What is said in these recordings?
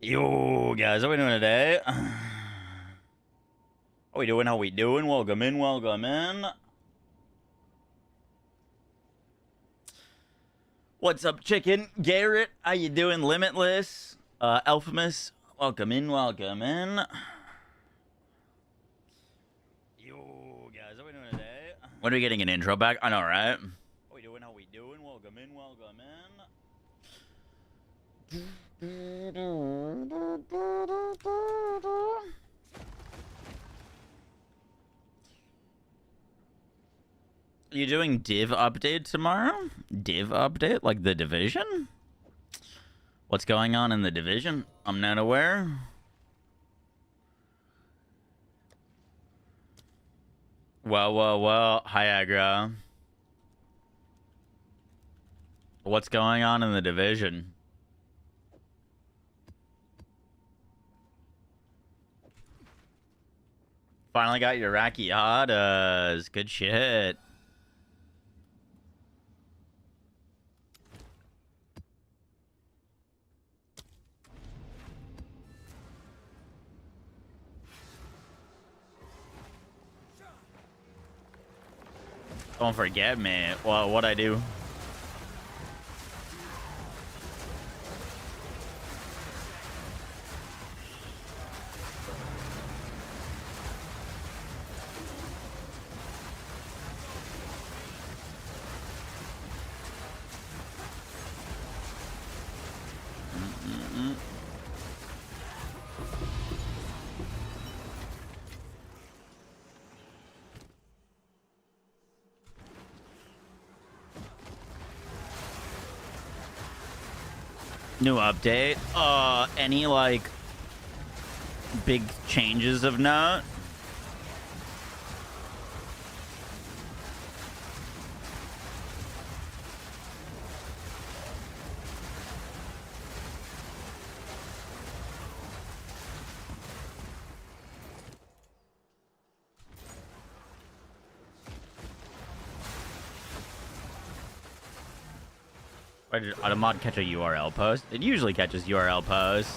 Yo, guys, how we doing today? How we doing? How we doing? Welcome in, welcome in. What's up, chicken? Garrett, how you doing? Limitless, Alphamus, welcome in, welcome in. Yo, guys, how we doing today? When are we getting an intro back? I know, right? How we doing? How we doing? Welcome in, welcome in. You doing div update tomorrow? Div update? Like the division? What's going on in the division? I'm not aware. Well. Hi, Agra. What's going on in the division? Finally got your Rakiatas. Good shit. Don't forget me. Well, what I do? New update. Any like big changes of note? Why did Automod catch a URL post? It usually catches URL posts.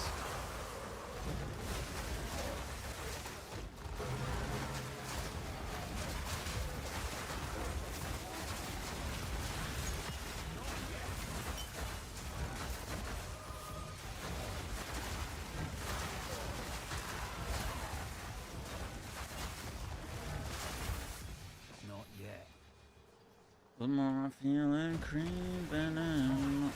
Not yet. The more I feel it creeping in.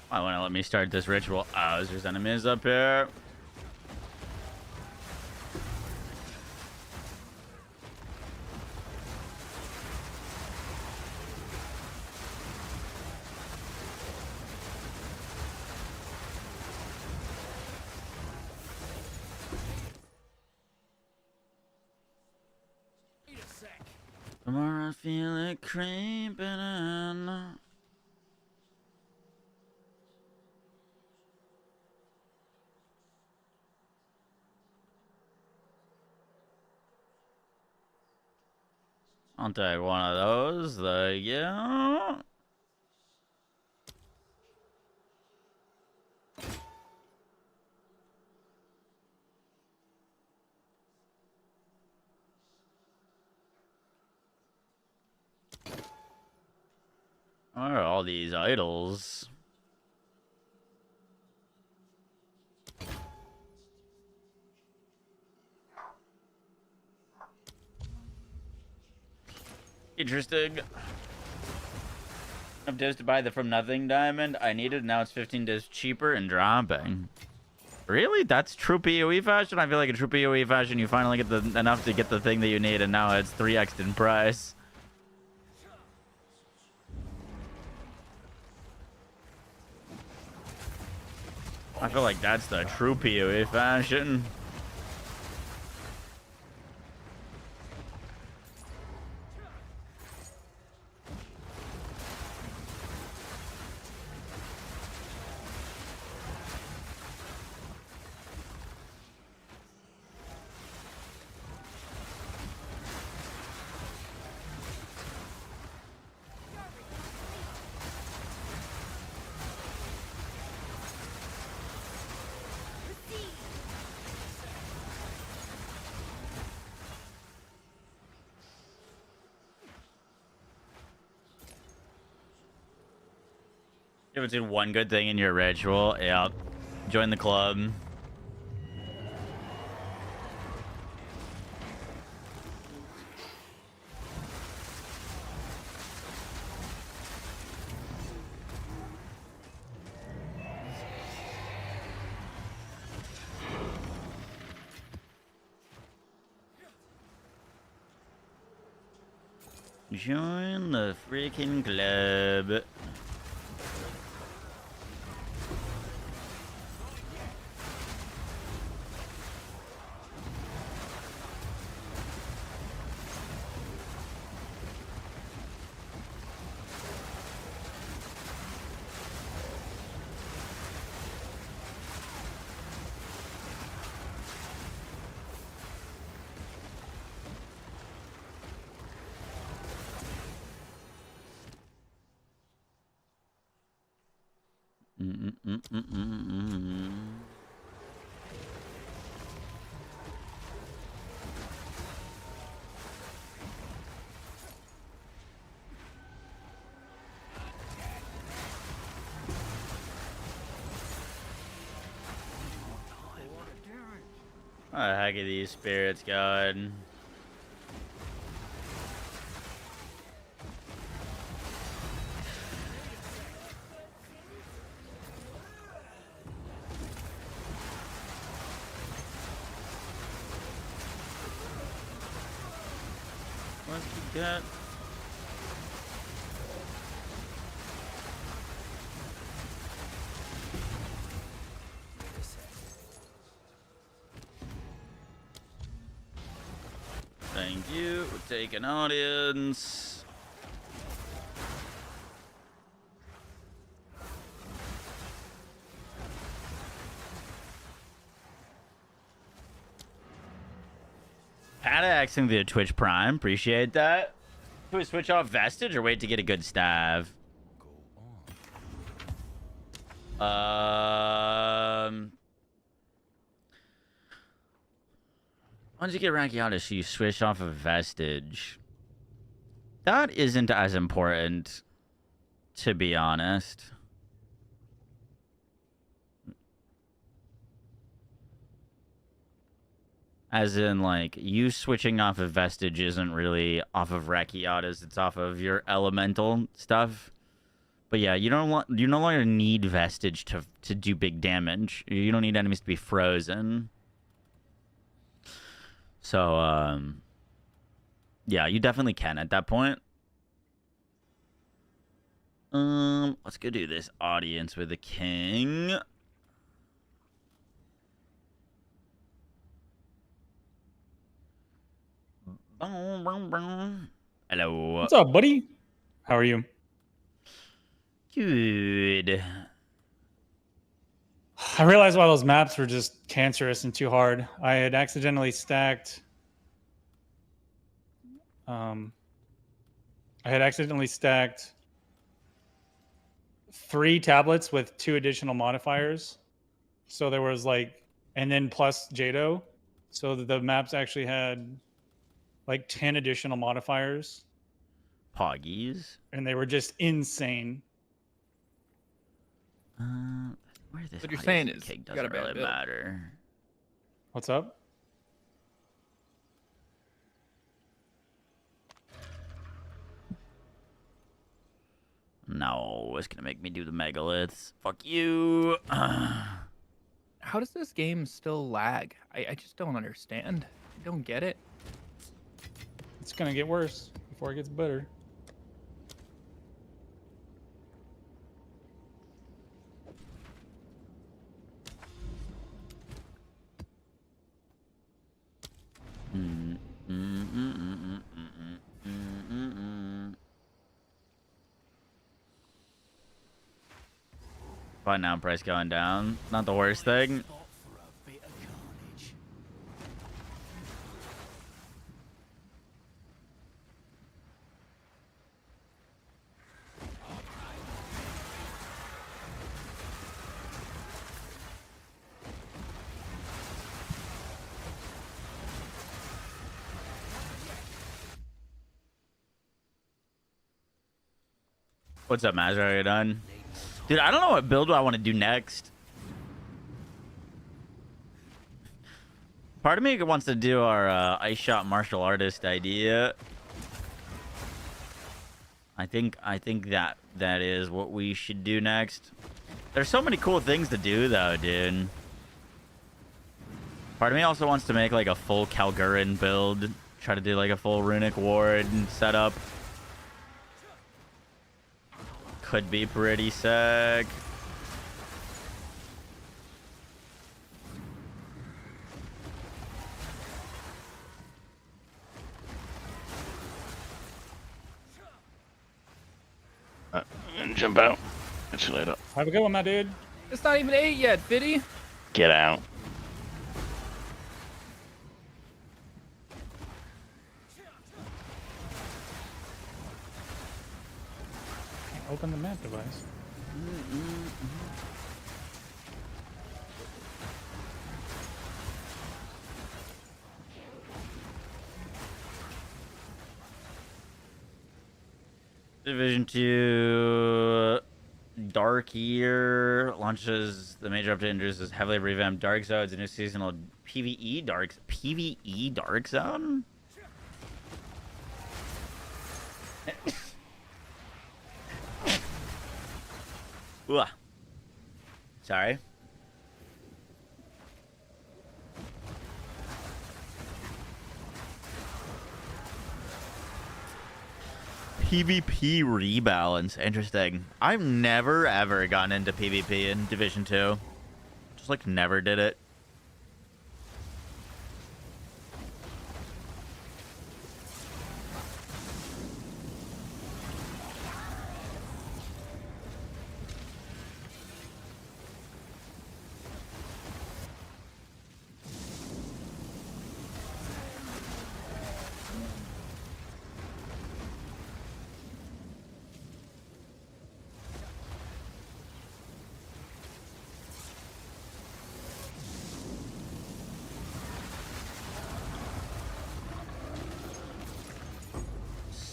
I want to let me start this ritual. Oh, there's enemies up here. Wait a sec. The more I feel it creeping in. I'll take one of those. Thank you. What are all these idols? Interesting. I've divs to buy the From Nothing diamond I needed. Now it's 15 divs cheaper and dropping. Really? That's true PoE fashion? I feel like in true PoE fashion, you finally get enough to get the thing that you need, and now it's 3x in price. I feel like that's the true PoE fashion. You haven't seen one good thing in your ritual. Yeah. Join the club. Join the freaking club. How the heck are these spirits going? What's he got? Thank you. We'll take an audience. Pataxing the Twitch Prime. Appreciate that. Do we switch off Vestige or wait to get a good stav? Once you get Rakiatis, you switch off of Vestige. That isn't as important, to be honest. As in, like, you switching off of Vestige isn't really off of Rakiatis, it's off of your elemental stuff. But yeah, you no longer need Vestige to do big damage. You don't need enemies to be frozen. So, yeah, you definitely can at that point. Let's go do this audience with the king. Hello. What's up, buddy? How are you? Good. I realized why those maps were just cancerous and too hard. I had accidentally stacked. I had accidentally stacked 3 tablets with 2 additional modifiers. So there was like, and then plus Jado. So the maps actually had like 10 additional modifiers. Poggies. And they were just insane. Where this What you're saying is cake you got a doesn't bad really build. matter. What's up? No, it's gonna make me do the megaliths. Fuck you. How does this game still lag? I just don't understand. I don't get it. It's going to get worse before it gets better. But now price going down. Not the worst thing. What's up, Mazra? Are you done? Dude, I don't know what build I want to do next. Part of me wants to do our ice shot martial artist idea. I think that is what we should do next. There's so many cool things to do though, dude. Part of me also wants to make like a full Kalgurin build. Try to do like a full runic ward setup. Could be pretty sick. Jump out. Catch you later. Have a good one, my dude. It's not even 8 yet, Fiddy. Get out. Open the map device. Division 2 Dark Year launches the major update introduces heavily revamped Dark Zone. It's a new seasonal PvE Dark Zone. Ooh. Sorry. PvP rebalance. Interesting. I've never ever gotten into PvP in Division 2. Just like never did it.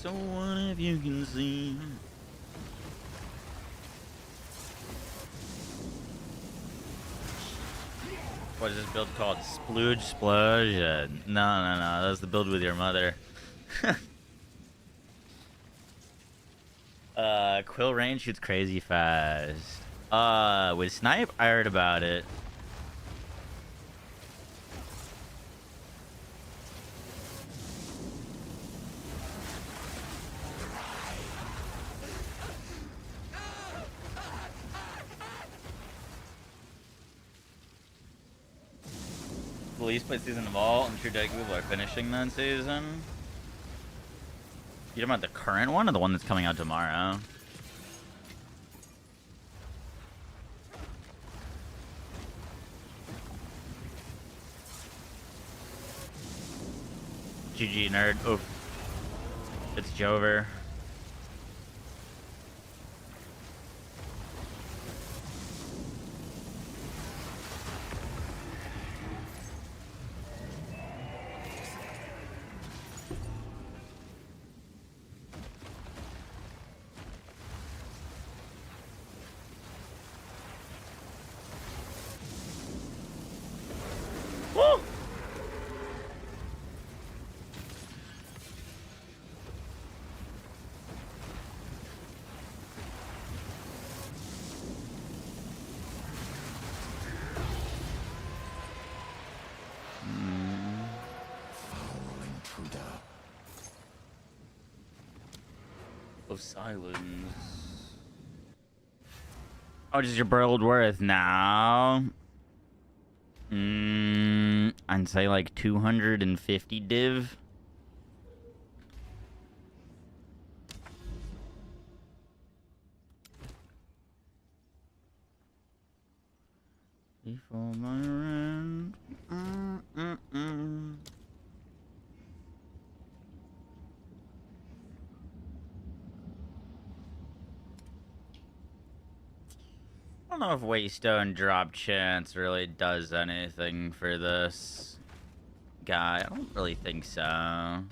So what if you can see? What is this build called? Splooge Splosion. No. That's the build with your mother. Quill range shoots crazy fast. With snipe, I heard about it. The least played season of all, and True Dead people are finishing that season. You talking about the current one or the one that's coming out tomorrow? GG nerd. Oof. It's Jover. Woo! Of silence. How much is your build worth now? I'd say like 250 div. Before my rent. I don't know if Waystone drop chance really does anything for this guy. I don't really think so.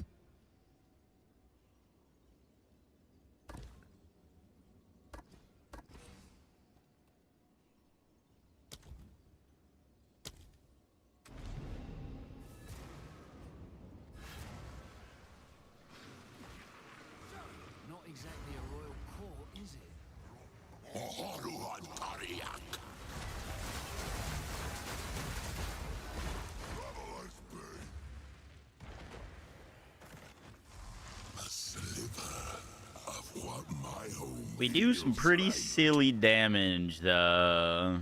We do some pretty silly damage, though.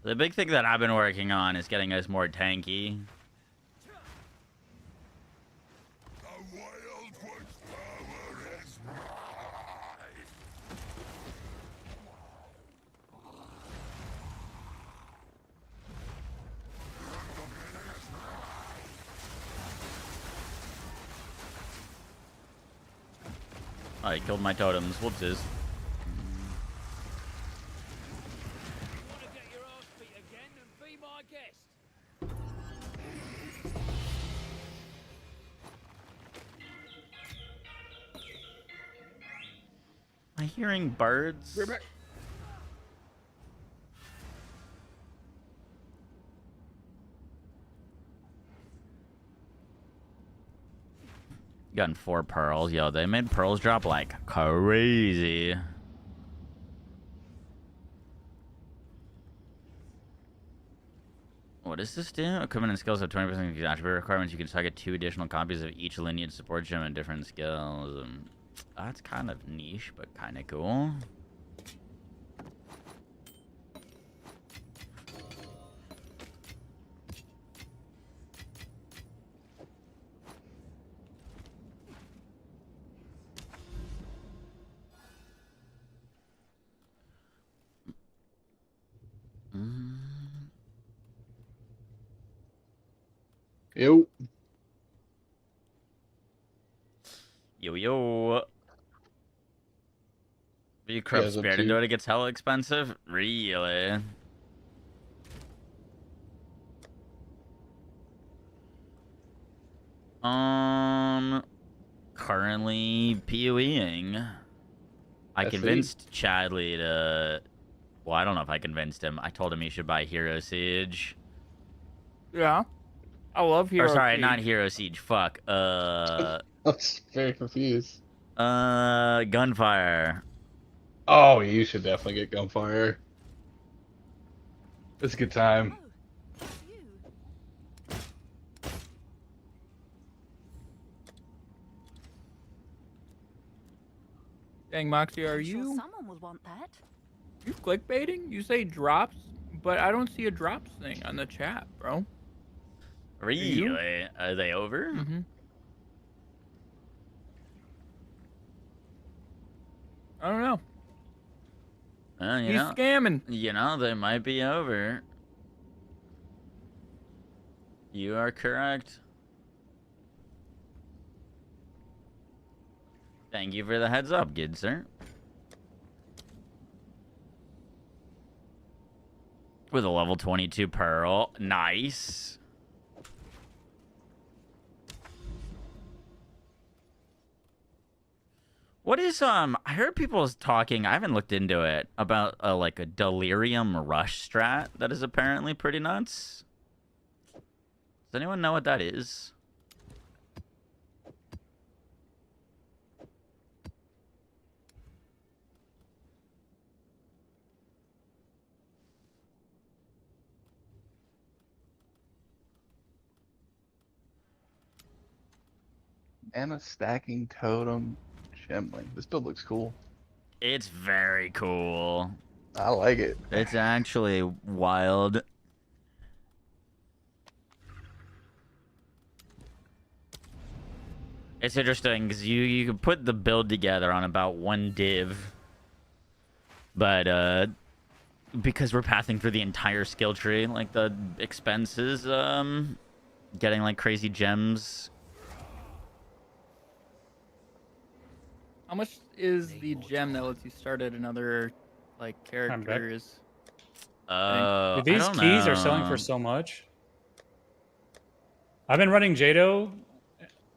The big thing that I've been working on is getting us more tanky. Oh, he killed my totems. Whoopsies. Am I hearing birds? Gotten 4 pearls. Yo, they made pearls drop like crazy. What does this do? Equipment and skills have 20% attribute requirements. You can target 2 additional copies of each lineage support gem and different skills. That's kind of niche, but kind of cool. Yo. Yo. You corrupt guys up spirit to? into it, it gets hella expensive? Really? Currently PoEing. I That's convinced Chadley to... Well, I don't know if I convinced him. I told him he should buy Hero Siege. Yeah. I love Hero Or sorry, Siege. not Hero Siege. Fuck. I was very confused. Gunfire. Oh, you should definitely get Gunfire. It's a good time. Dang, Moxie, are Sure you someone will want that. clickbaiting? You say drops, but I don't see a drops thing on the chat, bro. Really? Are they over? Mm-hmm. I don't know. You He's know, scamming. you know, they might be over. You are correct. Thank you for the heads up, good sir. With a level 22 pearl. Nice. What is, I heard people talking, I haven't looked into it, about, like, a delirium rush strat that is apparently pretty nuts. Does anyone know what that is? Mana stacking totem Gemling. This build looks cool. It's very cool. I like it. It's actually wild. It's interesting because you can put the build together on about 1 div, but because we're pathing through the entire skill tree, like the expenses, getting like crazy gems. How much is the gem that lets you start at another, like, characters? Dude, these I don't keys are selling know. for so much. I've been running Jado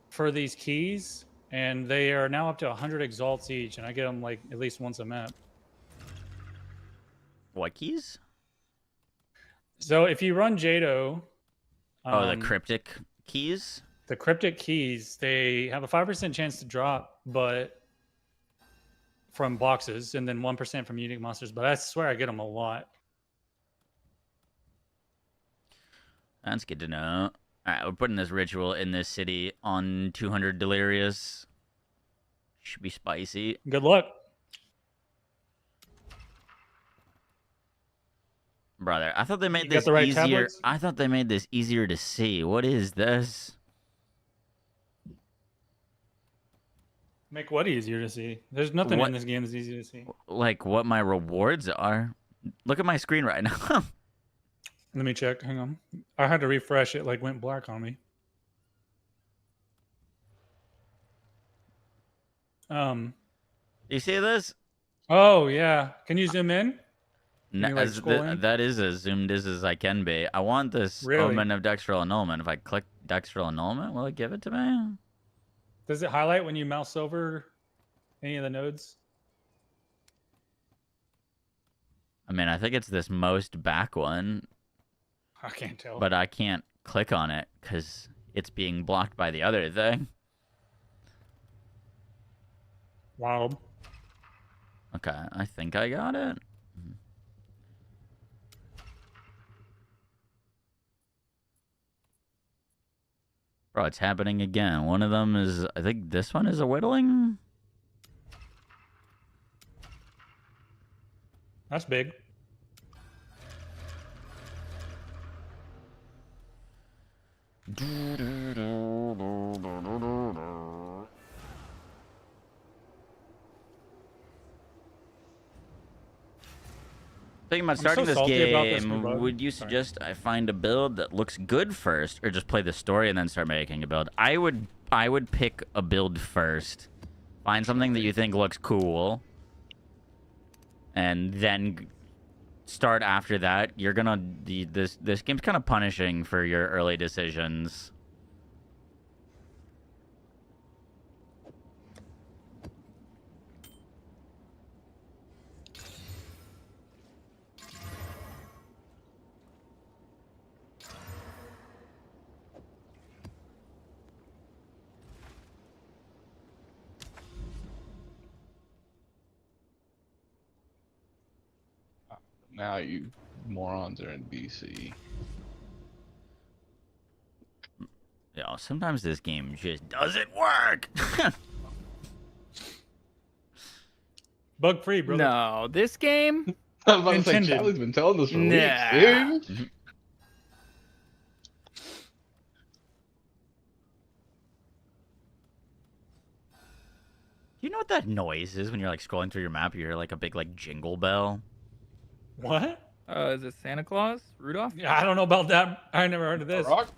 for these keys, and they are now up to 100 exalts each, and I get them like at least once a map. What keys? So if you run Jado, Oh, the cryptic keys? the cryptic keys, they have a 5% chance to drop, but from boxes, and then 1% from unique monsters. But I swear I get them a lot. That's good to know. Alright, we're putting this ritual in this city on 200 Delirious. Should be spicy. Good luck. Brother, I thought they made You got this the right easier. tablets? I thought they made this easier to see. What is this? Make what easier to see? There's nothing What- in this game that's easy to see. Like what my rewards are. Look at my screen right now. Let me check. Hang on. I had to refresh it. Like went black on me. You see this? Oh yeah. Can you zoom in? No, you, like, scroll in? that is as zoomed as I can be. I want this Really? omen of dextral annulment. If I click dextral annulment, will it give it to me? Does it highlight when you mouse over any of the nodes? I mean, I think it's this most back one, I can't tell. but I can't click on it because it's being blocked by the other thing. Wow. Okay, I think I got it. Bro, it's happening again. One of them is, I think this one is a whittling. That's big. Thinking about so starting this salty about this new game, bug. would you Sorry. suggest I find a build that looks good first, or just play the story and then start making a build? I would pick a build first. Find something that you think looks cool, and then start after that. You're gonna this game's kind of punishing for your early decisions. Now you morons are in BC. Yeah, sometimes this game just doesn't work. Bug free, brother. No, this game. I was about to say, Intended. Charlie's been telling us for Nah. weeks, dude. You know what that noise is when you're like scrolling through your map? You hear like a big like jingle bell. What? Is it Santa Claus? Rudolph? Yeah, I don't know about that. I never heard of this. Rock.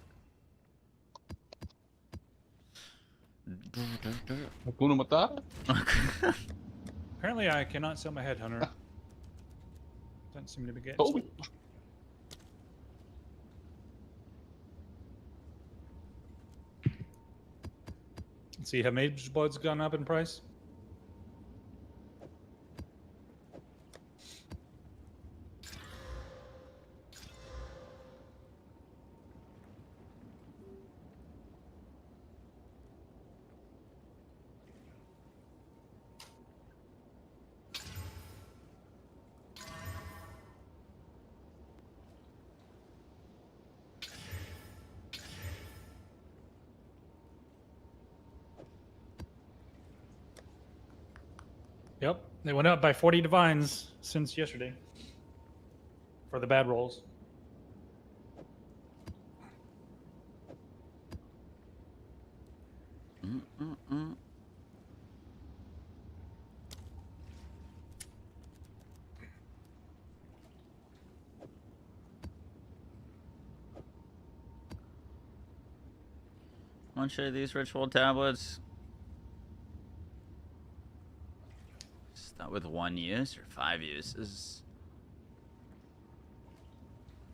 Hakuna Matata? Apparently, I cannot sell my headhunter. Doesn't seem to be getting. Oh. sold. Let's see, have Moze Builds gone up in price? Yep, they went up by 40 divines since yesterday for the bad rolls. Want to show you these ritual tablets? Is that with 1 use or 5 uses?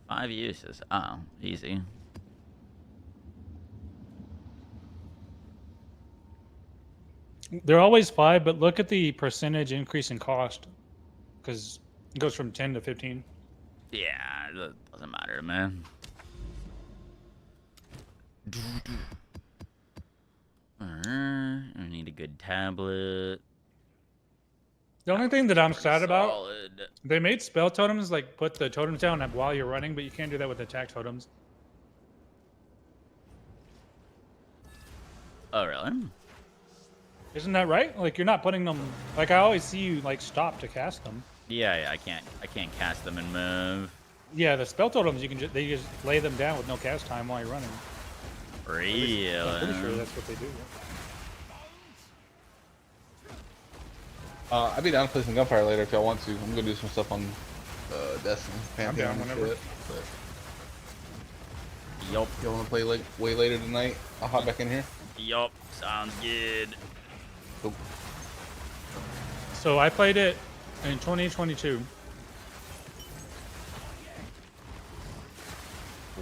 5 uses. Oh, easy. They're always 5, but look at the percentage increase in cost because it goes from 10 to 15. Yeah, that doesn't matter, man. I need a good tablet. The only thing that I'm sad about, Solid. they made spell totems like put the totems down while you're running, but you can't do that with attack totems. Oh, really? Isn't that right? Like you're not putting them. Like I always see you like stop to cast them. Yeah, I can't cast them and move. Yeah, the spell totems you can they just lay them down with no cast time while you're running. Really? I'm pretty sure that's what they do. I'd be down to play some Gunfire later if y'all want to. I'm gonna do some stuff on Destiny. I'm down whenever. Yup. Y'all want to play like way later tonight? I'll hop back in here. Yup. Sounds good. Cool. So I played it in 2022.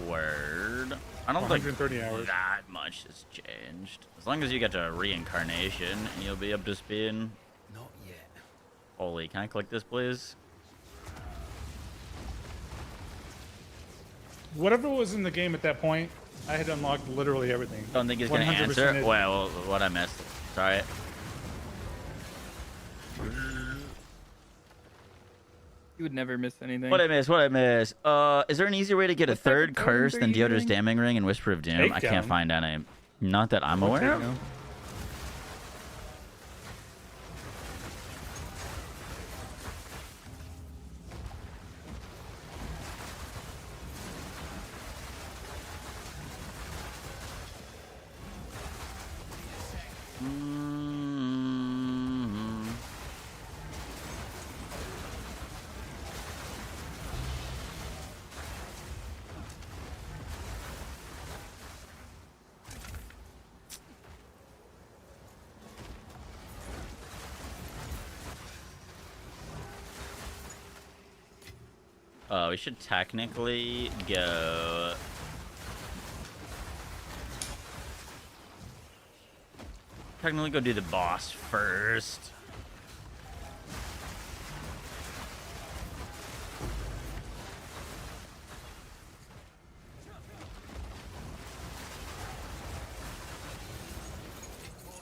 Word. I don't think 130 hours. that much has changed. As long as you get to reincarnation, you'll be up to speed. Not yet. Holy, can I click this, please? Whatever was in the game at that point, I had unlocked literally everything. Don't think he's gonna 100% answer. it. Well, what I missed. Sorry. You would never miss anything. What I miss? What I miss? Is there an easier way to get a What type of third curse totems are than you Deodra's doing? Damning Ring and Whisper of Doom? I can't Takedown. find any. Not that I'm What's aware it of. now? Mm. We should technically go. Technically go do the boss first.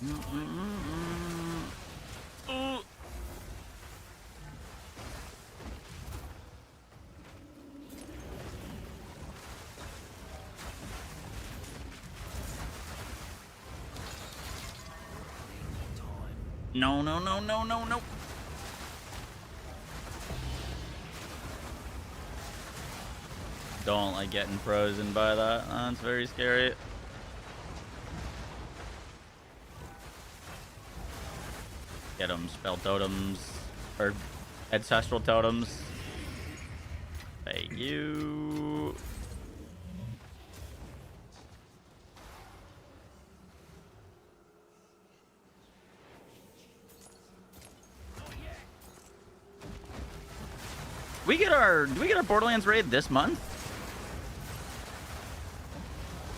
Ooh. No, no, no, no, no, no. Don't like getting frozen by that. That's very scary. Get them spell totems or ancestral totems. Thank you. Do we get our Borderlands raid this month?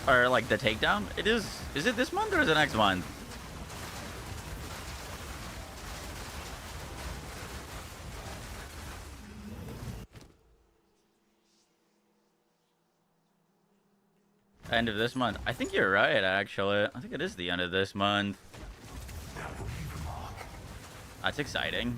Or like the takedown? It is it this month or is it next month? End of this month. I think you're right, actually. I think it is the end of this month. That's exciting.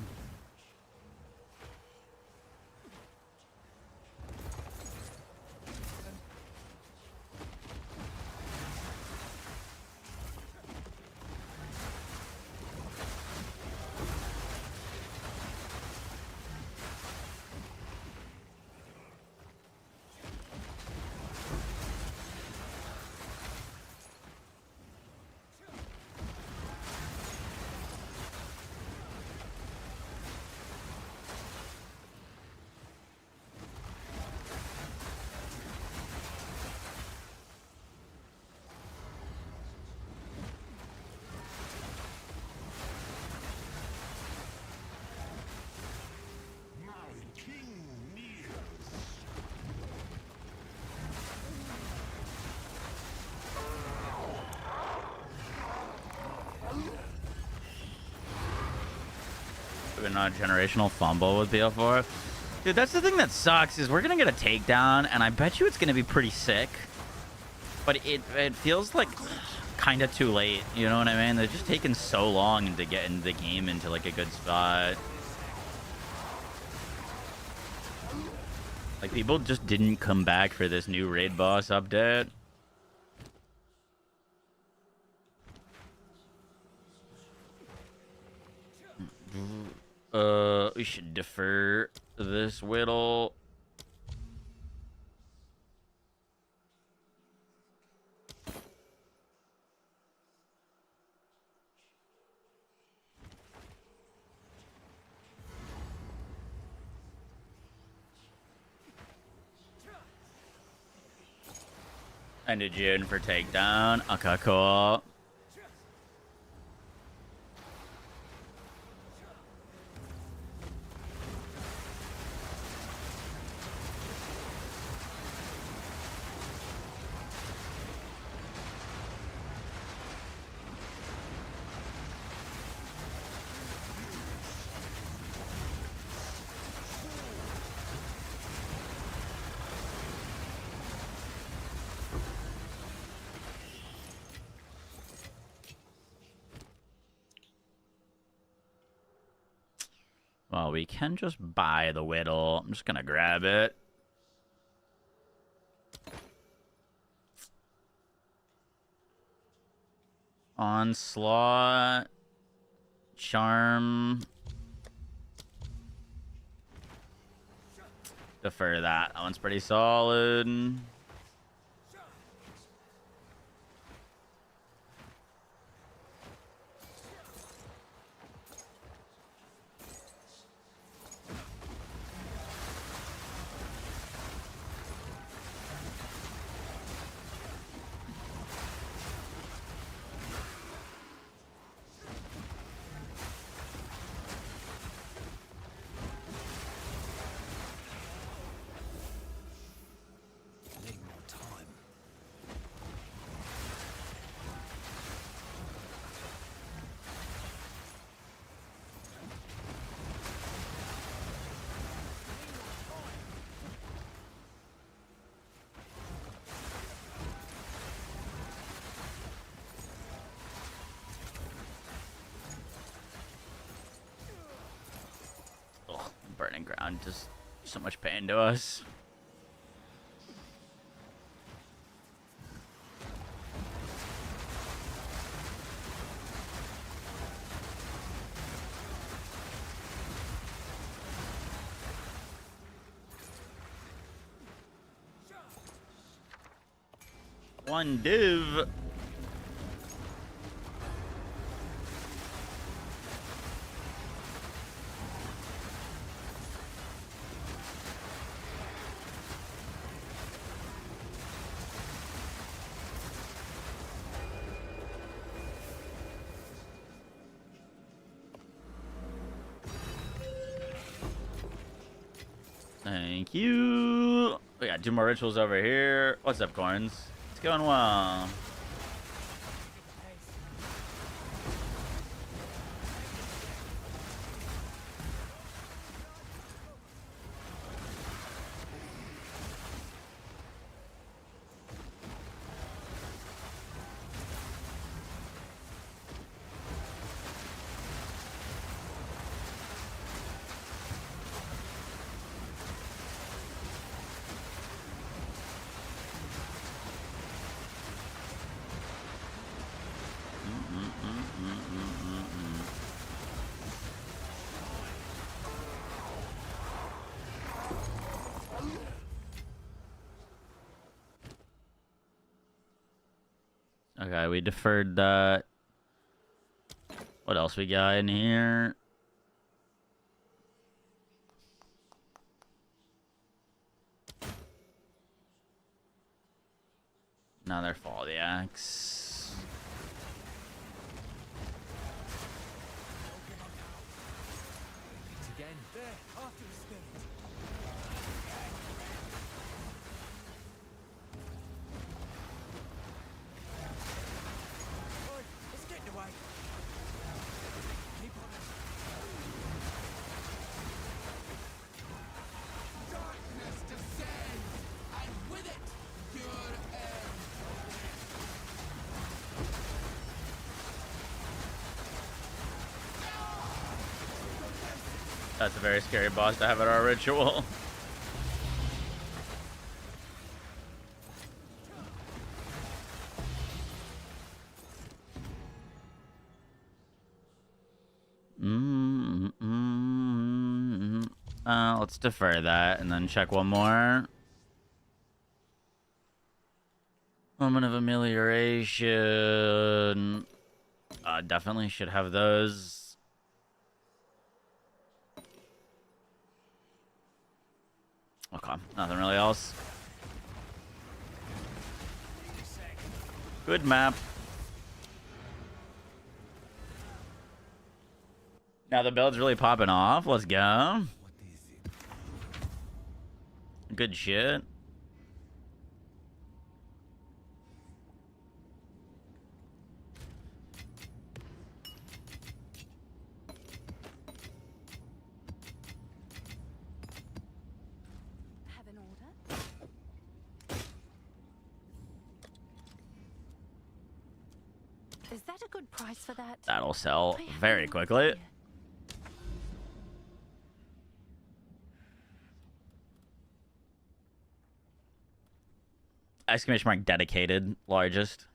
Not a generational fumble with BL4. Dude, that's the thing that sucks is we're gonna get a takedown, and I bet you it's gonna be pretty sick. But it feels like kind of too late. You know what I mean? They're just taking so long to get into the game into like a good spot. Like people just didn't come back for this new raid boss update. We should defer this whittle. And a June for takedown. Okay, cool. Well, we can just buy the whittle. I'm just gonna grab it. Onslaught. Charm. Defer that. That one's pretty solid. Need more time. Ugh, burning ground, just so much pain to us. One div. Thank you. We got 2 more rituals over here. What's up, Corns? It's going well. Okay, we deferred that. What else we got in here? Another fall of the axe. Again. There, after the spirit. Oi, it's getting away. Keep on it. Darkness descends, and with it, your end. That's a very scary boss to have at our ritual. Let's defer that and then check one more. Moment of amelioration. Definitely should have those. Okay, nothing really else. Good map. Now the build's really popping off. Let's go. Good shit. Have an order? Is that a good price for that? That'll sell I have very no quickly. idea. Exclamation mark dedicated. Largest.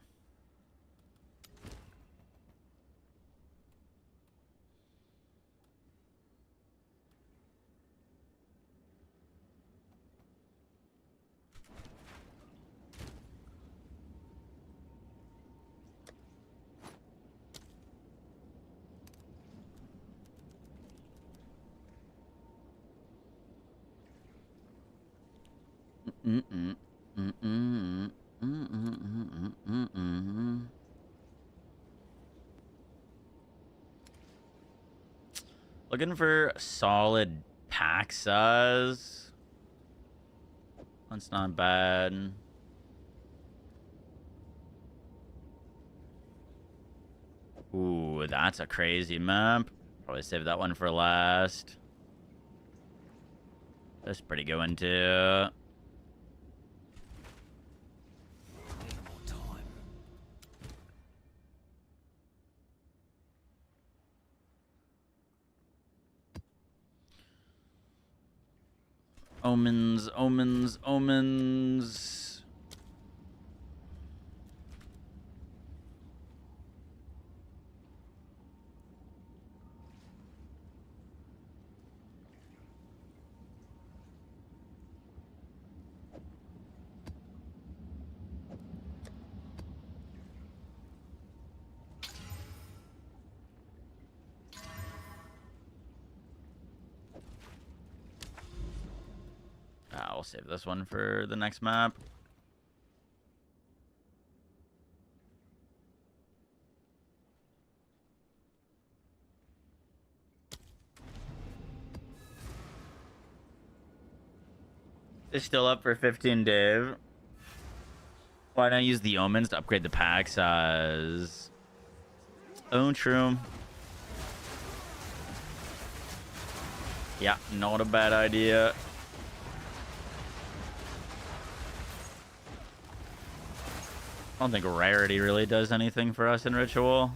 Mm-mm. Mm-mm. Mm-mm. Mm-mm. Looking for solid pack size. That's not bad. Ooh, that's a crazy map. Probably save that one for last. That's pretty good one too. Omens, omens, omens. I'll save this one for the next map. It's still up for 15, Dave. Why not use the omens to upgrade the pack size? Oh, true. Yeah, not a bad idea. I don't think rarity really does anything for us in Ritual.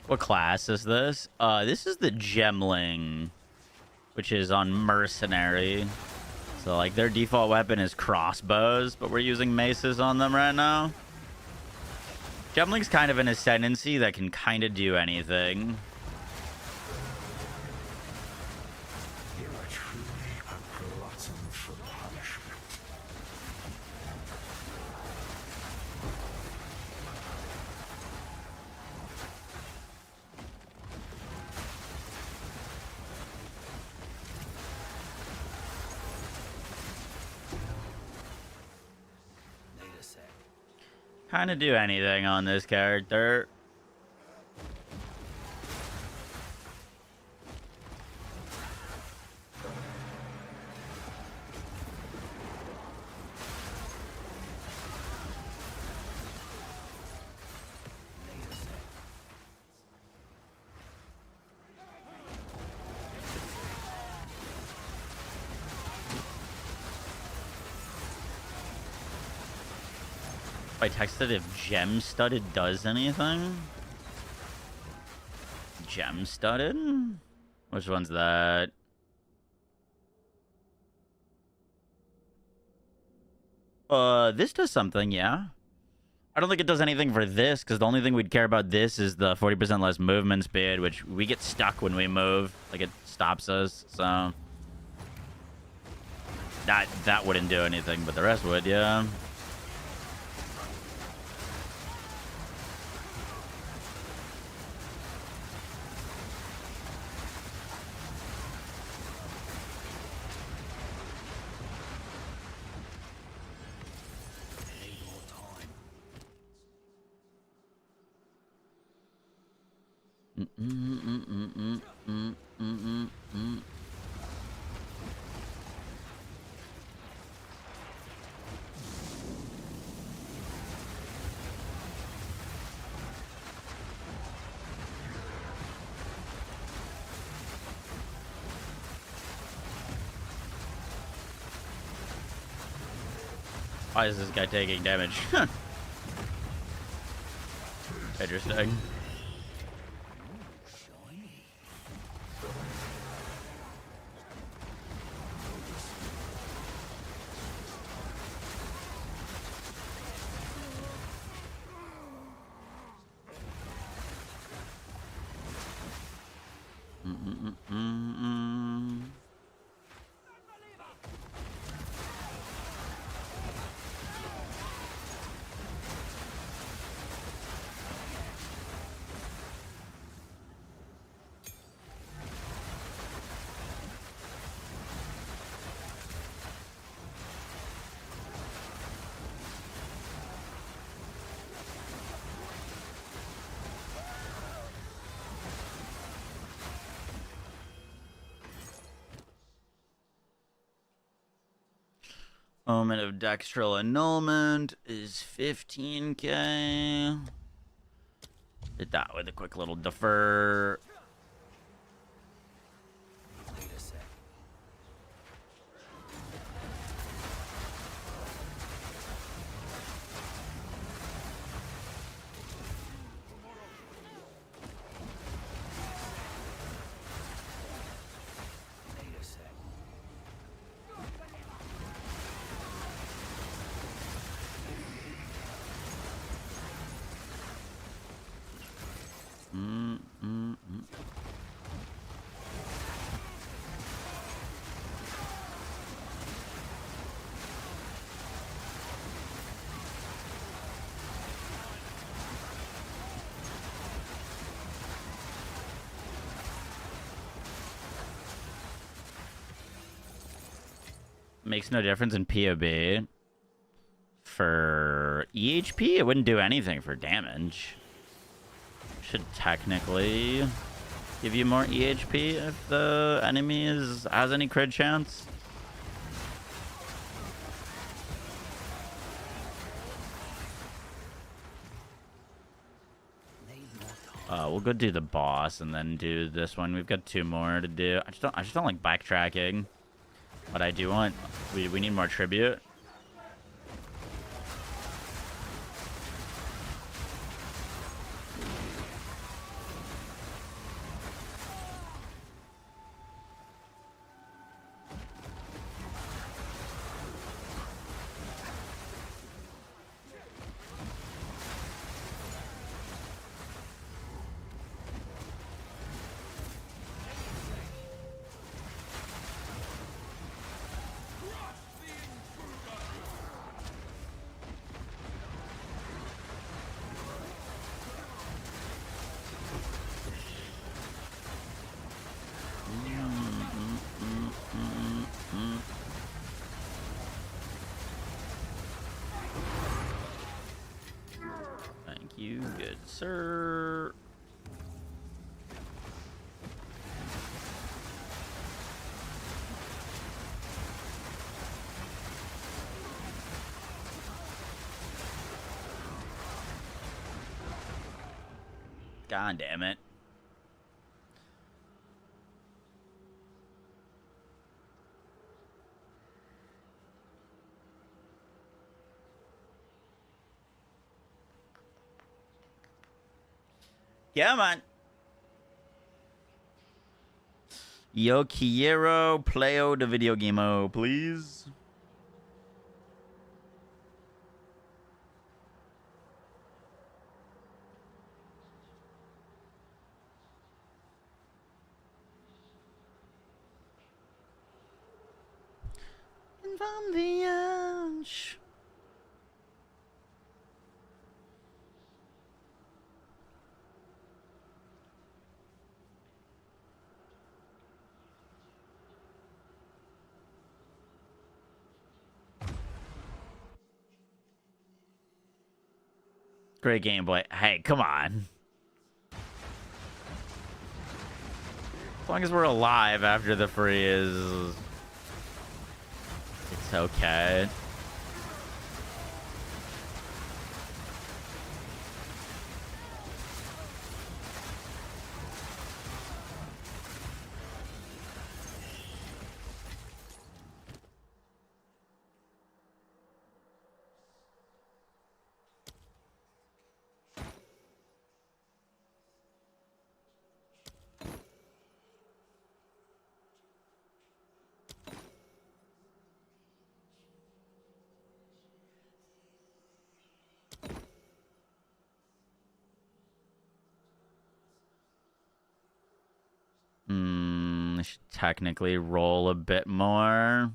What class is this? This is the Gemling, which is on Mercenary. So, like, their default weapon is crossbows, but we're using maces on them right now. Gemling's kind of an ascendancy that can kind of do anything. Kind of do anything on this character. I texted if gem studded does anything. Gem studded? Which one's that? This does something, yeah. I don't think it does anything for this, because the only thing we'd care about this is the 40% less movement speed, which we get stuck when we move. Like, it stops us, so... That wouldn't do anything, but the rest would, yeah. Why is this guy taking damage? Interesting. Moment of dextral annulment is 15k. Did that with a quick little defer. Makes no difference in POB. For EHP, it wouldn't do anything for damage. Should technically give you more EHP if the enemy has any crit chance. We'll go do the boss and then do this one. We've got 2 more to do. I just don't like backtracking. But I do want... We need more tribute. You good, sir. God damn it. Come on. Yo quiero playo de video gameo, please. From the edge. Great gameplay. Hey, come on. As long as we're alive after the freeze, it's okay. I should technically roll a bit more.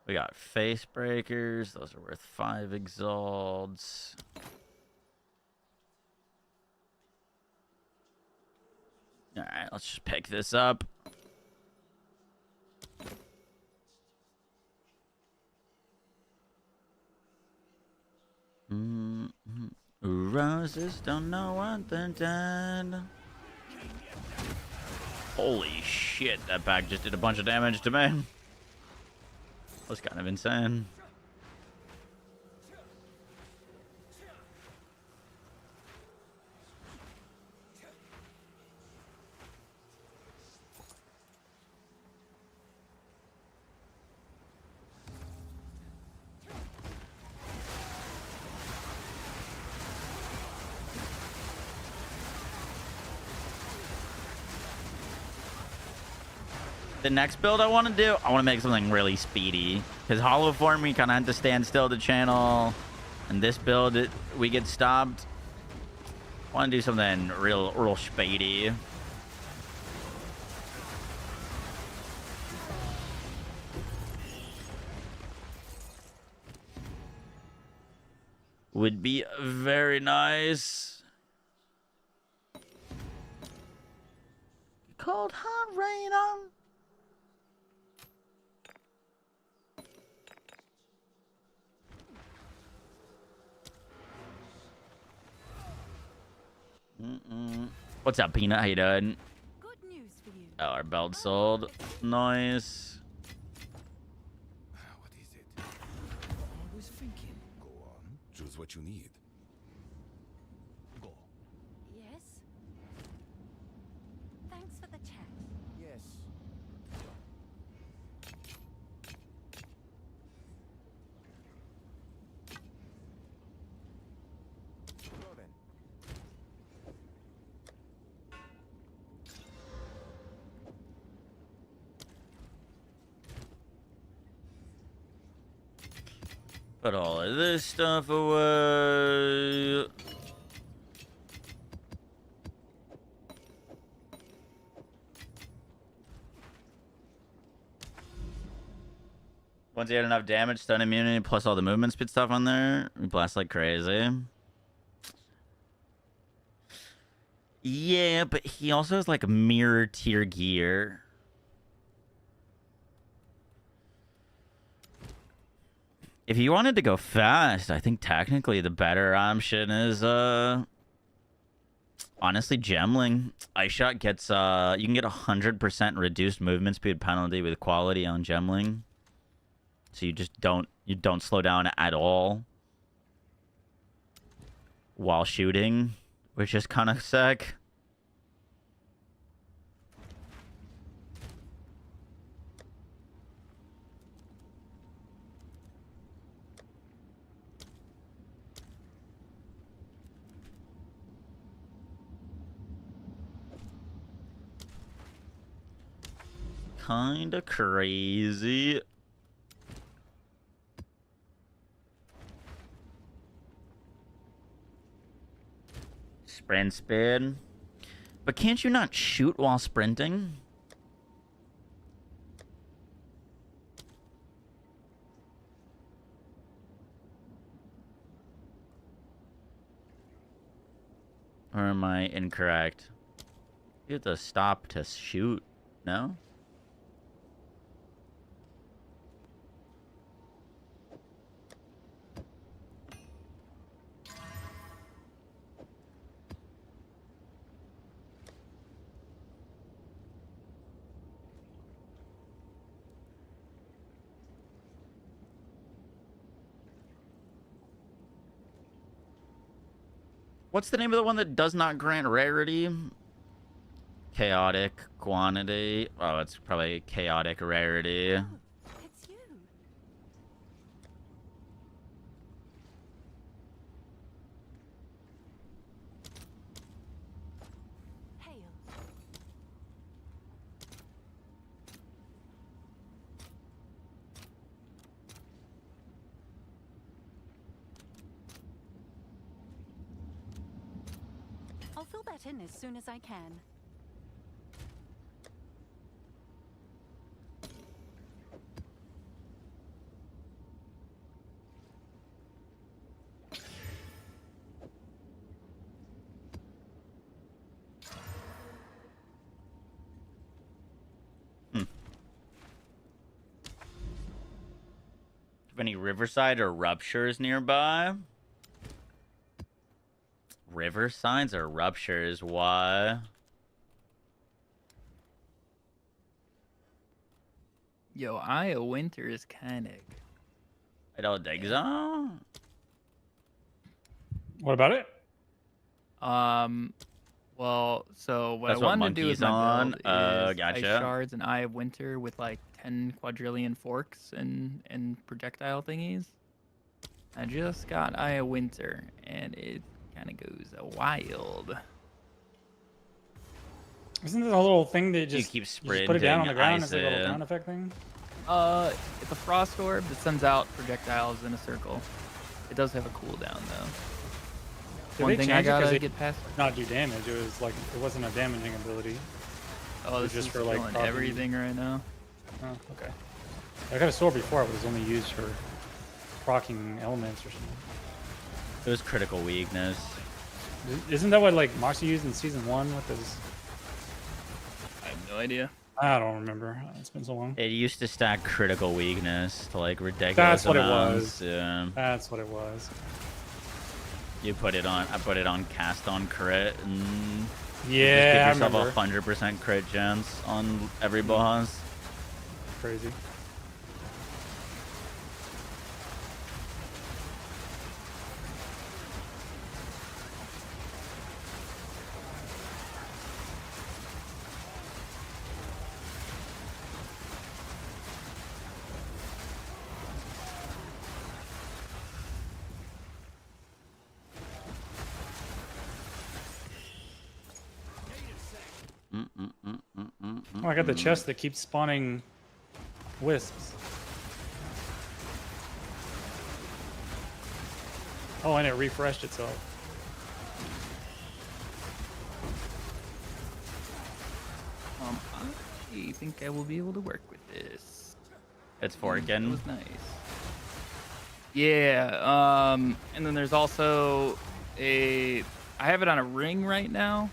We got face breakers. Those are worth 5 exalts. All right, let's just pick this up. Roses don't know what they're done. Holy shit, that bag just did a bunch of damage to me. That's kind of insane. The next build I want to do, I want to make something really speedy. Because Hollow Form, we kind of had to stand still to channel. And this build, we get stopped. I want to do something real speedy. Would be very nice. Cold hot rain on. What's up, Peanut? How you doing? Good news for you. Oh, our belt sold. Nice. What is it? I was thinking. Go on. Choose what you need. Go. Yes. Thanks for the chat. Yes. Go then. Put all of this stuff away. Once you had enough damage, stun immunity, plus all the movement speed stuff on there, we blast like crazy. Yeah, but he also has like a mirror tier gear. If you wanted to go fast, I think technically the better option is Honestly, Gemling, Ice Shot gets you can get 100% reduced movement speed penalty with quality on Gemling. So you just don't slow down at all while shooting, which is kind of sick. Kinda crazy. Sprint speed. But can't you not shoot while sprinting? Or am I incorrect? You have to stop to shoot, no? What's the name of the one that does not grant rarity? Chaotic quantity. Oh, it's probably chaotic rarity. Oh, it's you. Hail. I'll fill that in as soon as I can. Have any Riverside or Ruptures nearby? Riversides or Ruptures? Why? Yo, Eye of Winter is kind of. I don't think so. What about it? Well, so what That's I what wanted to do with Monkey's my on. build is Ice Gotcha. Shards and Eye of Winter with like 10 quadrillion forks and projectile thingies. I just got Eye of Winter, and it kind of goes wild. Isn't there a little thing that You just keep just put it down on the ground? sprinting, It's like a little ice it. ground effect thing. It's a frost orb that sends out projectiles in a circle. It does have a cooldown though. Did One they thing change I it 'cause gotta it get past. not do damage? It was like it wasn't a damaging ability. Oh, was this just is for, like, killing property. everything right now. Oh, okay. I got a sword before. It was only used for proccing elements or something. It was critical weakness. Isn't that what like Moxie used in season 1 with his? I have no idea. I don't remember. It's been so long. It used to stack critical weakness to like ridiculous That's what it amounts. was. Yeah. That's what it was. You put it on. I put it on cast on crit and Yeah, I just give yourself remember. 100% crit chance on every Mm. boss. Crazy. Oh, I got the chest that keeps spawning wisps. Oh, and it refreshed itself. I think I will be able to work with this. It's That forking. was nice. Yeah, and then there's also I have it on a ring right now,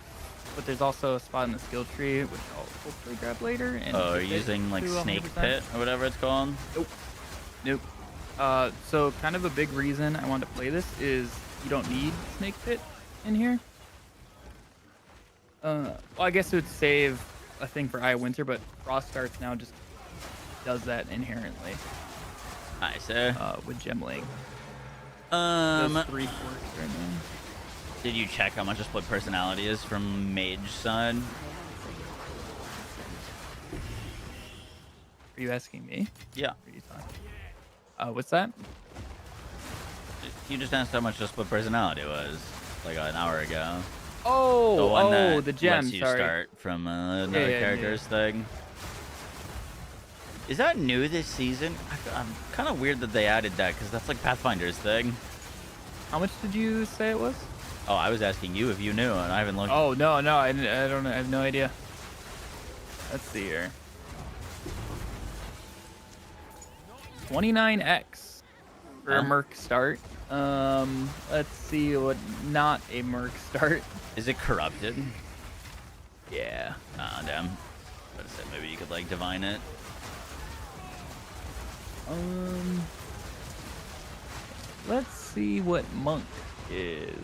but there's also a spot in the skill tree, which I'll hopefully grab later. And Oh, get you're using like to Snake 100%. Pit or whatever it's called. Nope. So kind of a big reason I wanted to play this is you don't need Snake Pit in here. Well, I guess it would save a thing for Eye of Winter, but Frost Starts now just does that inherently I see. with Gemling. Um, 3 forks right now. did you check how much a split personality is from Mage side? Are you asking me? Yeah. What are you talking? What's that? You just asked how much a split personality was, like an hour ago. Oh, The one that the gem. lets you Sorry. start from another yeah, character's thing. Is that new this season? I'm kind of weird that they added that because that's like Pathfinder's thing. How much did you say it was? Oh, I was asking you if you knew, and I haven't looked. Oh no, I don't know. I have no idea. Let's see here. 29x for a Huh? Merc start. Let's see what not a Merc start. Is it corrupted? Yeah. Ah, damn. But I said maybe you could like divine it. Let's see what Monk is.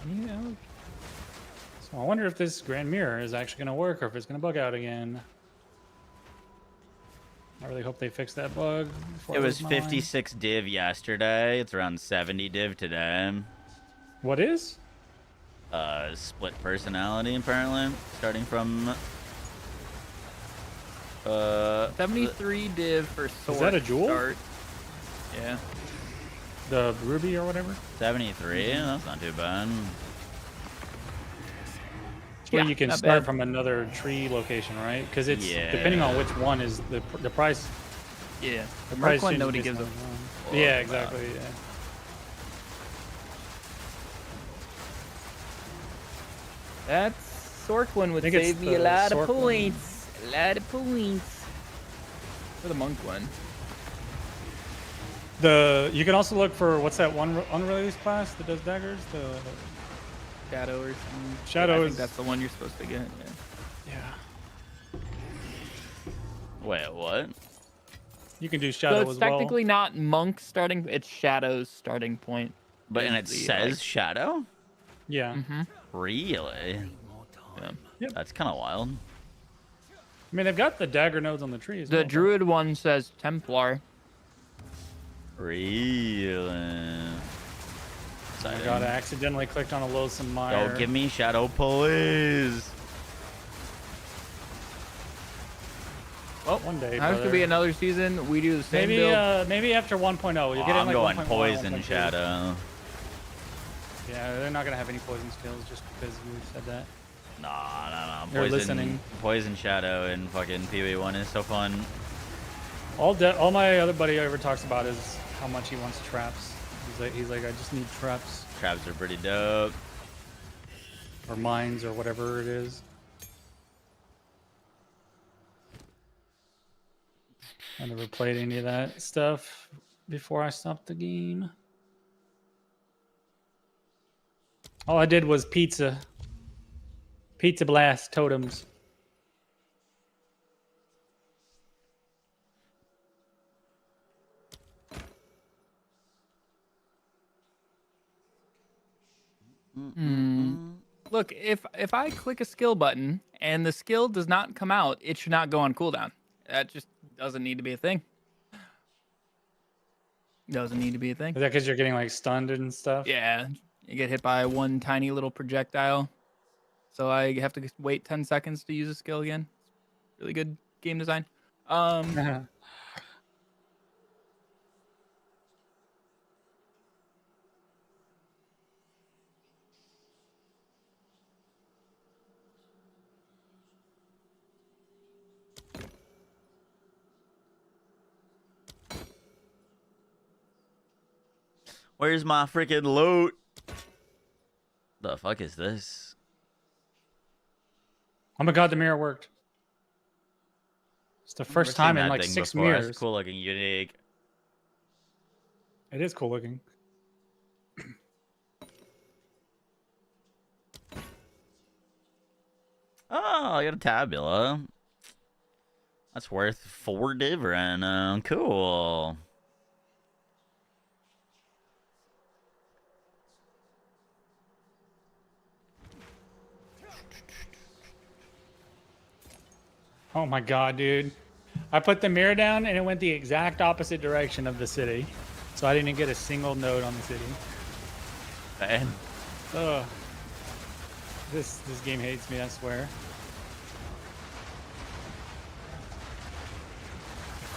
Yeah. So I wonder if this Grand Mirror is actually going to work or if it's going to bug out again. I really hope they fix that bug. before It I was lose my mind. 56 div yesterday. It's around 70 div today. What is? Split personality apparently, starting from 73 div for sword that a jewel? start. Yeah. The Ruby or whatever? 73. That's not too bad. It's where Yeah, you can not start bad. from another tree location, right? Because it's depending Yeah. on which one is the price. Yeah. The The price Merc one changes nobody based gives a on fuck one. Yeah, about. exactly. Yeah. That Sork one would I think it's save me a the lot of Sork one. points. A lot of points. For the Monk one. You can also look for what's that one unreleased class that does daggers? The Shadow or something. Shadow I think is- that's the one you're supposed to get. Yeah. yeah. Wait, what? You can do So shadow it's as well. technically not Monk starting, it's Shadow's starting point. But and it Is the, says like- shadow? Yeah. Mm-hmm. Really? Yeah. Yep. That's kind of wild. I mean, they've got the dagger nodes on the tree as The well. Druid one says Templar. Really? Oh my Exciting. god, I accidentally clicked on a loathsome mire. Yo, give me shadow, please. Well, One day, There's gonna be another season. We do the same Maybe build. maybe after 1.0. You're Oh, getting I'm like going 1.1, poison 1.2. shadow. Yeah, they're not gonna have any poison skills just because you said that. Nah. They're Poison, listening. Poison shadow and fucking PB1 is so fun. All my other buddy ever talks about is how much he wants traps. He's like I just need traps Traps are pretty dope. or mines or whatever it is. I never played any of that stuff before I stopped the game. All I did was pizza blast totems. Look, if I click a skill button and the skill does not come out, it should not go on cooldown. That just doesn't need to be a thing. Doesn't need to be a thing. Is that because you're getting like stunned and stuff? Yeah, you get hit by one tiny little projectile. So I have to wait 10 seconds to use a skill again. Really good game design. Where's my freaking loot? The fuck is this? Oh my god, the mirror worked. It's the Never first seen time in that like thing 6 before. That's mirrors. cool looking, unique. It is cool looking. Oh, I got a tabula. That's worth 4 div right now. Cool. Oh my god, dude. I put the mirror down and it went the exact opposite direction of the city. So I didn't get a single node on the city. Man. Ugh. This game hates me, I swear.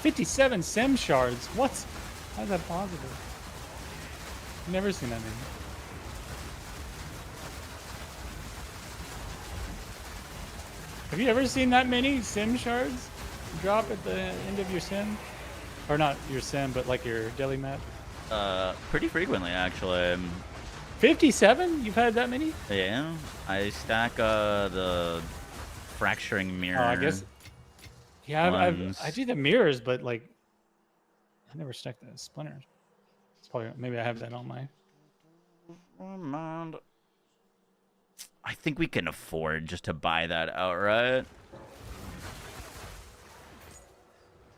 57 sim shards. What? How's that possible? I've never seen that many. Have you ever seen that many sim shards drop at the end of your sim? Or not your sim, but like your daily map? Pretty frequently, actually. 57? You've had that many? Yeah. I stack the fracturing mirror. Oh, I guess. Yeah, ones. I do the mirrors, but like, I never stack the splinters. It's probably, maybe I have that on my. Remind. I think we can afford just to buy that outright.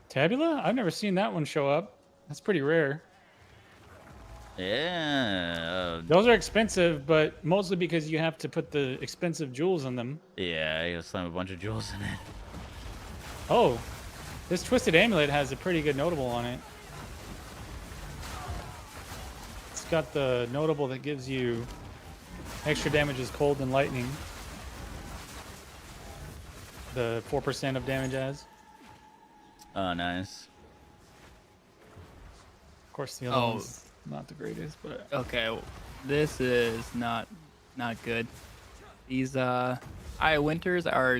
Tabula? I've never seen that one show up. That's pretty rare. Yeah. Those are expensive, but mostly because you have to put the expensive jewels on them. Yeah, you slam a bunch of jewels in it. Oh, this Twisted Amulet has a pretty good notable on it. It's got the notable that gives you extra damage as cold and lightning. The 4% of damage as. Oh, nice. Of course, the other one's not the greatest, but Okay, this is not good. These Aya Winters are.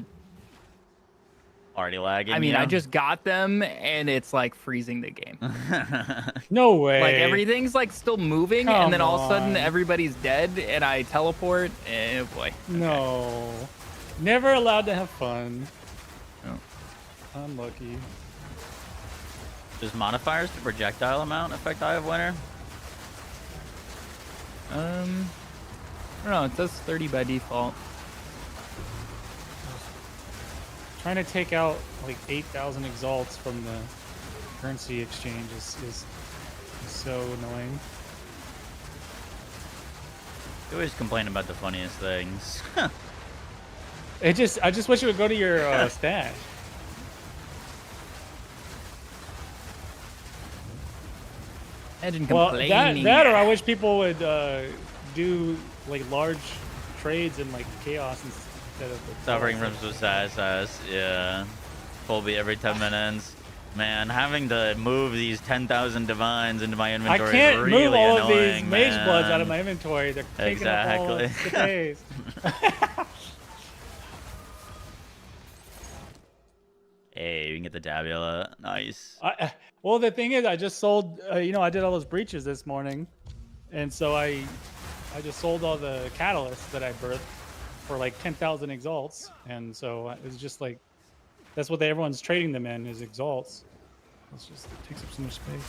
Already lagging. I mean, yeah? I just got them and it's like freezing the game. no way. Like everything's like still moving, and then all of a sudden on. everybody's dead, and I teleport. And boy. Okay. No, never allowed to have fun. Oh. Unlucky. Does modifiers to projectile amount affect Eye of Winter? I don't know. It says 30 by default. Trying to take out like 8,000 exalts from the currency exchange is so annoying. You always complain about the funniest things. I just wish it would go to your stash. Imagine Well, complaining. that or I wish people would do like large trades in like chaos instead of the Suffering from success, yeah. Full beat every 10 minutes. Man, having to move these 10,000 divines into my I inventory can't is really move all annoying, of these mage bloods out of my man. inventory. They're taking up all Exactly. of the space. Hey, you can get the tabula. Nice. Well, the thing is, I just sold. You know, I did all those breaches this morning, and so I just sold all the catalysts that I birthed for like 10,000 exalts, and so it's just like that's what everyone's trading them in is exalts. It takes up so much space.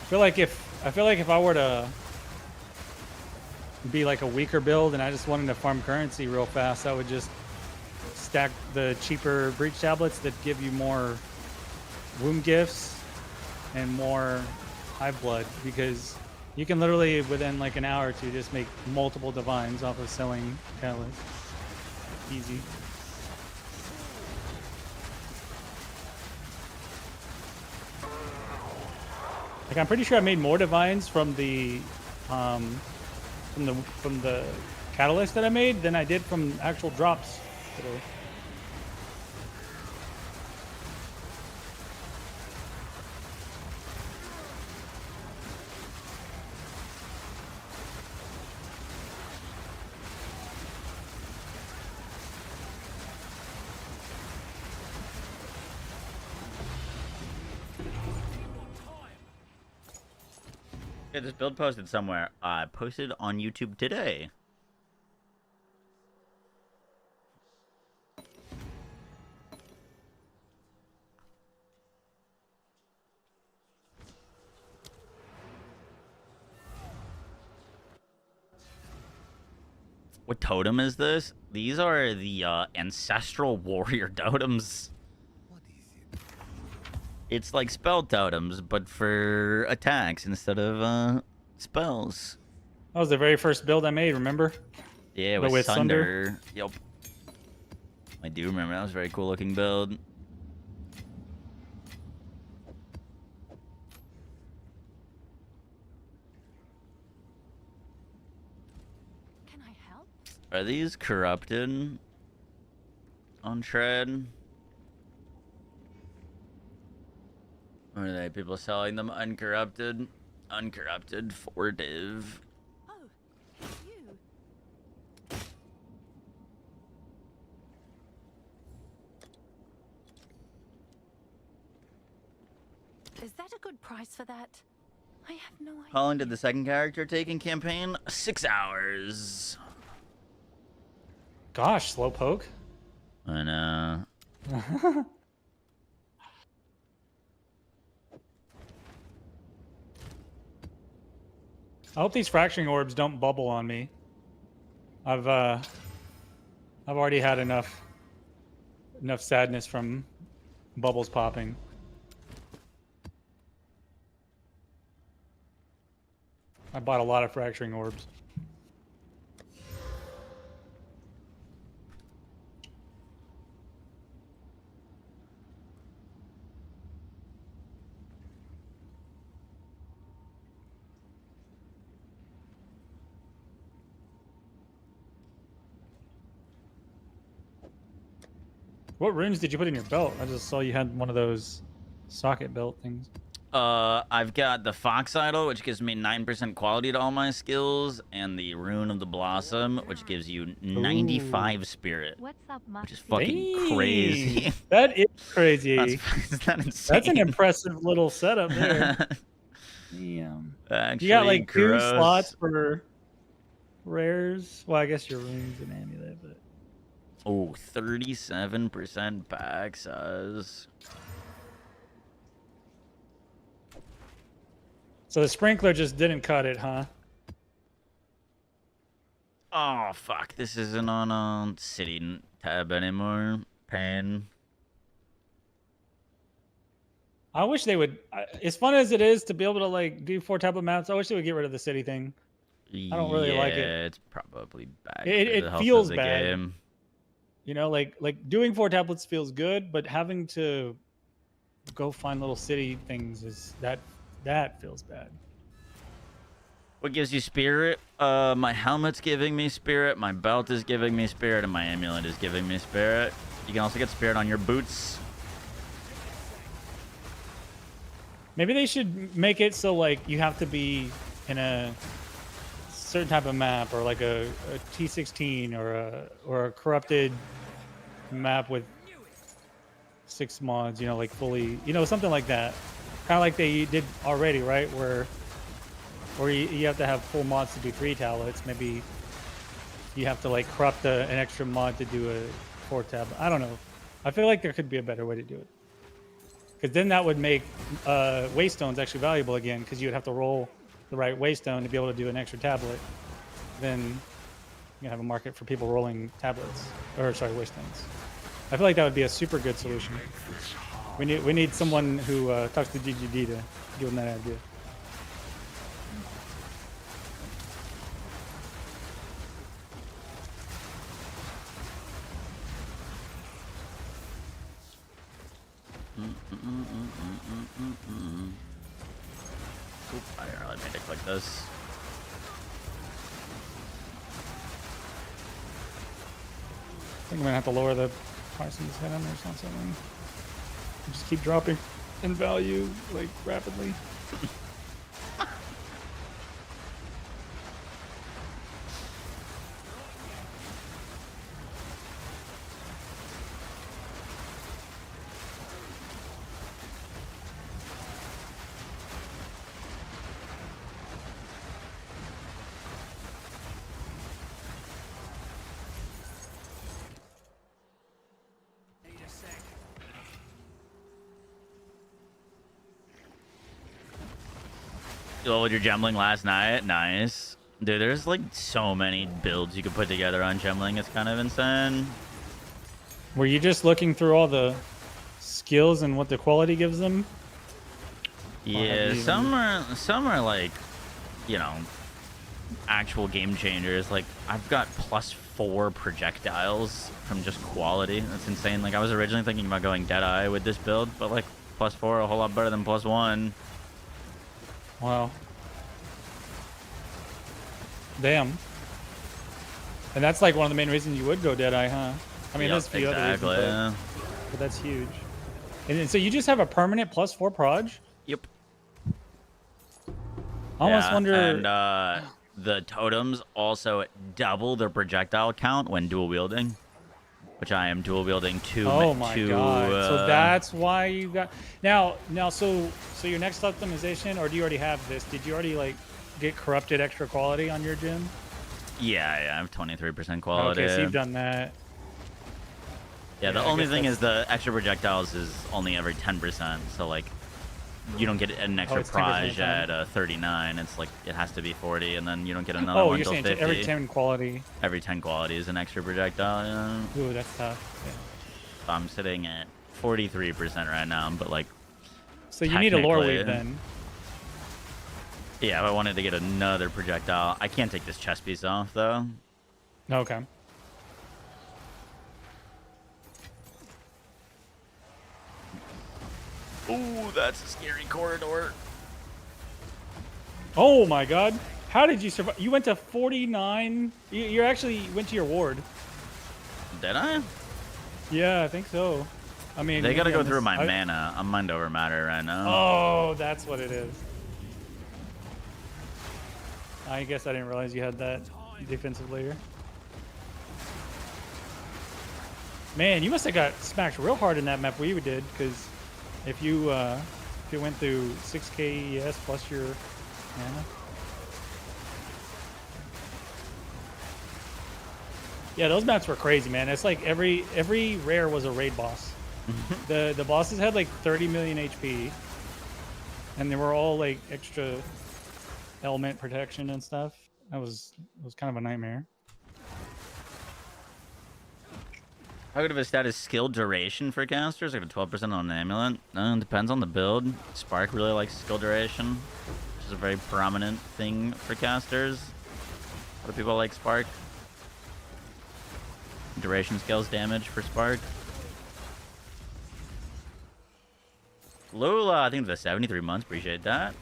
I feel like if I were to be like a weaker build and I just wanted to farm currency real fast, I would just stack the cheaper breach tablets that give you more womb gifts and more hive blood, because you can literally within like an hour or two just make multiple divines off of selling catalyst. Easy. Like I'm pretty sure I made more divines from the catalyst that I made than I did from actual drops today. Yeah, this build posted somewhere. I posted on YouTube today. What totem is this? These are the ancestral warrior totems. What is it? It's like spell totems, but for attacks instead of spells. That was the very first build I made, remember? Yeah, it But was with Sunder. Yep. I do remember. That was a very cool looking build. Can I help? Are these corrupted on Shred? Or are they people selling them uncorrupted? Uncorrupted for div. Oh, it's you. Is that a good price for that? I have no idea. How long did the second character take in campaign? 6 hours. Gosh, Slowpoke. I know. I hope these fracturing orbs don't bubble on me. I've already had enough sadness from bubbles popping. I bought a lot of fracturing orbs. What runes did you put in your belt? I just saw you had one of those socket belt things. I've got the Fox Idol, which gives me 9% quality to all my skills, and the Rune of the Blossom, which gives you 95 spirit, What's up, which is fucking Dang. crazy. That is crazy. Is that insane? That's an impressive little setup there. Damn. Actually, You got like two gross. slots for rares. Well, I guess your runes and amulet, but Oh, 37% back size. so the sprinkler just didn't cut it, huh? Oh, fuck. This isn't on City tab anymore. Pain. I wish they would. As fun as it is to be able to like do 4 tablet maps, I wish they would get rid of the city thing. I don't really like it. Yeah, it's probably bad. It for the health feels of the bad. game. You know, like doing 4 tablets feels good, but having to go find little city things is that feels bad. What gives you spirit? My helmet's giving me spirit, my belt is giving me spirit, and my amulet is giving me spirit. You can also get spirit on your boots. Maybe they should make it so like you have to be in a certain type of map, or like a T16 or a corrupted map with 6 mods, you know, like fully, you know, something like that. Kind of like they did already, right? Where you have to have full mods to do 3 tablets. Maybe you have to like corrupt an extra mod to do a 4 tablet. I don't know. I feel like there could be a better way to do it. Because then that would make waystones actually valuable again, because you'd have to roll the right waystone to be able to do an extra tablet. Then you can have a market for people rolling tablets, or sorry, waystones. I feel like that would be a super good solution. We need someone who talks to GGD to give them that idea. Oop, I didn't really mean to click this. I think I'm gonna have to lower the price of this head on there or something. Just keep dropping in value like rapidly. You leveled your Gemling last night. Nice. Dude, there's like so many builds you could put together on Gemling. It's kind of insane. Were you just looking through all the skills and what the quality gives them? Yeah, you some are like, you know, actual game changers. Like I've got +4 projectiles from just quality. That's insane. Like I was originally thinking about going Deadeye with this build, but like +4 a whole lot better than +1. Wow. Damn. And that's like one of the main reasons you would go Deadeye, huh? I mean, Yep, there's a few other exactly. reasons, but that's huge. And so you just have a permanent +4 proj? Yep. I almost Yeah, wonder. And the totems also double their projectile count when dual wielding, which I am dual wielding two. Oh my god! So that's why you got now. So your next optimization, or do you already have this? Did you already like get corrupted extra quality on your gym? Yeah, I have 23% quality. Okay, so you've done that. Yeah, the I only guess thing that's- is the extra projectiles is only every 10%. So like, you don't get an extra it's 10% proj at 39. It's like it has to be 40, and then you don't get another Oh, one you're until saying 50. every 10 quality. Every 10 quality is an extra projectile. Yeah. Ooh, that's tough. Yeah. So I'm sitting at 43% right now, but like, So you need a lore technically- weave then. yeah, if I wanted to get another projectile, I can't take this chest piece off though. Okay. Ooh, that's a scary corridor. Oh my god. How did you survive? You went to 49. You actually went to your ward. Did I? Yeah, I think so. I mean, They gotta maybe go I through missed- my mana. I'm mind over matter right now. Oh, that's what it is. I guess I didn't realize you had that defensive layer. Man, you must have got smacked real hard in that map we did, because if you went through 6k ES plus your mana. Yeah, those maps were crazy, man. It's like every rare was a raid boss. The bosses had like 30 million HP, and they were all like extra element protection and stuff. It was kind of a nightmare. How good of a stat is skill duration for casters? Like a 12% on an amulet. Depends on the build. Spark really likes skill duration, which is a very prominent thing for casters. A lot of people like Spark. Duration scales damage for Spark. Lula, I think the 73 months. Appreciate that.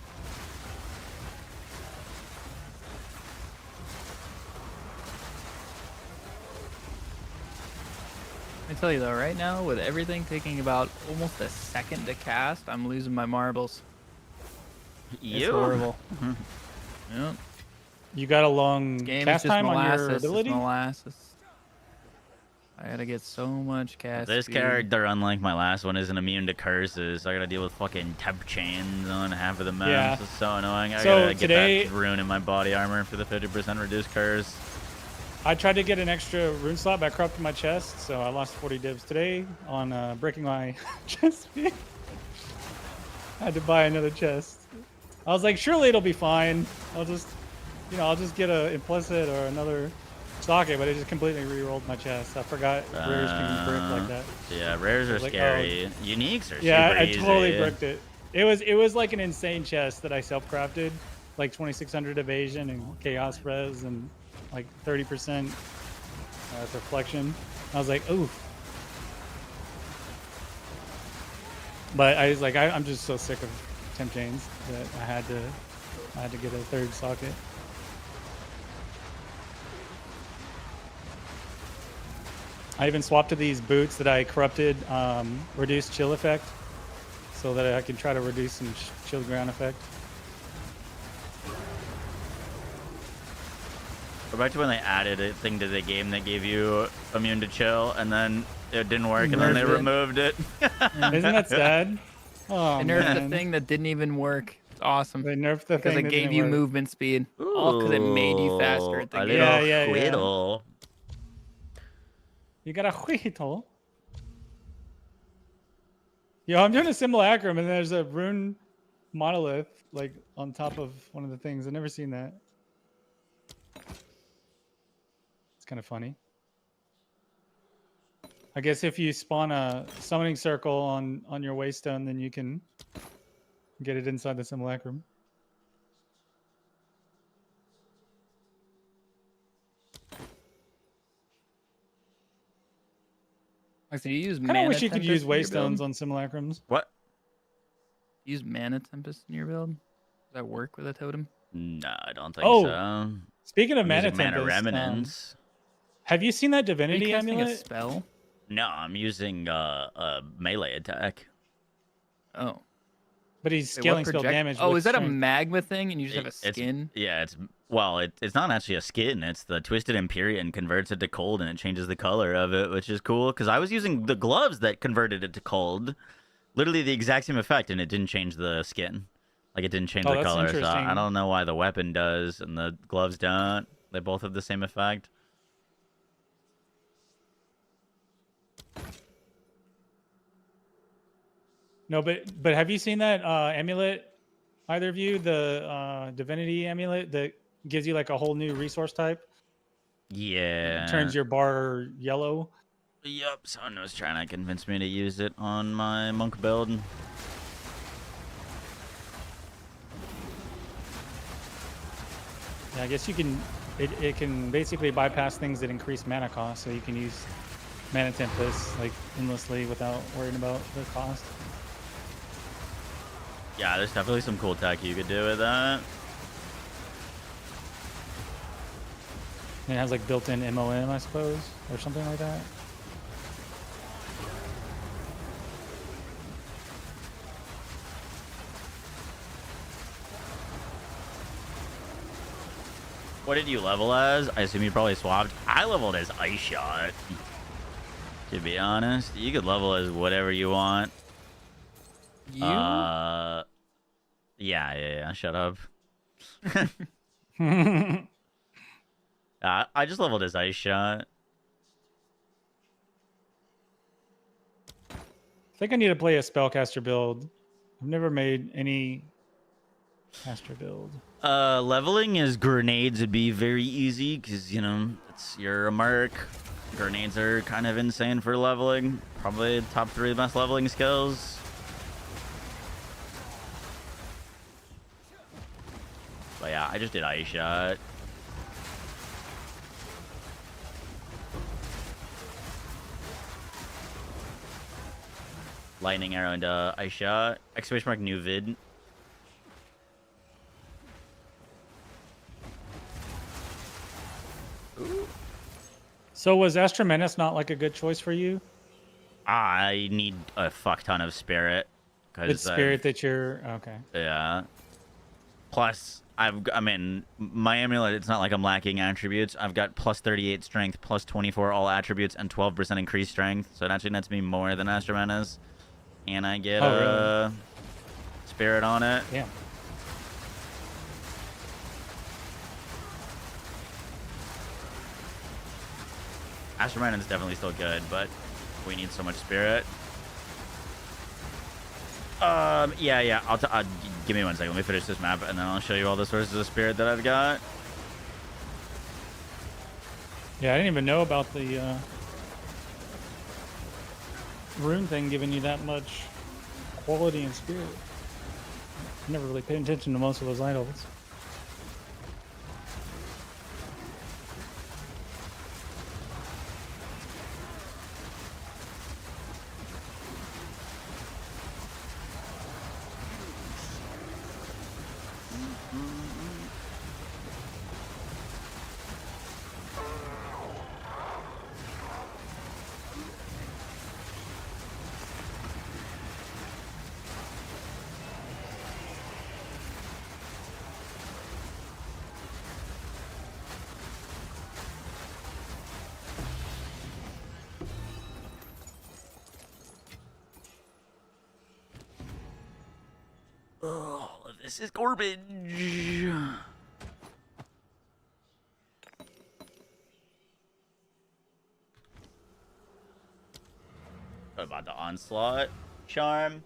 Let me tell you though, right now, with everything taking about almost a second to cast, I'm losing my marbles. It's horrible. Yep. You got a long Game is cast just time on your molasses. It's ability? molasses. I gotta get so much cast. This speed. character, unlike my last one, isn't immune to curses. So I gotta deal with fucking temp chains on half of the maps. Yeah. It's so annoying. I So gotta get today- that rune in my body armor for the 50% reduced curse. I tried to get an extra rune slot, but I corrupted my chest, so I lost 40 divs today on breaking my chest speed. I had to buy another chest. I was like, surely it'll be fine. I'll just get a implicit or another socket, but it just completely re-rolled my chest. I forgot rares can brick like that. Yeah, rares are like, scary. Uniques are Yeah, super I easy. totally bricked it. It was like an insane chest that I self-crafted, like 2600 evasion and chaos res and like 30% reflection. I was like, ooh. But I was like, I'm just so sick of temp chains that I had to get a third socket. I even swapped to these boots that I corrupted, reduced chill effect, so that I can try to reduce some chill ground effect. Go back to when they added a thing to the game that gave you immune to chill, and then it didn't work, and then they Nerfed it. removed it. Isn't that sad? Oh, They nerfed man. the thing that didn't even work. It's awesome. They nerfed the Because thing it that gave didn't you work. movement speed. All because it made you faster at the A game. little Yeah. whittle. You got a whittle. Yo, I'm doing a simulacrum, and there's a rune monolith like on top of one of the things. I've never seen that. kind of funny. I guess if you spawn a summoning circle on your waystone, then you can get it inside the simulacrum. Like, so you use Kind of mana wish you could Tempest use in your build? waystones on simulacrums. What? Use mana tempest in your build? Does that work with a totem? No, I don't think Oh, so. Speaking of I'm mana using mana tempest, remnants. have you seen that Are you divinity casting a amulet? spell? No, I'm using a melee attack. Oh. But he's Wait, scaling what spell project- damage. Oh, with is that a strength. magma thing and you just have a skin? It's not actually a skin. It's the Twisted Empyrean converts it to cold and it changes the color of it, which is cool. Because I was using the gloves that converted it to cold, literally the exact same effect, and it didn't change the skin. Like it didn't change Oh, the that's color. So I interesting. don't know why the weapon does and the gloves don't. They both have the same effect. No, but have you seen that amulet? Either of you, the divinity amulet that gives you like a whole new resource type, Yeah. turns your bar yellow. Yup. Someone was trying to convince me to use it on my monk build. Yeah, I guess you can. It can basically bypass things that increase mana cost, so you can use mana tempest like endlessly without worrying about the cost. Yeah, there's definitely some cool tech you could do with that. And it has like built-in MOM, I suppose, or something like that. What did you level as? I assume you probably swapped. I leveled as Ice Shot. To be honest, you could level as whatever you want. You? Yeah. Shut up. I just leveled as Ice Shot. I think I need to play a spellcaster build. I've never made any caster build. Leveling as grenades would be very easy because you're a merc. Grenades are kind of insane for leveling. Probably top 3 best leveling skills. But yeah, I just did Ice Shot. Lightning arrow into Ice Shot. Exclamation mark new vid. So was Astra Menace not like a good choice for you? I need a fuck ton of spirit. It's spirit that you're okay. Yeah. Plus, my amulet, it's not like I'm lacking attributes. I've got plus 38 strength, plus 24 all attributes, and 12% increased strength. So it actually nets me more than Astra Menace. And I get really? spirit on it. Yeah. Astra Menace is definitely still good, but we need so much spirit. Yeah. Give me 1 second. Let me finish this map, and then I'll show you all the sources of spirit that I've got. Yeah, I didn't even know about the rune thing giving you that much quality and spirit. I never really paid attention to most of those idols. Oh, this is garbage. What about the onslaught charm?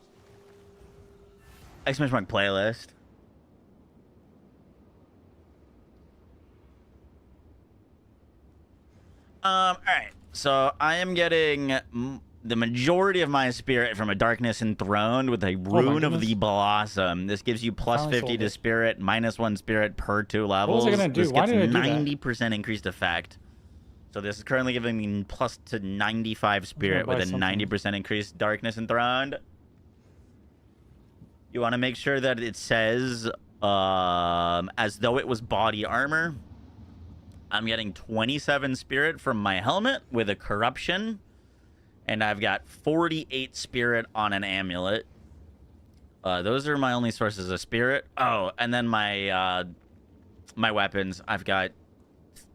Exclamation mark playlist. All right. So I am getting the majority of my spirit from a darkness enthroned with a rune of the goodness. blossom. This gives you plus Finally 50 sold to it. spirit, -1 spirit per 2 What levels. was I gonna do? This Why gets did I do that? 90% increased effect. So this is currently giving me plus to 95 spirit buy with a something. 90% increased darkness enthroned. You want to make sure that it says as though it was body armor. I'm getting 27 spirit from my helmet with a corruption. And I've got 48 spirit on an amulet. Those are my only sources of spirit. Oh, and then my my weapons. I've got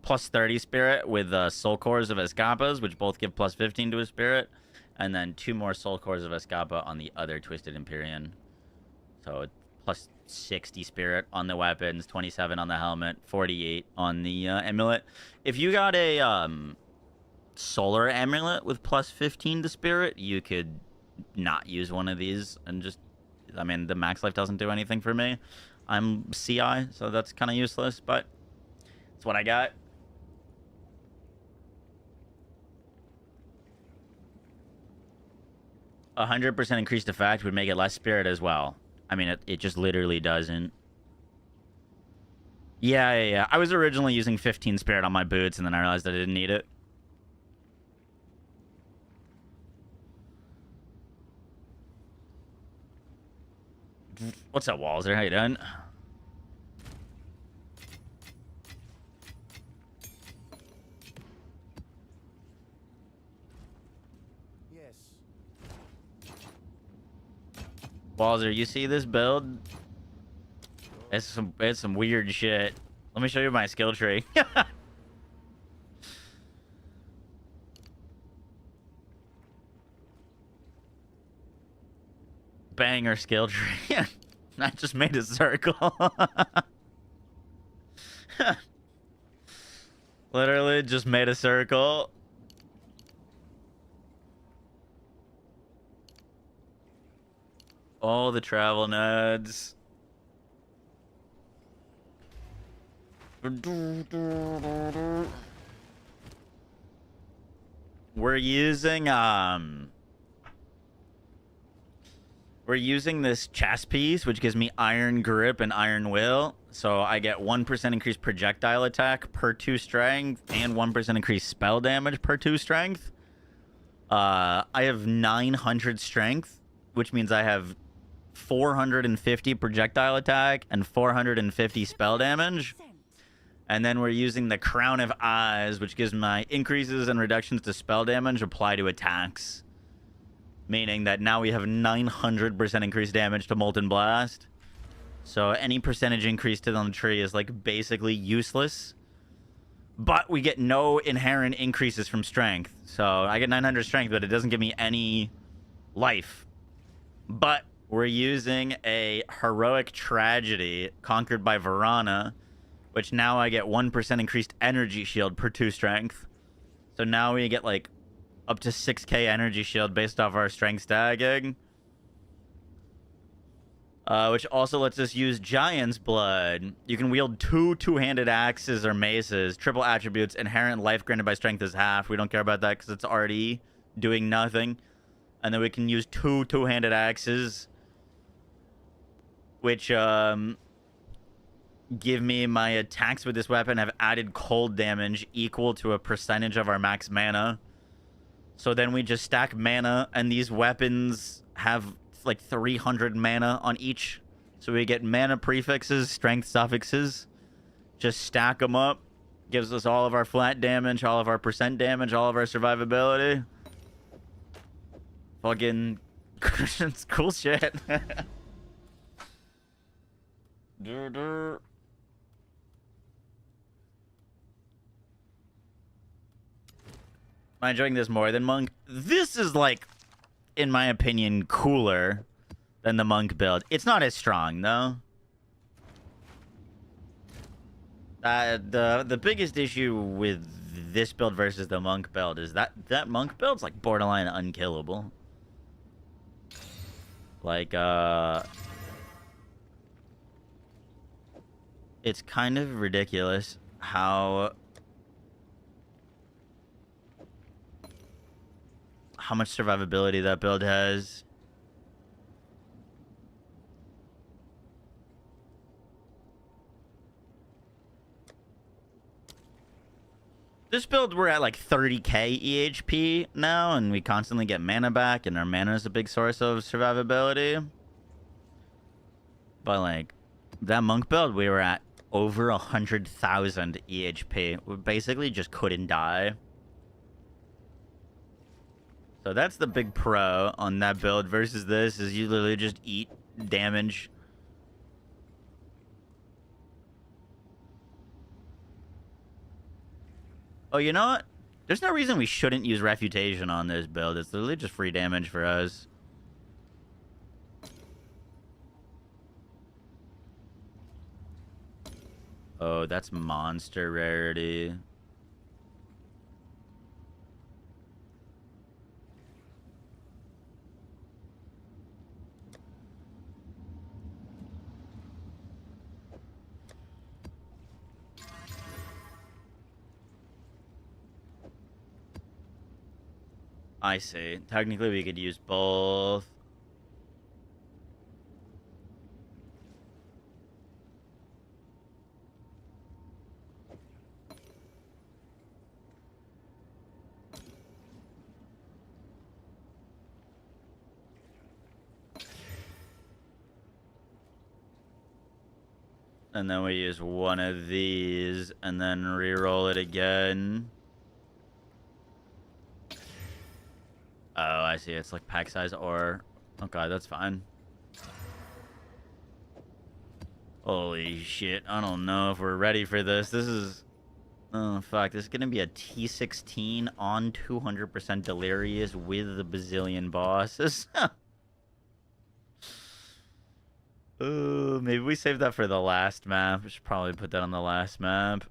plus 30 spirit with soul cores of Escapas, which both give plus 15 to a spirit. And then 2 more soul cores of Escapa on the other Twisted Empyrean. So plus 60 spirit on the weapons, 27 on the helmet, 48 on the amulet. If you got a solar amulet with plus 15 to spirit, you could not use one of these and just, I mean, the max life doesn't do anything for me. I'm CI, so that's kind of useless, but it's what I got. A 100% increased effect would make it less spirit as well. I mean, it just literally doesn't. Yeah. I was originally using 15 spirit on my boots, and then I realized I didn't need it. What's up, Walzer? How you doing? Yes. Walzer, you see this build? It's some weird shit. Let me show you my skill tree. Banger skill tree. I just made a circle. Literally just made a circle. All the travel nodes. We're using this chest piece, which gives me iron grip and iron will. So I get 1% increased projectile attack per 2 strength and 1% increased spell damage per 2 strength. I have 900 strength, which means I have 450 projectile attack and 450 spell damage. And then we're using the Crown of Eyes, which gives my increases and reductions to spell damage apply to attacks. Meaning that now we have 900% increased damage to Molten Blast. So any percentage increase to the tree is like basically useless. But we get no inherent increases from strength. So I get 900 strength, but it doesn't give me any life. But we're using a Heroic Tragedy conquered by Varana, which now I get 1% increased energy shield per 2 strength. So now we get like up to 6k energy shield based off our strength stacking. Which also lets us use Giant's Blood. You can wield 2 two-handed axes or maces. Triple attributes. Inherent life granted by strength is half. We don't care about that because it's already doing nothing. And then we can use 2 two-handed axes, which give me my attacks with this weapon have added cold damage equal to a percentage of our max mana. So then we just stack mana, and these weapons have like 300 mana on each. So we get mana prefixes, strength suffixes. Just stack them up. Gives us all of our flat damage, all of our percent damage, all of our survivability. Fucking it's cool shit. Am I enjoying this more than Monk? This is like, in my opinion, cooler than the Monk build. It's not as strong though. The biggest issue with this build versus the Monk build is that Monk build's like borderline unkillable. Like it's kind of ridiculous how how much survivability that build has. This build, we're at like 30k EHP now, and we constantly get mana back, and our mana is a big source of survivability. But like, that monk build, we were at over 100,000 EHP. We basically just couldn't die. So that's the big pro on that build versus this, is you literally just eat damage. Oh, you know what? There's no reason we shouldn't use Refutation on this build. It's literally just free damage for us. Oh, that's monster rarity. I see. Technically, we could use both. And then we use one of these and then re-roll it again. Oh, I see. It's like pack size or... Okay, that's fine. Holy shit. I don't know if we're ready for this. This is... Oh, fuck. This is going to be a T16 on 200% Delirious with the bazillion bosses. Oh, maybe we save that for the last map. We should probably put that on the last map.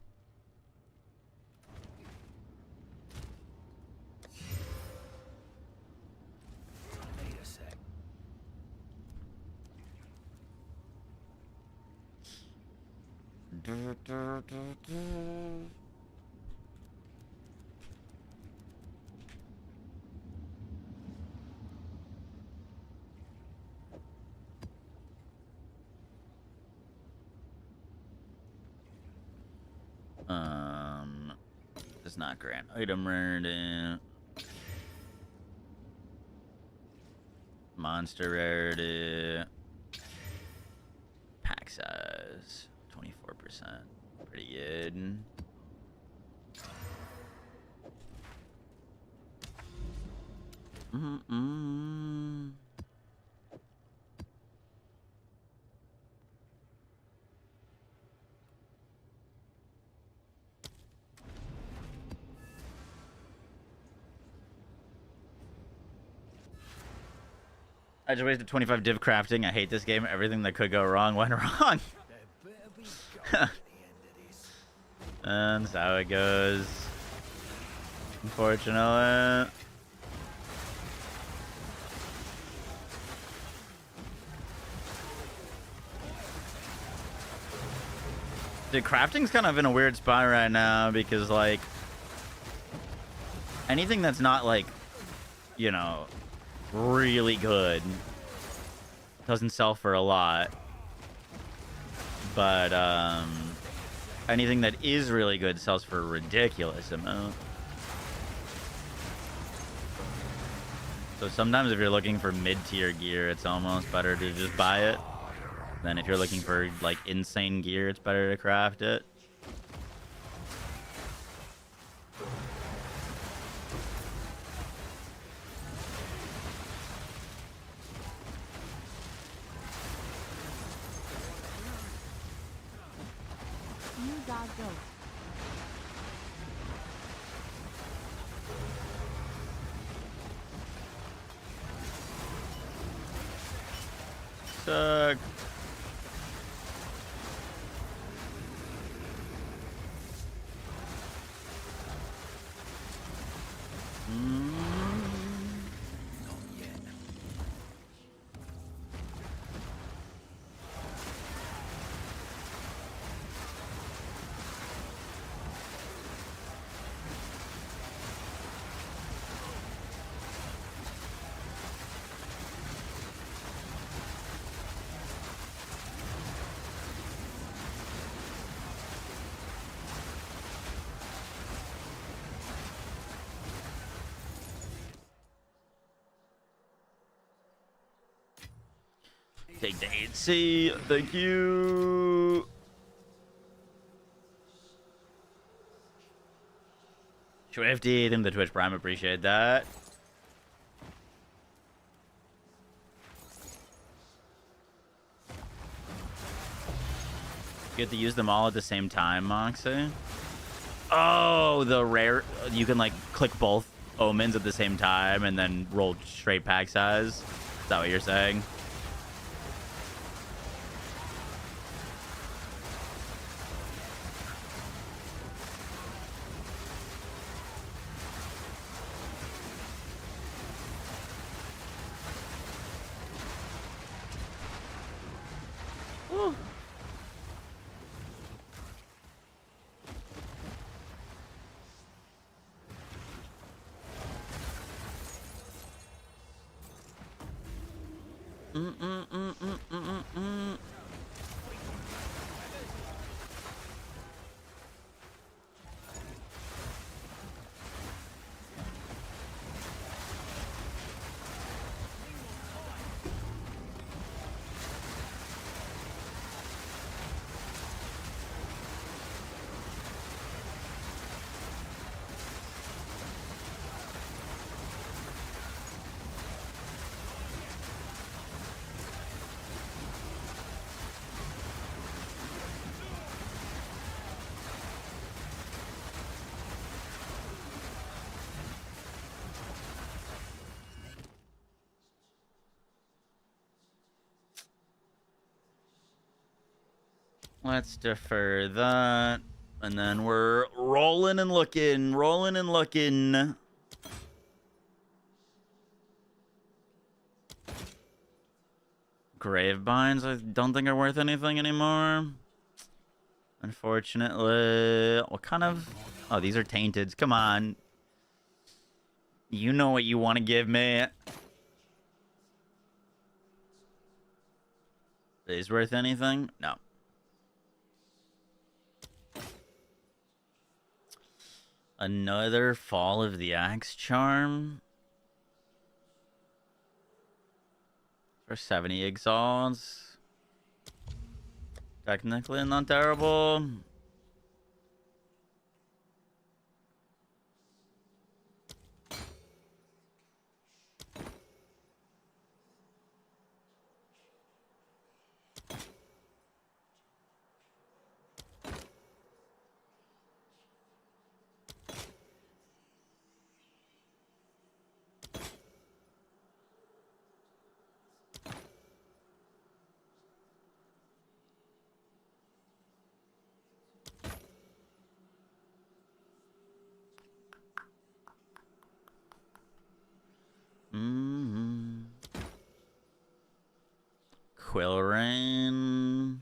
Does not grant item rarity. Monster rarity. Pack size. 24%. Pretty good. I just wasted 25 div crafting. I hate this game. Everything that could go wrong went wrong. And that's how it goes. Unfortunately. Dude, crafting's kind of in a weird spot right now because, like, anything that's not, like, you know, really good doesn't sell for a lot. But, anything that is really good sells for a ridiculous amount. So sometimes if you're looking for mid-tier gear, it's almost better to just buy it. Then if you're looking for, like, insane gear, it's better to craft it. Suck. Take the 8C. Thank you. Swifty, them the Twitch Prime. Appreciate that. You get to use them all at the same time, Moxie. Oh, the rare. You can like click both omens at the same time and then roll straight pack size. Is that what you're saying? Ooh. Let's defer that. And then we're rolling and looking, rolling and looking. Gravebinds, I don't think are worth anything anymore. Unfortunately. What kind of... Oh, these are tainted. Come on. You know what you want to give me. Is worth anything? No. Another Fall of the Axe Charm. For 70 Exalts. Technically not terrible. Quill Rain.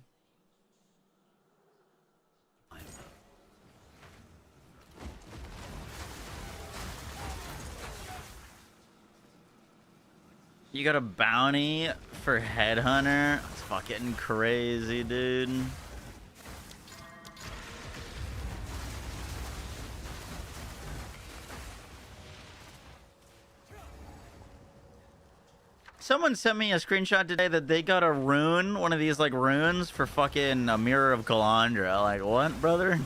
You got a bounty for Headhunter? That's fucking crazy, dude. Someone sent me a screenshot today that they got a rune, one of these like runes for fucking a Mirror of Calandra. Like, what, brother?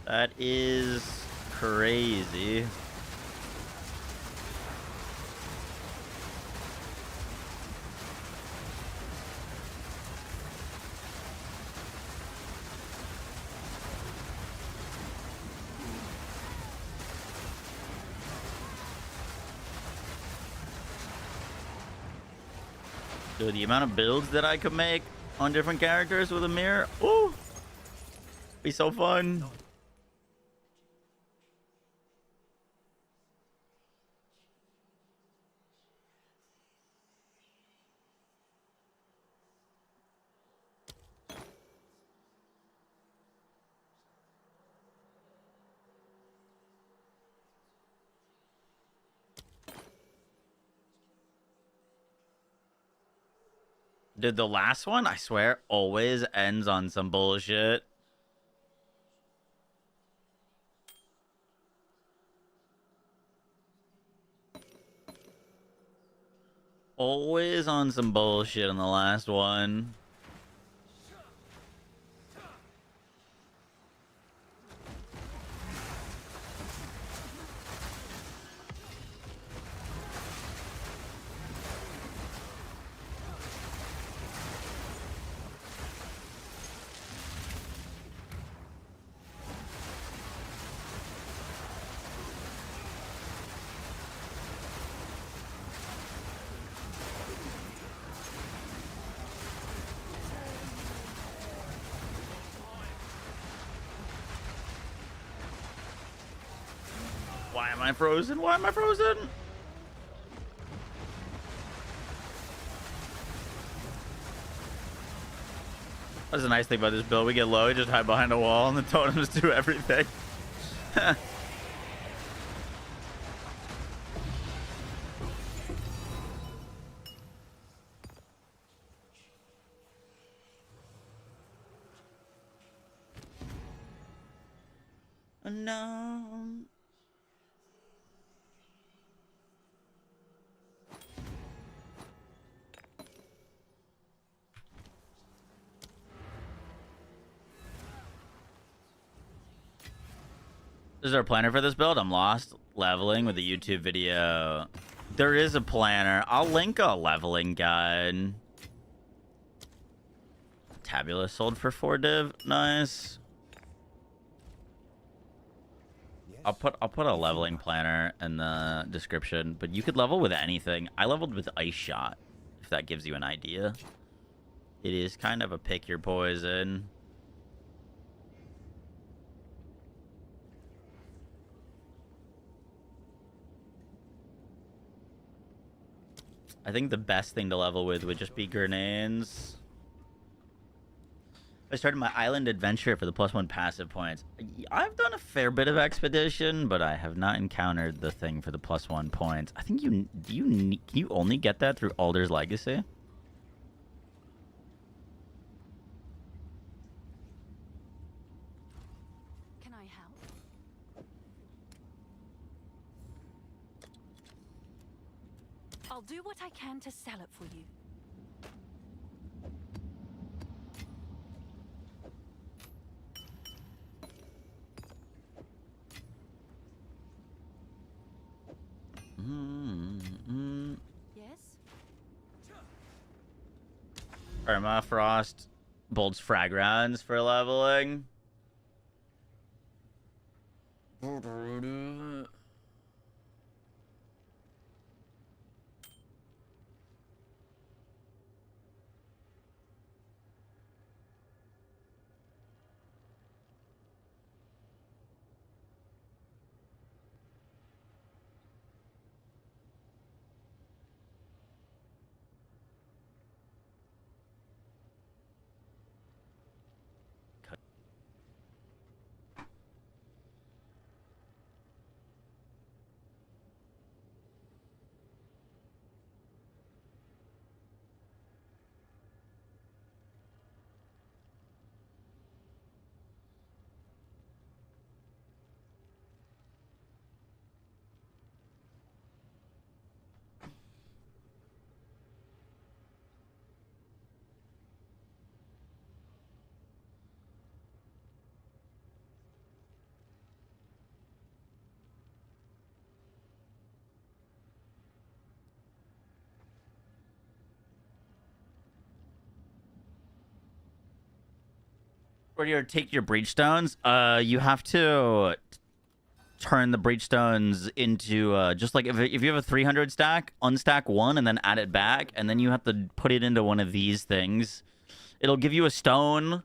That is crazy. Dude, the amount of builds that I could make on different characters with a mirror, ooh, be so fun. Dude, the last one, I swear, always ends on some bullshit. Always on some bullshit on the last one. Why am I frozen? Why am I frozen? That's the nice thing about this build. We get low, we just hide behind a wall, and the totems do everything. No. Is there a planner for this build? I'm lost leveling with a YouTube video. There is a planner. I'll link a leveling guide. Tabula sold for 4 div. Nice. I'll put a leveling planner in the description, but you could level with anything. I leveled with Ice Shot, if that gives you an idea. It is kind of a pick your poison. I think the best thing to level with would just be grenades. I started my island adventure for the +1 passive points. I've done a fair bit of expedition, but I have not encountered the thing for the +1 points. I think can you only get that through Alder's Legacy? Can I help? I'll do what I can to sell it for you. Yes? Frost bolts frag rounds for leveling. Where you take your breach stones, you have to turn the breach stones into just like if you have a 300 stack, unstack one and then add it back, and then you have to put it into one of these things. It'll give you a stone.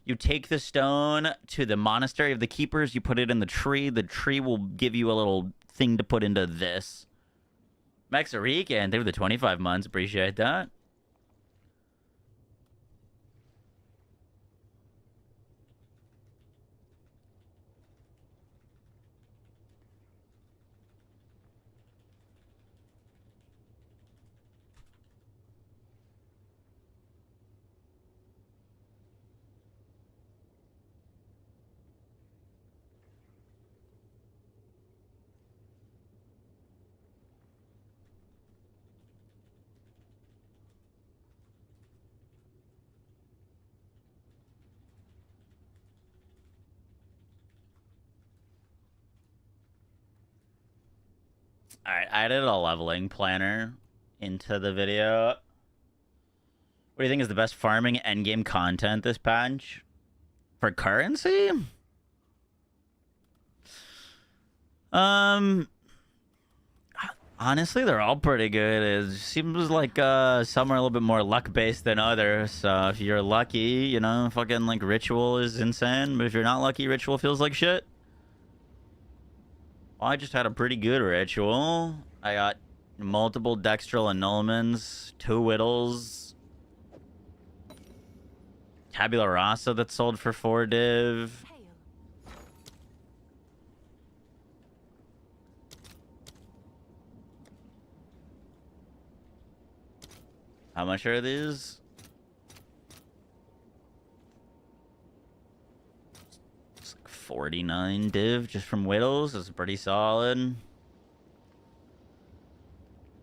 You take the stone to the monastery of the keepers. You put it in the tree. The tree will give you a little thing to put into this. Mexican, thank you for the 25 months. Appreciate that. Alright, I added a leveling planner into the video. What do you think is the best farming endgame content this patch? For currency? Honestly, they're all pretty good. It seems like some are a little bit more luck-based than others. So if you're lucky, you know, fucking like Ritual is insane. But if you're not lucky, Ritual feels like shit. Well, I just had a pretty good Ritual. I got multiple Dextral Annulments, 2 Whittles, Tabula Rasa that sold for 4 div. Hail. How much are these? It's like 49 div just from Whittles. That's pretty solid.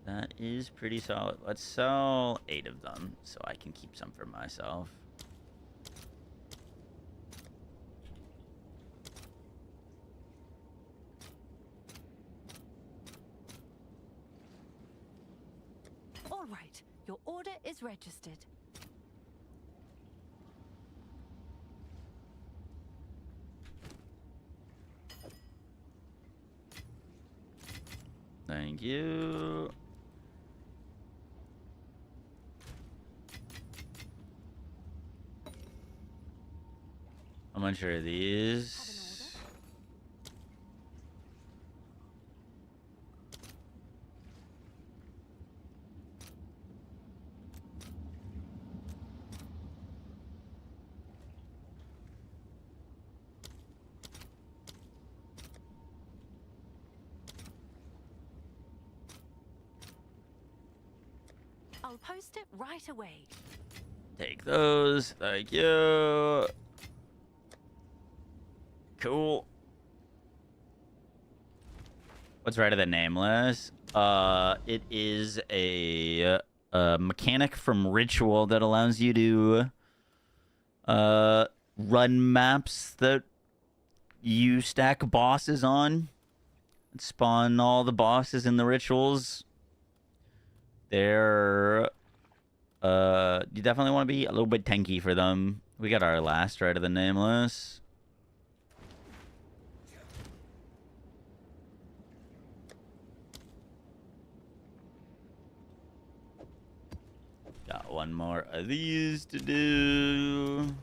That is pretty solid. Let's sell 8 of them so I can keep some for myself. All right. Your order is registered. Thank you. How much are these? I'll post it right away. Take those. Thank you. Cool. What's right of the nameless? It is a mechanic from Ritual that allows you to run maps that you stack bosses on. Spawn all the bosses in the rituals. They're you definitely want to be a little bit tanky for them. We got our last right of the nameless. Got one more of these to do.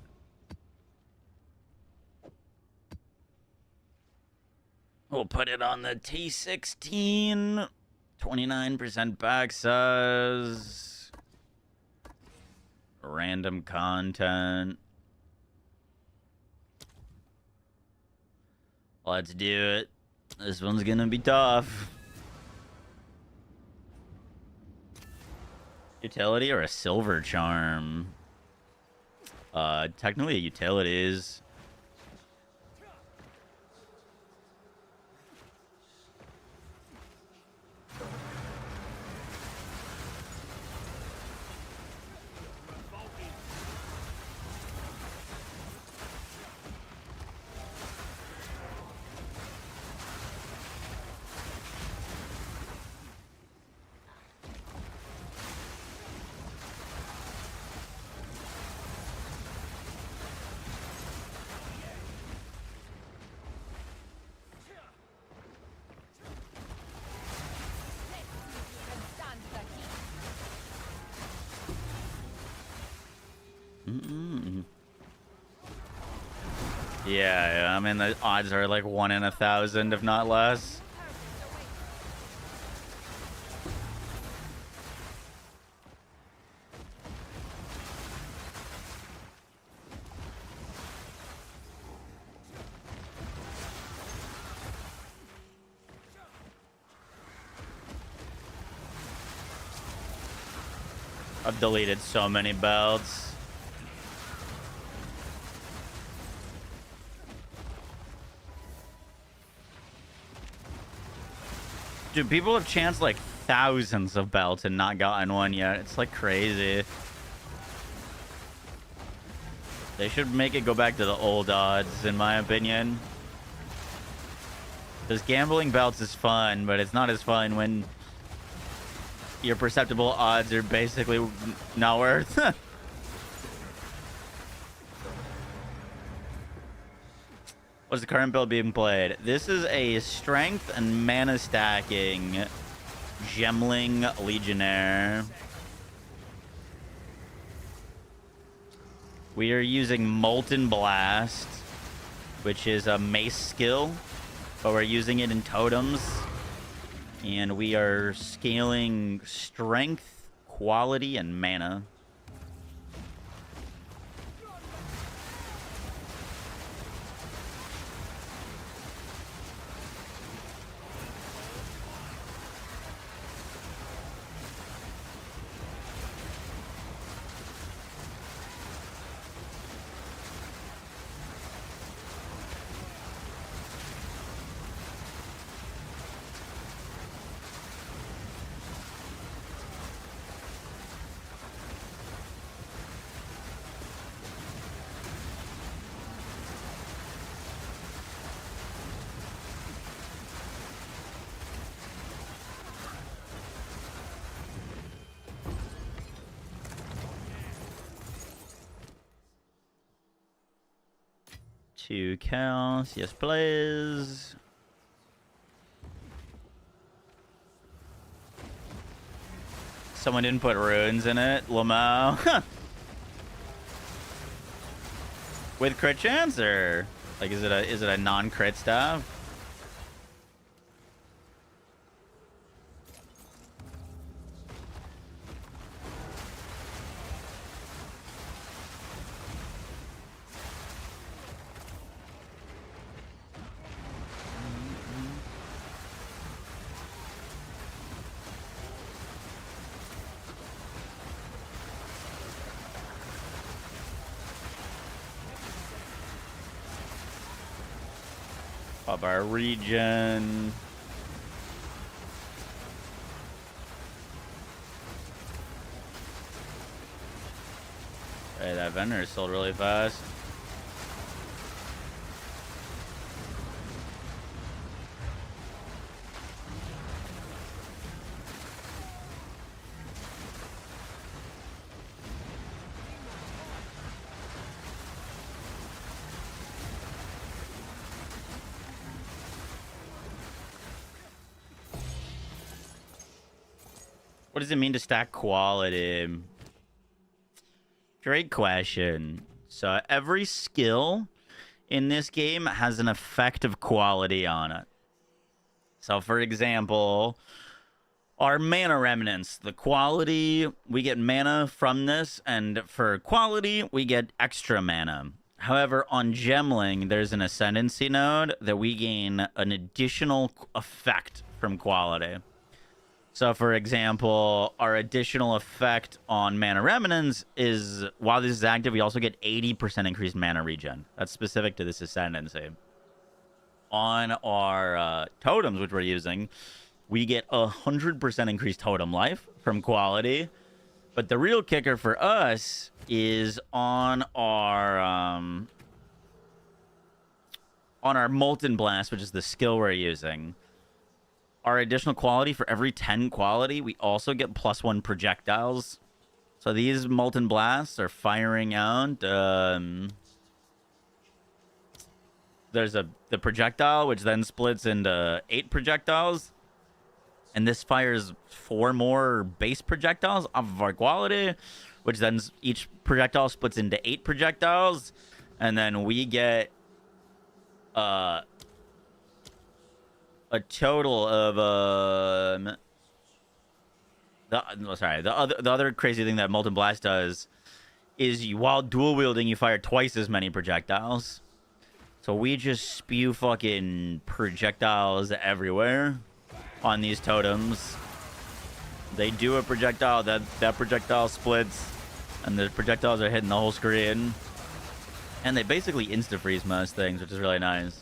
We'll put it on the T16. 29% back size. Random content. Let's do it. This one's gonna be tough. Utility or a silver charm? Technically utilities. Yeah, I mean, the odds are like 1 in 1,000, if not less. I've deleted so many belts. Dude, people have chanced like thousands of belts and not gotten one yet. It's like crazy. They should make it go back to the old odds, in my opinion. This gambling belts is fun, but it's not as fun when your perceptible odds are basically not worth. What's the current build being played? This is a strength and mana stacking Gemling Legionnaire. We are using Molten Blast, which is a mace skill, but we're using it in totems. And we are scaling strength, quality, and mana. Two counts, yes please. Someone didn't put runes in it, Lamau. With crit chance, or like is it a non-crit staff? Of our region. Hey, that vendor sold really fast. What does it mean to stack quality? Great question. So every skill in this game has an effect of quality on it. So for example, our mana remnants, the quality, we get mana from this, and for quality, we get extra mana. However, on Gemling, there's an ascendancy node that we gain an additional effect from quality. So, for example, our additional effect on Mana Remnants is, while this is active, we also get 80% increased mana regen. That's specific to this Ascendancy. On our totems, which we're using, we get 100% increased totem life from quality. But the real kicker for us is on our Molten Blast, which is the skill we're using. Our additional quality, for every 10 quality, we also get +1 projectiles. So these Molten Blasts are firing out. There's the projectile, which then splits into 8 projectiles. And this fires 4 more base projectiles off of our quality, which then each projectile splits into 8 projectiles. And then we get a total of the other crazy thing that Molten Blast does is while dual wielding, you fire twice as many projectiles. So we just spew fucking projectiles everywhere on these totems. They do a projectile, that projectile splits, and the projectiles are hitting the whole screen. And they basically insta-freeze most things, which is really nice.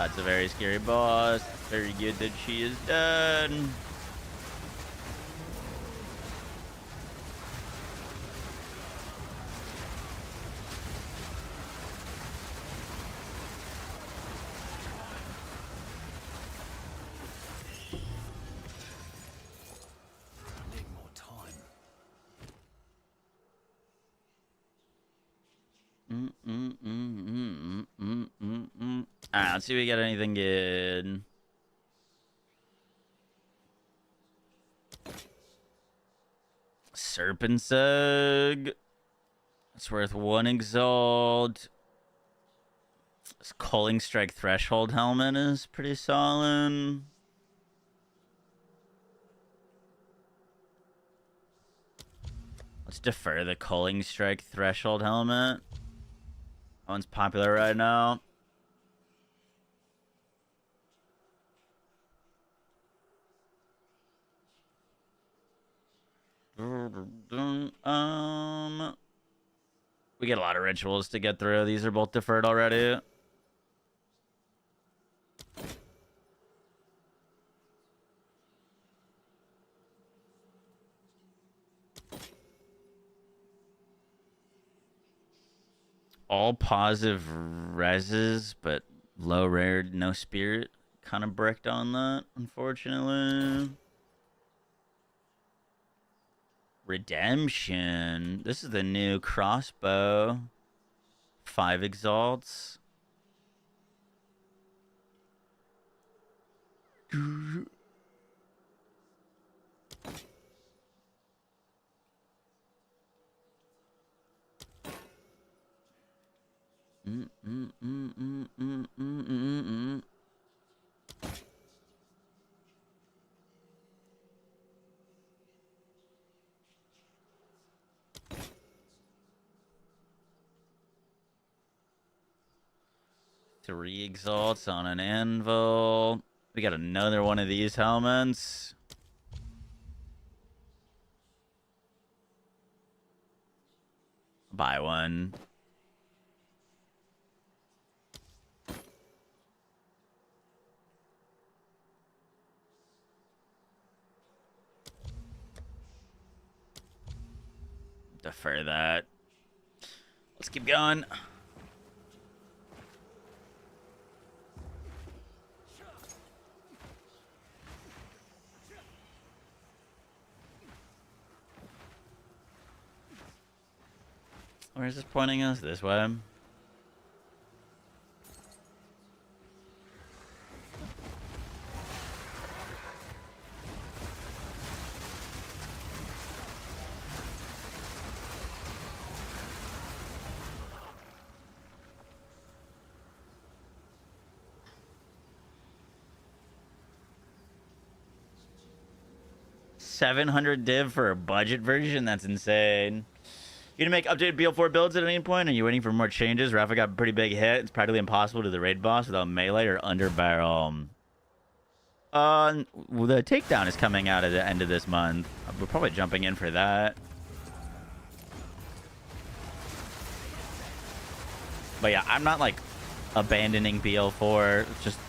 That's a very scary boss. Very good that she is dead. I need more time. Alright, let's see if we get anything good. Serpent's Egg. It's worth 1 exalt. This Culling Strike Threshold helmet is pretty solid. Let's defer the Culling Strike Threshold helmet. That one's popular right now. We get a lot of rituals to get through. These are both deferred already. All positive reses, but low rare, no spirit. Kind of bricked on that, unfortunately. Redemption. This is the new crossbow. 5 exalts. Three exalts on an anvil. We got another one of these helmets. Buy one. Defer that. Let's keep going. Where is this pointing us? This way? $700 div for a budget version? That's insane. You gonna make updated BL4 builds at any point? Are you waiting for more changes? Rafa got a pretty big hit. It's practically impossible to do the raid boss without melee or under barrel. Well, the takedown is coming out at the end of this month. We're probably jumping in for that. But yeah, I'm not like abandoning BL4. It's just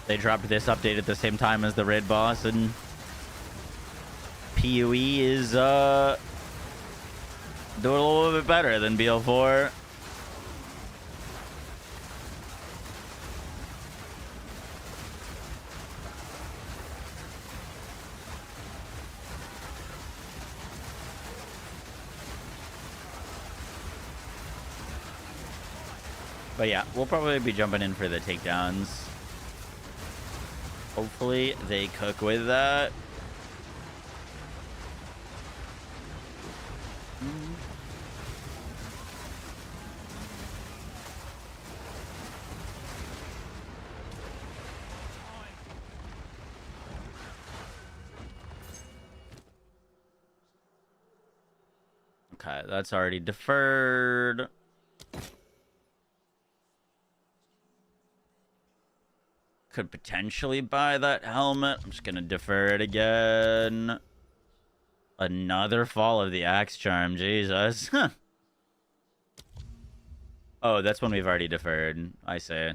they dropped this update at the same time as the raid boss, and PoE is doing a little bit better than BL4. But yeah, we'll probably be jumping in for the takedowns. Hopefully they cook with that. Okay, that's already deferred. Could potentially buy that helmet. I'm just gonna defer it again. Another fall of the axe charm, Jesus. Oh, that's one we've already deferred, I say.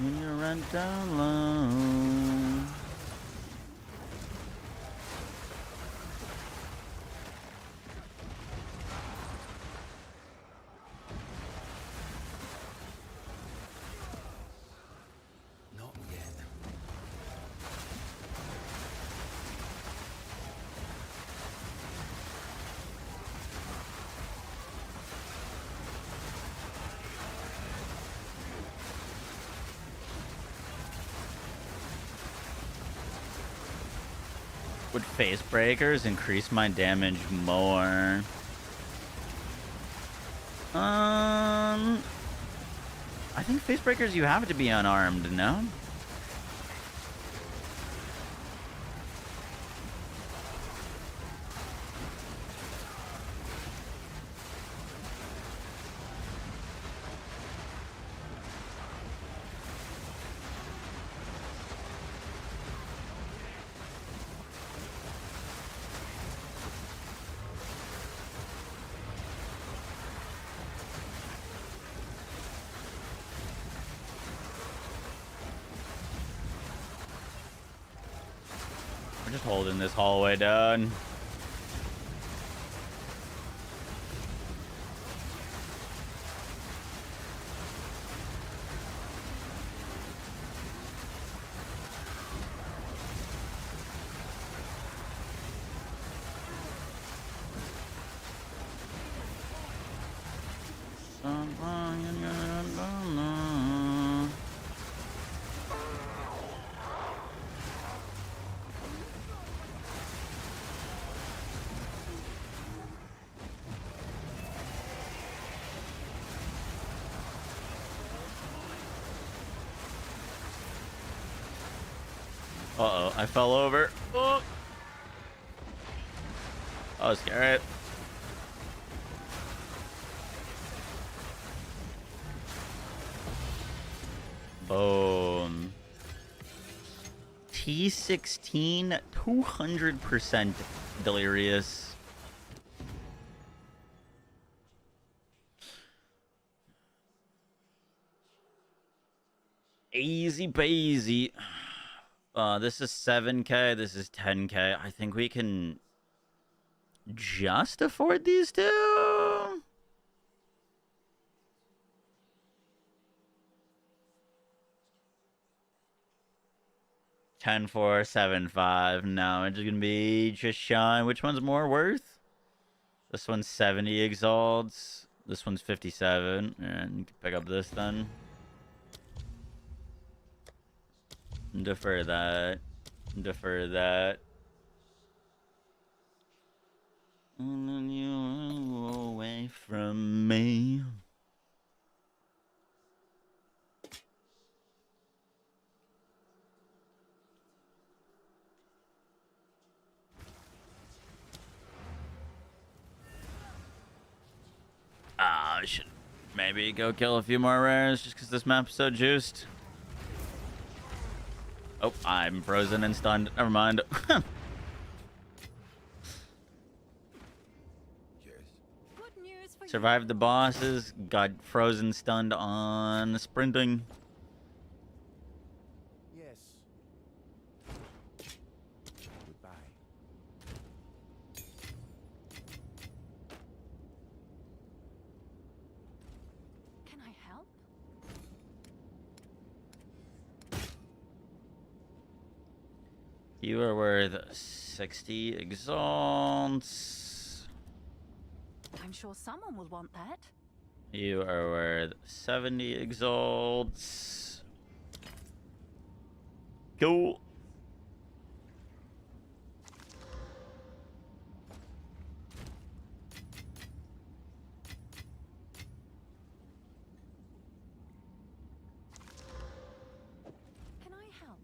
When you run down low. Not yet. Would face breakers increase my damage more? I think face breakers you have to be unarmed, no? We're just holding this hallway down. Uh-oh, I fell over. Oh, oh, scary. Boom. T16, 200% delirious. Easy peasy. This is 7K, this is 10K. I think we can just afford these two. Ten, 4, 7, 5. No, it's gonna be just shy. Which one's more worth? This one's 70 exalts. This one's 57. And you can pick up this then. Defer that. Defer that. And then you away from me. I should maybe go kill a few more rares just because this map's so juiced. Oh, I'm frozen and stunned. Never mind. Yes. Good news for Survived the bosses. Got frozen, stunned on sprinting. Yes. Goodbye. Can I help? You are worth 60 exalts. I'm sure someone will want that. You are worth 70 exalts. Cool. Can I help?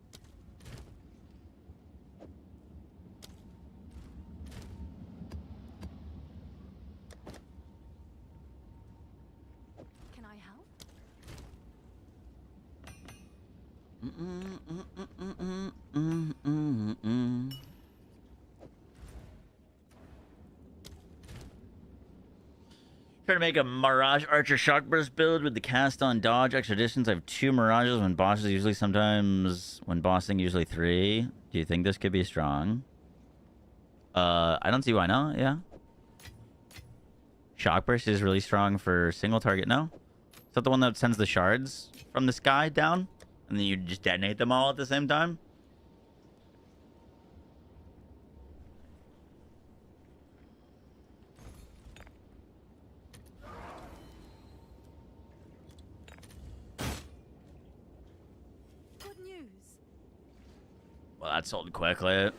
Can I help? Trying to make a Mirage Archer Shock Burst build with the cast on dodge extra distance. I have 2 Mirages when bosses usually sometimes when bossing usually 3. Do you think this could be strong? I don't see why not. Yeah. Shock Burst is really strong for single target. No, is that the one that sends the shards from the sky down and then you just detonate them all at the same time? Well, that sold quickly.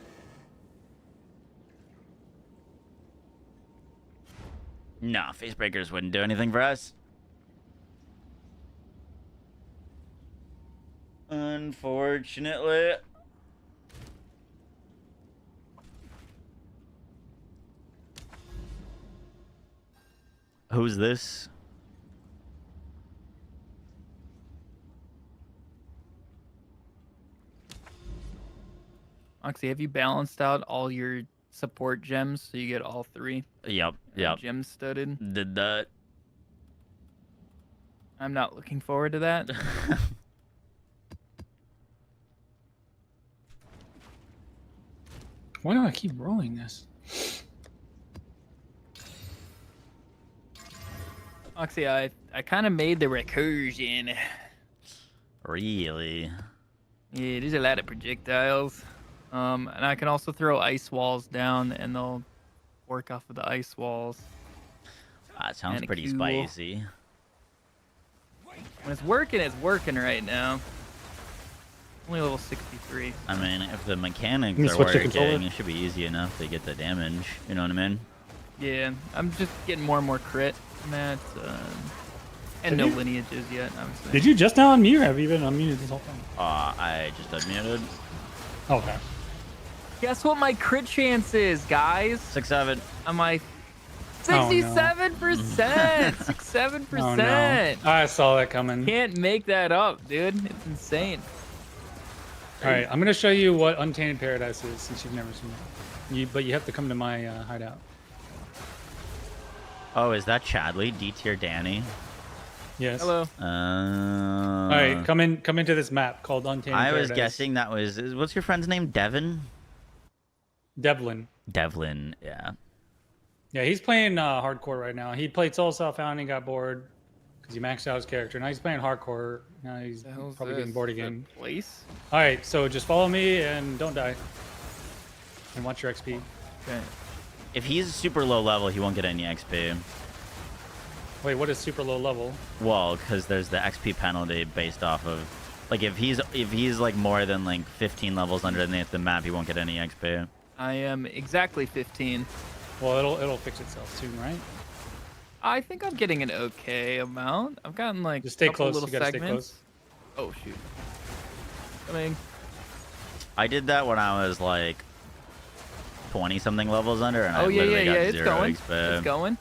Nah, face breakers wouldn't do anything for us. Unfortunately. Who's this? Oxy, have you balanced out all your support gems so you get all 3? Yep. Gem studded. Did that. I'm not looking forward to that. Why do I keep rolling this? Oxy, I kind of made the recursion. Really? Yeah, there's a lot of projectiles. And I can also throw ice walls down, and they'll work off of the ice walls. That sounds Kinda pretty cool. spicy. When it's working right now. Only level 63. I mean, if the mechanics Can you are switch to working, controller? it should be easy enough to get the damage. You know what I mean? Yeah, I'm just getting more and more crit from that. And Did no you? lineages yet, obviously. Did you just now unmute? Or have you been unmuted this whole time? I just unmuted. Oh, okay. Guess what my crit chance is, guys? 6-7. I'm like Oh, no. 67%. 67%. Oh, no. I saw that coming. Can't make that up, dude. It's insane. All right, I'm gonna show you what Untainted Paradise is since you've never seen it. But you have to come to my hideout. Oh, is that Chadley? D-tier Danny? Yes. Hello. All right, come into this map called Untainted I Paradise. was guessing that was... What's your friend's name? Devin? Devlin. Devlin, yeah. Yeah, he's playing hardcore right now. He played Soul Self Found and got bored because he maxed out his character. Now he's playing hardcore. Now he's The hell's probably this? getting bored again. The place? All right, so just follow me and don't die. And watch your XP. Okay. If he's super low level, he won't get any XP. Wait, what is super low level? Well, because there's the XP penalty based off of... Like, if he's like more than like 15 levels underneath the map, he won't get any XP. I am exactly 15. Well, it'll fix itself soon, right? I think I'm getting an okay amount. I've gotten like Just stay couple close. little You gotta segments. stay Oh shoot. Coming. I did that when I was like 20-something levels under, and I Oh yeah, literally got it's 0 going. XP. It's going.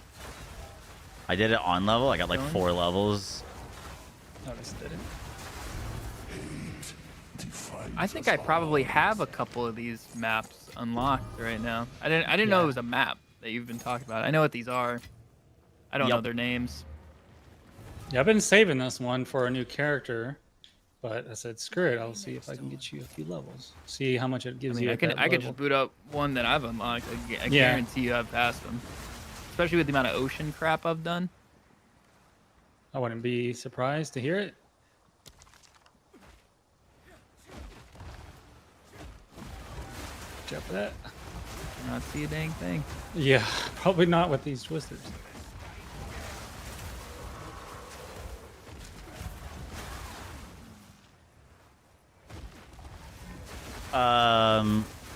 I did it on level. I got like Going. 4 levels. close. Oh, this did it. I think I probably have a couple of these maps unlocked right now. I didn't know it was a map that you've been talking about. I know what these are. I don't know Yep. their names. Yeah, I've been saving this one for a new character, but I said screw it. I'll see if I can get you a few levels. See how much it I gives mean, you. I at can that I could level. just boot up one that I've unlocked. I Yeah. guarantee you I've passed them. Especially with the amount of ocean crap I've done. I wouldn't be surprised to hear it. Watch out for that. Not see a dang thing. Yeah, probably not with these twisters.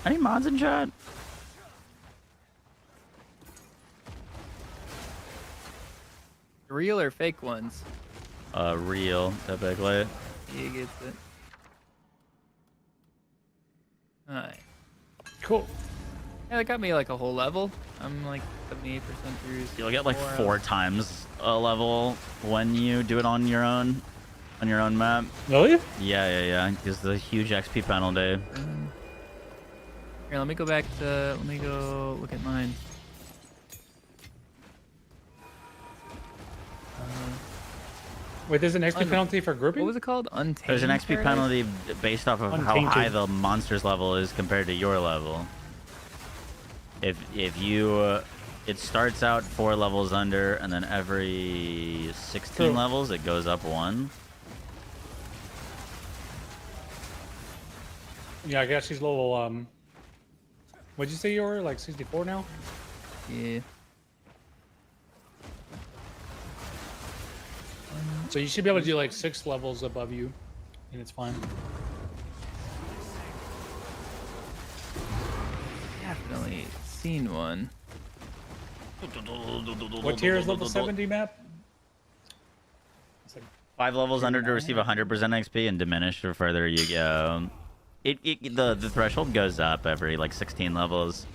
Any mods in chat? Real or fake ones? Real, typically. He gets it. Alright. Cool. Yeah, that got me like a whole level. I'm like 78% through. You'll get like 4 4 times a level when you do it on your own map. Really? Yeah. Because the huge XP penalty. Here, let me go back to. Let me go look at mine. Wait, there's an XP penalty for grouping? What was it called? Untamed. There's an XP Paradise? penalty based off of how Untainted. high the monster's level is compared to your level. If you, it starts out 4 levels under, and then every 16 True. levels it goes up 1. Yeah, I guess she's level, what'd you say you were? Like 64 now? Yeah. So you should be able to do like 6 levels above you, and it's fine. Definitely seen one. What tier is level 70 map? It's like 5 levels under to receive 100% XP and diminished the further you go. The threshold goes up every like 16 levels.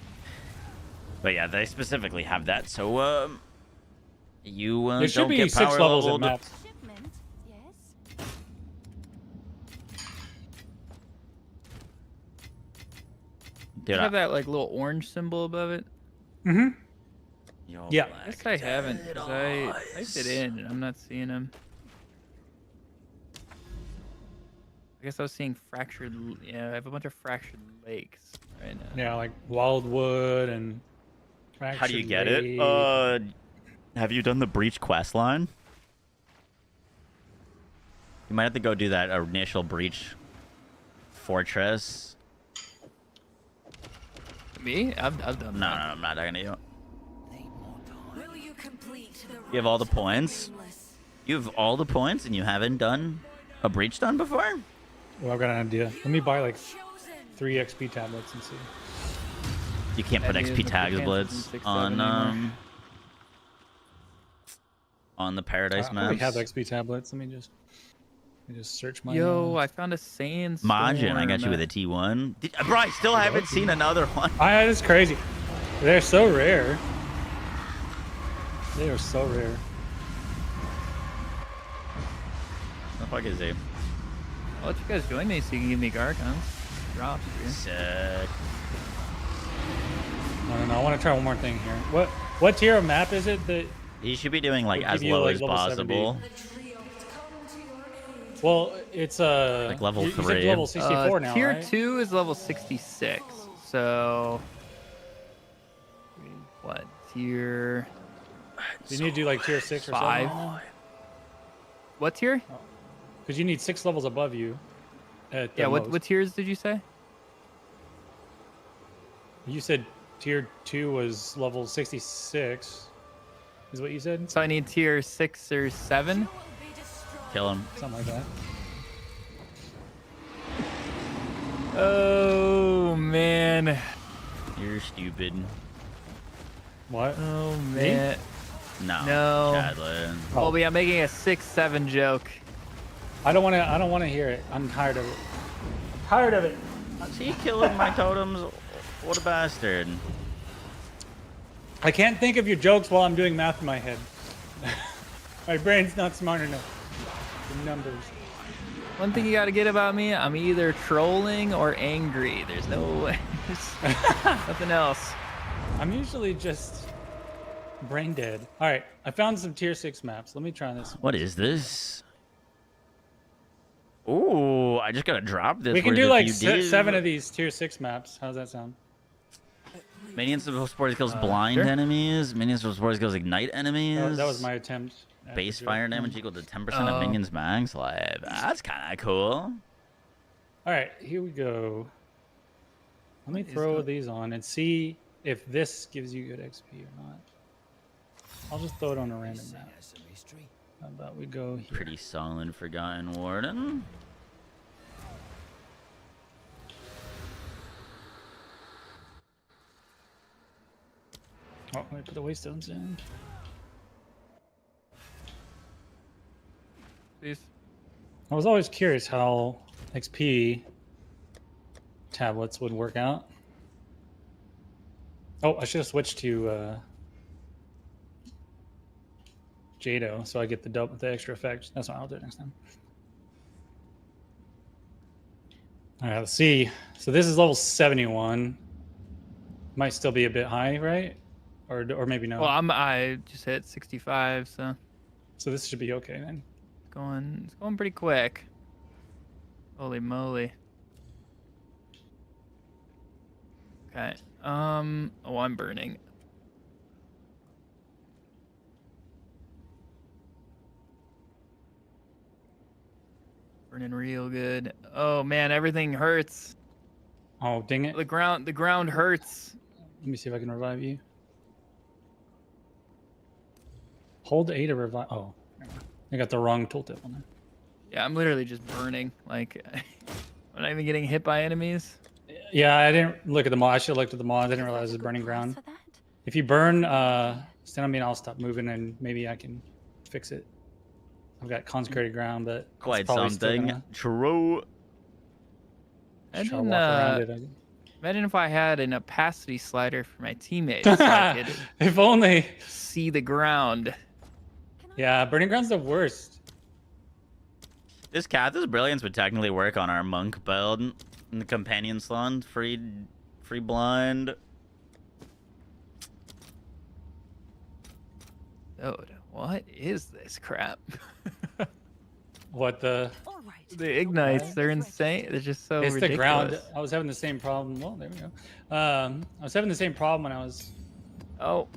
But yeah, they specifically have that. So you there should don't be get 6 power levels in leveled. maps. Shipment, yes. Dude, have that like little orange symbol above it. Mm-hmm. Yo, Yeah. black I guess I haven't, because I typed it eyes. in and I'm not seeing him. I guess I was seeing fractured. Yeah, I have a bunch of fractured lakes right now. Yeah, like Wildwood and. How do you Fractured get it? Lake. Have you done the Breach quest line? You might have to go do that initial Breach fortress. Me? I've done No, that. I'm not talking to you. Need more time. Will you complete the You have all the rite of points? nameless? You have all the points and you haven't done a Breach done before? Well, I've got an idea. Let me buy like Chosen. 3 XP tablets and see. You can't put Yeah, XP dude, tags can't blitz put 6, on 7 anymore. on the Paradise I already have maps. XP tablets. Let me just search my. Yo, I found a sandstorm. Majin, I got you with a T1. Bro, I still haven't seen another one. That's crazy. They're so rare. They are so rare. The fuck is he? I'll let you guys join me so you can give me Gargons. Drops, dude. Sick. No. I want to try one more thing here. What tier of map is it that? He should be doing like Would as give you, low like, as level possible. Well, it's Like level you said 3. level 64 now, Tier right? 2 is level 66. So. What? Tier. You need to do like tier 6 or 5. 7. What tier? Because you need 6 levels above you. At the Yeah, most. what tiers did you say? You said tier 2 was level 66. Is what you said? So I need tier 6 or 7? Kill him. Something like that. Oh, man. You're stupid. What? Oh, man. No. No. Chadlin. Oh. Colby, I'm making a 6-7 joke. I don't want to hear it. I'm tired of it. I'm tired of it. Is he killing my totems? What a bastard. I can't think of your jokes while I'm doing math in my head. My brain's not smart enough. The numbers. One thing you gotta get about me, I'm either trolling or angry. There's no there's nothing else. I'm usually just brain dead. All right, I found some tier 6 maps. Let me try this. What is this? Ooh, I just gotta drop this. We can Where's do the like few Ds? 7 of these tier 6 maps. How's that sound? Minions of sports skills blind sure. enemies. Minions of sports skills ignite enemies. That was my attempt. at base the fire joke. damage equal to 10% Oh. of minions max. Like that's kind of cool. All right, here we go. Let me What is throw that? these on and see if this gives you good XP or not. I'll just throw it on a random This map. has a mystery. How about we go here? Pretty solid Forgotten Warden. Oh, let me put the waystones in. Please. I was always curious how XP tablets would work out. Oh, I should have switched to Jado so I get the extra effect. That's what I'll do next time. All right, let's see. So this is level 71. Might still be a bit high, right? Or maybe no. Well, I just hit 65, so So this should be okay then. It's going pretty quick. Holy moly. Okay. Oh, I'm burning. Burning real good. Oh man, everything hurts. Oh, dang it. The ground hurts. Let me see if I can revive you. Hold A to revive. Oh, I got the wrong tooltip on there. Yeah, I'm literally just burning. Like, I'm not even getting hit by enemies. Yeah, I didn't look at the mod. I should have looked at the mod. I didn't realize it was burning ground. If you burn, stand on me and I'll stop moving and maybe I can fix it. I've got consecrated ground, but it's Quite probably still something. gonna True. just try to walk around it. Imagine if I had an opacity slider for my teammates, so I could If only. see the ground. Yeah, burning ground's the worst. This Cath's Brilliance would technically work on our monk build in the companion slot. Free blind. Dude, what is this crap? What the? All right. The ignites, they're insane. They're just so It's ridiculous. the ground. I was having the same problem. Well, there we go. I was having the same problem when I was Oh,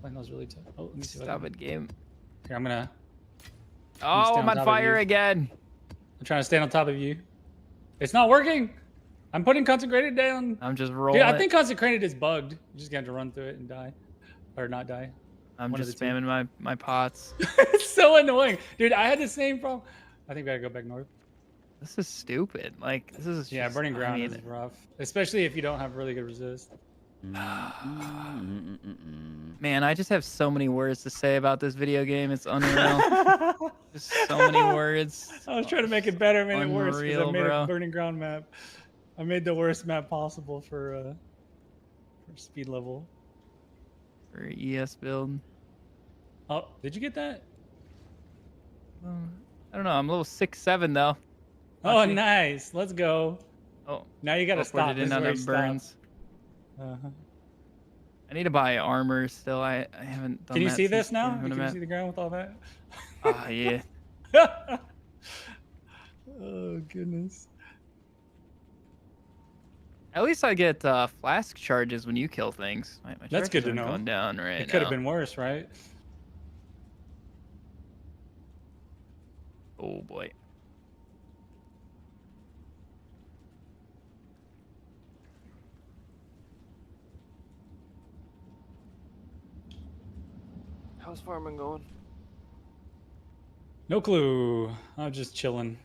playing those really tough. Oh, let me see what I stop can- it, game. Here, I'm gonna. Oh, stay I'm on on top of fire you. again. I'm trying to stand on top of you. It's not working. I'm putting consecrated down. I'm just rolling. Dude, I think consecrated is bugged. You just got to run through it and die, or not die. I'm one of just the two. spamming my pots. It's so annoying, dude. I had the same problem. I think we gotta go back north. This is stupid. Like, this is Yeah, just, burning ground I mean, is rough, especially if you don't have really good resist. man, I just have so many words to say about this video game. It's unreal. Just so many words. I was trying to make it better, made it worse because I Unreal, made bro. a burning ground map. I made the worst map possible for speed level. For ES build. Oh, did you get that? I don't know. I'm level 6-7 though. Oh, Lucky. nice. Let's go. Oh, Now you gotta hopefully stop. they This didn't is where have you burns. stop. Uh-huh. I need to buy armor still. I haven't done Can you that see since this now? Tournament Can you Map. see the ground with all that? Ah, yeah. Oh goodness. At least I get flask charges when you kill things. My That's good charges to aren't know. Going down right It could have now. been worse, right? Oh boy. How's farming going? No clue. I was just chilling.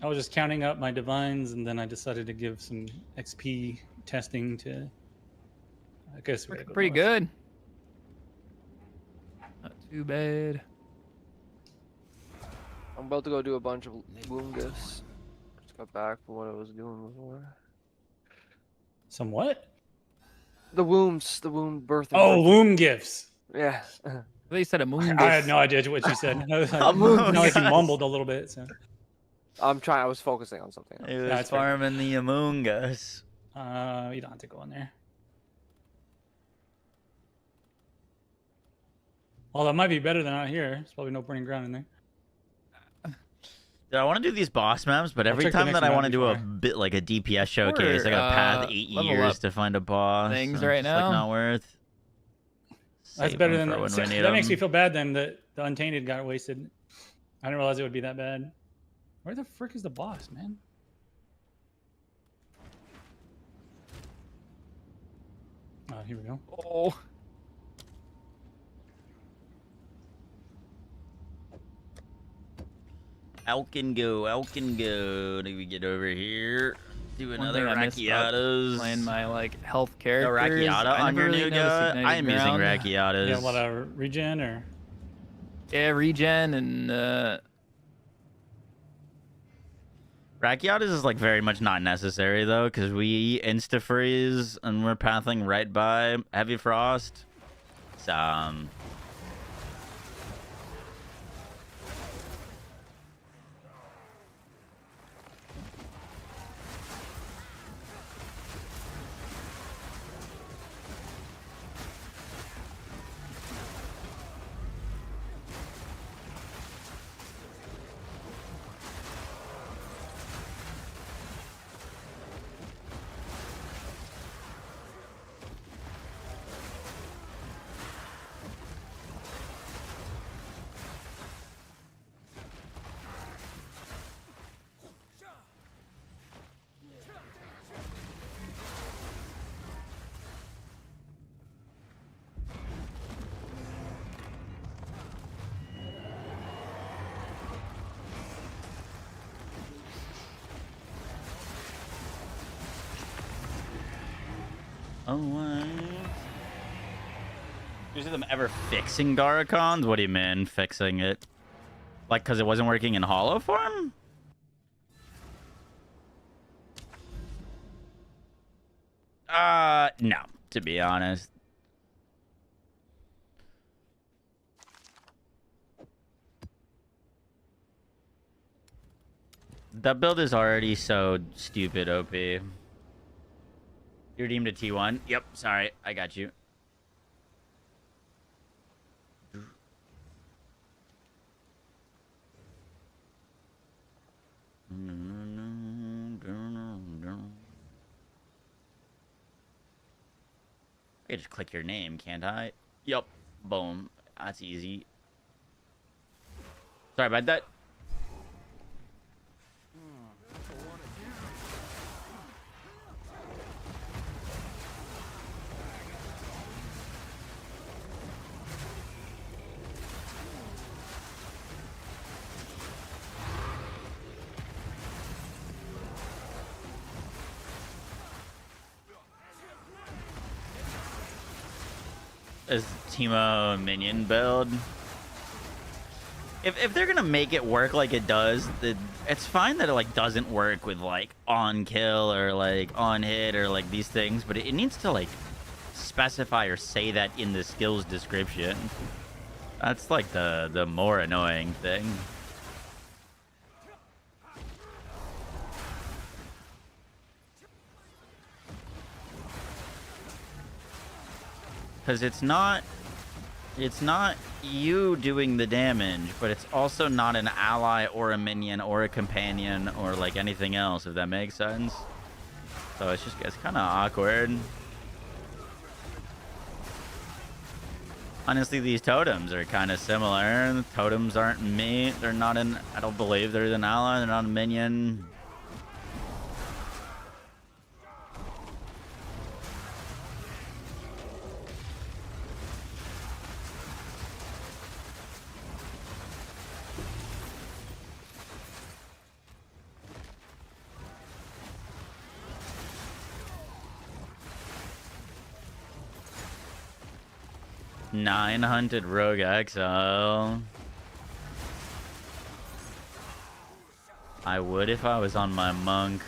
I was just counting up my divines, and then I decided to give some XP testing to. I guess we gotta go Pretty north. good. Not too bad. I'm about to go do a bunch of womb gifts. Just got back from what I was doing before. Some what? The womb birth. Oh, womb gifts. Yeah. At least said a moon. I had no idea what you said. A moon No, like you gifts. mumbled a little bit. So. I was focusing on something else. He was That's fair. farming the Among Us. You don't have to go in there. Well, that might be better than out here. There's probably no burning ground in there. Dude, I want to do these boss maps, but every check the time next that I map want to do a before. bit like a DPS showcase, I gotta path 8 level years up to find a boss. things so right it's just, like, now. not worth. That's Save better them than for when we need that. Makes me 'em. feel bad then that the Untainted got wasted. I didn't realize it would be that bad. Where the frick is the boss, man? Oh, here we go. Oh. Out can go, out can go. Do we get over here? Do One another thing I miss about Rackiatas. Playing my like health No characters. Rackiata I on never your really new noticed guy? ignited I am using ground. Rackiatas. Yeah, whatever. Regen or Yeah, regen and Rackiatas is like very much not necessary though, because we insta freeze and we're pathing right by heavy frost. So Oh, what? Do you see them ever fixing Daracons? What do you mean, fixing it? Like, because it wasn't working in hollow form? No, to be honest. That build is already so stupid, OP. You redeemed a T1? Yep, sorry. I got you. I can just click your name, can't I? Yup. Boom. That's easy. Sorry about that. Is Teemo minion build? If they're gonna make it work like it does, it's fine that it like doesn't work with like on kill or like on hit or like these things, but it needs to like specify or say that in the skills description. That's like the more annoying thing. Because it's not you doing the damage, but it's also not an ally or a minion or a companion or like anything else, if that makes sense. So it's kind of awkward. Honestly, these totems are kind of similar. The totems aren't me. They're not an. I don't believe they're an ally. They're not a minion. Nine hunted rogue exile. I would if I was on my monk.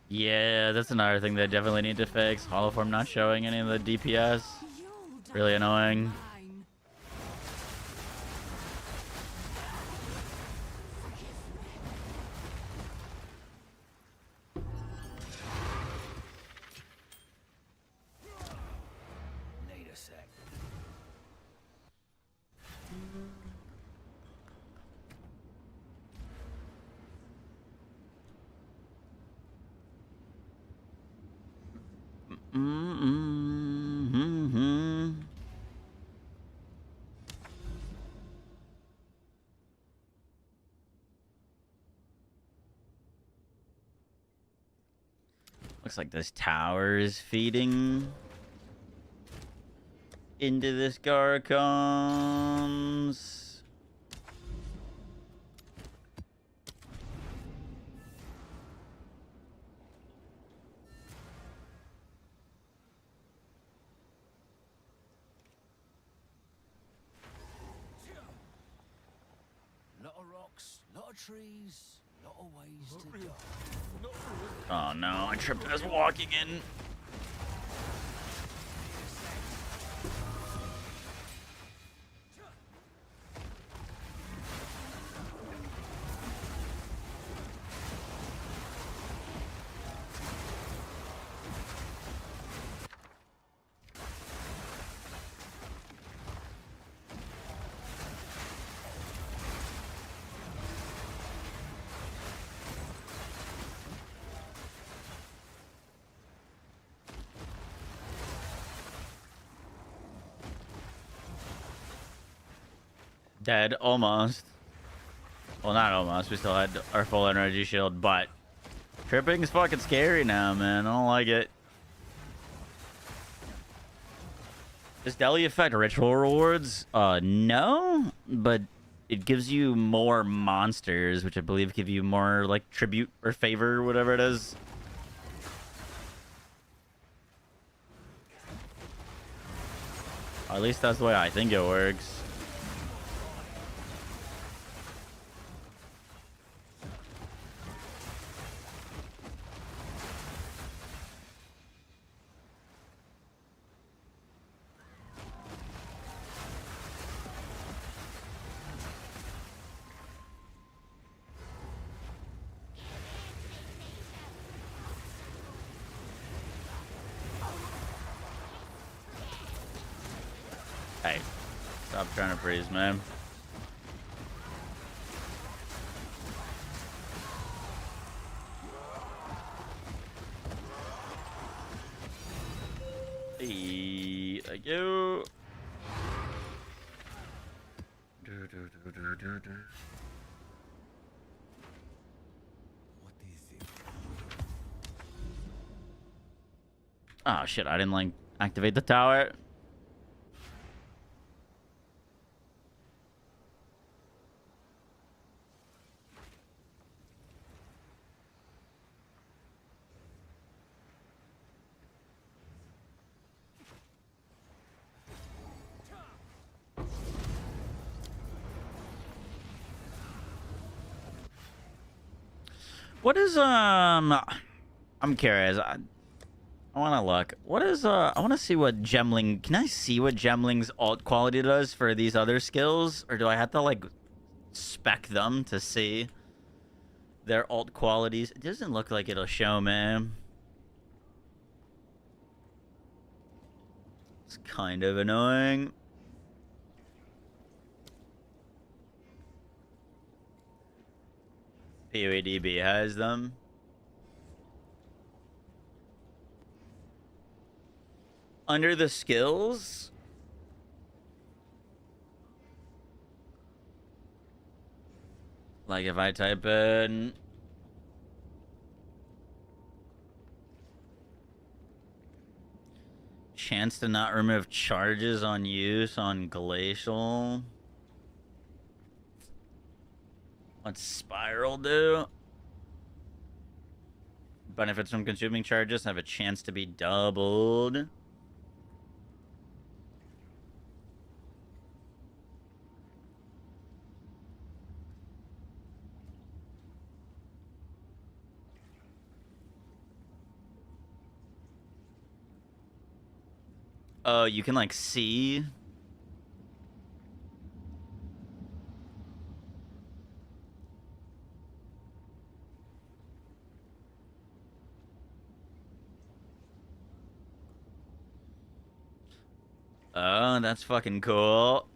Yeah, that's another thing they definitely need to fix. Holoform not showing any of the DPS. Really annoying. Need a sec. Looks like this tower is feeding into this Garcons. Lot of rocks, lot of trees, lot of ways to go. Oh no, I tripped as walking in. Dead, almost. Well, not almost. We still had our full energy shield, but tripping is fucking scary now, man. I don't like it. Does Deli affect ritual rewards? No, but it gives you more monsters, which I believe give you more, like, tribute or favor, whatever it is. At least that's the way I think it works. Hey, stop trying to freeze, man. Hey, thank you. What is it? Oh shit, I didn't like activate the tower. What is I'm curious. I want to look. What is I want to see what Gemling. Can I see what Gemling's alt quality does for these other skills, or do I have to like spec them to see their alt qualities? It doesn't look like it'll show, man. It's kind of annoying. PoEDB has them. Under the skills, like if I type in chance to not remove charges on use on glacial, what's spiral do? Benefits from consuming charges have a chance to be doubled. Oh, you can like see. Oh, that's fucking cool.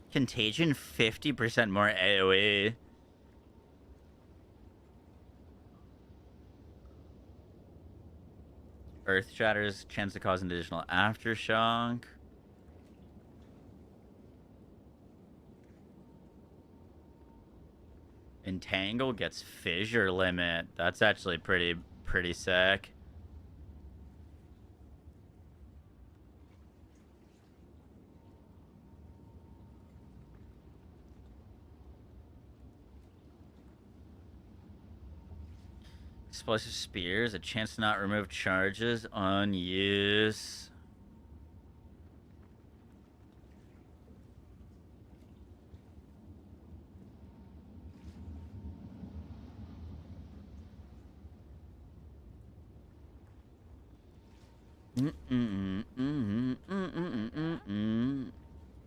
Contagion 50% more AoE. Earth Shatter's chance to cause an additional aftershock. Entangle gets fissure limit. That's actually pretty sick. Explosive spears, a chance to not remove charges on use.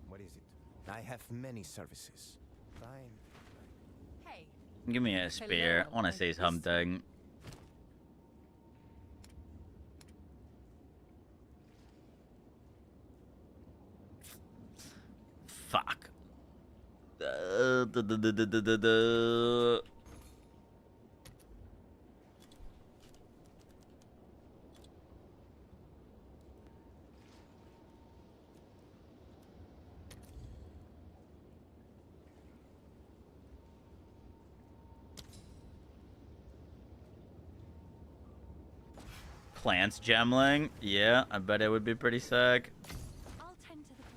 What is it? I have many services. Fine. Hey, Give me a spear. I want to say something. Plants Gemling. Yeah, I bet it would be pretty sick. I'll tend to the clothes.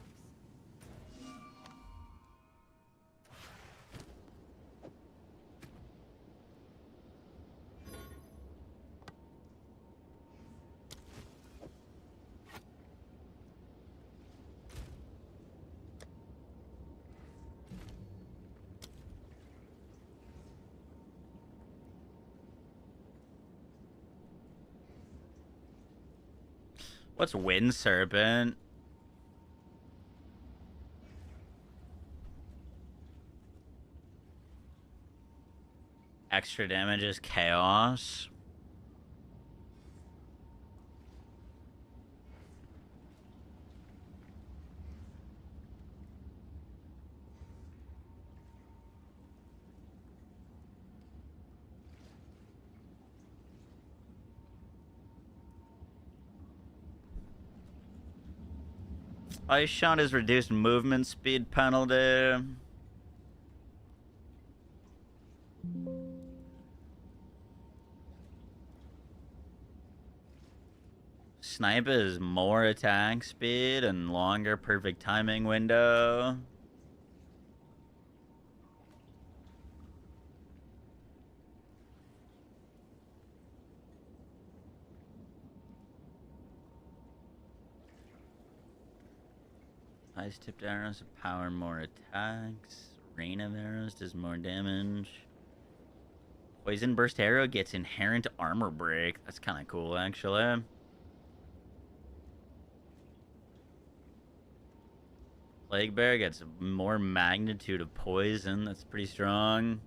What's Wind Serpent? Extra damage is chaos. Ice Shot is reduced movement speed penalty. Snipe is more attack speed and longer perfect timing window. Ice tipped arrows power more attacks. Rain of arrows does more damage. Poison burst arrow gets inherent armor break. That's kind of cool, actually. Plague bear gets more magnitude of poison. That's pretty strong.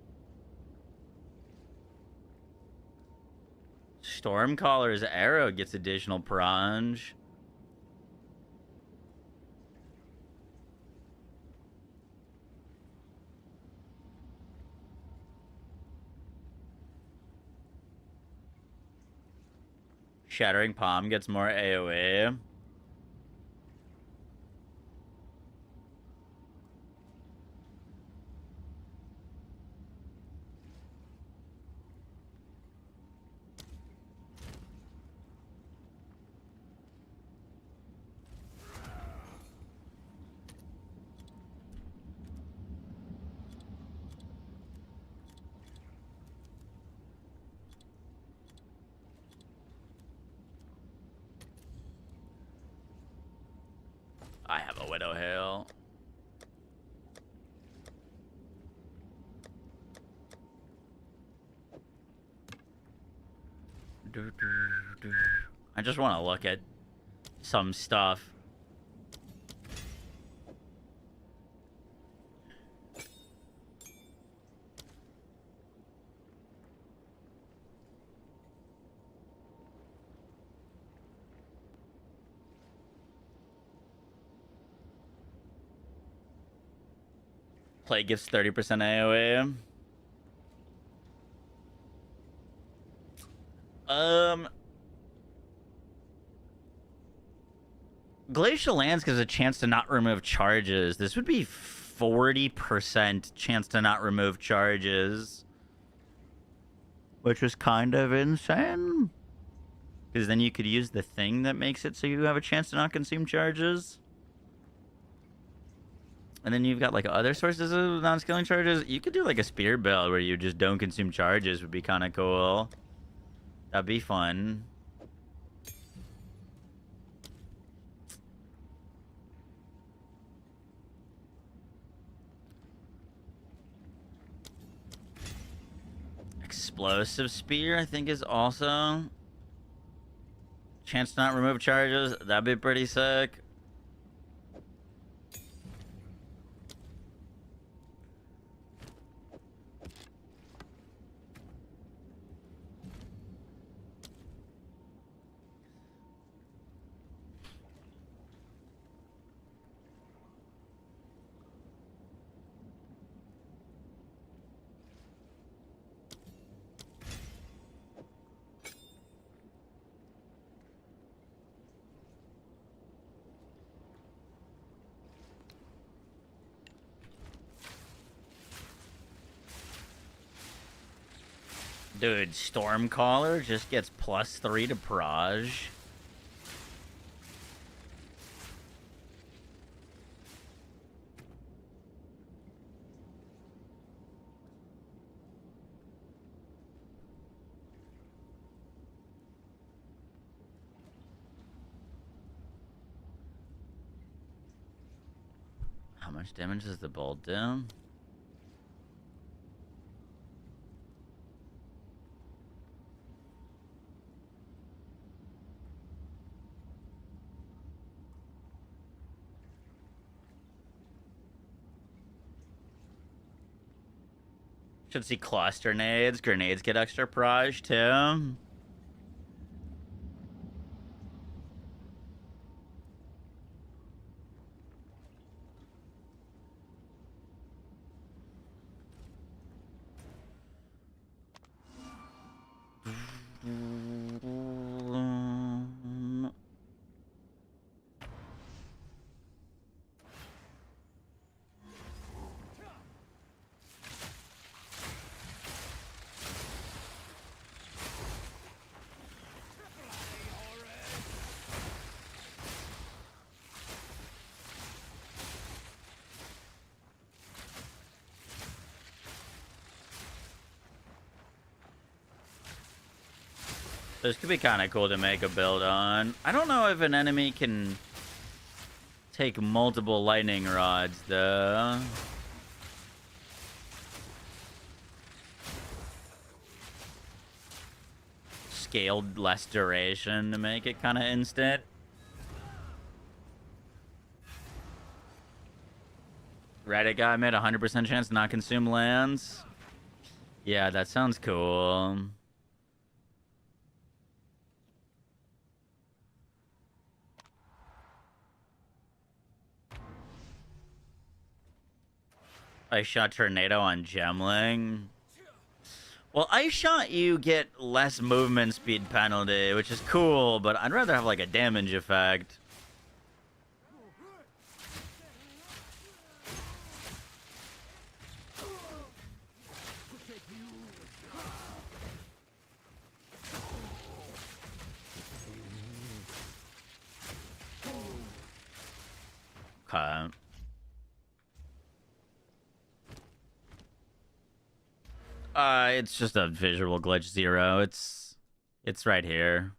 Stormcaller's arrow gets additional pronge. Shattering Palm gets more AoE. I have a Widow Hail. I just want to look at some stuff. Play gives 30% AoE. Glacial Lance gives a chance to not remove charges. This would be 40% chance to not remove charges. Which is kind of insane. Because then you could use the thing that makes it so you have a chance to not consume charges. And then you've got like other sources of non-scaling charges. You could do like a spear build where you just don't consume charges. Would be kind of cool. That'd be fun. Explosive spear, I think, is also chance to not remove charges. That'd be pretty sick. Dude, Stormcaller just gets +3 to Proj. How much damage does the bolt do? Should see cluster nades. Grenades get extra proj too. This could be kind of cool to make a build on. I don't know if an enemy can take multiple lightning rods, though. Scaled less duration to make it kind of instant. Reddit guy made a 100% chance to not consume lands. Yeah, that sounds cool. Ice Shot Tornado on Gemling. Well, Ice Shot, you get less movement speed penalty, which is cool, but I'd rather have like a damage effect. Okay. It's just a visual glitch 0. It's right here.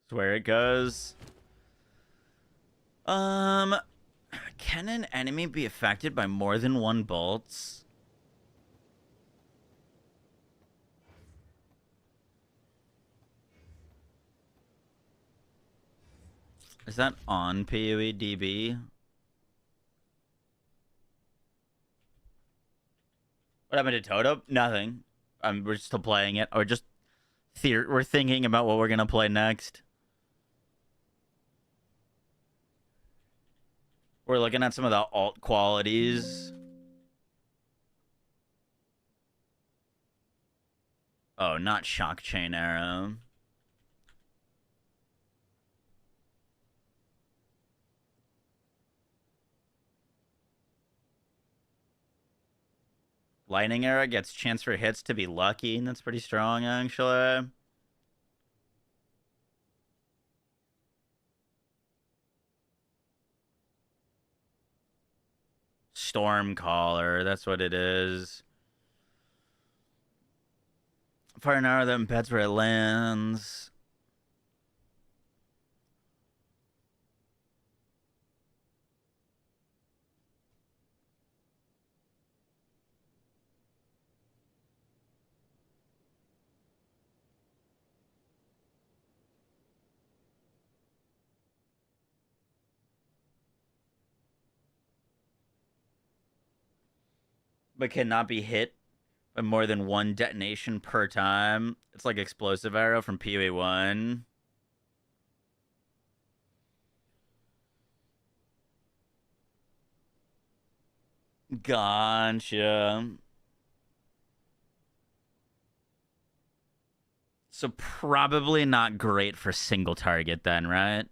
It's where it goes. Can an enemy be affected by more than one bolts? Is that on PoE DB? What happened to Totem? Nothing. We're still playing it. Or just we're thinking about what we're gonna play next. We're looking at some of the alt qualities. Oh, not Shock Chain Arrow. Lightning Arrow gets chance for hits to be lucky, and that's pretty strong, actually. Stormcaller, that's what it is. Fire an arrow that embeds where it lands. But cannot be hit by more than one detonation per time. It's like Explosive Arrow from PoE 1. Gotcha. So probably not great for single target then, right?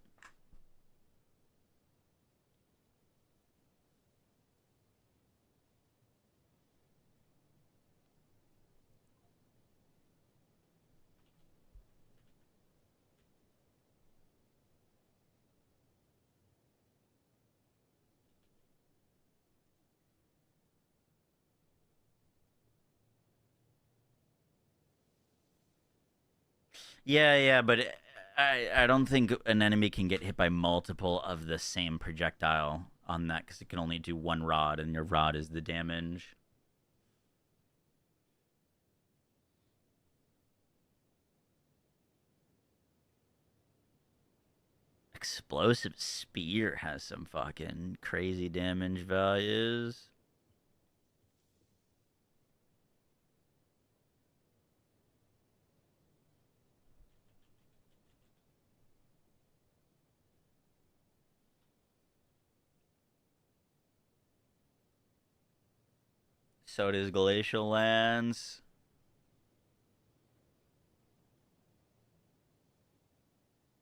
Yeah, but I don't think an enemy can get hit by multiple of the same projectile on that because it can only do one rod, and your rod is the damage. Explosive Spear has some fucking crazy damage values. So does Glacial Lance.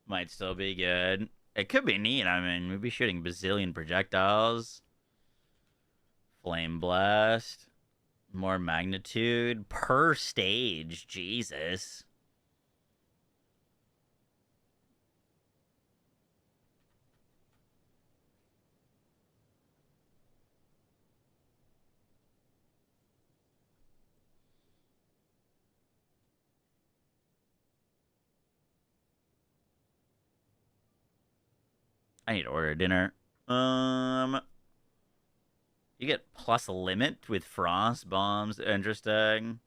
Might still be good. It could be neat. I mean, we'd be shooting bazillion projectiles. Flame Blast. More magnitude per stage. Jesus. I need to order dinner. You get plus limit with frost bombs. Interesting.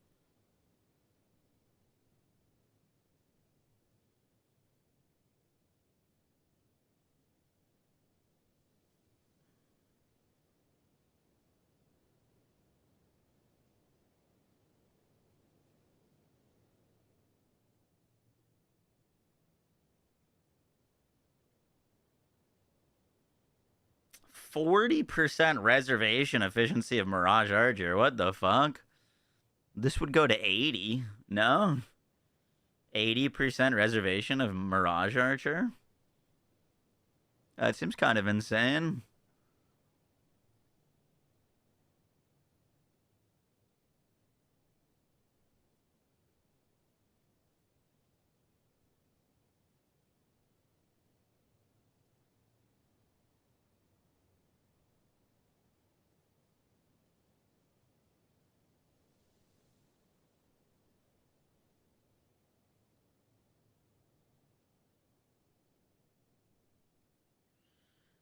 %40 reservation efficiency of Mirage Archer. What the fuck? This would go to 80. No? 80% reservation of Mirage Archer? That seems kind of insane.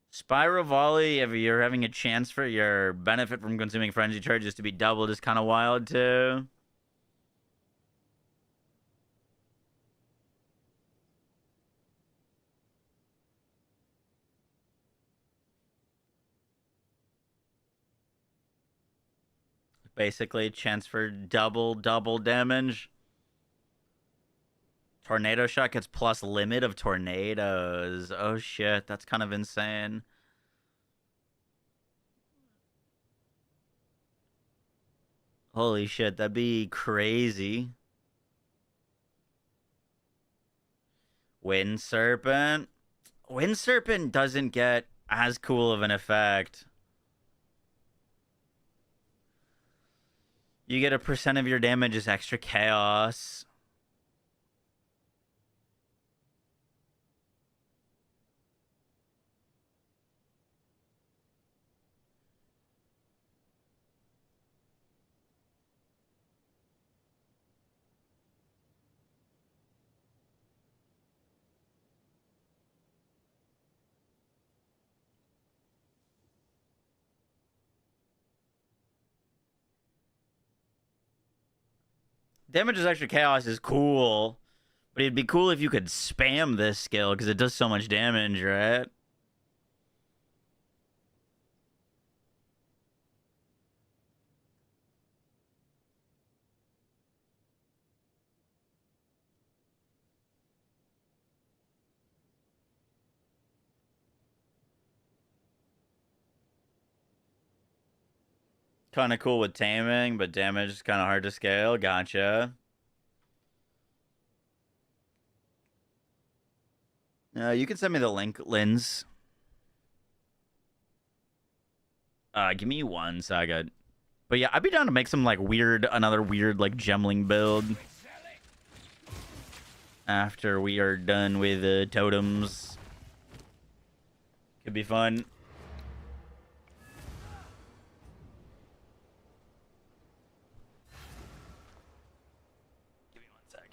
Spiral Volley, if you're having a chance for your benefit from consuming frenzy charges to be doubled, is kind of wild too. Basically, chance for double damage. Tornado Shot gets plus limit of tornadoes. Oh shit, that's kind of insane. Holy shit, that'd be crazy. Wind Serpent. Wind Serpent doesn't get as cool of an effect. You get a % of your damage as extra chaos. Damage as extra chaos is cool, but it'd be cool if you could spam this skill because it does so much damage, right? Kind of cool with taming, but damage is kind of hard to scale. Gotcha. You can send me the link, Linz. Give me 1 second. But yeah, I'd be down to make some like another weird like Gemling build after we are done with totems. Could be fun. Give me 1 second.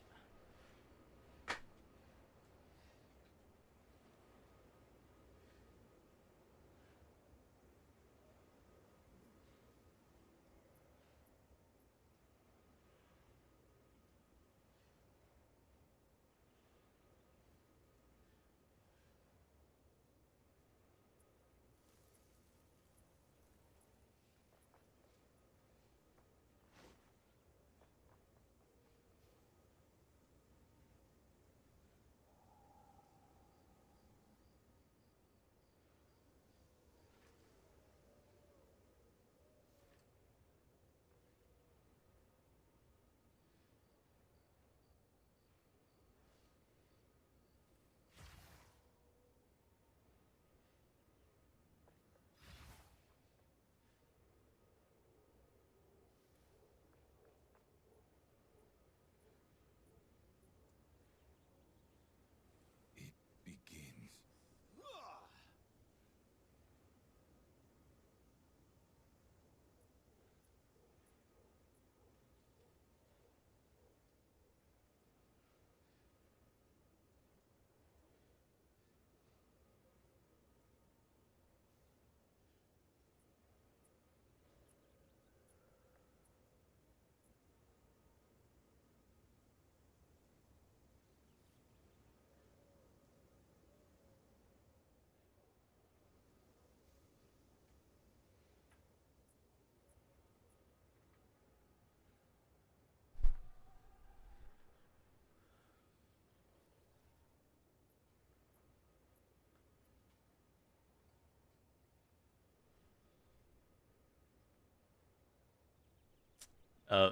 Oh,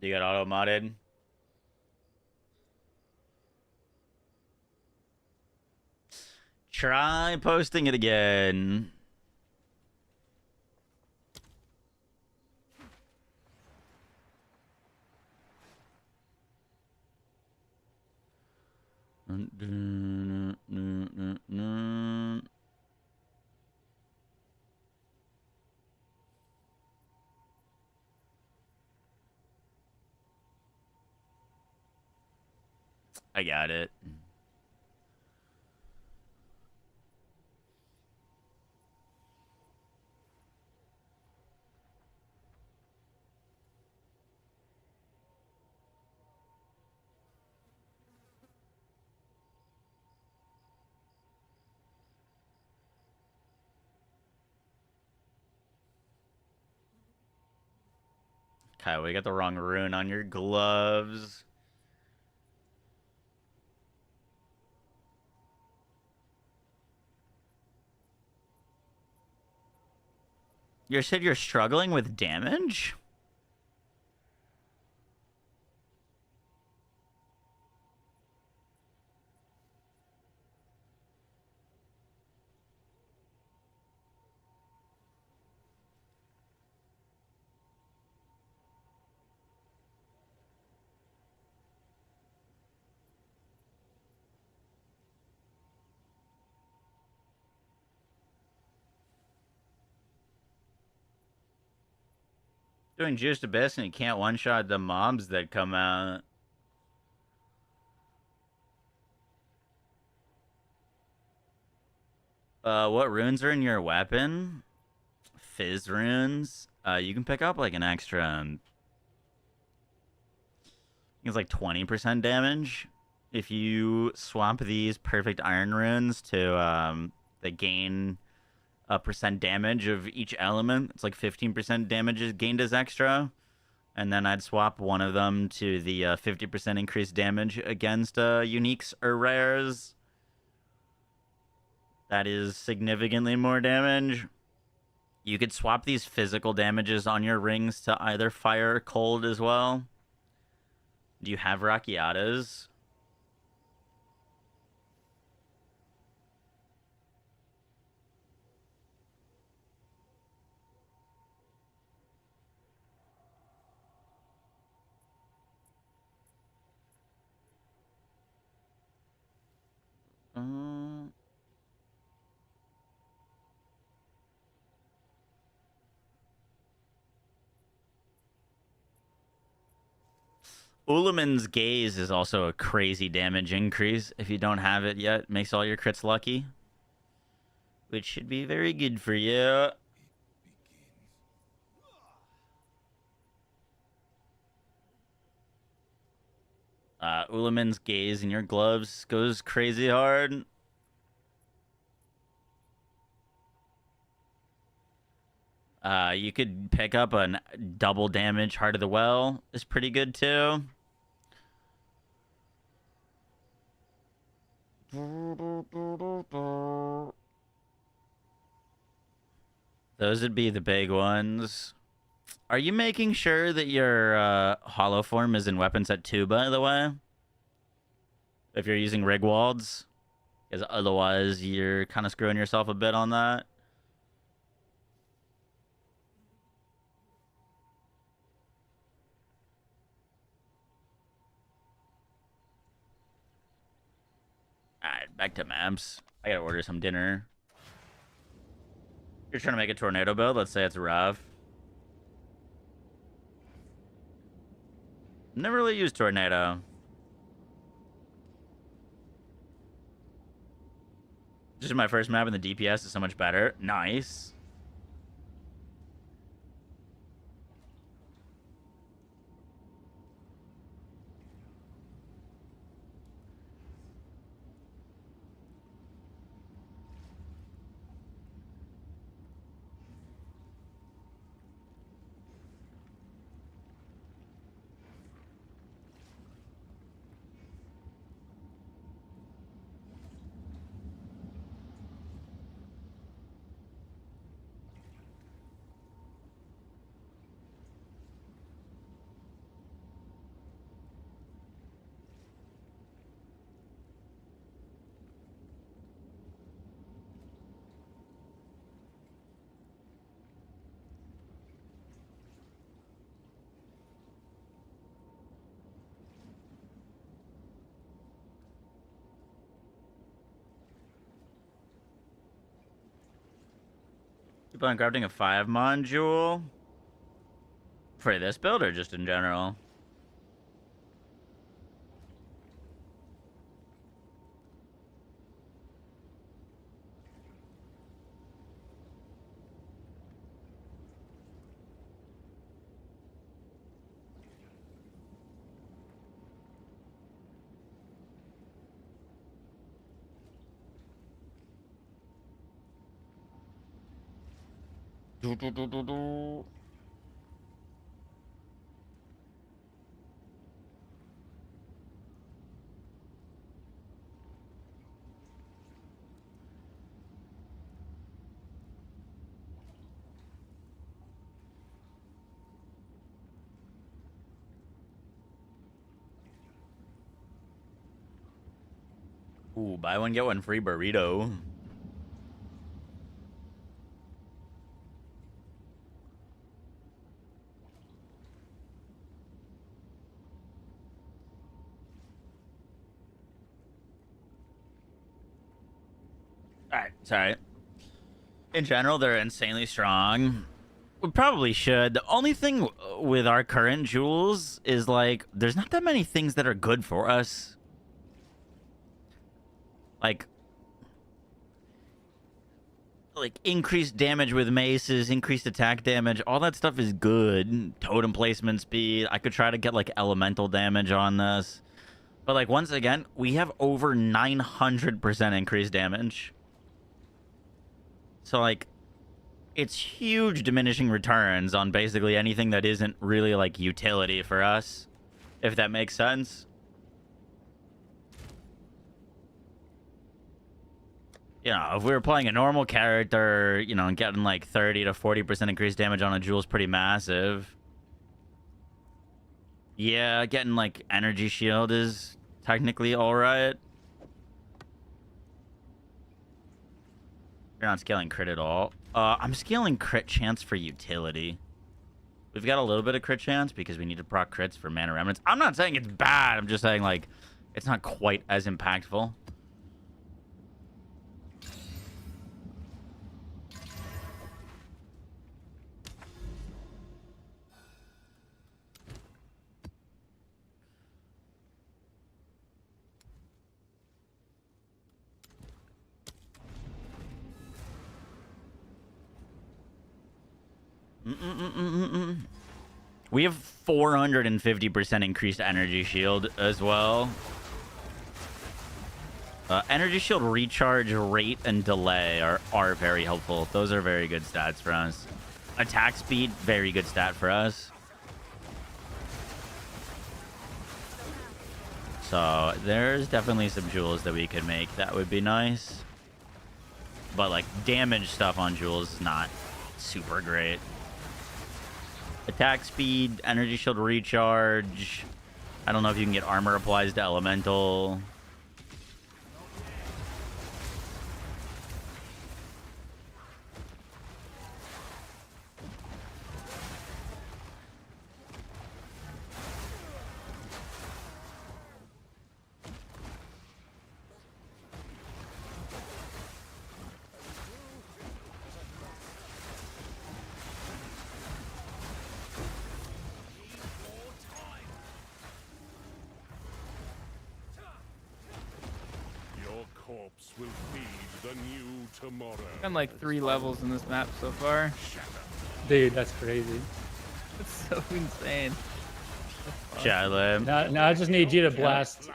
you got auto modded? Try posting it again. I got it. Kyle, we got the wrong rune on your gloves. You said you're struggling with damage? Doing juice to best and you can't one-shot the mobs that come out. What runes are in your weapon? Fizz runes. You can pick up like an extra. I think it's like 20% damage. If you swap these perfect iron runes to they gain a percent damage of each element. It's like 15% damage is gained as extra. And then I'd swap one of them to the 50% increased damage against uniques or rares. That is significantly more damage. You could swap these physical damages on your rings to either fire or cold as well. Do you have Rakiatas? Ulaman's Gaze is also a crazy damage increase. If you don't have it yet, makes all your crits lucky. Which should be very good for you. Ulaman's Gaze in your gloves goes crazy hard. You could pick up a double damage Heart of the Well. Is pretty good too. Those would be the big ones. Are you making sure that your hollow form is in weapon set 2, by the way? If you're using Rigwalds? Because otherwise you're kind of screwing yourself a bit on that. Alright, back to maps. I gotta order some dinner. You're trying to make a tornado build? Let's say it's rough. Never really used tornado. Just my first map and the DPS is so much better. Nice. Plan on crafting a 5-mon jewel for this build or just in general? Ooh, buy one, get one free burrito. Alright, sorry. In general, they're insanely strong. We probably should. The only thing with our current jewels is, like, there's not that many things that are good for us. Like increased damage with maces, increased attack damage, all that stuff is good. Totem placement speed. I could try to get, like, elemental damage on this. But, like, once again, we have over 900% increased damage. So, like, it's huge diminishing returns on basically anything that isn't really, like, utility for us, if that makes sense. You know, if we were playing a normal character, you know, and getting like 30 to 40% increased damage on a jewel is pretty massive. Yeah, getting like energy shield is technically alright. You're not scaling crit at all. I'm scaling crit chance for utility. We've got a little bit of crit chance because we need to proc crits for mana remnants. I'm not saying it's bad. I'm just saying, like, it's not quite as impactful. We have 450% increased energy shield as well. Energy shield recharge rate and delay are very helpful. Those are very good stats for us. Attack speed, very good stat for us. So there's definitely some jewels that we could make. That would be nice. But like damage stuff on jewels is not super great. Attack speed, energy shield recharge. I don't know if you can get armor applies to elemental. Will feed the new tomorrow. I'm like 3 levels in this map so far. Dude, that's crazy. That's so insane. Shadow. Now I just need you to blast,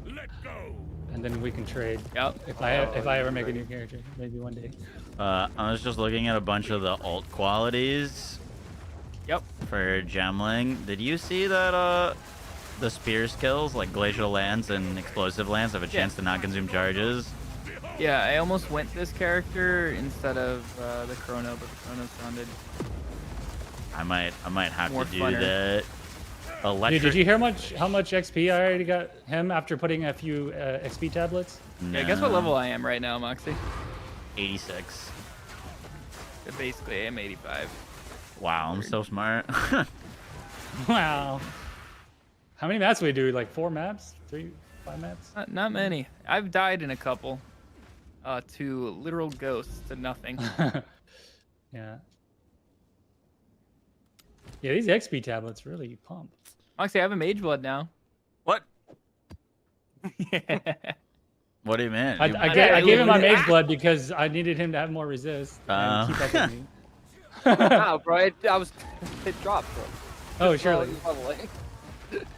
Let go. and then we can trade. Yep. If I ever make a new character, maybe one day. I was just looking at a bunch of the alt qualities. Yep. For Gemling. Did you see that the spear skills like Glacial Lance and Explosive Lance have a chance to not consume charges? Yeah, I almost went this character instead of the Chrono, but the Chrono sounded I might have more to do funner. that. Dude, did you hear how much XP I already got him after putting a few XP tablets? No. Yeah, guess what level I am right now, Moxie? 86. So basically, I'm 85. Wow, I'm so smart. Wow. How many maps we do? Like 4 maps? 3, 5 maps? Not many. I've died in a couple. To literal ghosts to nothing. Yeah. Yeah, these XP tablets really pump. Moxie, I have a mage blood now. What? Yeah. What do you mean? I gave him my mage blood because I needed him to have more resist and keep up with me. Wow, bro, it dropped, bro. Oh, surely. Probably.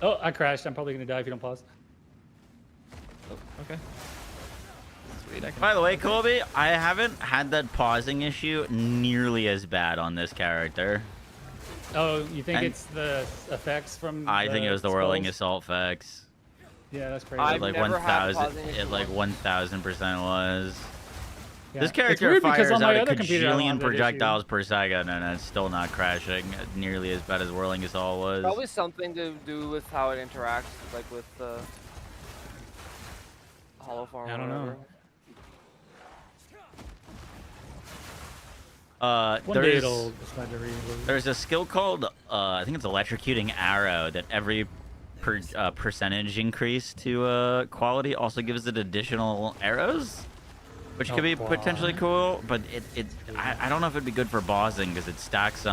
Oh, I crashed. I'm probably gonna die if you don't pause. Oh, okay. Sweet. I can By the way, Colby, I haven't had that pausing issue nearly as bad on this character. Oh, you think And- it's the effects from? I think it was the whirling spells? assault effects. Yeah, that's crazy. I've Like never had 1,000. pausing issue It like once. 1,000% was. Yeah. This It's character weird fires because on out my a other computer, I don't have cajillion that issue. projectiles per second, and it's still not crashing nearly as bad as whirling assault was. Probably something to do with how it interacts, like with the hollow form. I or don't know. whatever. One day it'll decide to reload. There's a skill called, I think it's electrocuting arrow, that every percentage increase to quality also gives it additional arrows, which could be potentially cool. But I don't know if it'd be good for bossing because it stacks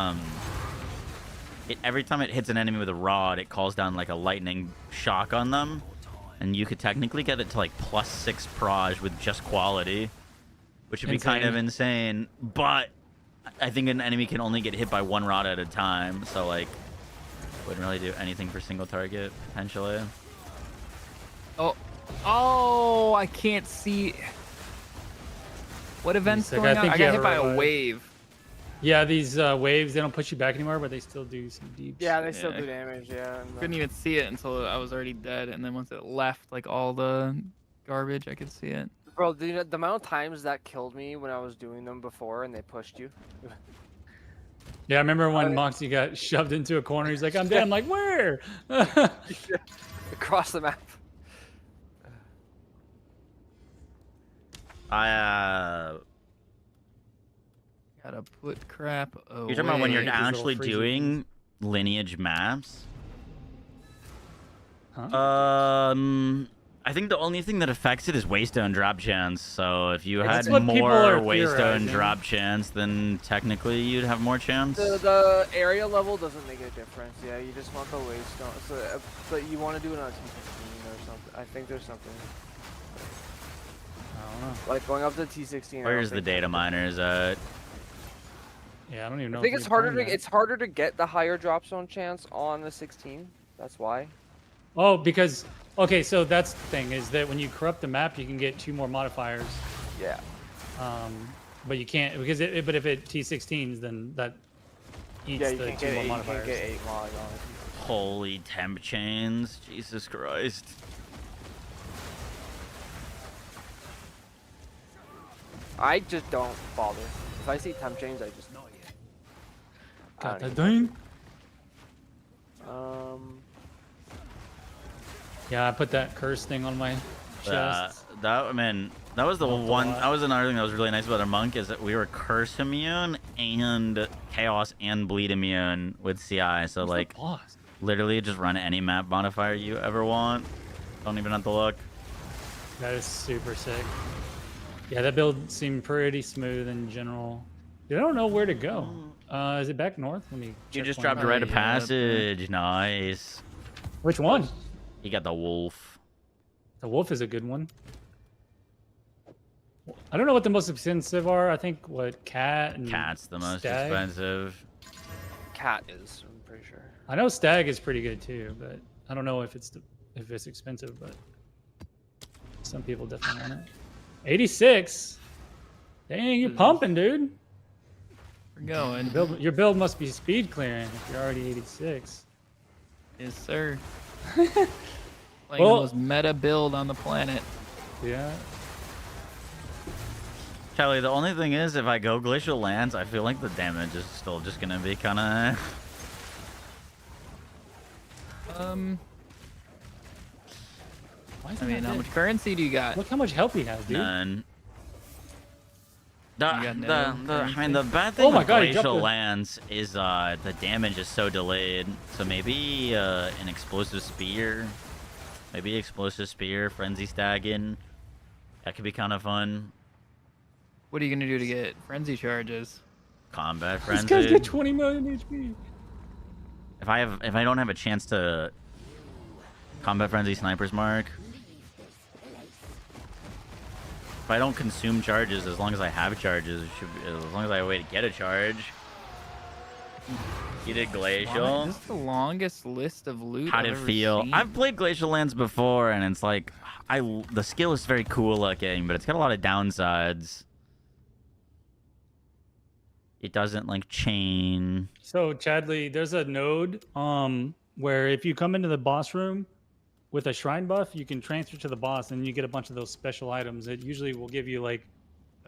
every time it hits an enemy with a rod, it calls down like a lightning shock on them, and you could technically get it to like +6 proj with just quality, which would be kind of insane. But I think an enemy can only get hit by one rod at a time, so like wouldn't really do anything for single target potentially. Oh, I can't see. What event's Like, going I on? think I you got have hit a by a revive. wave. Yeah, these waves, they don't push you back anymore, but they still do some deep. Yeah, they still Yeah. do damage. Yeah. and Couldn't even see it until I was already dead, and then once it left, like all the garbage, I could see it. Bro, the amount of times that killed me when I was doing them before and they pushed you. Yeah, I remember when Moxie got shoved into a corner. He's like, "I'm dead." I'm like, "Where?" Across the map. I Gotta put crap away. You're talking about when you're these little actually freezing doing lineage maps? Huh? I think the only thing that affects it is waystone drop chance. So if you had That's what people more are waystone theorizing. drop chance, then technically you'd have more chance. The area level doesn't make a difference. Yeah, you just want the waystone. So, but you want to do it on a T15 or something. I think there's something. I don't know. Like going up to T16. Where's the data miners at? Yeah, I don't even know. I think if it's you're harder playing to that. it's harder to get the higher drop zone chance on the 16. That's why. Oh, because okay, so that's the thing is that when you corrupt the map, you can get 2 more modifiers. Yeah. But you can't because but if it T16s, then that eats Yeah, you the can't 2 get more 8. You modifiers. can't get 8 mod on it. Holy temp chains. Jesus Christ. I just don't bother. If I see temp chains, I just Got don't that thing. Yeah, I put that curse thing on my chest. I mean, that was the one. That was another thing that was really nice about our monk is that we were curse immune and chaos and bleed immune with CI. So like, literally just run any map modifier you ever want. Don't even have to look. That is super sick. Yeah, that build seemed pretty smooth in general. Dude, I don't know where to go. Is it back north? Let me. You check just one dropped a more. rite of passage. Nice. Which one? You got the wolf. The wolf is a good one. I don't know what the most expensive are. I think what cat and Cat's the most stag? expensive. Cat is, I'm pretty sure. I know stag is pretty good too, but I don't know if it's expensive. But some people definitely want it. 86. Dang, you're pumping, dude. We're going. Your build must be speed clearing if you're already 86. Yes, sir. Playing Well- the most meta build on the planet. Yeah. Kelly, the only thing is, if I go Glacial Lands, I feel like the damage is still just gonna be kind of. Why is I it mean, not how dead? much currency do you got? Look how much health he has, dude. None. You got no I mean, the bad thing Oh my with God, he dropped Glacial the- Lands is the damage is so delayed. So maybe an explosive spear, frenzy stagging. That could be kind of fun. What are you gonna do to get frenzy charges? combat This frenzy. guy's got 20 million HP. If I don't have a chance to combat frenzy sniper's mark, if I don't consume charges, as long as I have charges, it should be, as long as I have a way to get a charge. He did glacial. This is the longest list of loot How I've did it ever feel? seen. I've played glacial lands before, and it's like the skill is very cool looking, but it's got a lot of downsides. It doesn't like chain. So Chadley, there's a node where if you come into the boss room with a shrine buff, you can transfer to the boss and you get a bunch of those special items. It usually will give you like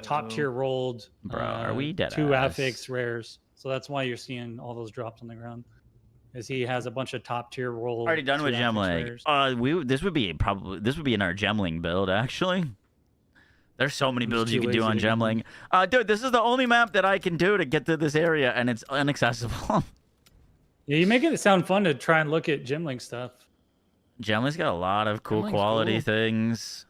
top tier rolled Bro, are we dead 2 ass? affix rares. So that's why you're seeing all those drops on the ground. Is he has a bunch of top tier rolled. Already done 2 with affix Gemling. rares. This would be in our Gemling build actually. There's so many I'm builds just you too can do on lazy to do them. Gemling. Dude, this is the only map that I can do to get to this area, and it's inaccessible. Yeah, you make it sound fun to try and look at Gemling stuff. Gemling's got a lot of cool Gemling's quality cool. things.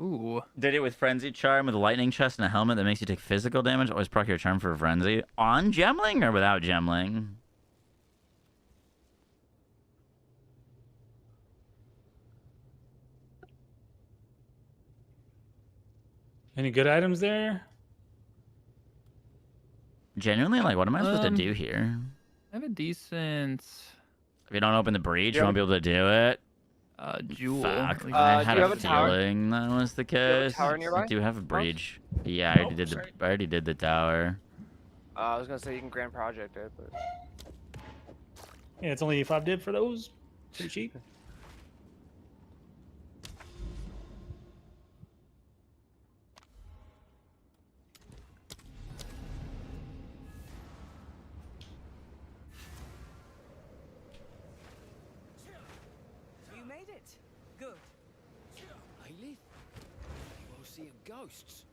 Ooh. Did it with Frenzy Charm with a lightning chest and a helmet that makes you take physical damage. Always proc your charm for Frenzy. On Gemling or without Gemling? Any good items there? Genuinely, like, what am I supposed to do here? I have a decent If you don't open the breach, you won't be able to do it. jewel. Fuck. at least. I do had you a have a tower? feeling that was the you have a case. tower nearby? I do have a breach. Yeah, I already did the tower. I was gonna say you can grand project it, but Yeah, it's only 5 div for those. Pretty cheap. You made it. Good. Ailey? You all seeing ghosts?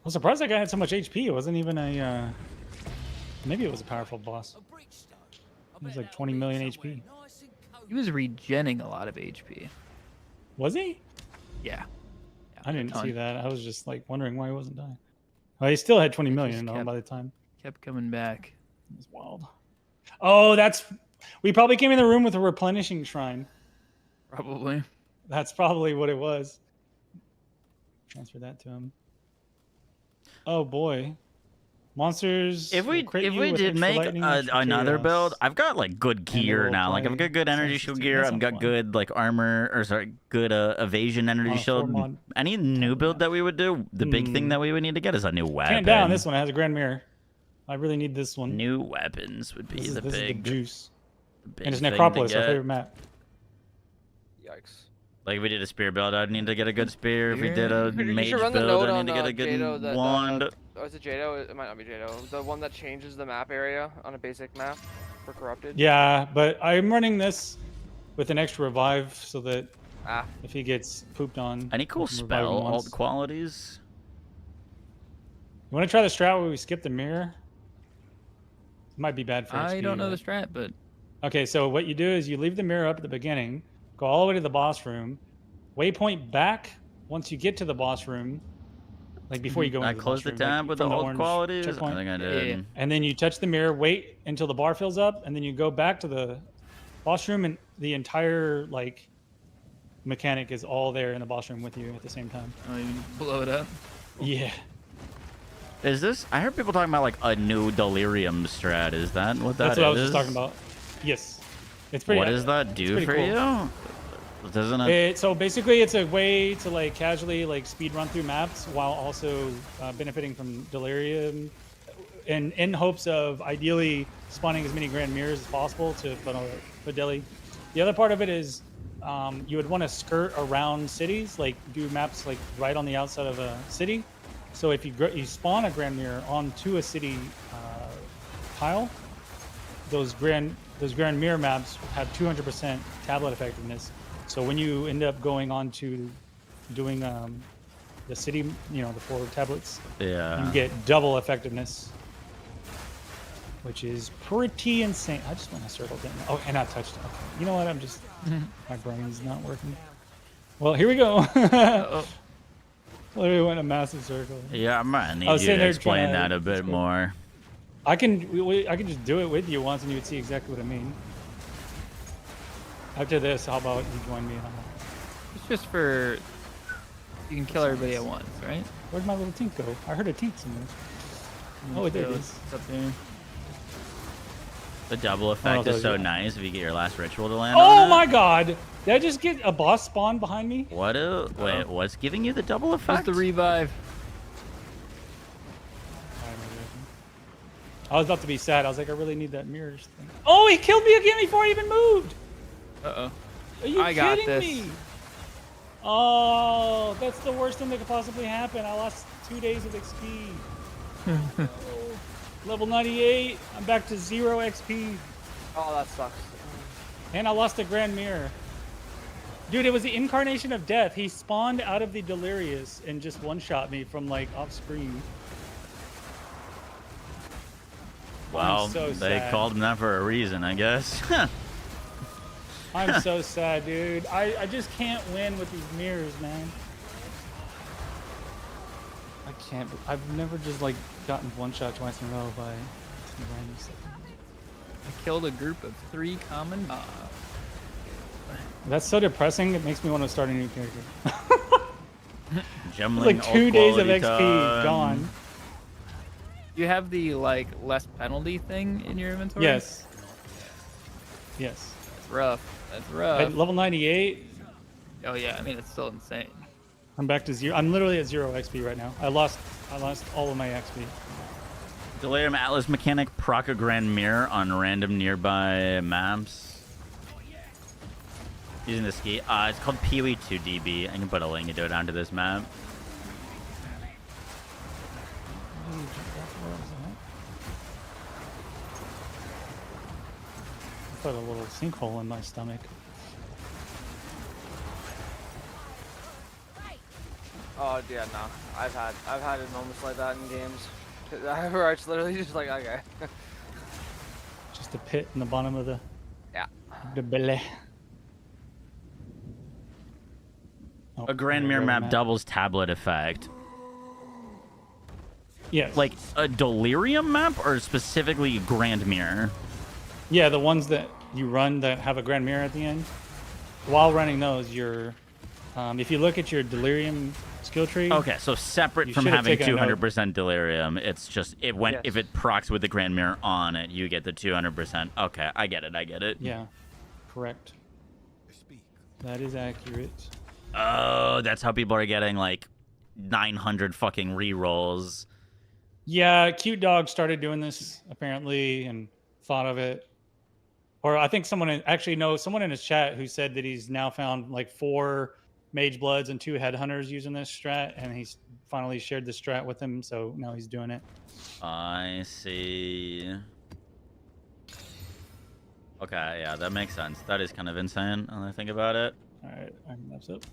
I'm surprised that guy had so much HP. It wasn't even a. Maybe it was a powerful boss. A breachstone. It was like 20 million HP. Nice and He was regenning a lot of HP. Was he? Yeah. I didn't ton. see that. I was just like wondering why he wasn't dying. Well, he still had 20 It million just though, by the time. Kept coming back. It was wild. Oh, that's. We probably came in the room with a replenishing shrine. Probably. That's probably what it was. Transfer that to him. Oh boy. Monsters. If we will crit you did with extra make lightning and extra another chaos. build, I've got like good gear will now. Like I've apply got good energy sensitivity. shield gear. That's I've not got fun. good like armor, or sorry, good evasion energy On a shield. 4-mod. Any new build that we would do, the big thing that we would need to get is a new weapon. Can't down this one. It has a grand mirror. I really need this one. New weapons would be This is, the this is the big, juice. big And it's thing to Necropolis, our get. favorite map. yikes. Like if we did a spear build, I'd need to get a good spear. If we did a You mage should run the build, node I on need to get a good Jado that, wand. oh, is it Jado? It might not be Jado. The one that changes the map area on a basic map for corrupted. Yeah, but I'm running this with an extra revive so that Ah. if he gets pooped on. Any cool we can revive him spell once. alt qualities? You want to try the strat where we skip the mirror? It might be bad for I HP, don't know the but- strat, but Okay, so what you do is you leave the mirror up at the beginning, go all the way to the boss room, waypoint back once you get to the boss room, like before you go I into the closed boss the room, tab like with the from alt orange qualities. I checkpoint. think I Yeah, did. yeah. And then you touch the mirror, wait until the bar fills up, and then you go back to the boss room, and the entire like mechanic is all there in the boss room with you at the same time. you blow it up. Yeah. Is this? I heard people talking about like a new delirium strat. Is that what that is? That's what I was just talking about. Yes. It's pretty. What does that do pretty for cool. you? Doesn't it? So basically, it's a way to like casually like speed run through maps while also benefiting from delirium, and in hopes of ideally spawning as many grand mirrors as possible to Fideli. The other part of it is you would want to skirt around cities, like do maps like right on the outside of a city. So if you spawn a grand mirror onto a city tile, those grand mirror maps have 200% tablet effectiveness. So when you end up going on to doing the city, you know, the 4 tablets, Yeah. you get double effectiveness, which is pretty insane. I just want to circle down. Oh, and I touched it. Okay. You know what? I'm just my brain's not working. Well, here we go. Uh-oh. Literally went a massive circle. Yeah, I'm gonna I need was you sitting to there explain trying to that a bit explain. more. I can just do it with you once, and you would see exactly what I mean. After this, how about you join me? And It's just for you can kill everybody at once, right? where'd my little tink go? I heard a tink somewhere. Oh, there it is. It's up there. The double effect that is was so good. nice if you get your last ritual to land Oh on it. my god! Did I just get a boss spawn behind me? What wait, what's giving you the double That's effect? the revive. I was about to be sad. I was like, I really need that mirrors thing. Oh, he killed me again before I even moved! Uh-oh. Are you I got kidding this. me? Oh, that's the worst thing that could possibly happen. I lost 2 days of XP. Oh, level 98. I'm back to 0 XP. Oh, that sucks. And I lost a Grand Mirror. Dude, it was the incarnation of death. He spawned out of the Delirious and just one-shot me from, like, off-screen. Well, so they sad. called him that for a reason, I guess. I'm so sad, dude. I just can't win with these mirrors, man. I can't. I've never just, like, gotten one-shot twice in a row by some random stuff. I killed a group of 3 common mobs. That's so depressing. It makes me want to start a new character. Gemling, Like 2 days of quality XP time. gone. You have the like less penalty thing in your inventory? Yes. Yes. That's rough. That's At rough. level 98, Oh yeah, I mean it's still insane. I'm back to 0. I'm literally at 0 XP right now. I lost all of my XP. Delirium Atlas mechanic proc a Grand Mirror on random nearby maps. Using the ski. It's called Peewee 2DB. I can put a link into it onto this map. Put a little sinkhole in my stomach. Oh yeah, no. I've had moments like that in games. Where it's literally just like, okay. Just a pit in the bottom of the Yeah. belly. Oh, A Grand Mirror map doubles tablet effect. Yes. Like a Delirium map or specifically Grand Mirror? Yeah, the ones that you run that have a Grand Mirror at the end. While running those, you're if you look at your Delirium skill tree. Okay, so separate You from should have having taken a note. 200% Delirium, it's just if it procs with the Grand Mirror on it, you get the 200%. Okay, I get it. Yeah, correct. That is accurate. Oh, that's how people are getting like 900 fucking rerolls. Yeah, Cute Dog started doing this apparently and thought of it. Or I think someone in his chat who said that he's now found like 4 Mage Bloods and 2 Headhunters using this strat, and he's finally shared the strat with him, so now he's doing it. I see. Okay, yeah, that makes sense. That is kind of insane when I think about it. All right, that's up.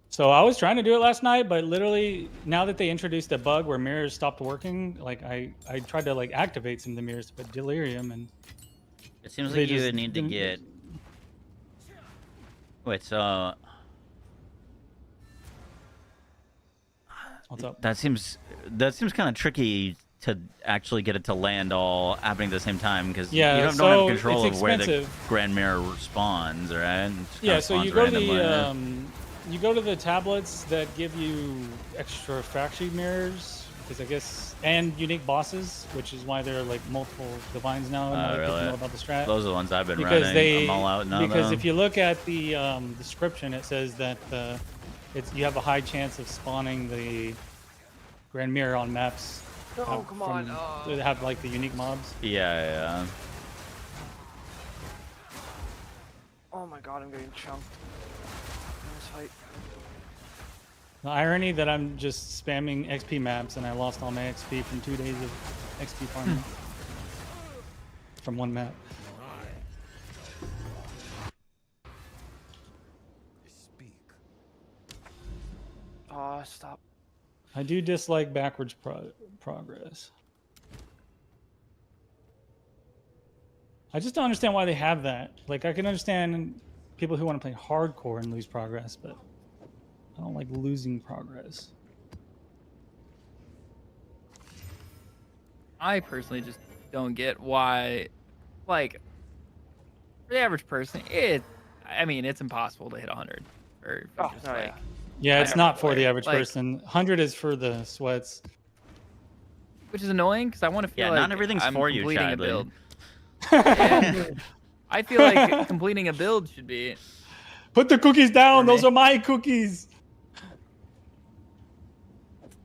So I was trying to do it last night, but literally now that they introduced a bug where mirrors stopped working, like I tried to like activate some of the mirrors to put Delirium, and It seems they like you just would need to didn't- get... Wait, so... What's up? That seems kind of tricky to actually get it to land all happening at the same time, because Yeah, you don't so have control it's of where the expensive. Grand Mirror spawns, right? It just Yeah, kinda so you spawns go to randomly. you go to the tablets that give you extra factory mirrors, because I guess, and unique bosses, which is why there are like multiple divines now. And Oh, other people really? know about the strat. Those are the ones I've been because running. I'm all out now, because though. if you look at the description, it says that you have a high chance of spawning the Grand Mirror on maps. No, come on. That have like the unique mobs. Yeah. Oh my god, I'm getting chunked in this fight. The irony that I'm just spamming XP maps and I lost all my XP from 2 days of XP farming from one map. Oh, stop. I do dislike backwards progress. I just don't understand why they have that. Like, I can understand people who want to play hardcore and lose progress, but I don't like losing progress. I personally just don't get why, like, for the average person, I mean, it's impossible to hit 100. Or Oh, just no, like, Yeah, it's I not don't for know, the average like, person. 100 is for the sweats. which is annoying because I want to feel Yeah, like not everything's I'm for you, completing a Chadley. build. And I feel like completing a build should be. Put the cookies down. For Those me. are my cookies.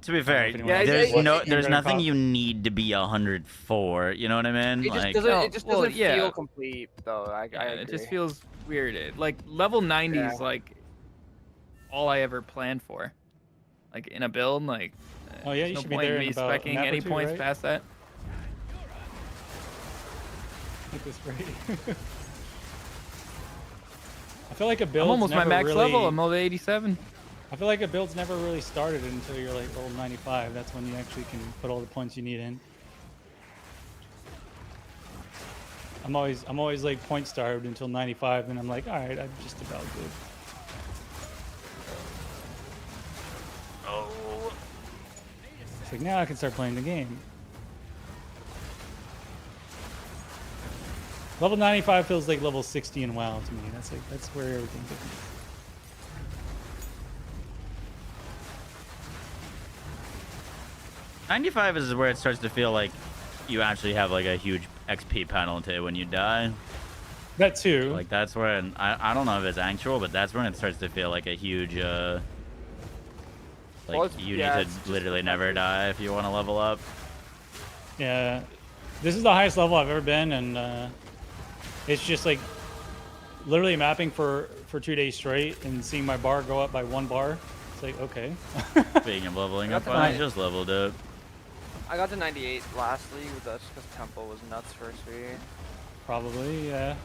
To be fair, if anyone Yeah, else there's wants no, to there's grab nothing pop. you need to be 100 for. You know what I mean? It just Like, doesn't. No, It just well, doesn't yeah. feel complete though. I Yeah, agree. it just feels weird. Like level 90 is Yeah. like all I ever planned for. Like in a build, like Oh, yeah, there's you no should be point there in in me about a specking map or any two, points right? past that. Get this ready. I feel like a build. I'm almost my max level. I'm over 87. I feel like a build's never really started until you're like level 95. That's when you actually can put all the points you need in. I'm always like point starved until 95, and I'm like, all right, I'm just about good. oh, It's like now I can start playing the game. Level 95 feels like level 60 in WoW to me. That's where everything begins. '95 is where it starts to feel like you actually have like a huge XP penalty when you die. That too. Like that's when I don't know if it's actual, but that's when it starts to feel like a huge like Well, it's- you yeah, need it's to just literally never die if you want to level up. Yeah, this is the highest level I've ever been, and it's just like literally mapping for 2 days straight and seeing my bar go up by 1 bar. It's like, okay. Speaking of leveling up, That's I fine. just leveled up. I got to 98 last league, but that's because tempo was nuts first week. Probably, yeah.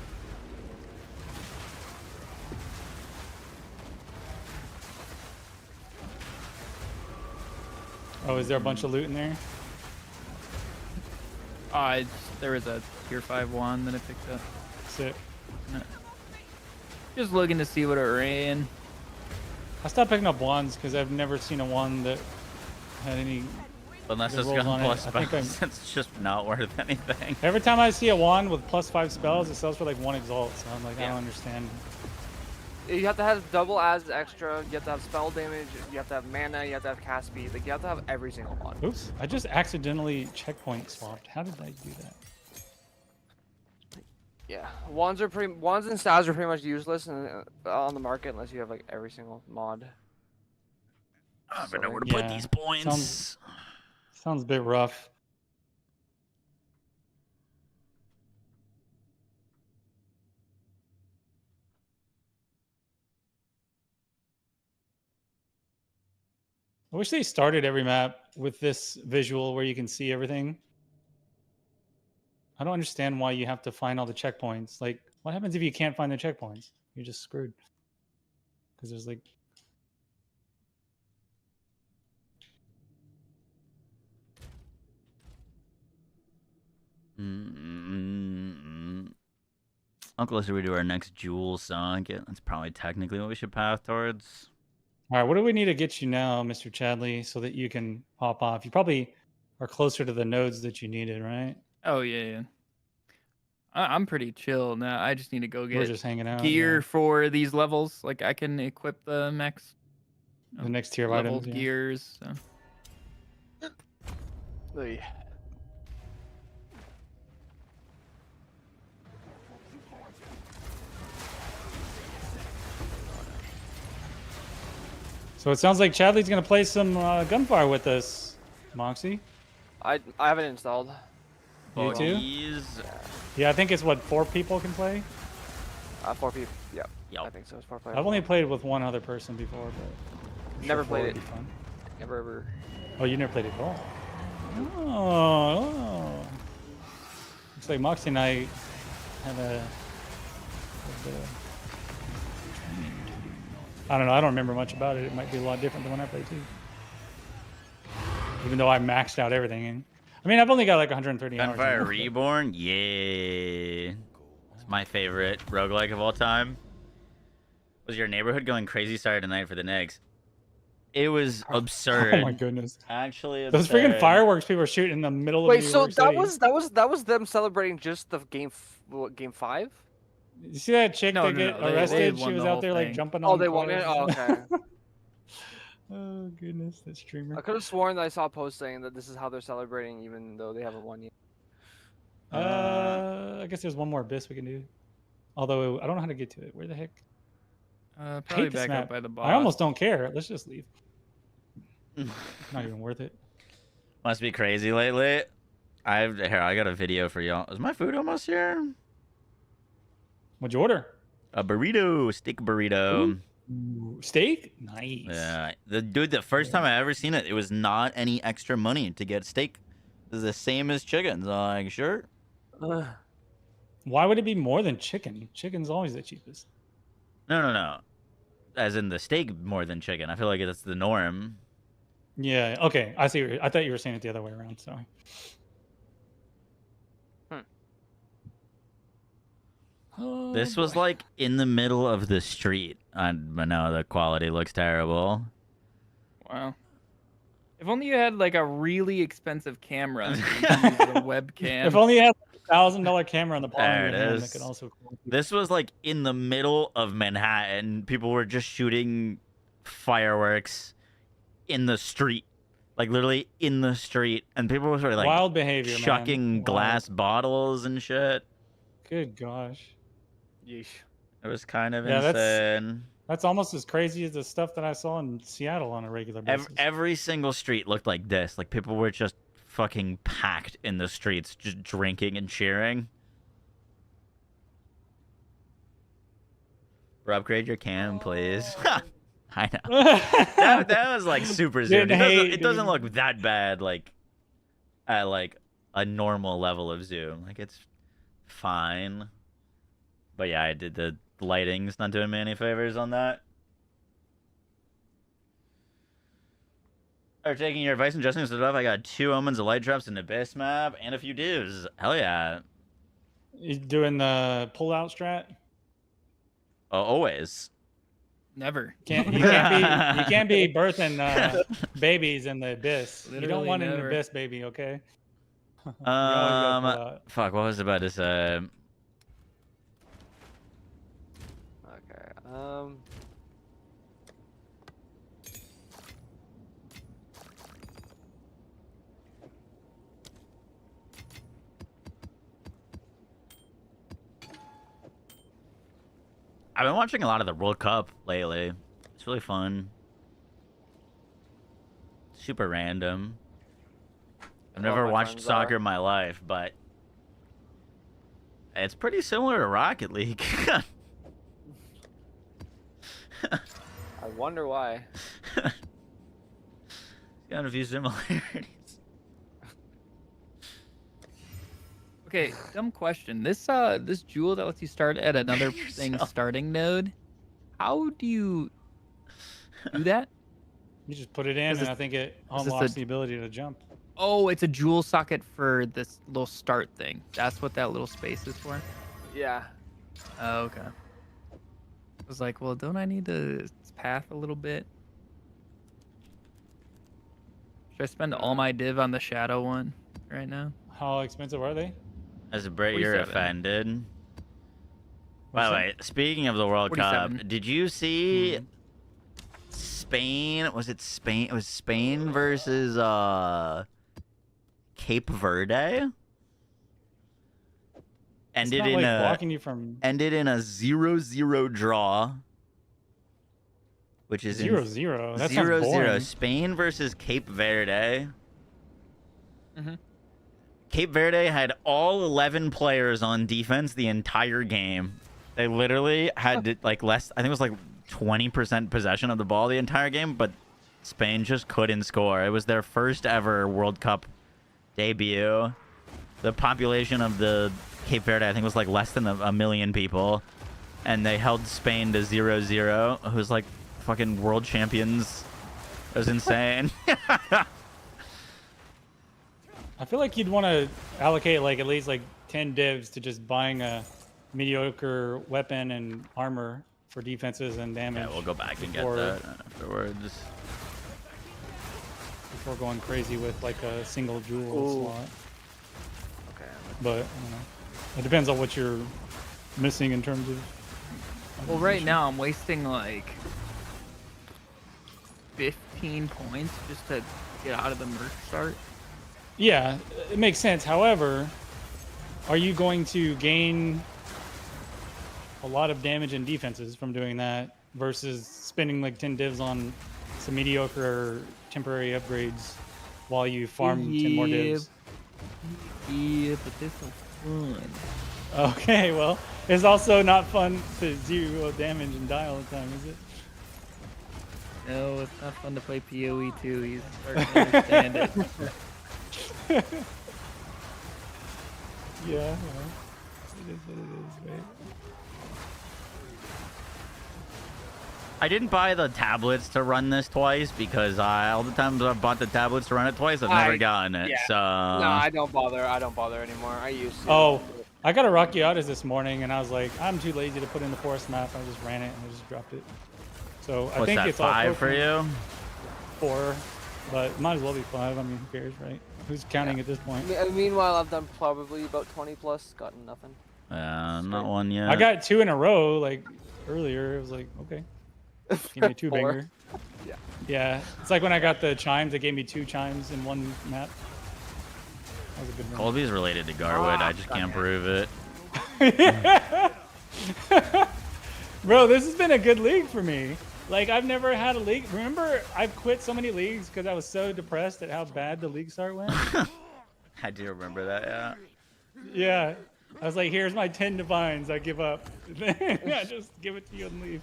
Oh, is there a bunch of loot in there? There was a tier 5 wand that I picked up. Sick. Just looking to see what it ran. I stopped picking up wands because I've never seen a wand that had any. Unless Good it's rolls got on it. plus I think I'm- spells, it's just not worth anything. Every time I see a wand with +5 spells, it sells for like 1 exalt. So I'm like, I Yeah. don't understand. You have to have double as extra. You have to have spell damage. You have to have mana. You have to have cast speed. Like you have to have every single one. Oops! I just accidentally checkpoint swapped. How did I do that? Yeah, wands and stabs are pretty much useless on the market unless you have like every single mod. I don't know where to Yeah, put these points. Sounds a bit rough. I wish they started every map with this visual where you can see everything. I don't understand why you have to find all the checkpoints. Like, what happens if you can't find the checkpoints? You're just screwed. Because there's like... Uncle, should we do our next jewel song? That's probably technically what we should path towards. All right, what do we need to get you now, Mr. Chadley, so that you can pop off? You probably are closer to the nodes that you needed, right? Oh yeah. I'm pretty chill now. I just need to go We're get just hanging out. gear yeah. for these levels. Like I can equip the max The next tier of level items. Yeah. gears. So. Oy. So it sounds like Chadley's gonna play some gunfire with us, Moxie. I have it installed. You too? Buggies. Yeah, I think it's what 4 people can play. 4 people. Yep. Yup. I think so. It's 4 players. I've only played with one other person before, but I'm Never sure 4 played would it. be fun. Never ever. Oh, you never played it at all. Oh. Looks like Moxie and I had a bit of training to do. I don't know. I don't remember much about it. It might be a lot different than when I played too. Even though I maxed out everything. And I mean, I've only got like 130 hours. Gunfire in it, but- Reborn? Yeah. It's my favorite roguelike of all time. Was your neighborhood going crazy Saturday night for the Knicks? It was absurd. Oh my goodness. Actually, Those freaking fireworks people were shooting in the middle of Wait, New so York City. that was them celebrating just the game 5? You see that chick No, that no, get no, they arrested? won She was the out whole there like thing. jumping on Oh, they won it. Oh, okay. Oh goodness, that streamer. I could have sworn that I saw a post saying that this is how they're celebrating, even though they haven't won yet. I guess there's one more abyss we can do. Although I don't know how to get to it. Where the heck? Probably hate this back map. up by the boss. I almost don't care. Let's just leave. Not even worth it. Must be crazy lately. I got a video for y'all. Is my food almost here? What'd you order? A burrito, steak burrito. Ooh, steak? Nice. Yeah, the first time I ever seen it, it was not any extra money to get steak. It was the same as chicken. So I'm like, sure. Why would it be more than chicken? Chicken's always the cheapest. No. As in the steak more than chicken. I feel like that's the norm. Yeah. Okay. I see. I thought you were saying it the other way around. Sorry. Oh, This was boy. like in the middle of the street. But no, the quality looks terrible. Wow. If only you had like a really expensive camera. So you could use the webcam. If only you had a $1,000 camera on the palm There of it your hand is. that could also. This was like in the middle of Manhattan. People were just shooting fireworks in the street. Like literally in the street. And people were sort of like Wild behavior, chucking man. glass bottles and shit. Good gosh. Yeesh. It was kind of Yeah, insane. That's almost as crazy as the stuff that I saw in Seattle on a regular basis. Every single street looked like this. Like people were just fucking packed in the streets, just drinking and cheering. Bro, upgrade your cam, please. I know. that was like super zoomed. It doesn't look that bad, like at like a normal level of zoom. Like it's fine. But yeah, I did the lighting's not doing me any favors on that. Are taking your advice and adjusting stuff. I got 2 omens, a light drops, an abyss map, and a few divs. Hell yeah. You doing the pull-out strat? Always. Never. You can't be birthing babies in the abyss. You don't Literally want never. an abyss baby, okay? You always gotta pull out. Fuck, what was I about to say? Okay. I've been watching a lot of the World Cup lately. It's really fun. Super random. I've never my watched friends soccer are. in my life, but it's pretty similar to Rocket League. I wonder why. Got a few similarities. Okay, dumb question. This jewel that lets you start at another thing starting node. How do you do that? You just put it in, and I think it this unlocks a- the ability to jump. Oh, it's a jewel socket for this little start thing. That's what that little space is for? Yeah. Oh, okay. I was like, well, don't I need to path a little bit? Should I spend all my div on the shadow one right now? How expensive are they? As a Brit, you're 47. offended. By the What's way, speaking of the World 47. Cup, did you see Spain? Was it Spain? It was Spain versus Cape Verde. It's not, like, blocking you from ended in a 0-0 draw, which is 0-0. That sounds 0-0. boring. Spain versus Cape Verde. Mhm. Cape Verde had all 11 players on defense the entire game. They literally had like less. I think it was like 20% possession of the ball the entire game, but Spain just couldn't score. It was their first ever World Cup debut. The population of the Cape Verde, I think, was like less than a million people, and they held Spain to 0-0. Who's like fucking world champions. It was insane. I feel like you'd want to allocate like at least like 10 divs to just buying a mediocre weapon and armor for defenses and damage. Yeah, we'll go back and get Or- that afterwards. before going crazy with like a single jewel Ooh. slot. Okay. But I don't know. It depends on what you're missing in terms of. Well, right now I'm wasting like 15 points just to get out of the merc start. Yeah, it makes sense. However, are you going to gain a lot of damage and defenses from doing that versus spending like 10 divs on some mediocre temporary upgrades while you farm 10 more divs? Yeah, but this is fun. Okay, well, it's also not fun to zero damage and die all the time, is it? No, it's not fun to play PoE too. He's starting to understand it. Yeah, well, it is what it is, right? I didn't buy the tablets to run this twice because all the times I've bought the tablets to run it twice, I've never gotten it. Yeah. So No, I don't bother. I don't bother anymore. I used to. Oh, I got a Rockiatas this morning, and I was like, I'm too lazy to put in the forest map. I just ran it and I just dropped it. So I what's think that, it's all 5 for Pokemon. you? 4, but might as well be 5. I mean, who cares, right? Who's counting at this point? Meanwhile, I've done probably about 20 plus, gotten nothing. Not one yet. I got 2 in a row, like earlier. It was like, okay, give me a 2 4. banger. Yeah. Yeah, it's like when I got the chimes. They gave me 2 chimes in one map. That was a good one. Colby's related to Garwood. I just can't prove it. Bro, this has been a good league for me. Like, I've never had a league. Remember, I've quit so many leagues because I was so depressed at how bad the league start went. I do remember that, yeah. Yeah. I was like, here's my 10 divines. I give up. I just give it to you and leave.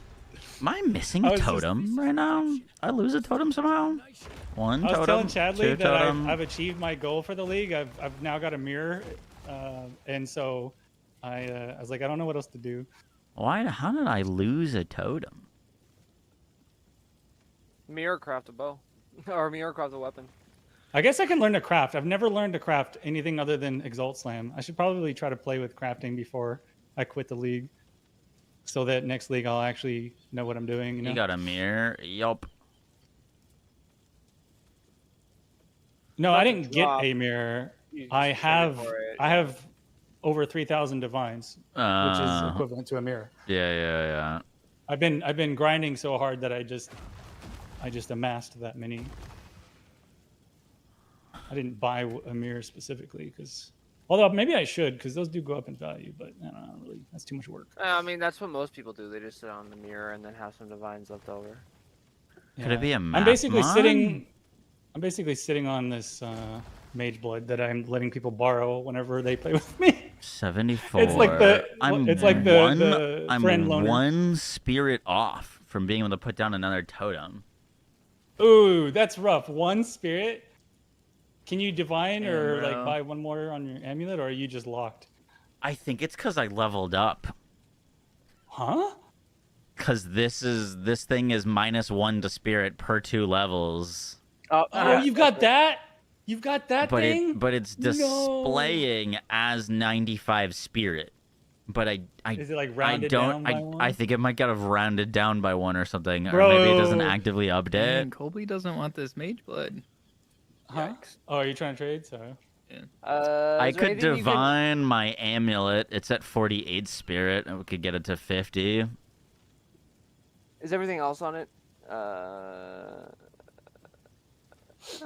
Am I missing a totem right now? I lose a totem somehow? One I was totem, telling 2 Chadley that totem. I've achieved my goal for the league. I've now got a mirror. And so I was like, I don't know what else to do. How did I lose a totem? Mirror craft a bow. Or mirror craft a weapon. I guess I can learn to craft. I've never learned to craft anything other than Exalt Slam. I should probably try to play with crafting before I quit the league, so that next league I'll actually know what I'm doing. You know? You got a mirror? Yup. No, I didn't get drop. a mirror. You just I traded have for it. I have over 3,000 divines, which is equivalent to a mirror. Yeah. I've been grinding so hard that I just amassed that many. I didn't buy a mirror specifically because, although maybe I should, because those do go up in value, but I don't know, really, that's too much work. I mean, that's what most people do. They just sit on the mirror and then have some divines left over. Could it be a map I'm basically mod? sitting on this mage blood that I'm letting people borrow whenever they play with me. 74. It's like the I'm friend loaner. one spirit off from being able to put down another totem. Ooh, that's rough. 1 spirit. Can you divine Yeah, or bro. like buy 1 more on your amulet, or are you just locked? I think it's because I leveled up. Huh? Because this thing is -1 to spirit per 2 levels. Oh, you've got that? You've got that But thing? but it's displaying as 95 spirit. But I Is it like I rounded don't down by 1? I think it might get rounded down by 1 or something, or Bro. maybe it doesn't actively update. Man, Colby doesn't want this mage blood. Huh? Oh, are you trying to trade? Sorry. I Is there could anything you can- divine my amulet. It's at 48 spirit, and we could get it to 50. Is everything else on it? I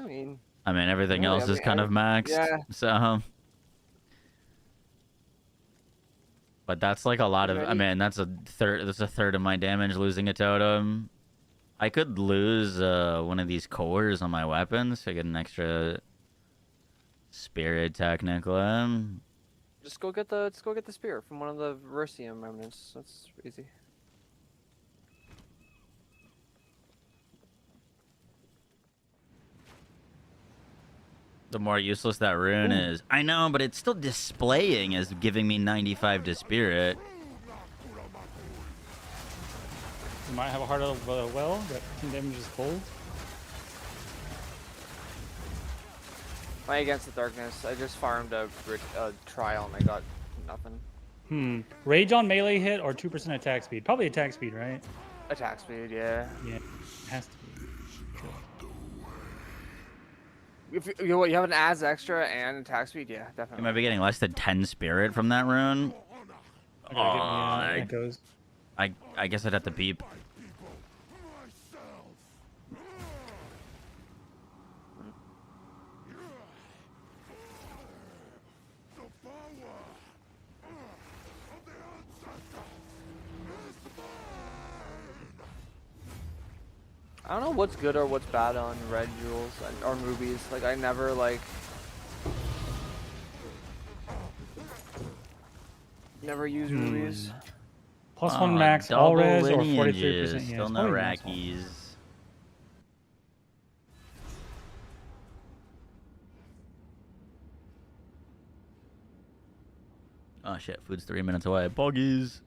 mean, Everything really, else is kind of maxed. yeah. So, but that's like a lot of. That's a third. That's a third of my damage losing a totem. I could lose one of these cores on my weapons to get an extra spirit, technically. just go get the spear from one of the Versium remnants. That's easy. The more useless that rune is. I know, but it's still displaying as giving me 95 to spirit. You might have a heart of well that 10 damage is cold. Fight against the darkness. I just farmed a trial and I got nothing. Rage on melee hit or 2% attack speed? Probably attack speed, right? Attack speed, yeah. Yeah, it has to be. If you have an adds extra and attack speed, yeah, You definitely. might be getting less than 10 spirit from that rune. I gotta get me echoes. I guess I'd have to beep. I don't know what's good or what's bad on red jewels or rubies. Like I never like. Never use rubies. Plus one max all double res or 43%. lineages, Yeah, still it's no probably max all. rackies. Oh shit, food's 3 minutes away. Buggies.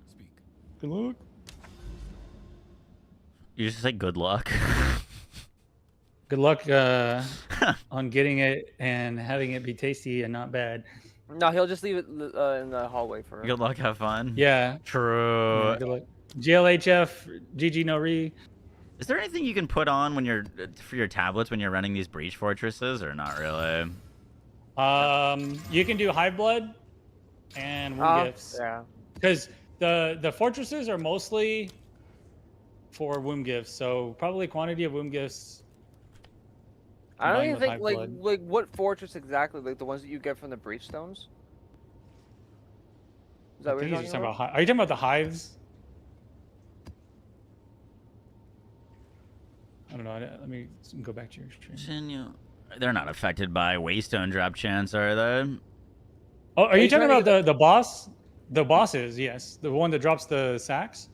Good luck. You just say good luck. Good luck on getting it and having it be tasty and not bad. No, he'll just leave it in the hallway for. Good luck, have fun. Yeah. True. Yeah, good luck. GLHF, GG no re. Is there anything you can put on when you're for your tablets when you're running these breach fortresses, or not really? You can do Hive Blood and Wound Gifts. Yeah. Because the fortresses are mostly for Womb Gifts, so probably quantity of Womb Gifts. I don't even combined with think Hive like what fortress exactly, like the ones that you get from the breach stones. Is that I what think you're he's talking just talking about? about. Are you talking about the hives? I don't know. Let me go back to your stream. They're not affected by Waystone drop chance, are they? Oh, are you you talking trying about to the boss? The boss is, yes. The one that drops the sacks?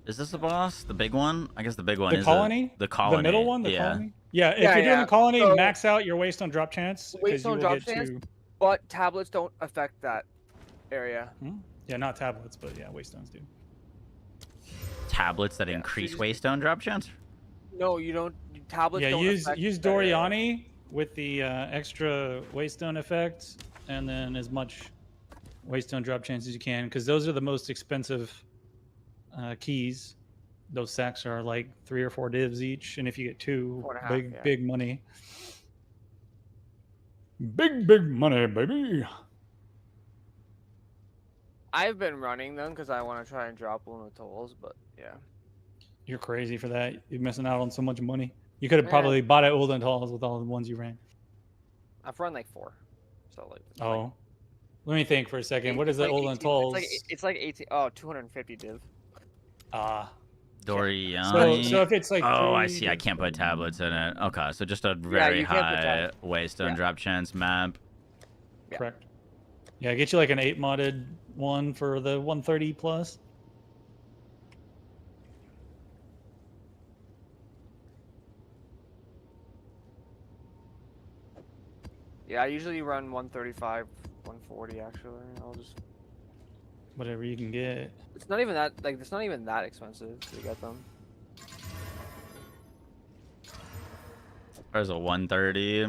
Is this the boss? The big one? I guess the big one The is colony? the colony. The middle one? The yeah. colony? Yeah, if Yeah, you're doing yeah. the colony, So- max out your waste on drop chance. Because you Waystone will drop get chance? to... But tablets don't affect that area. Yeah, not tablets, but yeah, waystones do. Tablets that Yeah, so increase you just- Waystone drop chance? No, you don't. Tablets Yeah, don't use affect use that area. Doriani with the extra waystone effect, and then as much waystone drop chance as you can, because those are the most expensive keys. Those sacks are like 3 or 4 divs each, and if you get 2, 4.5, big yeah. big money. Big money, baby. I've been running them because I want to try and drop one of the tolls, but yeah. You're crazy for that. You're missing out on so much money. You could have Yeah. probably bought it Olden Halls with all the ones you ran. I've run like 4, so like. it's Oh, let me think for a second. What is it's the like Olden 18 Halls? It's like 18. Oh, 250 div. Ah. Doriani. So if it's like oh, I 3 see. I can't put tablets in it. Okay, so just a Yeah, very you can't put high tablets. Waystone Yeah. drop chance map. Yeah. Correct. Yeah, get you like an 8 modded one for the 130 plus. Yeah, I usually run 135, 140 actually. I'll just. Whatever you can get. It's not even that like it's not even that expensive to get them. There's a 130.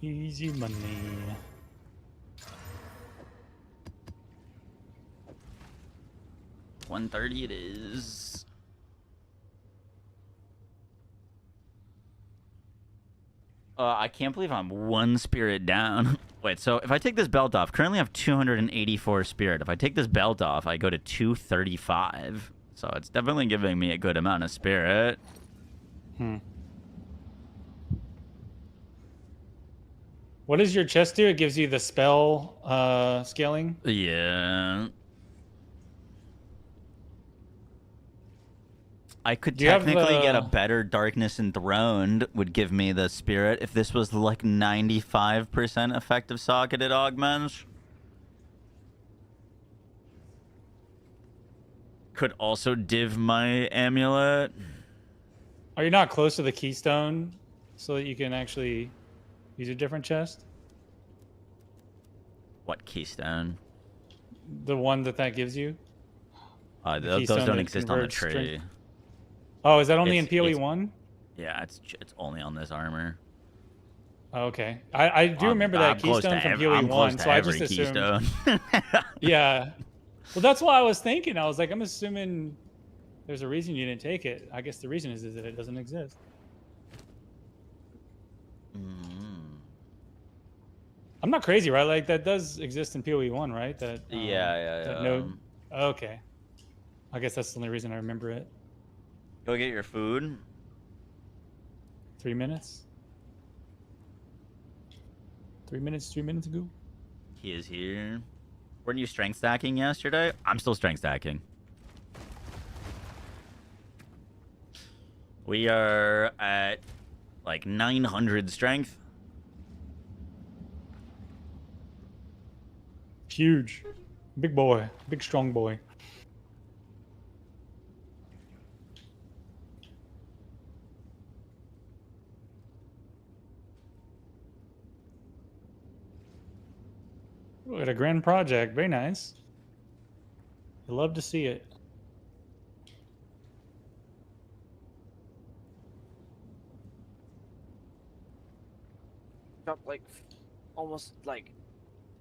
Easy money. $130 it is. I can't believe I'm 1 spirit down. Wait, so if I take this belt off, currently I have 284 spirit. If I take this belt off, I go to 235. So it's definitely giving me a good amount of spirit. What does your chest do? It gives you the spell scaling. Yeah. I could Do you have technically get a the- better Darkness Enthroned would give me the spirit if this was like 95% effective socketed augments. Could also div my amulet. Are you not close to the keystone so that you can actually use a different chest? What keystone? The one that gives you? Those keystone don't that exist on the converts tree. strength- Oh, is that only in It's- PoE it's- 1? Yeah, it's only on this armor. Oh, okay. I do remember I'm that close to keystone from every- PoE I'm 1, close to so I just every assumed. keystone. Yeah. Well, that's what I was thinking. I was like, I'm assuming There's a reason you didn't take it. I guess the reason is that it doesn't exist. I'm not crazy, right? Like that does exist in PoE 1, right? That Yeah. that node. Okay. I guess that's the only reason I remember it. Go get your food. 3 minutes. 3 minutes. 3 minutes ago. He is here. Weren't you strength stacking yesterday? I'm still strength stacking. We are at like 900 strength. Huge. Big boy. Big strong boy. Look at a grand project. Very nice. I love to see it. Dropped like almost like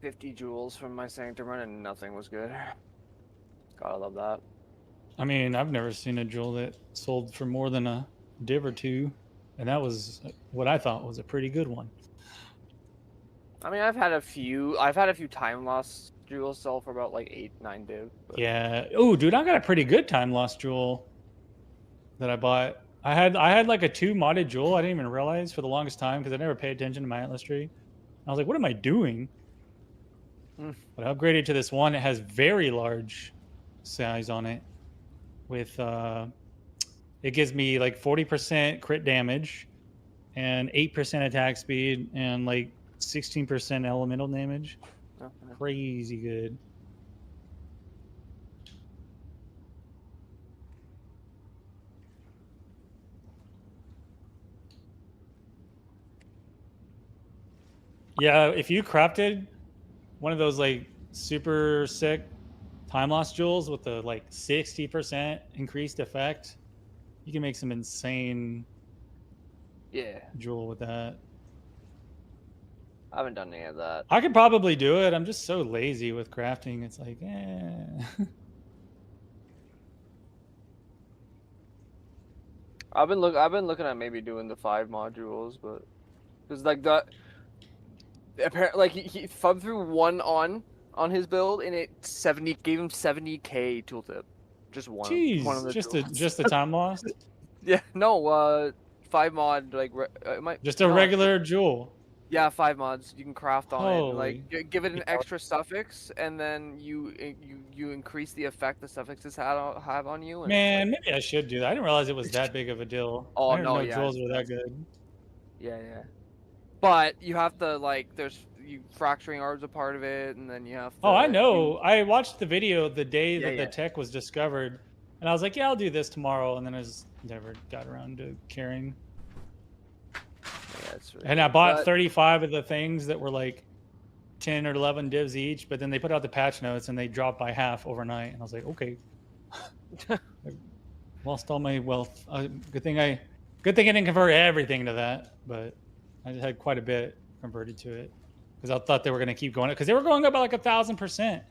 50 jewels from my sanctum run and nothing was good. Gotta love that. I mean, I've never seen a jewel that sold for more than a div or two, and that was what I thought was a pretty good one. I mean, I've had a few time loss jewels sell for about like 8-9 div. But... Yeah. Oh, dude, I got a pretty good time loss jewel that I bought. I had like a 2 modded jewel. I didn't even realize for the longest time because I never paid attention to my Atlas tree. I was like, what am I doing? But I upgraded to this one. It has very large size on it. With it gives me like 40% crit damage and 8% attack speed and like 16% elemental damage. Crazy good. Yeah, if you crafted one of those like super sick time loss jewels with the like 60% increased effect, you can make some insane jewel with that. I haven't done any of that. I could probably do it. I'm just so lazy with crafting. It's like, eh. I've been looking at maybe doing the 5 modules, but because like the apparently like he thumbed through one on his build and it gave him 70k tooltip. Just one. Jeez, one of the just the time lost. Yeah, no, 5 mod like it might Just a regular jewel. Yeah, 5 mods you can craft on it. Holy Like give it an extra suffix, and then you increase the effect the suffixes have on you. And Man, maybe I should do that. I didn't realize it was that big of a deal. Oh, I didn't no, know yeah, jewels were that good. Yeah. But you have to like fracturing orbs a part of it, and then you have to. Oh, I know. I watched the video the day that the tech was discovered, and I was like, yeah, I'll do this tomorrow, and then I just never got around to caring. Really and I bought 35 of the things that were like 10 or 11 divs each, but then they put out the patch notes and they dropped by half overnight, and I was like, okay. I lost all my wealth. Good thing I didn't convert everything to that, but I had quite a bit converted to it because I thought they were going to keep going because they were going up by like 1,000%. It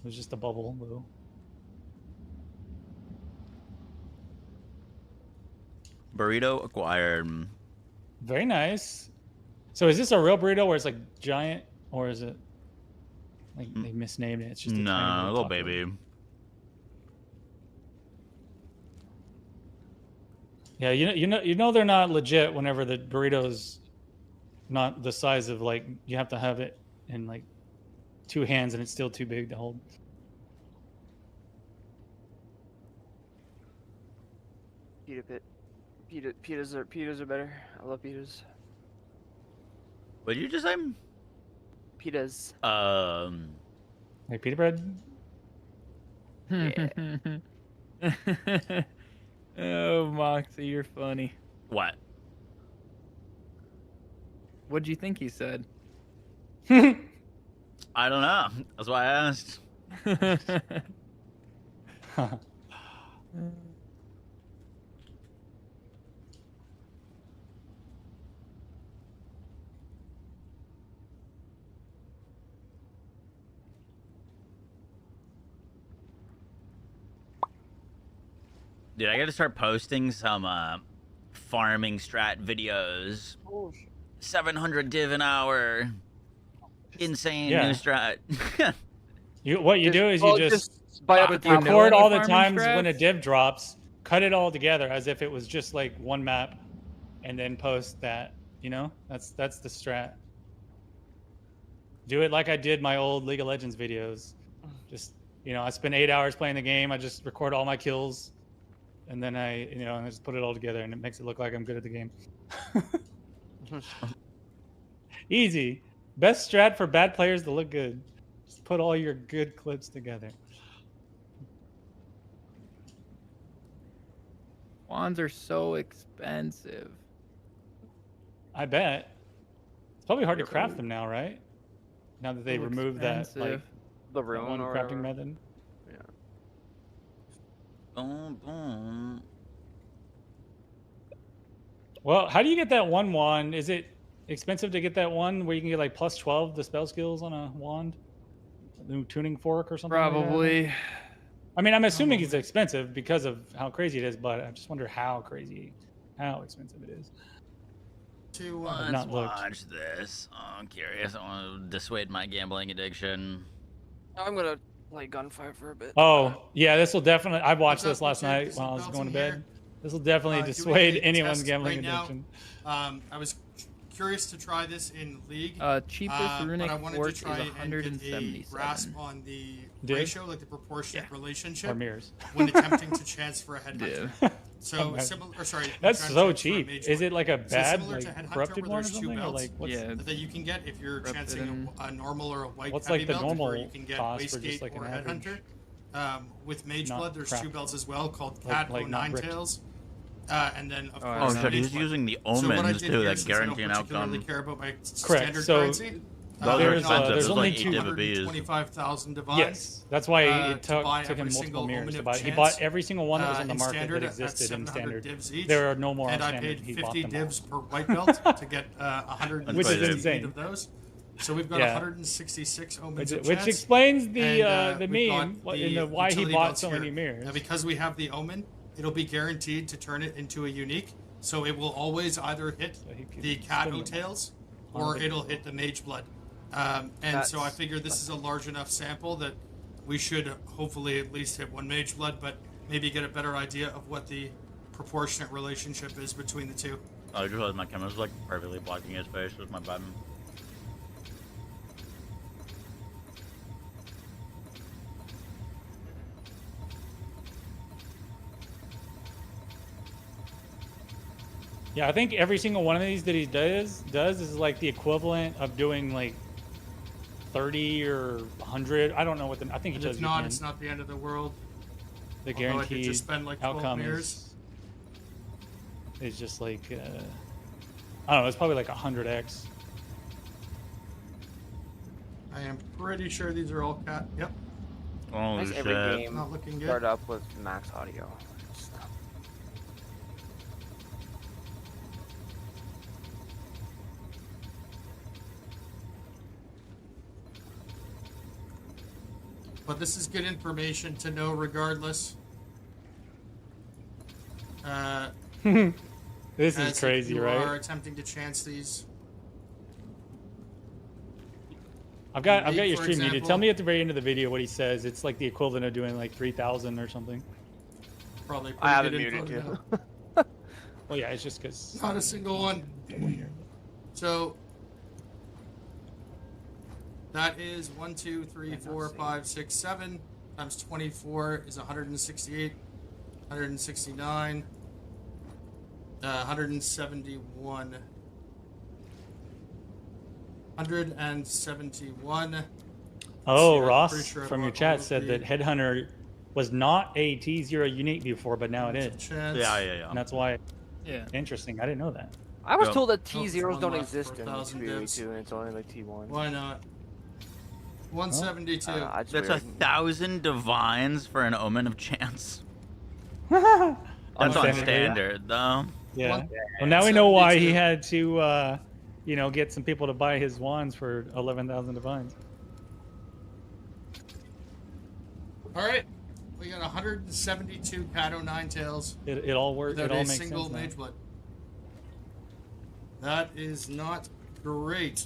was just a bubble, though. Burrito acquired. Very nice. So is this a real burrito where it's like giant, or is it like they misnamed it? It's just a tiny little taco. baby. Yeah, you know they're not legit whenever the burrito's not the size of like you have to have it in like 2 hands and it's still too big to hold. Pitas are better. I love pitas. What did you just say? Pitas. Like pita bread? Yeah. Oh, Moxie, you're funny. What? What'd you think he said? I don't know. That's why I asked. Dude, I gotta start posting some farming strat videos. Oh, shit. 700 div an hour. Insane Yeah. new strat. What you do is you just buy up the time. record all the farming times when a strats? div drops, cut it all together as if it was just like one map, and then post that. You know, that's the strat. Do it like I did my old League of Legends videos. Just, you know, I spend 8 hours playing the game. I just record all my kills, and then I just put it all together, and it makes it look like I'm good at the game. Easy. Best strat for bad players to look good. Just put all your good clips together. Wands are so expensive. I bet. It's probably hard to craft them now, right? Now that they So removed that, like, expensive. The that rune one or crafting whatever. method. Boom, boom. Well, how do you get that one wand? Is it expensive to get that one where you can get like plus 12 the spell skills on a wand? A new tuning fork or something? like that? Probably. I mean, I'm assuming it's expensive because of how crazy it is, but I just wonder how expensive it is. Let's not looked. watch this. Oh, I'm curious. I want to dissuade my gambling addiction. I'm gonna play gunfire for a bit. Oh, yeah, this will definitely. I watched What's this up, last Richard? night There's while I some was belts going to in bed. here. This will definitely Doing dissuade a anyone's test gambling right now. addiction. I was curious to try this in League. Cheapest but runic I wanted fork to is try and get a 177. grasp on the Div? ratio, like the proportionate relationship Or mirrors. when attempting to chance for a headhunter. Div. So Okay. similar, or sorry, That's trying to so chance for a cheap. mage Is it one. like a So bad, similar to like Headhunter, corrupted where one or there's two something? Or belts like what's Yeah. that you can get if you're Corrupted chancing and- a normal or a white What's heavy like the belt, normal where you can get cost for Wastegate just like an or average? Headhunter. With Mage Not Blood, there's crap. two belts as well called Like- Cat like not Nine bricked. Tails. And then of Oh, I course don't Oh, the shit, he's Mage Blood. using the So what I omens did too here, that since I don't guarantee an particularly outcome. care about my Correct, standard so- currency, Those are There's, expensive. there's Those are only like 8 two- div apiece. 125,000 divines. Yes, that's why it to took buy him every multiple single mirrors omen to of buy. He chance, bought every single one that was on the in market standard that at existed in 700 standard. divs each. There are no more on And I standard. paid He bought 50 them all. divs per white belt to get 100 Which is insane insane. of those. So we've got Yeah. 166 omens of Which chance. explains the And, the we've got meme the in the why he utility bought belts so here. many mirrors. Now, because we have the omen, it'll be guaranteed to turn it into a unique. So it will always either hit So he could the Cat spin them Tails on or the- it'll hit the Mage Blood. And so I figured this is a large enough sample that we should hopefully at least hit one Mage Blood, but maybe get a better idea of what the proportionate relationship is between the two. I just realized my camera's like perfectly blocking his face with my button. Yeah, I think every single one of these that he does is like the equivalent of doing like 30 or 100. I don't know what the. I think he And chose if not, it's not the end of the world. the although I could guaranteed just spend like 12 outcome mirrors. is just like I don't know. It's probably like 100x. I am pretty sure these are all cat. Yep, Holy Nice shit. every game not looking good. start up with max audio. But this is good information to know regardless. This as is crazy, if you right? are attempting to chance these. I've got League, your for stream muted. example. Tell me at the very end of the video what he says. It's like the equivalent of doing like 3,000 or something. Probably I have pretty it good info muted to too. know. Well, yeah, it's just because. Not a single one. So that is 1, 2, 3, 4, 5, 6, 7 times 24 is 168, 169, 171. 171. Oh, See, I'm Ross pretty sure I from your bought chat all of said the- that Headhunter was not a T0 unique before, but now it is. Chance. Yeah. And that's why. Yeah. Interesting. I didn't know that. I was Yep. told that Oh, T0s one don't left for exist in 1,000 divs. 2v2 and it's only like T1. Why not? 172. I just That's weird. 1,000 divines for an omen of chance. On That's on standard, standard, though. Yeah. One- Well, now we know why he 172. had to, get some people to buy his wands for 11,000 divines. All right. we got 172 Kato Ninetails It all works. without It all a makes single sense now. Mage Blood. That is not great,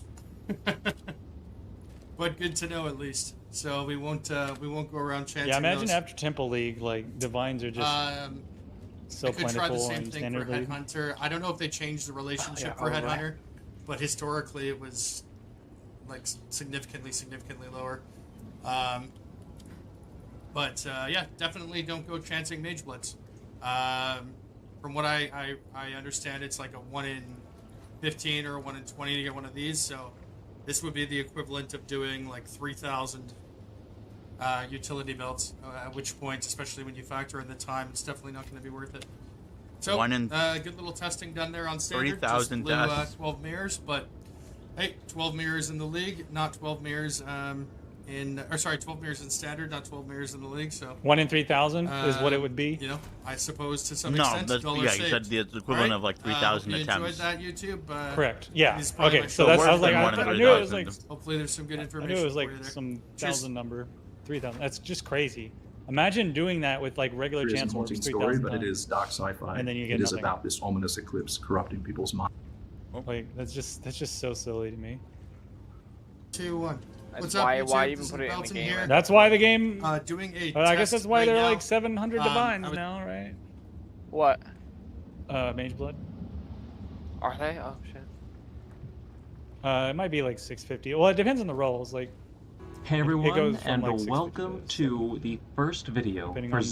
but good to know at least. So we won't go around chanting. Yeah, imagine those. after Temple League, like divines are just so I could try the plentiful same in thing standard for league. Headhunter. I don't know if they changed the relationship Yeah, for alright. Headhunter, but historically it was like significantly lower. But yeah, definitely don't go chancing Mage Bloods. From what I understand, it's like a 1 in 15 or a 1 in 20 to get one of these. So this would be the equivalent of doing like 3,000 utility belts. At which point, especially when you factor in the time, it's definitely not going to be worth it. So good little testing done there on standard. 3,000 deaths. 12 mirrors, but hey, 12 mirrors in the league, not 12 mirrors 12 mirrors in standard, not 12 mirrors in the league. So 1 in 3,000 is what it would be. You know, I suppose to some No, extent. that's, dollar yeah, saved. you said the equivalent of like 3,000 you attempts. enjoyed that, YouTube? Correct. Yeah. this is probably Okay. my So show. that's. I was worse like, than 1 in I knew it was 3,000. like. Hopefully, there's some good I information. knew it was for like you there. some Cheers. thousand number, 3,000. That's just crazy. Imagine doing that with like regular It is chance a orbs, haunting story, 3,000 but it times. is dark sci-fi. And then you get it is nothing. about this ominous eclipse corrupting people's minds. Like that's just so silly to me. 2, 1. That's What's why- up, why YouTube? even This is put it in the Belton game, here. right? That's why the game. Doing a I guess test that's why right there are now. like 700 I divines would- now, right? What? Mage Blood. Are they? Oh shit. It might be like 650. Well, it depends on the rolls. Like, Hey it everyone, goes from, and like, 650 welcome to the first video Depending for on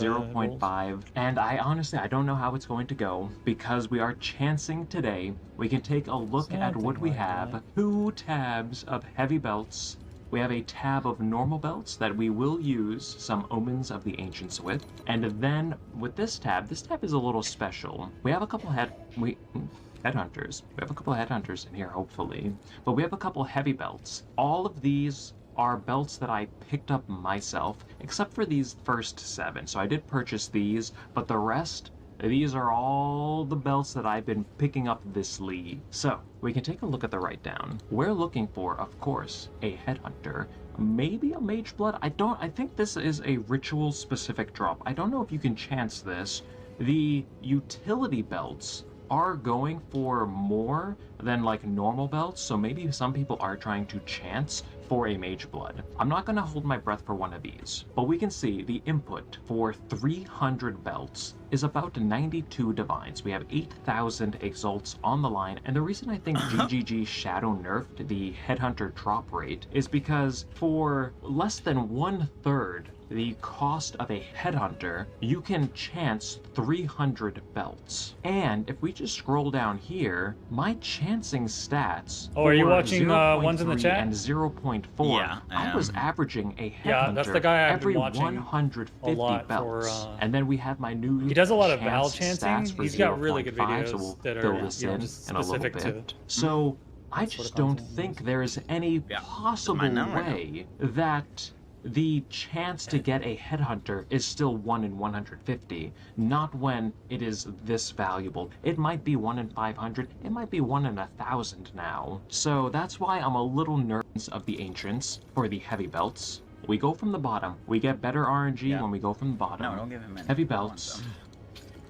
the 0.5. And I honestly, I don't know how it's going to go, because we are chancing today. We can take a look at what Something we like have. that. 2 tabs of heavy belts. We have a tab of normal belts that we will use some Omens of the Ancients with. And then with this tab is a little special. We have a couple headhunters. We have a couple of headhunters in here, hopefully. But we have a couple heavy belts. All of these are belts that I picked up myself, except for these first 7. So I did purchase these, but the rest, these are all the belts that I've been picking up this league. So we can take a look at the write down. We're looking for, of course, a headhunter, maybe a mage blood. I think this is a ritual specific drop. I don't know if you can chance this. The utility belts are going for more than like normal belts, so maybe some people are trying to chance for a mage blood. I'm not gonna hold my breath for one of these, but we can see the input for 300 belts is about 92 divines. We have 8,000 exalts on the line, and the reason I think GGG Shadow nerfed the headhunter drop rate is because for less than 1/3 the cost of a headhunter, you can chance 300 belts. And if we just scroll down here, my chancing stats Oh, are you for watching, ones in the 0.3 chat? and 0.4, Yeah, I I was am. averaging a headhunter Yeah, that's the guy I've been every watching 150 a lot belts. for, and then we have my new He does a lot of Val chance chancing. stats for He's got really good 0.5, videos so we'll that fill are, this you know, in just in a little specific to bit. So I sort of just don't content. think there is any Yeah, possible mine now, right now. way that the chance to get a headhunter is still 1 in 150, not when it is this valuable. It might be 1 in 500, it might be 1 in 1,000 now. So that's why I'm a little nervous of the Ancients for the heavy belts. We go from the bottom. We get better RNG Yeah. when we go from the bottom. No, don't give him any. Heavy He wants belts. them.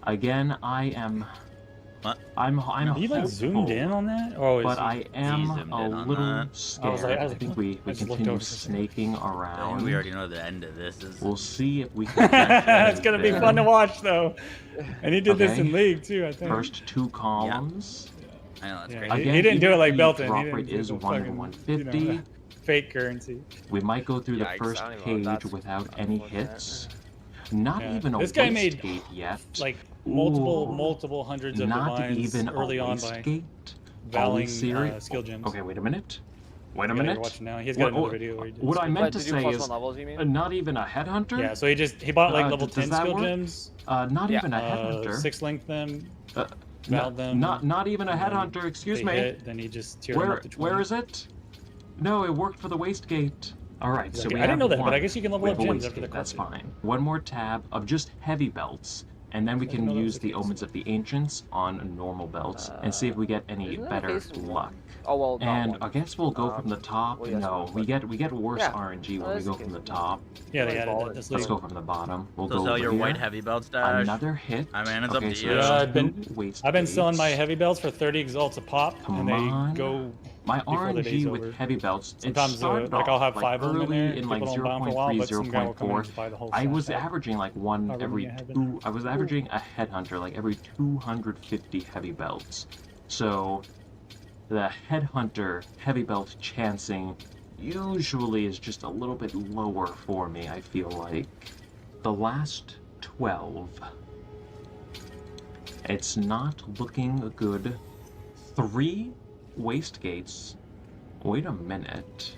Again, I am... What? I'm Are you like hopeful, zoomed in on that? Or but I am zoomed in a on little that. scared. I I was like, think we I just looked continue over for a second. snaking around. We already know the end of this is. We'll see if we can get It's gonna be there. fun to watch though. And he did this Okay. in League too, I think. First 2 columns. I know that's Yeah, great. he Again, didn't do even it like the Belton. drop He didn't rate do is the 1 in fucking, 150. you know, fake currency. We might go through the Yikes, first I don't even know if cage that's without any unfortunate. hits. Not Yeah. even a This guy waste made, gate yet. Like Ooh. multiple hundreds of Not divines even early a on waste by gate. valing Serious? skill gems. Okay, wait a minute. Wait a You gotta minute. watch it now. He's got What- another video where he did What I skill meant gems. to Did you say plus is one levels, you mean? not even a headhunter. Yeah, so he bought like level does 10 that skill work? gems. Not even a Uh, headhunter. 6 link them. Uh, Valve them. Not even a and then headhunter. Excuse they me. hit, then he just tiered them up to 20. Where is it? No, it worked for the waste gate. All right, so Okay, we I didn't have know that, but one. I guess you can level We up have a gems waste after the gate, That's quest. fine. One more tab of just heavy belts. and then we I didn't can know that was use the the case. Omens of the Ancients on normal belts and see if we get any isn't that better the case in luck. Oh well, not And one. I guess we'll go from the top. well, yes, No, one, we but- get worse Yeah. RNG No, when we that's go the from the case. top. Yeah, they Like added ball that it. this Let's league. go from the bottom. We'll So go sell over your here. white heavy belt stash. Another hit. I mean, it's up Okay, to so you. there's Yeah, two waste I've been selling my gates. heavy belts for 30 exalts a pop, Come and they on. go. My before the day's RNG with over. heavy belts, it Sometimes started like I'll off have like 5 of them in early there. in People like don't buy them for a while, 0.3, but some guy will come in and just buy the whole I was stack. averaging like one However every many I have in two. I was averaging a headhunter like every 250 heavy belts. So the headhunter heavy belt chancing usually is just a little bit lower for me. I feel like the last 12. It's not looking good. 3 waste gates. Wait a minute.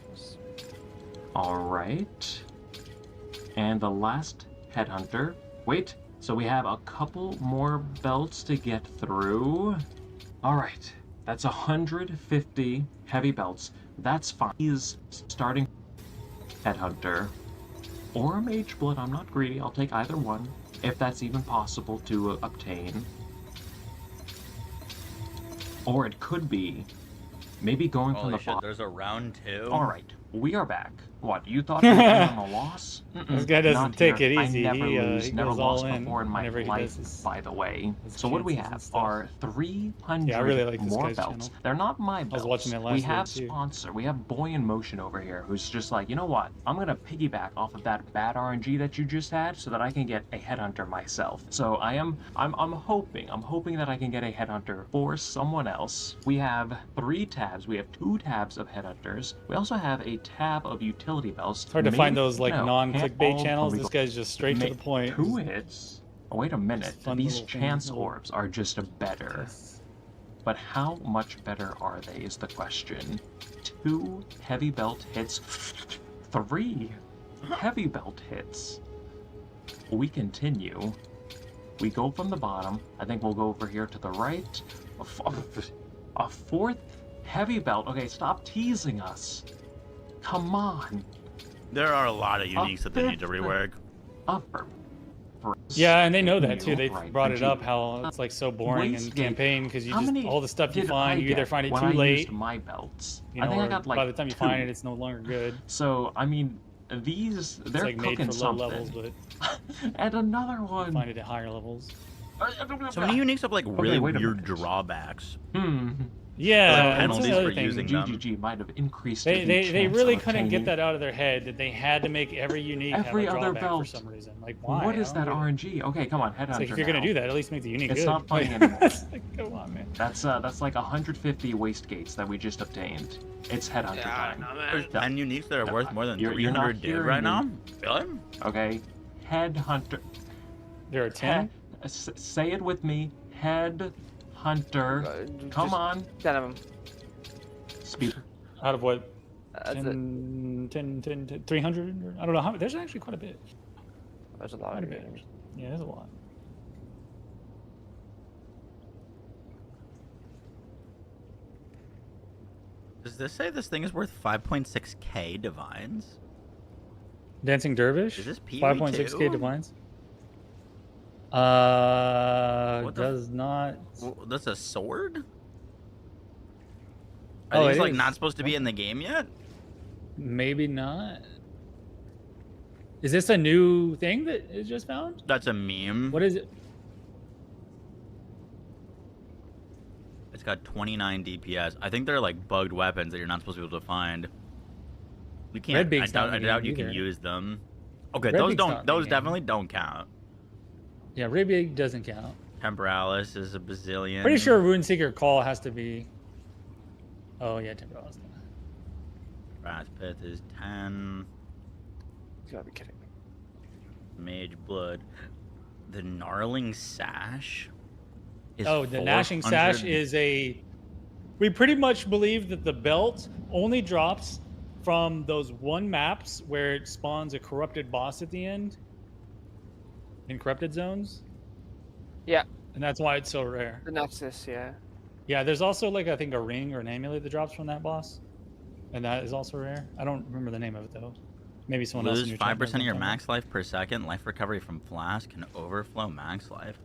Alright. And the last headhunter. Wait, so we have a couple more belts to get through. Alright, that's 150 heavy belts. That's fine. He's starting headhunter. Or a mage blood, I'm not greedy, I'll take either one. If that's even possible to obtain. Or it could be maybe going from Holy the shit, bottom. there's a round 2. Alright, we are back. What, you thought we were on a loss? This guy doesn't Not take here. it easy. I never He, lose, he never goes lost all in before in my whenever he life, does his- by the way. his So what do we chances and have stuff. are 300 Yeah, I really like this more guy's belts. channel. They're not my belts. watching it last we week, have too. sponsor. We have Boy in Motion over here who's just like, you know what? I'm gonna piggyback off of that bad RNG that you just had so that I can get a headhunter myself. So I'm hoping that I can get a headhunter for someone else. We have 3 tabs. We have 2 tabs of headhunters. We also have a tab of utility belts. It's hard to find Maybe- those like no, non-clickbait all channels. illegal. This guy's just straight to the point. 2 hits. Oh, wait a minute. fun These little things, chance little- orbs are just better. But how much better are they is the question. 2 heavy belt hits. 3 heavy belt hits. We continue. We go from the bottom. I think we'll go over here to the right. A 4th heavy belt. Okay, stop teasing us. Come on. There are a lot of uniques that they need to rework. Upper. Yeah, and they know that too. They Right, brought it Vegeta. up how it's like so boring in Waste gate. campaign because you How just many all the stuff you did find, I you either get find it when too I late, used my belts? you I know, think I or got like by the time you 2. find it, it's no longer good. So I mean, these It's they're like made cooking for low something. levels, but And another you one. find it at higher levels. So many uniques have like Okay, really wait a weird minute. drawbacks. Yeah, Like that's penalties another for thing. using them. GGG might have increased. They the chance really of couldn't get obtaining that out of their head that they had to make every unique every have a other drawback belt. for some reason. Like why? What is I that don't get it. RNG? Okay, come on, headhunter. It's like if you're gonna now. do that, at least make the unique It's good. not funny Like, anymore. it's like, come on, man. That's like 150 waste gates that we just obtained. It's headhunter time. There's 10 uniques that are worth more than You're not 300 div hearing right me. now? Really? Okay, headhunter. There are 10. Say it with me. Headhunter. Come just on. 10 of them. Speed. Out of what? That's it. 10, 300? Or, I don't know how. There's actually quite a bit. There's a lot Quite a of bit. games. Yeah, there's a lot. Does this say this thing is worth 5.6k divines? Dancing Dervish? Is this PoE 5.6k too? divines? What the Does not. That's a sword? Are Oh, these it like is. not supposed to be in the game yet? Maybe not. Is this a new thing that is just found? That's a meme. What is it? It's got 29 DPS. I think they're like bugged weapons that you're not supposed to be able to find. You can't. Red Beak's not in I the doubt game you can either. use them. Okay, Red those Beak's not don't. in the Those game. definitely don't count. Yeah, Rebig doesn't count. Temporalis is a bazillion. Pretty sure Runeseeker Call has to be. Oh yeah, Temporalis. Wrathpith is 10. You gotta be kidding me. Mage Blood. The Gnarling Sash is Oh, the Gnashing Sash 400 is a. We pretty much believe that the belt only drops from those one maps where it spawns a corrupted boss at the end. In corrupted zones. Yeah. And that's why it's so rare. The Nexus, yeah. Yeah, there's also like I think a ring or an amulet that drops from that boss, and that is also rare. I don't remember the name of it though. Maybe someone else in Lose your chat 5% knows of your what I'm max life per second. Life recovery from flash can overflow max life.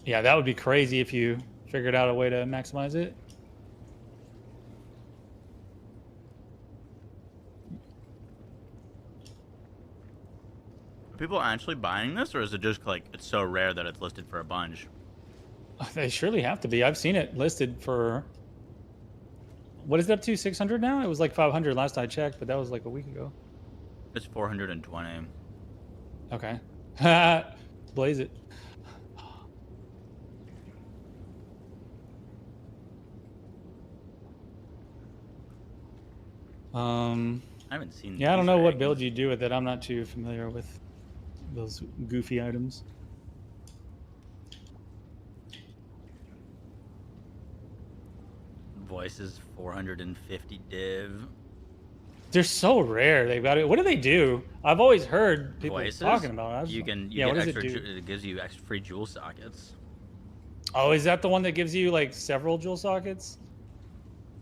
Yeah, that would be crazy if you figured out a way to maximize it. Are people actually buying this, or is it just like it's so rare that it's listed for a bunch? They surely have to be. I've seen it listed for. What is it up to? 600 now? It was like 500 last I checked, but that was like a week ago. It's 420. Okay. Blaze it. I haven't seen. Yeah, I don't these know what rankings. build you do with it. I'm not too familiar with those goofy items. Voices 450 div. They're so rare. They've got it. What do they do? I've always heard people Voices? talking about it. You can. You yeah, get what does extra. it do? It gives you extra free jewel sockets. Oh, is that the one that gives you like several jewel sockets?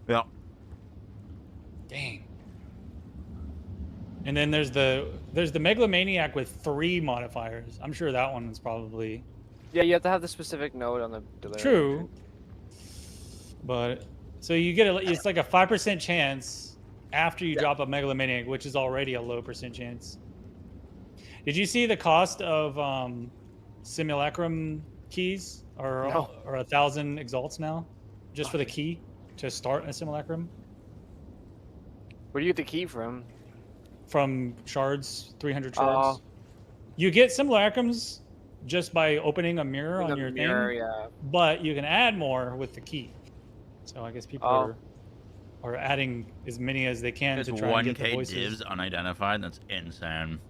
Yeah. Dang. And then there's the Megalomaniac with 3 modifiers. I'm sure that one is probably Yeah, you have to have the specific node on the delay. true. But so you get it's like a 5% chance after you drop a Megalomaniac, which is already a low percent chance. Did you see the cost of simulacrum keys or No. or 1,000 exalts now, just for the key to start a simulacrum? Where do you get the key from? From shards, 300 shards. You get simulacrums just by opening a mirror on your mirror, thing, yeah. but you can add more with the key. So I guess people are adding as many as they can It's to try and get the 1K voices. divs unidentified. That's insane.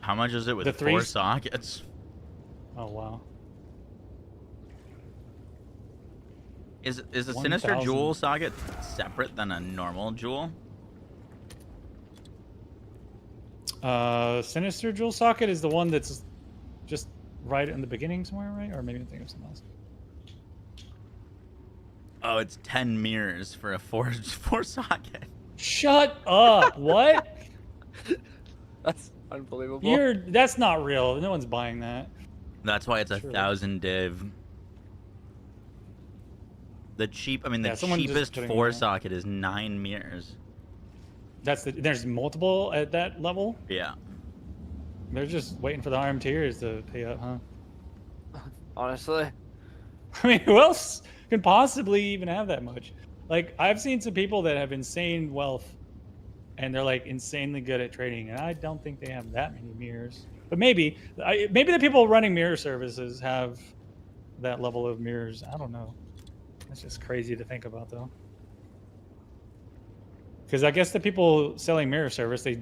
How much is it with The 4 threes? sockets? Oh wow. Is a sinister 1,000. jewel socket separate than a normal jewel? Sinister jewel socket is the one that's just right in the beginning somewhere, right? Or maybe I'm thinking of something else. Oh, it's 10 mirrors for a 4 socket. Shut up! What? That's unbelievable. That's not real. No one's buying that. That's why it's a Sure. 1,000 div. The Yeah, someone just cheapest putting 4 it out. socket is 9 mirrors. There's multiple at that level. Yeah. They're just waiting for the arm tiers to pay up, huh? Honestly. I mean, who else can possibly even have that much? Like, I've seen some people that have insane wealth, and they're like insanely good at trading, and I don't think they have that many mirrors. But maybe the people running mirror services have that level of mirrors. I don't know. That's just crazy to think about, though. Because I guess the people selling mirror service, they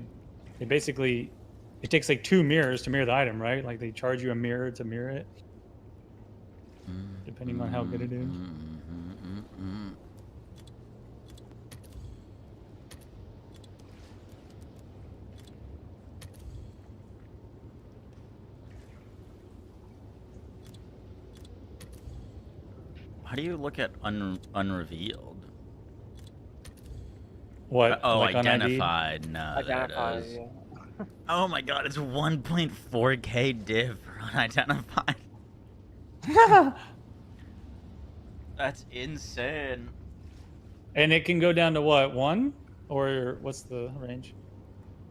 basically, it takes like 2 mirrors to mirror the item, right? Like they charge you a mirror to mirror it, depending on how good it is. How do you look at unrevealed? What? Oh, like identified. No, there Identified, it is. yeah. Oh my god, it's 1.4K div for unidentified. That's insane. And it can go down to what, 1? Or what's the range?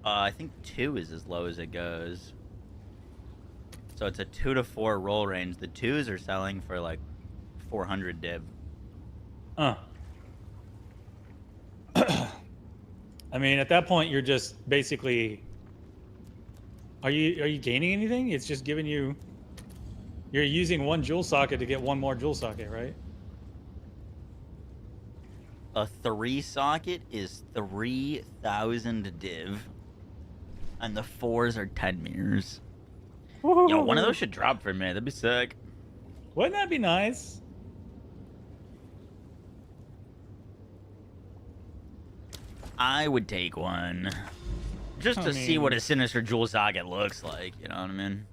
I think 2 is as low as it goes. So it's a 2 to 4 roll range. The 2s are selling for like 400 div. I mean, at that point, you're just basically. Are you gaining anything? It's just giving you. You're using 1 jewel socket to get 1 more jewel socket, right? A 3 socket is 3,000 div. And the 4s are 10 mirrors. Yo, one of those should drop for me. That'd be sick. Wouldn't that be nice? I would take one. Just to see what a sinister jewel socket looks like, you know what I mean?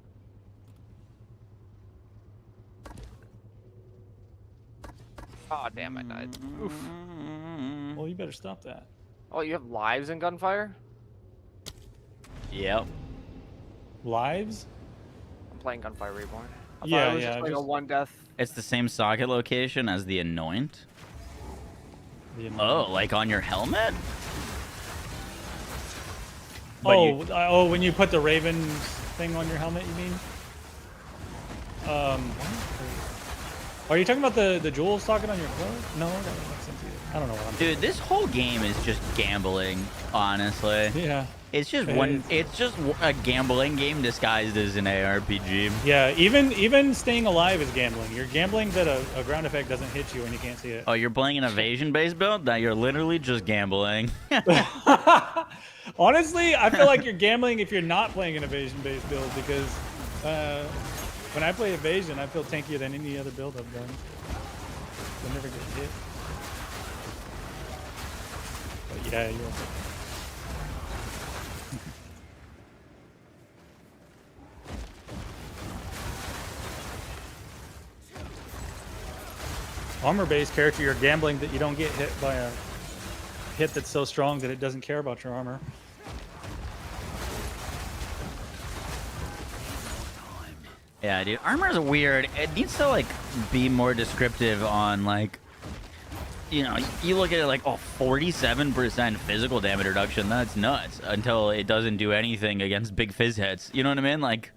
Oh damn, I died. Oof. Well, you better stop that. Oh, you have lives in Gunfire? Yep. Lives? I'm playing Gunfire Reborn. I Yeah, thought it was yeah, just like a just- one death. It's the same socket location as the Anoint. Oh, like on your helmet? But Oh, when you put the Raven thing on your helmet, you mean? Are you talking about the jewel socket on your glove? No, that doesn't make sense either. I don't know what I'm Dude, this whole game is just gambling, honestly. Yeah. It's just it's just a gambling game disguised as an ARPG. Yeah, even staying alive is gambling. You're gambling that a ground effect doesn't hit you and you can't see it. Oh, you're playing an evasion-based build? Now you're literally just gambling. Honestly, I feel like you're gambling if you're not playing an evasion-based build because when I play evasion, I feel tankier than any other build I've done. I never get hit. But yeah, you're okay. Armor-based character, you're gambling that you don't get hit by a hit that's so strong that it doesn't care about your armor. Yeah, dude, armor is weird. It needs to like be more descriptive on like, you know, you look at it like, oh, 47% physical damage reduction. That's nuts. Until it doesn't do anything against big fizz hits. You know what I mean? Like,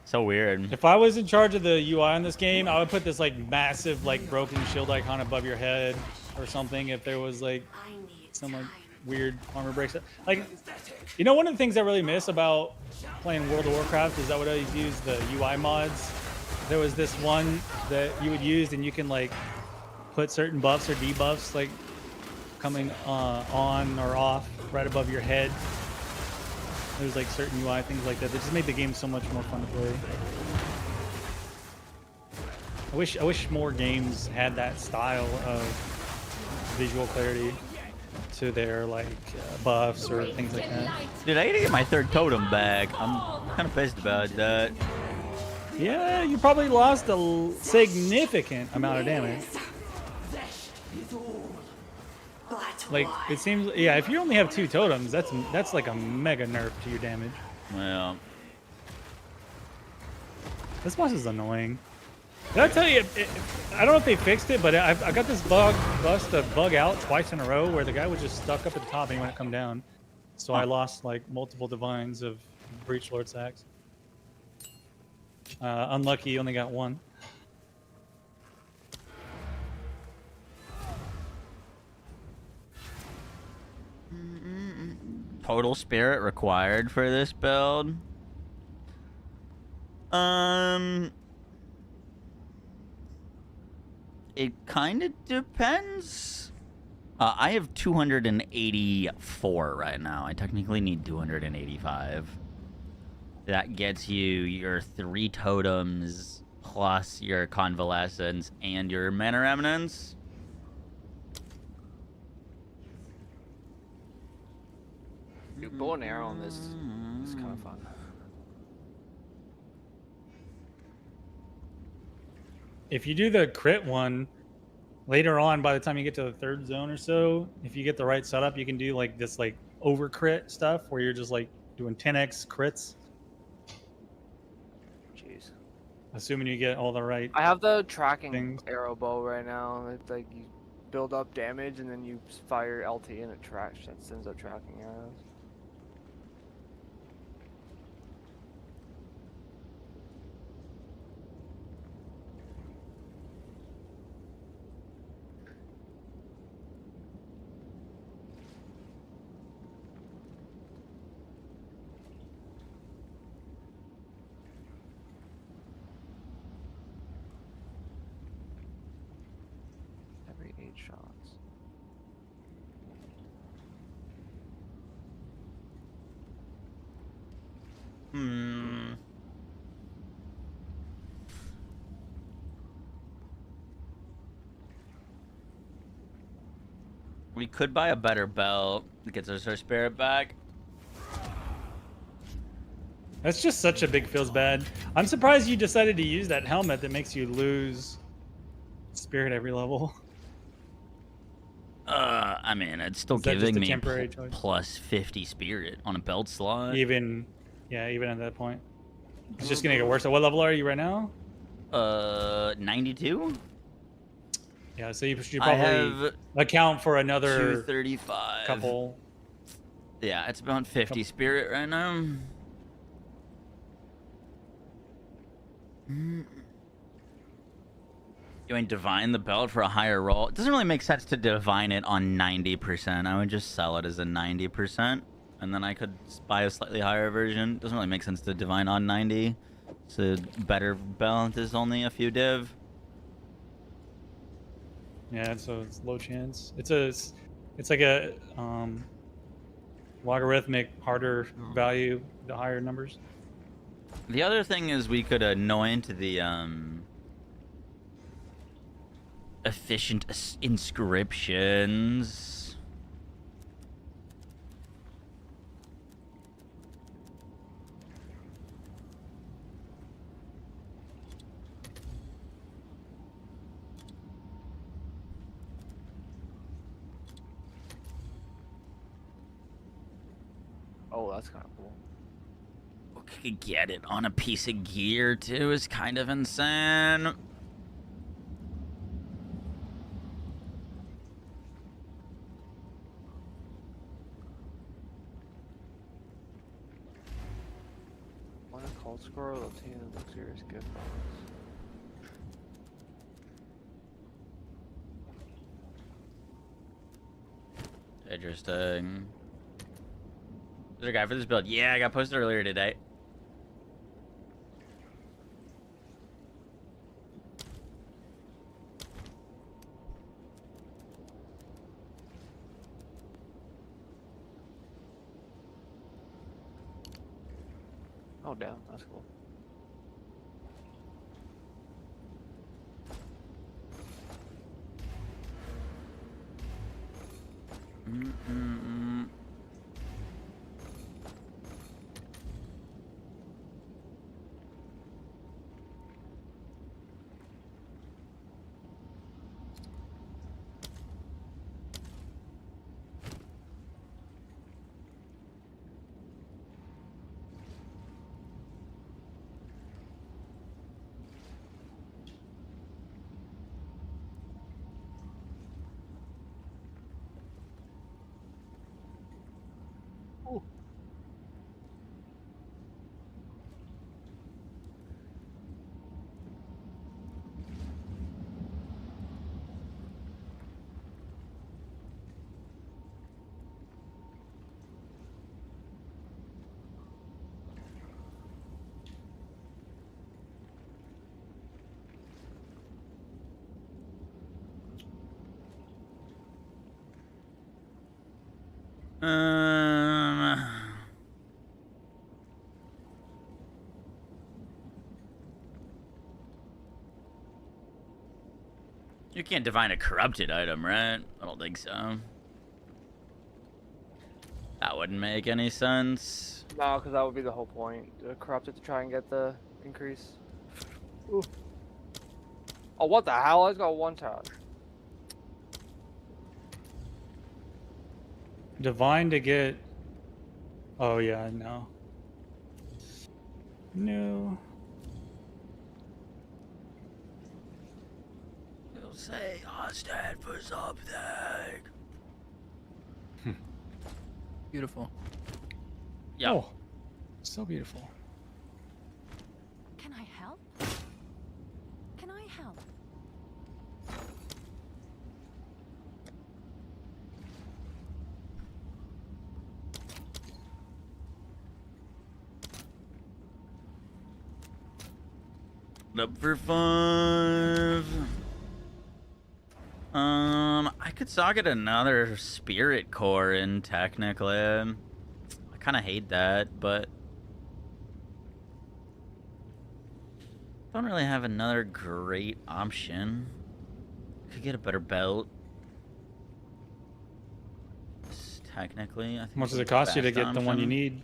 so weird. If I was in charge of the UI in this game, I would put this like massive like broken shield icon above your head or something. If there was like some like weird armor breaks. Like, you know, one of the things I really miss about playing World of Warcraft is I would always use the UI mods. There was this one that you would use and you can like put certain buffs or debuffs like coming on or off right above your head. There's like certain UI things like that that just made the game so much more fun to play. I wish more games had that style of visual clarity to their like buffs or things like that. Dude, I gotta get my third totem back. I'm kind of pissed about that. Yeah, you probably lost a significant amount of damage. Like, it seems, yeah, if you only have 2 totems, that's like a mega nerf to your damage. Well, this boss is annoying. Did I tell you, I don't know if they fixed it, but I got this bust to bug out twice in a row where the guy was just stuck up at the top and he wouldn't come down. So I lost like multiple divines of Breach Lord sacks. Unlucky, only got 1. total spirit required for this build. It kind of depends. I have 284 right now. I technically need 285. That gets you your 3 totems plus your convalescence and your mana remnants. Dude, bow and arrow on this is kind of fun. If you do the crit one, later on, by the time you get to the 3rd zone or so, if you get the right setup, you can do like this like over crit stuff where you're just like doing 10x crits. Jeez. Assuming you get all the right. I have the tracking things. arrow bow right now. It's like you build up damage and then you fire LT and it tracks. That sends up tracking arrows. Every 8 shots. We could buy a better belt that gets us our spirit back. That's just such a big feels bad. I'm surprised you decided to use that helmet that makes you lose spirit every level. I mean, it's still Is that just giving a me temporary choice? plus 50 spirit on a belt slot. Even at that point, it's just gonna get worse. So what level are you right now? 92. Yeah, so you should I probably have account for another 235. couple. Yeah, it's about 50 spirit right now. You ain't divine the belt for a higher roll. It doesn't really make sense to divine it on 90%. I would just sell it as a 90%, and then I could buy a slightly higher version. Doesn't really make sense to divine on 90. It's a better belt is only a few div. Yeah, so it's low chance. It's like a logarithmic harder value, the higher numbers. The other thing is we could anoint the efficient inscriptions. Oh, that's kind of cool. We could get it on a piece of gear too. Is kind of insane. Want a cold score? Latina luxurious gift box. Interesting. Is there a guy for this build? Yeah, I got posted earlier today. Oh, damn, that's cool. You can't divine a corrupted item, right? I don't think so. That wouldn't make any sense. No, because that would be the whole point. Corrupt it to try and get the increase. Ooh. Oh, what the hell? I just got one touch. Divine to get. Oh yeah, no. No. You'll say I stand for something. Beautiful. Yeah. Oh, so beautiful. Can I help? Can I help? Up for 5. I could socket another spirit core in technically. I kind of hate that, but don't really have another great option. Could get a better belt. Technically, I think How much it's does it the cost you to best get the one you option. need?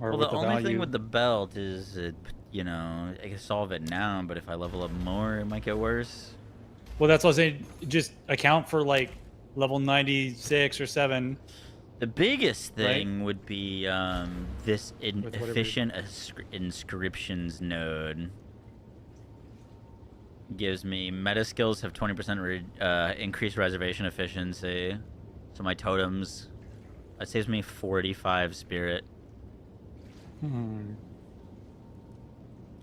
Or Well, with the only value? thing with the belt is, it, you know, I can solve it now, but if I level up more, it might get worse. Well, that's what I was saying. Just account for like level 96 or 7. The biggest thing would be this With whatever efficient inscriptions node. Gives me meta skills have 20% increased reservation efficiency. So my totems, that saves me 45 spirit.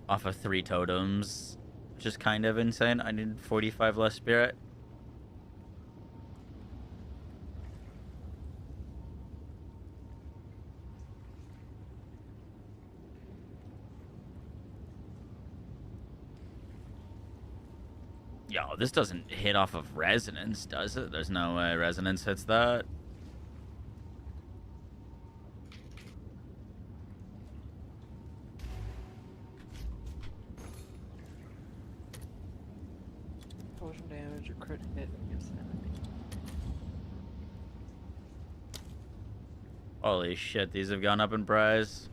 Off of 3 totems, which is kind of insane. I need 45 less spirit. Yo, this doesn't hit off of resonance, does it? There's no way resonance hits that. Potion damage or crit hit against enemy. Holy shit, these have gone up in price.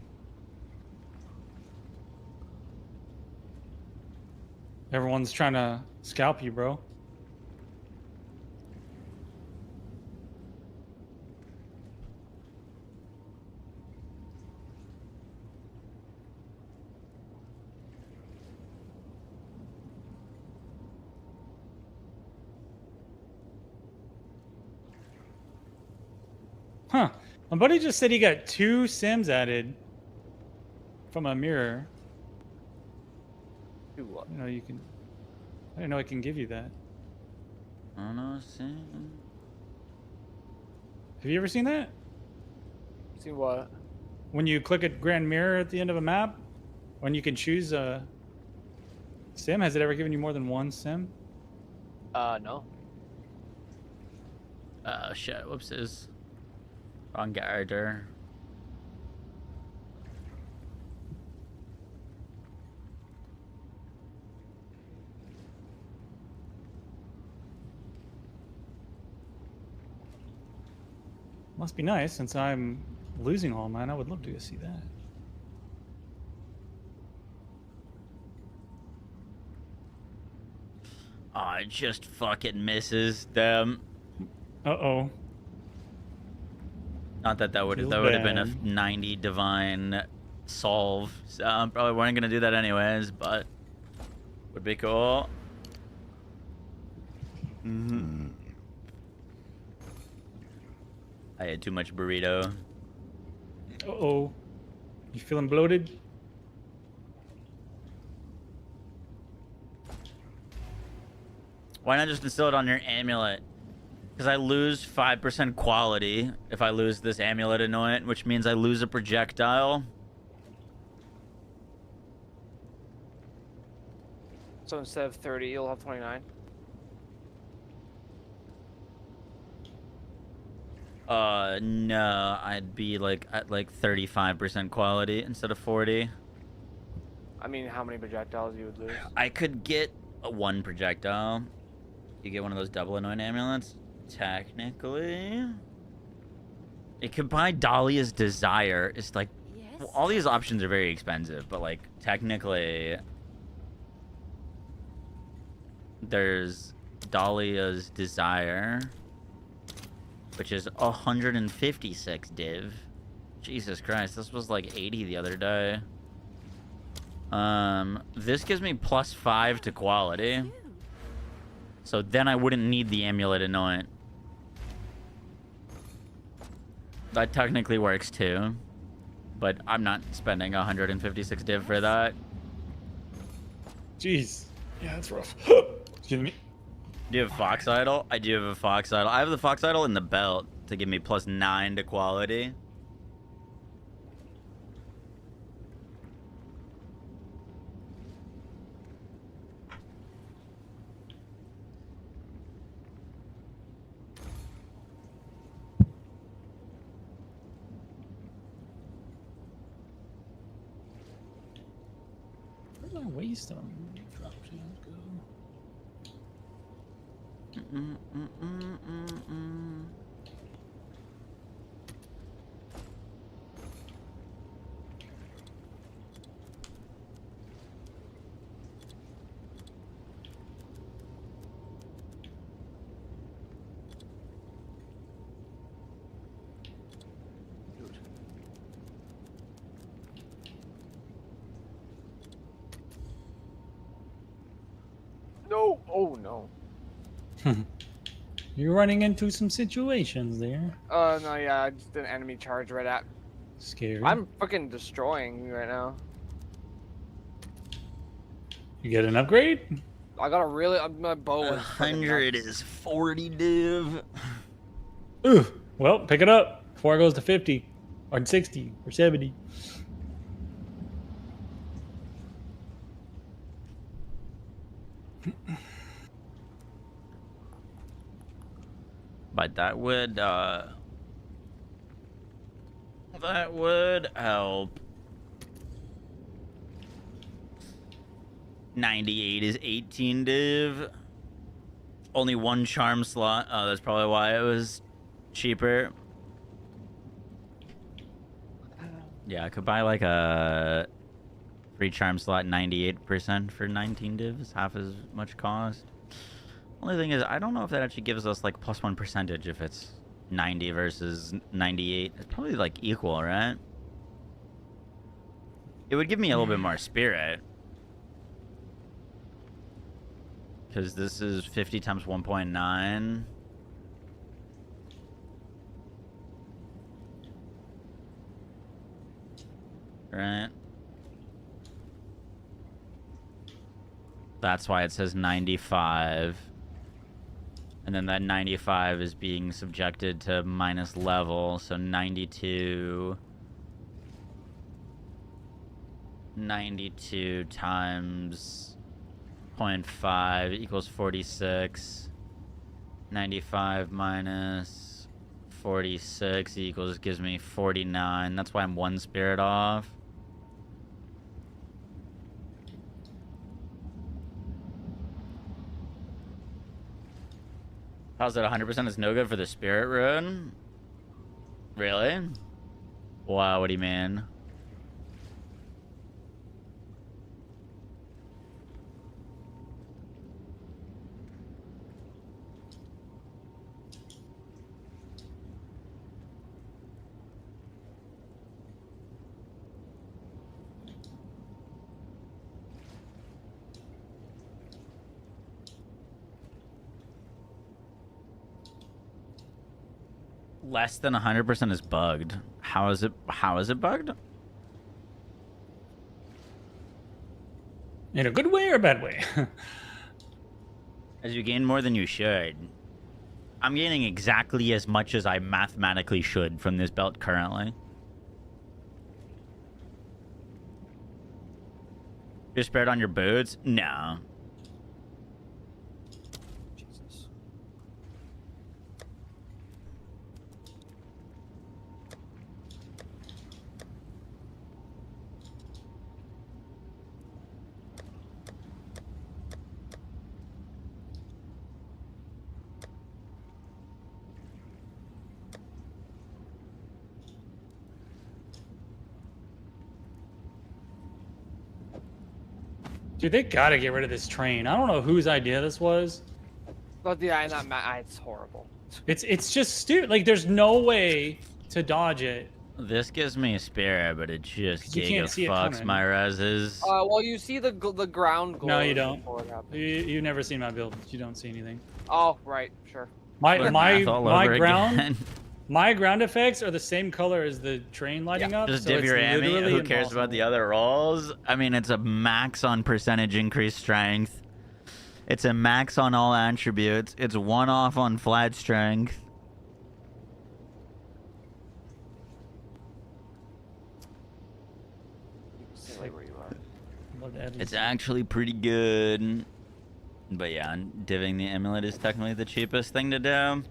Everyone's trying to scalp you, bro. Huh. My buddy just said he got 2 sims added from a mirror. Do what? You know, you can... I didn't know I can give you that. Oh, no, Have you ever seen that? See what? When you click a grand mirror at the end of a map, when you can choose a sim, has it ever given you more than 1 sim? No. Oh, shit. Whoopsies. Wrong character. Must be nice since I'm losing all mine. I would love to see that. Oh, it just fucking misses them. Uh-oh. Not that that would Feels have been a bad. 90 divine solve. So probably weren't gonna do that anyways, but would be cool. I had too much burrito. Uh-oh. You feeling bloated? Why not just instill it on your amulet? Because I lose 5% quality if I lose this amulet annoyant, which means I lose a projectile. So instead of 30, you'll have 29. No, I'd be like at like 35% quality instead of 40. I mean, how many projectiles you would lose? I could get a 1 projectile. You get one of those double annoying amulets. Technically, it could buy Dahlia's Desire. It's like, well, all these options are very expensive, but like technically, there's Dahlia's Desire, which is 156 div. Jesus Christ, this was like 80 the other day. This gives me +5 to quality. So then I wouldn't need the amulet annoyant. That technically works too. But I'm not spending 156 div for that. Jeez. Yeah, that's rough. Excuse me. Do you have Fox Idol? I do have a Fox Idol. I have the Fox Idol in the belt to give me +9 to quality. Where's my waste on drop chance go? Oh no. You're running into some situations there. Oh no, yeah, just an enemy charge right at. Scary. I'm fucking destroying you right now. You get an upgrade? I got a really my bow is 100 is 40 div. Ooh. Well, pick it up before it goes to 50 or 60 or 70. But that would help. 98 is 18 div. Only one charm slot. Oh, that's probably why it was cheaper. Yeah, I could buy like a free charm slot 98% for 19 divs, half as much cost. Only thing is, I don't know if that actually gives us like +1 percentage if it's 90 versus 98. It's probably like equal, right? It would give me a little bit more spirit. Because this is 50 times 1.9. Right? That's why it says 95. And then that 95 is being subjected to minus level, so 92. 92 times 0.5 equals 46. 95 minus 46 gives me 49. That's why I'm 1 spirit off. How's it 100% is no good for the spirit rune? Really? Wow, what do you mean? Less than 100% is bugged. How is it bugged? In a good way or a bad way? As you gain more than you should. I'm gaining exactly as much as I mathematically should from this belt currently. You're spared on your boots? No. Dude, they gotta get rid of this train. I don't know whose idea this was. But yeah, it's horrible. It's just stupid. Like, there's no way to dodge it. This gives me a spirit, but it just You can't see it fucks coming. my reses. Well, you see the ground glow. No, you don't. before it happens. You've never seen my build. You don't see anything. Oh, right, sure. My Learn math all over ground again. my ground effects are the same color as the train lighting up. Just so div it's your ammy. literally Who cares about the other rolls? I mean, it's a max on percentage increase strength. It's a max on all attributes. It's 1 off on flat strength. Stay where you are. It's actually pretty good. But yeah, divving the amulet is technically the cheapest thing to do.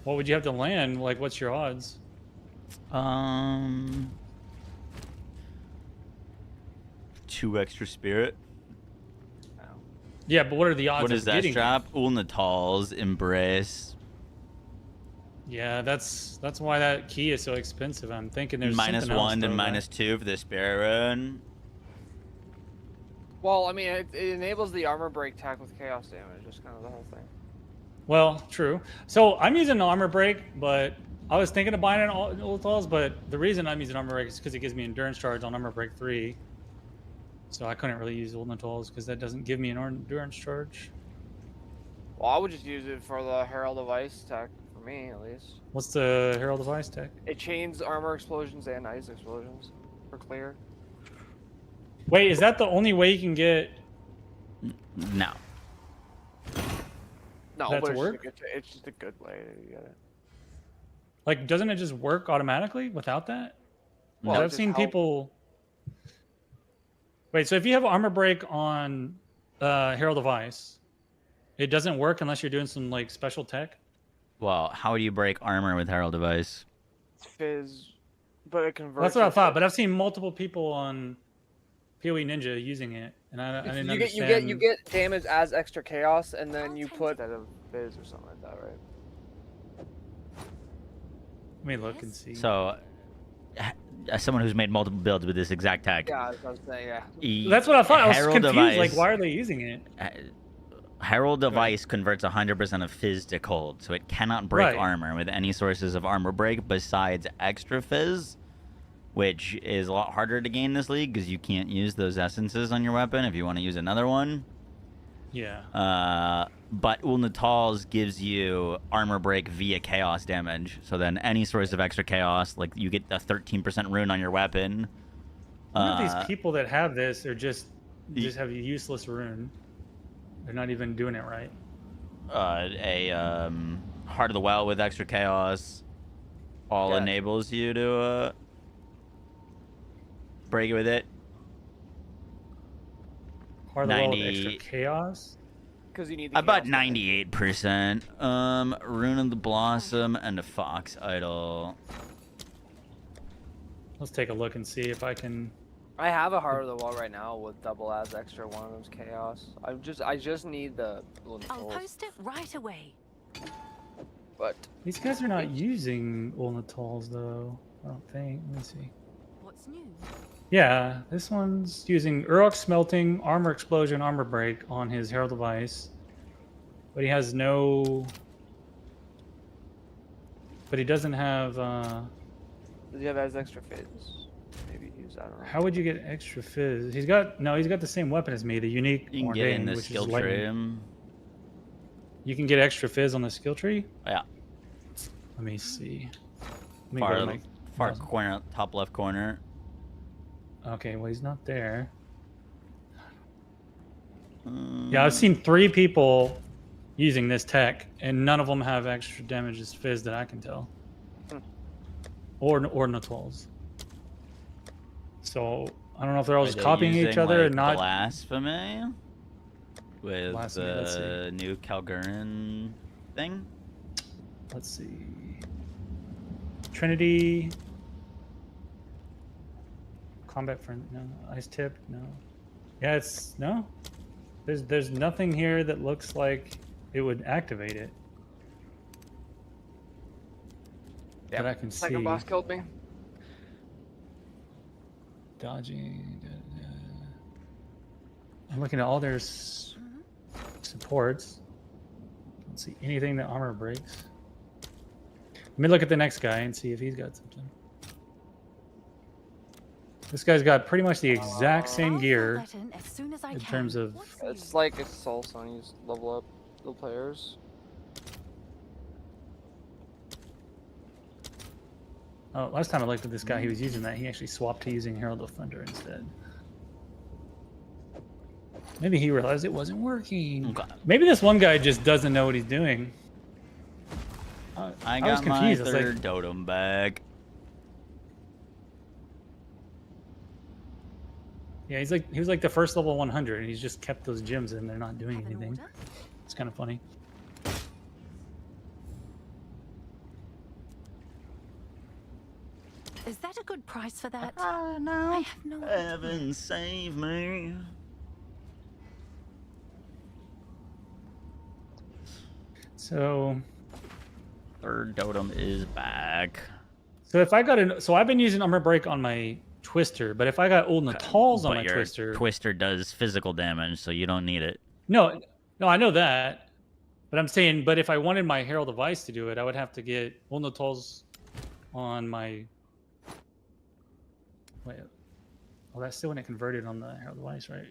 What would you have to land? Like, what's your odds? 2 extra spirit. Yeah, but what are the odds What of is that getting strap? Ulnatal's Embrace. Yeah, that's why that key is so expensive. I'm thinking there's -1 something else and though, -2 for the spirit rune. Well, I mean, it enables the armor break attack with chaos damage. That's kind of the whole thing. Well, true. So I'm using armor break, but I was thinking of buying an Ultals, but the reason I'm using armor break is because it gives me endurance charge on armor break 3. So I couldn't really use Ultals because that doesn't give me an endurance charge. Well, I would just use it for the Herald of Ice tech, for me at least. What's the Herald of Ice tech? It chains armor explosions and ice explosions for clear. Wait, is that the only way you can get? No. No, That but to it's, work? it's just a good way to get it. Like, doesn't it just work automatically without that? Well, Well, it I've just seen help- people. Wait, so if you have armor break on Herald of Ice, it doesn't work unless you're doing some like special tech. Well, how do you break armor with Herald Device? Fizz, but it converts. That's what I it thought, to- but I've seen multiple people on PoE Ninja using it, and I didn't you understand. you get damage as extra chaos, and then you put that of Fizz or something like that, right? Let me look and see. So, as someone who's made multiple builds with this exact tech, Yeah, that's what I was saying. Yeah. That's what I thought. I was Herald confused. Device- Like, why are they using it? Herald Device converts 100% of Fizz to cold, so it cannot break Right. armor with any sources of armor break besides extra Fizz, which is a lot harder to gain this league because you can't use those essences on your weapon if you want to use another one. Yeah. But Ulnatal's gives you armor break via chaos damage, so then any source of extra chaos, like you get a 13% rune on your weapon. One of these people that have this are just have a useless rune. They're not even doing it right. Heart of the Well with extra chaos all enables you to break it with it. Heart of the Well with extra chaos. Because you need the About chaos 98%. Rune of the Blossom and a Fox Idol. Let's take a look and see if I can. I have a Heart of the Wall right now with double as extra. One of them's chaos. I just need the. I'll post it right away. But These guys are not using Ulnatals though. I don't think. Let me see. What's new? Yeah, this one's using Urok Smelting, Armor Explosion, Armor Break on his Herald of Ice. But he has no... But he doesn't have... does he have as extra Fizz? Maybe use I don't know. How would you get extra Fizz? He's got... No, he's got the same weapon as me, the unique You can get in Ordain, the which skill is tree. lightning. You can get extra Fizz on the skill tree? Yeah. Let me see. Let me go to my... Far corner, top left corner. Okay, well, he's not there. Yeah, I've seen 3 people using this tech, and none of them have extra damage as Fizz that I can tell. Or Natals. So, I don't know if they're all just copying each other and not... Blasphemy? With Blasphemy, let's the new Calgurin thing? Let's see. Trinity... Combat friend, no. Ice tip, no. Yeah, it's no. There's nothing here that looks like it would activate it. That I can see. Second boss killed me. Dodging. I'm looking at all their supports. Don't see anything that armor breaks. Let me look at the next guy and see if he's got something. This guy's got pretty much the exact same gear in terms of... It's like it's Soul Stone. You just level up the players. Oh, last time I looked at this guy, he was using that. He actually swapped to using Herald of Thunder instead. Maybe he realized it wasn't working. Okay. Maybe this one guy just doesn't know what he's doing. I was got my confused. I was third like, Totem back. yeah, he was like the first level 100, and he's just kept those gems and they're not doing anything. It's kind of funny. Is that a good price for that? No. I have no idea. Heaven save me. So, Third Totem is back. so if I got so I've been using Armor Break on my Twister, but if I got Old Natals on But my your Twister, Twister does physical damage, so you don't need it. no, I know that. But I'm saying, but if I wanted my Herald of Ice to do it, I would have to get Ulnatals on my. Wait. Oh, that's still when it converted on the Herald of Ice, right?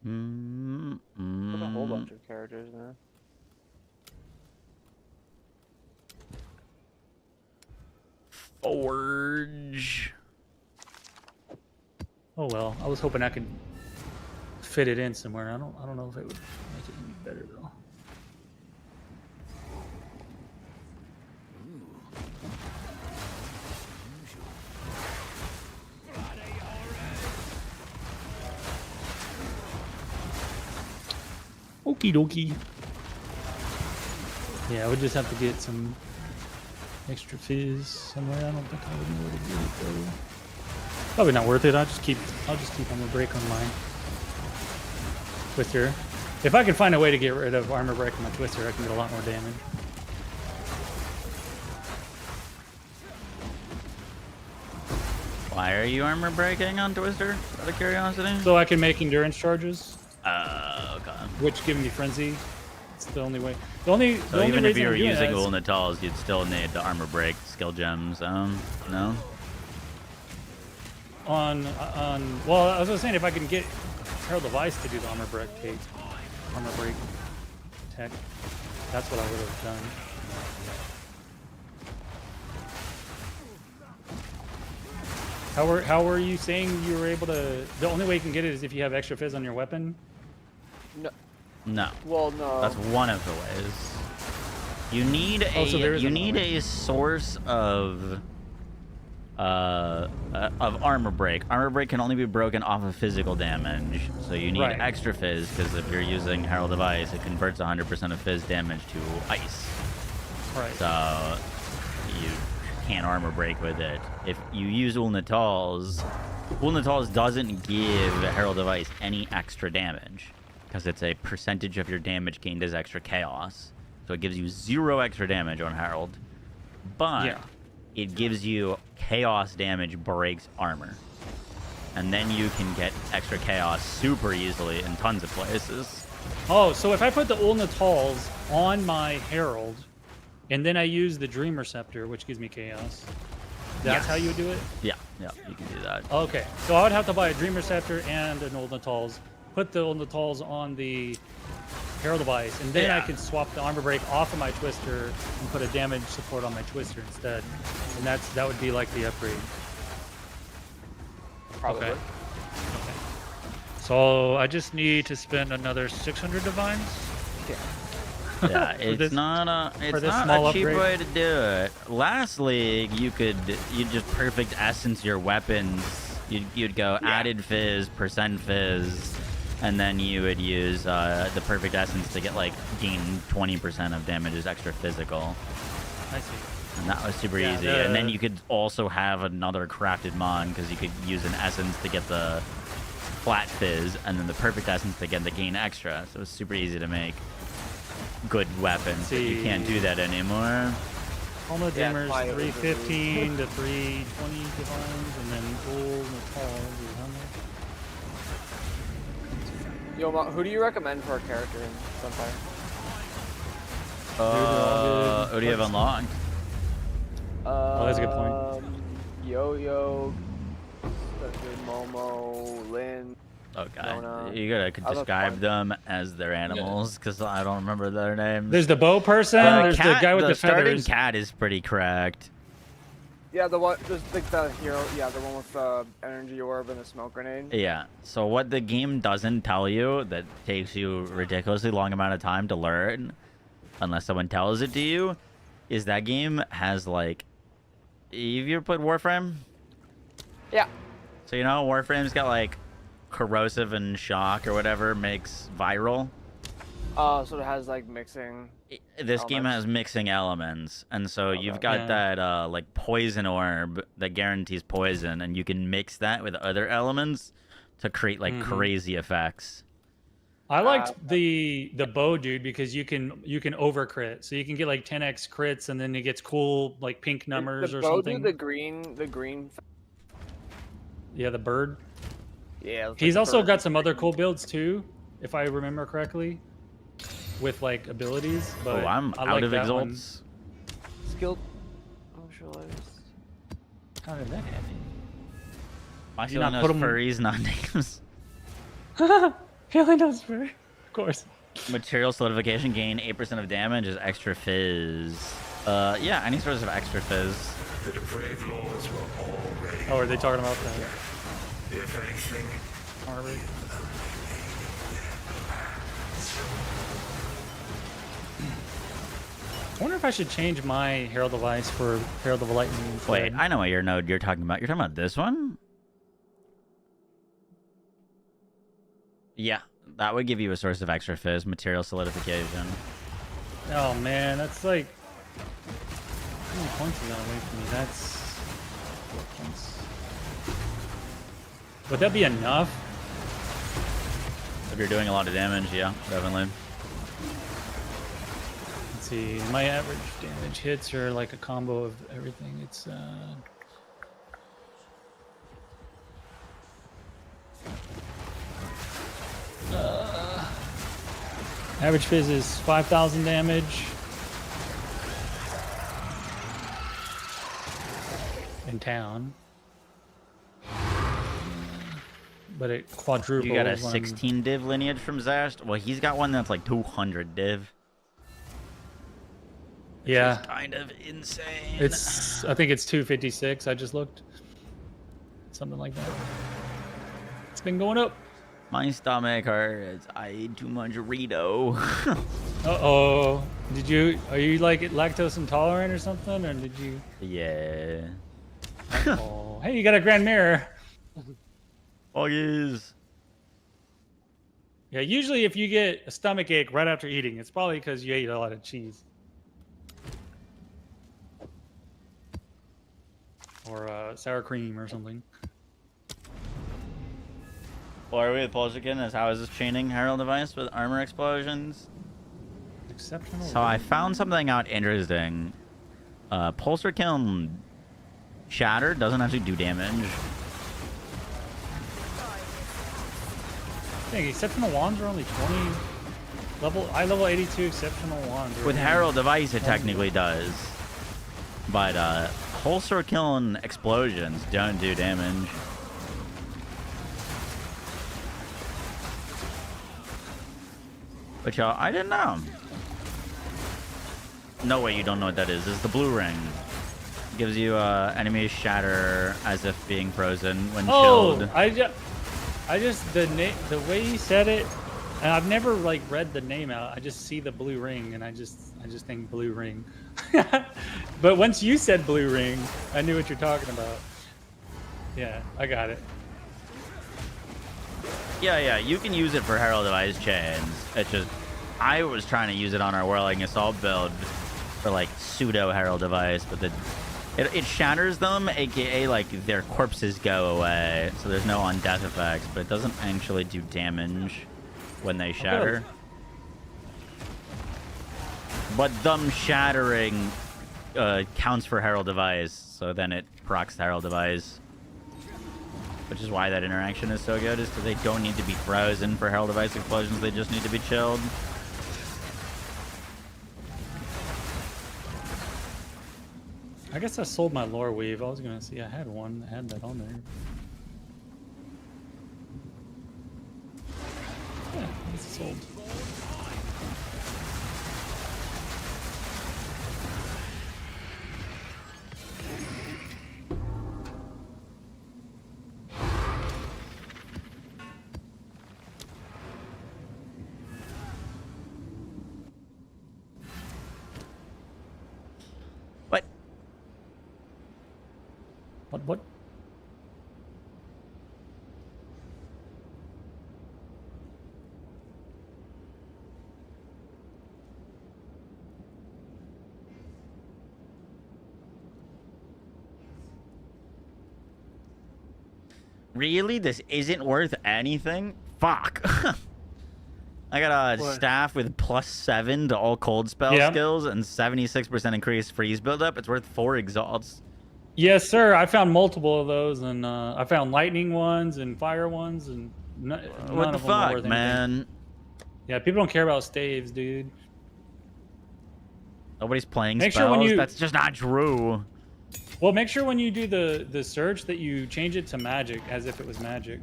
There's a whole bunch of characters there. Forge. Oh well, I was hoping I could fit it in somewhere. I don't know if it would make it any better though. Okie dokie. Yeah, I would just have to get some extra fizz somewhere. I don't think I would know where to get it though. Probably not worth it. I'll just keep armor break on mine. Twister. If I can find a way to get rid of armor break on my Twister, I can get a lot more damage. Why are you armor breaking on Twister? Out of curiosity. So I can make endurance charges. Okay. Which give me frenzy. It's the only way. The only Even if reason you were I'm doing using that is- Ulnatals, you'd still need the armor break skill gems. No. Well, I was saying if I can get Herald of Ice to do the armor break tech, that's what I would have done. How were you saying you were able to? The only way you can get it is if you have extra fizz on your weapon. No. No. Well, no. That's one of the ways. You need a source of armor break. Armor break can only be broken off of physical damage, so you need extra fizz because if you're using Herald of Ice, it converts 100% of fizz damage to ice. Right. So you can't armor break with it. If you use Ulnatals doesn't give Herald of Ice any extra damage because it's a percentage of your damage gained as extra chaos. So it gives you 0 extra damage on Herald, but it gives you chaos damage breaks armor. And then you can get extra chaos super easily in tons of places. Oh, so if I put the Ulnatals on my Herald, and then I use the Dream Receptor, which gives me chaos, that's how you would do it? Yeah, you can do that. Okay, so I would have to buy a Dream Receptor and an Ulnatals, put the Ulnatals on the Herald of Ice, and then I can swap the armor break off of my Twister and put a damage support on my Twister instead. And that would be like the upgrade. Probably. Okay. So I just need to spend another 600 divines. Yeah, it's not a cheap way to do it. Last league, you'd just perfect essence your weapons. You'd go added fizz, percent fizz, and then you would use the perfect essence to get gain 20% of damage as extra physical. I see. And that was super easy. And then you could also have another crafted mon because you could use an essence to get the flat fizz, and then the perfect essence to get the gain extra. So it was super easy to make good weapons, but you can't do that anymore. Alma Dimmers 315 to 320 divines, and then Gold Metal. Yo, who do you recommend for a character in Sunfire? Who do you have unlocked? Oh, that's a good point. Yo-Yo, Momo, Lin. Okay, Nona. you gotta describe them as their animals because I don't remember their names. There's the bow person. There's the guy with the starting feathers. cat is pretty cracked. Yeah, the one, there's the hero. Yeah, the one with the energy orb and the smoke grenade. Yeah. So what the game doesn't tell you that takes you a ridiculously long amount of time to learn, unless someone tells it to you, is that game has have you ever played Warframe? Yeah. So Warframe's got corrosive and shock or whatever makes viral. So it has mixing. This game has mixing elements, and so you've got that poison orb that guarantees poison, and you can mix that with other elements to create crazy effects. I liked the bow dude because you can over crit, so you can get like 10x crits, and then it gets cool like pink numbers the or bow something. dude, the green. Yeah, the bird. Yeah. He's also got some other cool builds too, if I remember correctly, with like abilities. But Oh, I'm I out like of that exalts. Skilled. Socialized. How did that happen? My Did you not feeling put knows 'em- furries, not names. He only knows for, of course. Material solidification gain 8% of damage is extra fizz. Yeah, any source of extra fizz. The depraved lords were already. Oh, are they talking about that? If anything, Harvard? I wonder if I should change my Herald of Ice for Herald of Lightning. instead. Wait, I know what your node you're talking about. You're talking about this one? Yeah, that would give you a source of extra fizz, material solidification. Oh man, that's like. How many points is that away from me? That's 4 points. Would that be enough? If you're doing a lot of damage, yeah, definitely. Let's see. My average damage hits are like a combo of everything. It's average fizz is 5,000 damage. In town. But it quadruples. You got a when- 16 div lineage from Zasht? Well, he's got one that's like 200 div. Yeah. It's kind of insane. It's. I think it's 256. I just looked. Something like that. It's been going up. My stomach hurts. I ate too much Rito. Uh-oh. Did you... Are you, like, lactose intolerant or something? Or did you... Yeah. Oh. Hey, you got a grand mirror. Foggies. Yeah, usually if you get a stomach ache right after eating, it's probably because you ate a lot of cheese. Or sour cream or something. What are we with Polshikin? How is this chaining Herald device with armor explosions? Exceptional. So I found something out interesting. Pulsar Kiln Shatter doesn't actually do damage. Dang, exceptional wands are only 20 level. I level 82 exceptional wands. With Herald device, it technically does. But Pulsar Kiln explosions don't do damage. But y'all, I didn't know. No way you don't know what that is. It's the blue ring. It gives you enemies shatter as if being frozen when chilled. I just the way you said it, and I've never like read the name out. I just see the blue ring, and I just think blue ring. But once you said blue ring, I knew what you're talking about. Yeah, I got it. Yeah, you can use it for Herald of Ice Chains. It's just, I was trying to use it on our Whirling Assault build for like pseudo Herald of Ice, but it shatters them, aka like their corpses go away, so there's no on-death effects, but it doesn't actually do damage when they shatter. But them shattering counts for Herald of Ice, so then it procs the Herald of Ice. Which is why that interaction is so good, is because they don't need to be frozen for Herald of Ice explosions, they just need to be chilled. I guess I sold my lore weave. I was gonna see I had one that had that on there. Yeah, it's sold. What? Really? This isn't worth anything? Fuck. I got a What? staff with +7 to all cold spell Yeah. skills and 76% increased freeze buildup. It's worth 4 exalts. Yes, sir. I found multiple of those, and I found lightning ones and fire ones, and none What the of them were fuck, worth anything. man? Yeah, people don't care about staves, dude. Nobody's playing Make spells. sure when you- That's just not true. Well, make sure when you do the search that you change it to magic, as if it was magic,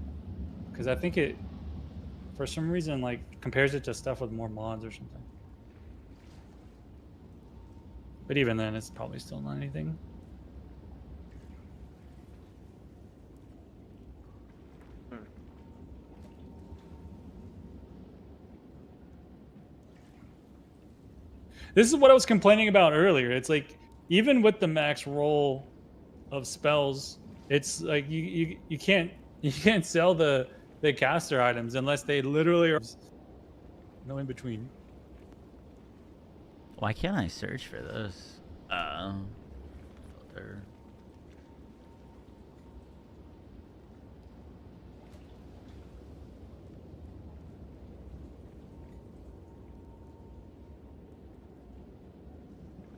because I think it, for some reason, like compares it to stuff with more mods or something. But even then, it's probably still not anything. This is what I was complaining about earlier. It's like even with the max roll of spells, it's like you can't sell the caster items unless they literally are no in between. Why can't I search for this? Filter.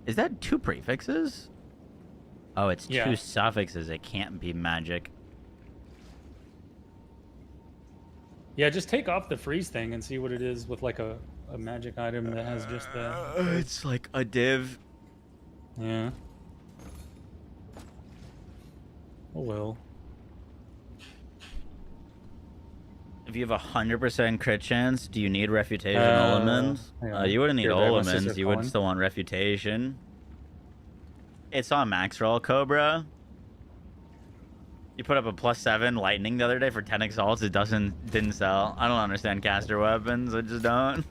Is that 2 prefixes? Oh, it's Yeah. 2 suffixes. It can't be magic. Yeah, just take off the freeze thing and see what it is with like a magic item that has just the. It's like a div. Yeah. Oh well. If you have 100% crit chance, do you need refutation elements? hang on. You wouldn't need Here, there, my sister's elements. You would calling. still want refutation. It's on max roll, Cobra. You put up a +7 lightning the other day for 10 exalts. It didn't sell. I don't understand caster weapons. I just don't.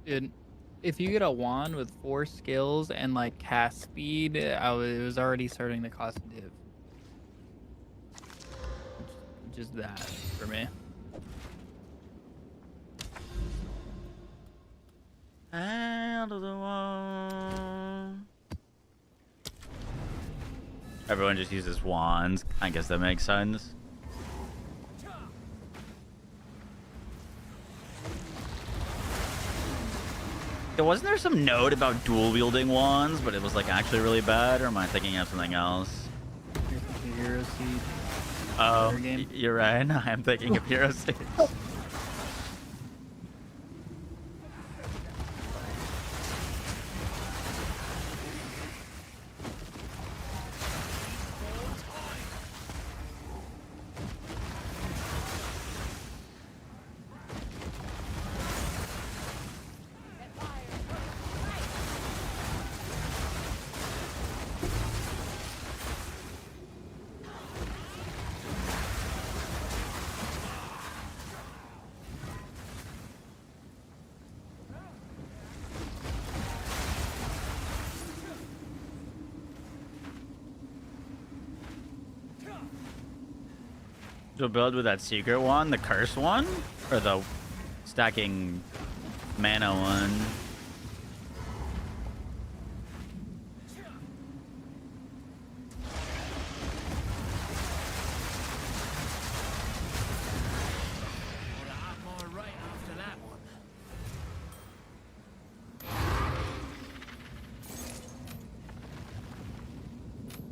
Dude, if you get a wand with 4 skills and like cast speed, it was already starting to cost div. Just that for me. Out of the wall. Everyone just uses wands. I guess that makes sense. Wasn't there some note about dual wielding wands, but it was like actually really bad, or am I thinking of something else? Hero Seed. Oh, game. you're right. I am thinking of Hero Stage. To build with that secret one, the curse one, or the stacking mana one.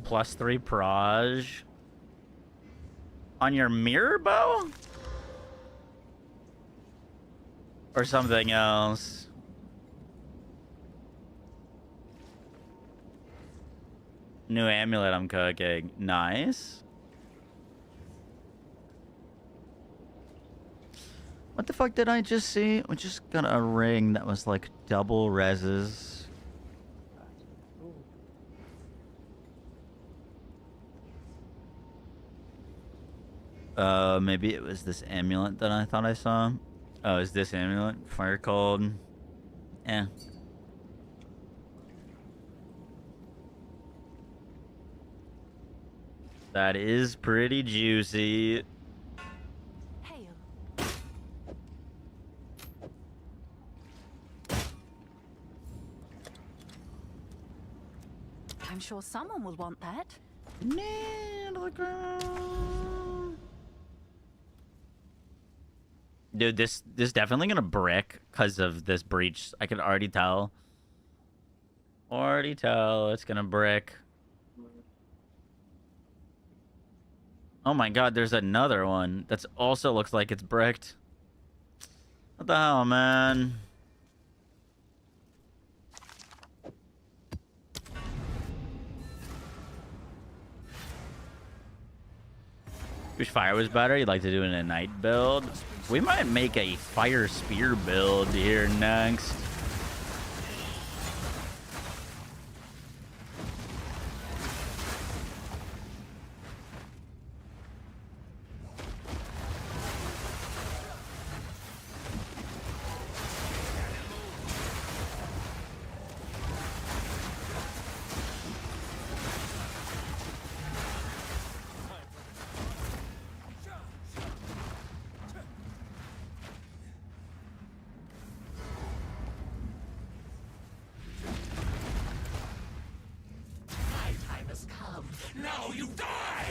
+3 Proj. On your mirror bow? Or something else? New amulet I'm cooking. Nice. What the fuck did I just see? We just got a ring that was like double reses. Maybe it was this amulet that I thought I saw. Oh, is this amulet? Fire cold. Eh. That is pretty juicy. Hail. I'm sure someone will want that. Nail to the ground. Dude, this definitely gonna brick because of this breach. I can already tell. Already tell it's gonna brick. Oh my god, there's another one that's also looks like it's bricked. What the hell, man? Wish fire was better. You'd like to do it in a night build. We might make a fire spear build here next. Now you die!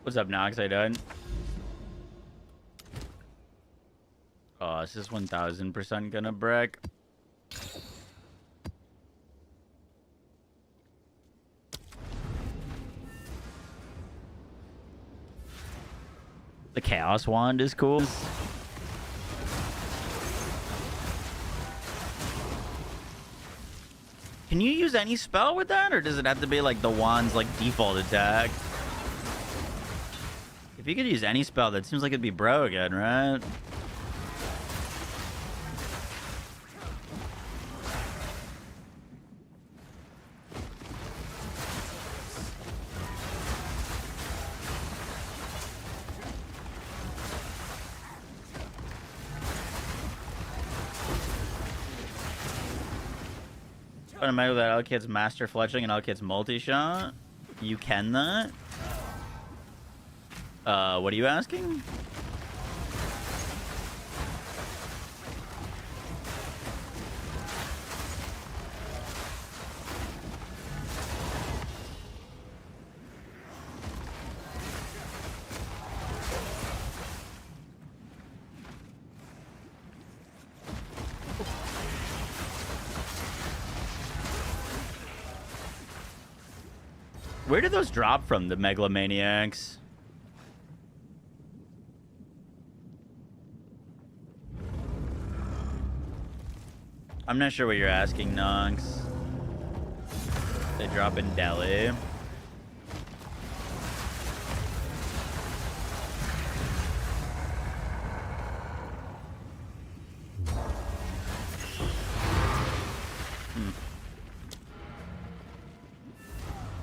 What's up, Nox? I done. Oh, this is 1000% gonna brick. The Chaos Wand is cool. Can you use any spell with that, or does it have to be like the wand's like default attack? If you could use any spell, that seems like it'd be broken, right? Automatically that L-Kit's master fletching and L-Kit's multi-shot. You can that? What are you asking? Where did those drop from, the Megalomaniacs? I'm not sure what you're asking, Nox. They drop in Delhi.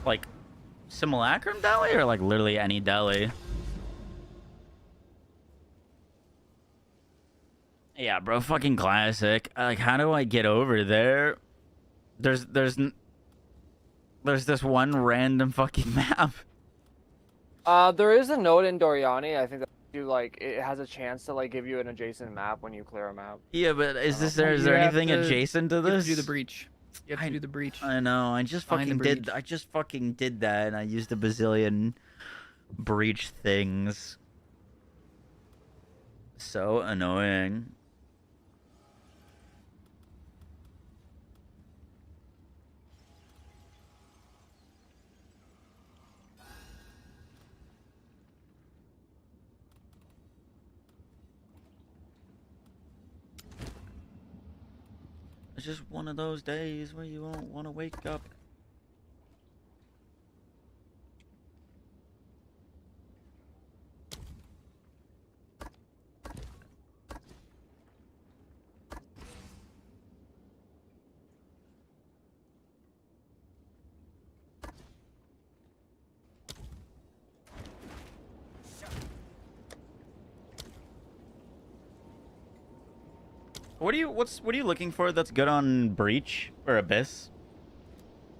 Like Simulacrum Delhi or like literally any Delhi? Yeah, bro, fucking classic. Like, how do I get over there? There's this one random fucking map. There is a node in Doriani. I think that you like it has a chance to like give you an adjacent map when you clear a map. Yeah, but is there anything adjacent to this? You have to do the breach. You have to do the breach. I know. I just fucking did that, and I used a bazillion breach things. So annoying. It's just one of those days where you won't want to wake up. What are you looking for that's good on Breach or Abyss?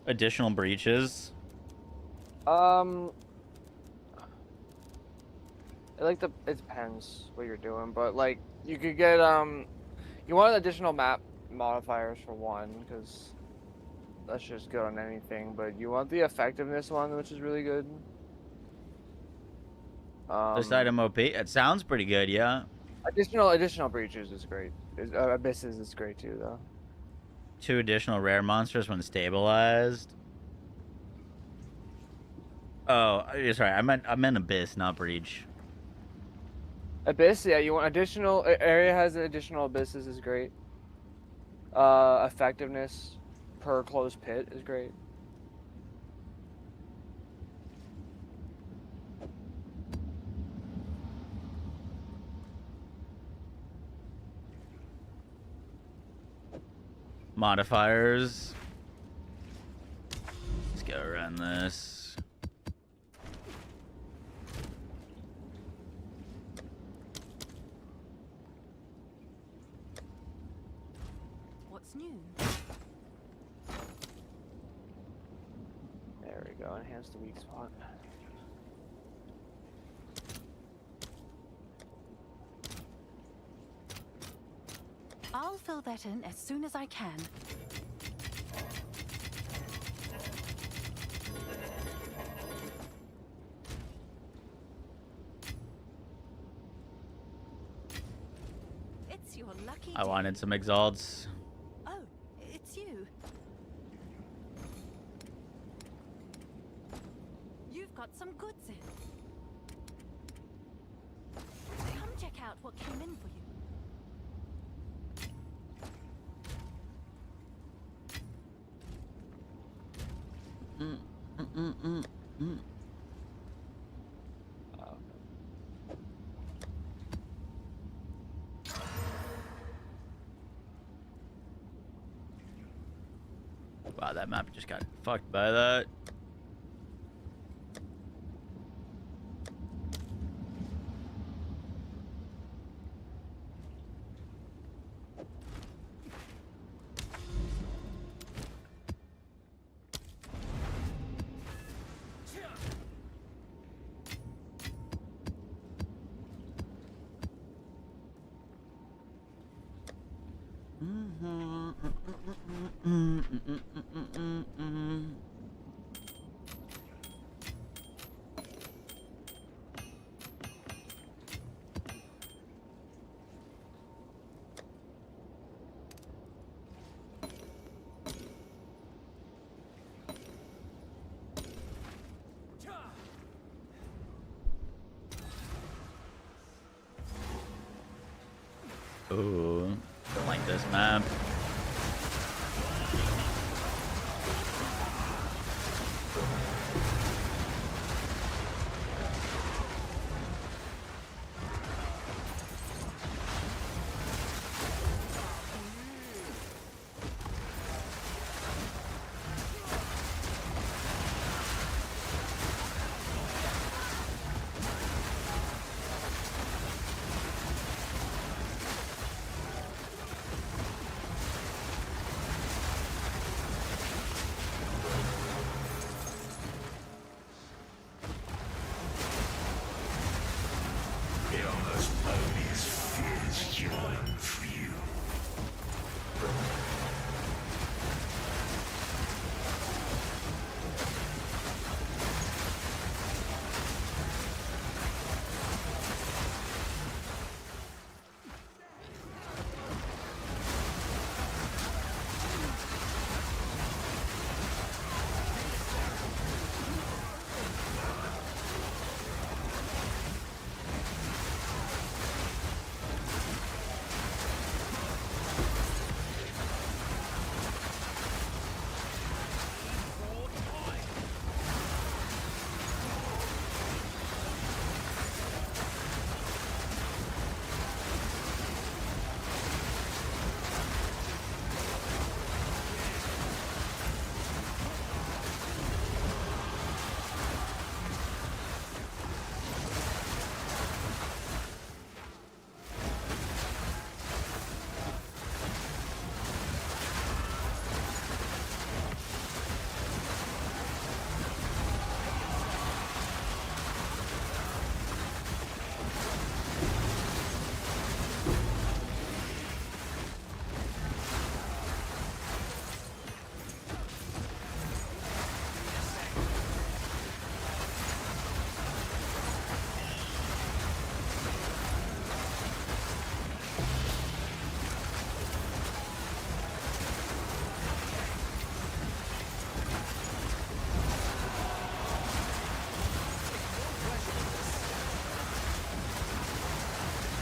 Additional breaches? It depends what you're doing, but like you could get you want additional map modifiers for one, because that's just good on anything. But you want the effectiveness one, which is really good. This item OP. It sounds pretty good, yeah. Additional breaches is great. Abysses is great too, though. 2 additional rare monsters when stabilized. Oh, sorry. I meant Abyss, not Breach. Abyss, yeah. You want additional area has additional abysses is great. Effectiveness per closed pit is great. Modifiers. Let's go run this. What's new? There we go. Enhance the weak spot. I'll fill that in as soon as I can. It's your lucky I day. wanted some exalts. Oh, it's you. You've got some goods in. Come check out what came in for you. Wow, that map just got fucked by that. Ooh, don't like this map.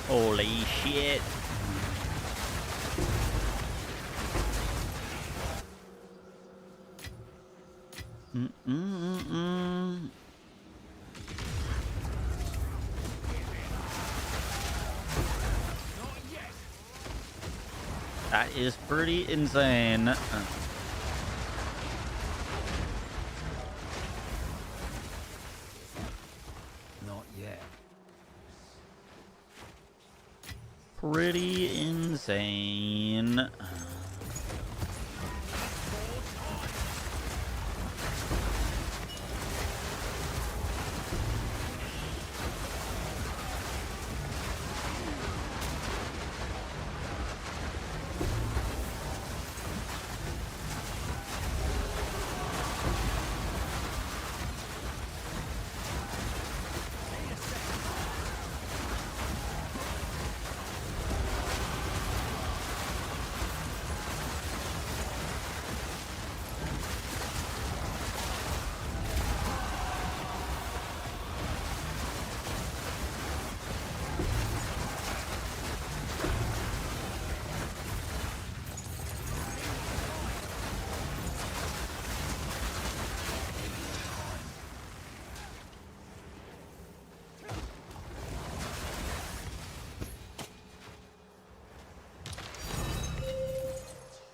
Holy shit. Mm-mm-mm-mm. That is pretty insane. Not yet. Pretty insane.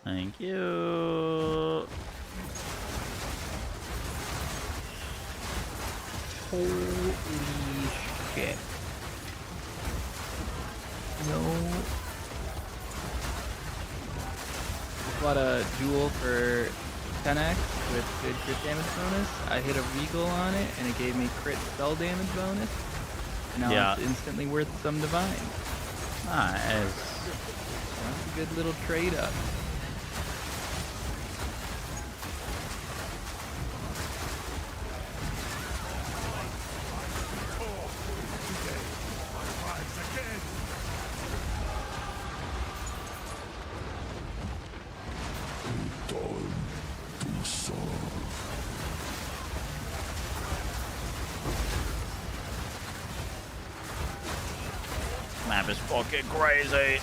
Thank you. Holy shit. No. Bought a jewel for 10x with good crit damage bonus. I hit a regal on it and it gave me crit spell damage bonus. And now it's instantly worth some divine. Nice. That's a good little trade up. Map is fucking crazy.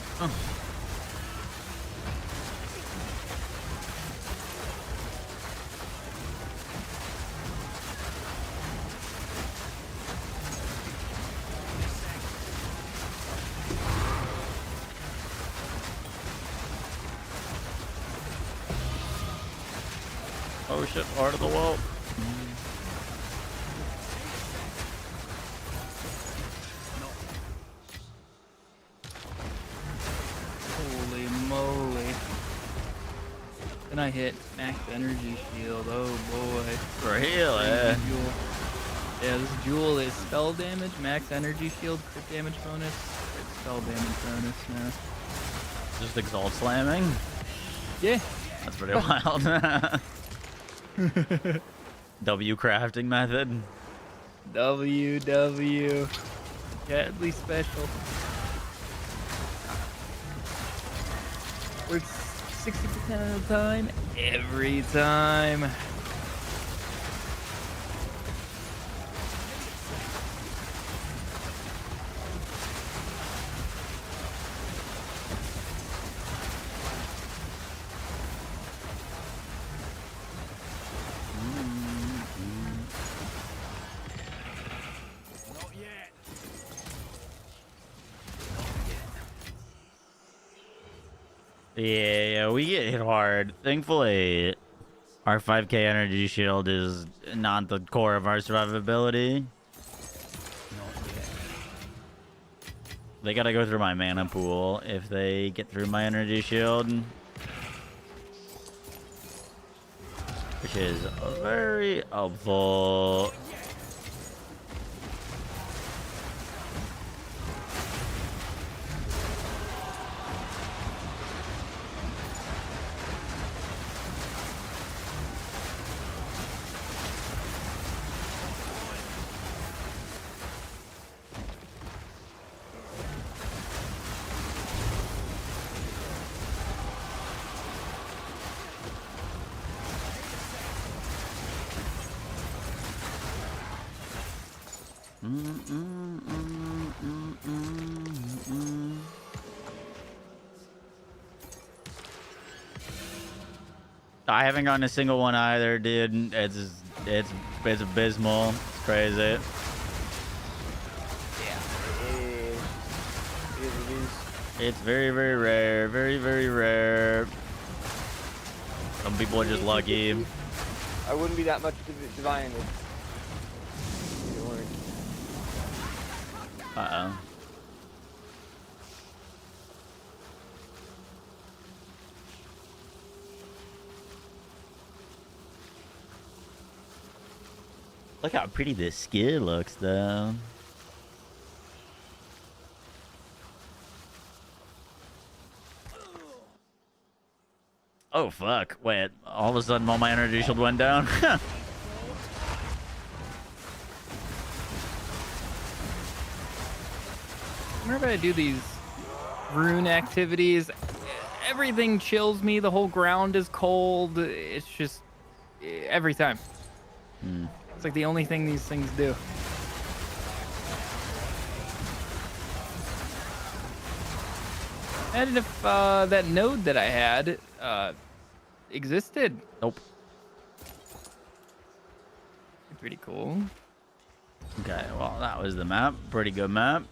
Oh shit, part of the wall. Holy moly. Then I hit max energy shield. Oh boy. Really? Yeah, this jewel is spell damage, max energy shield, crit damage bonus, crit spell damage bonus now. Just exalt slamming? Yeah. That's pretty wild. W crafting method. WW. Deadly special. Works 60% of the time. Every time. Yeah, we get hit hard. Thankfully, our 5k energy shield is not the core of our survivability. They gotta go through my mana pool if they get through my energy shield. Which is very helpful. I haven't gotten a single one either, dude. It's abysmal. It's crazy. Yeah, it is. It's very, very rare. Very, very rare. Some people are just lucky. I wouldn't be that much divine. Uh-oh. Look how pretty this skin looks, though. Oh, fuck. Wait, all of a sudden all my energy shield went down? Whenever I do these rune activities, everything chills me. The whole ground is cold. It's just every time. It's like the only thing these things do. And if that node that I had existed. Nope. Pretty cool. Okay, well, that was the map. Pretty good map.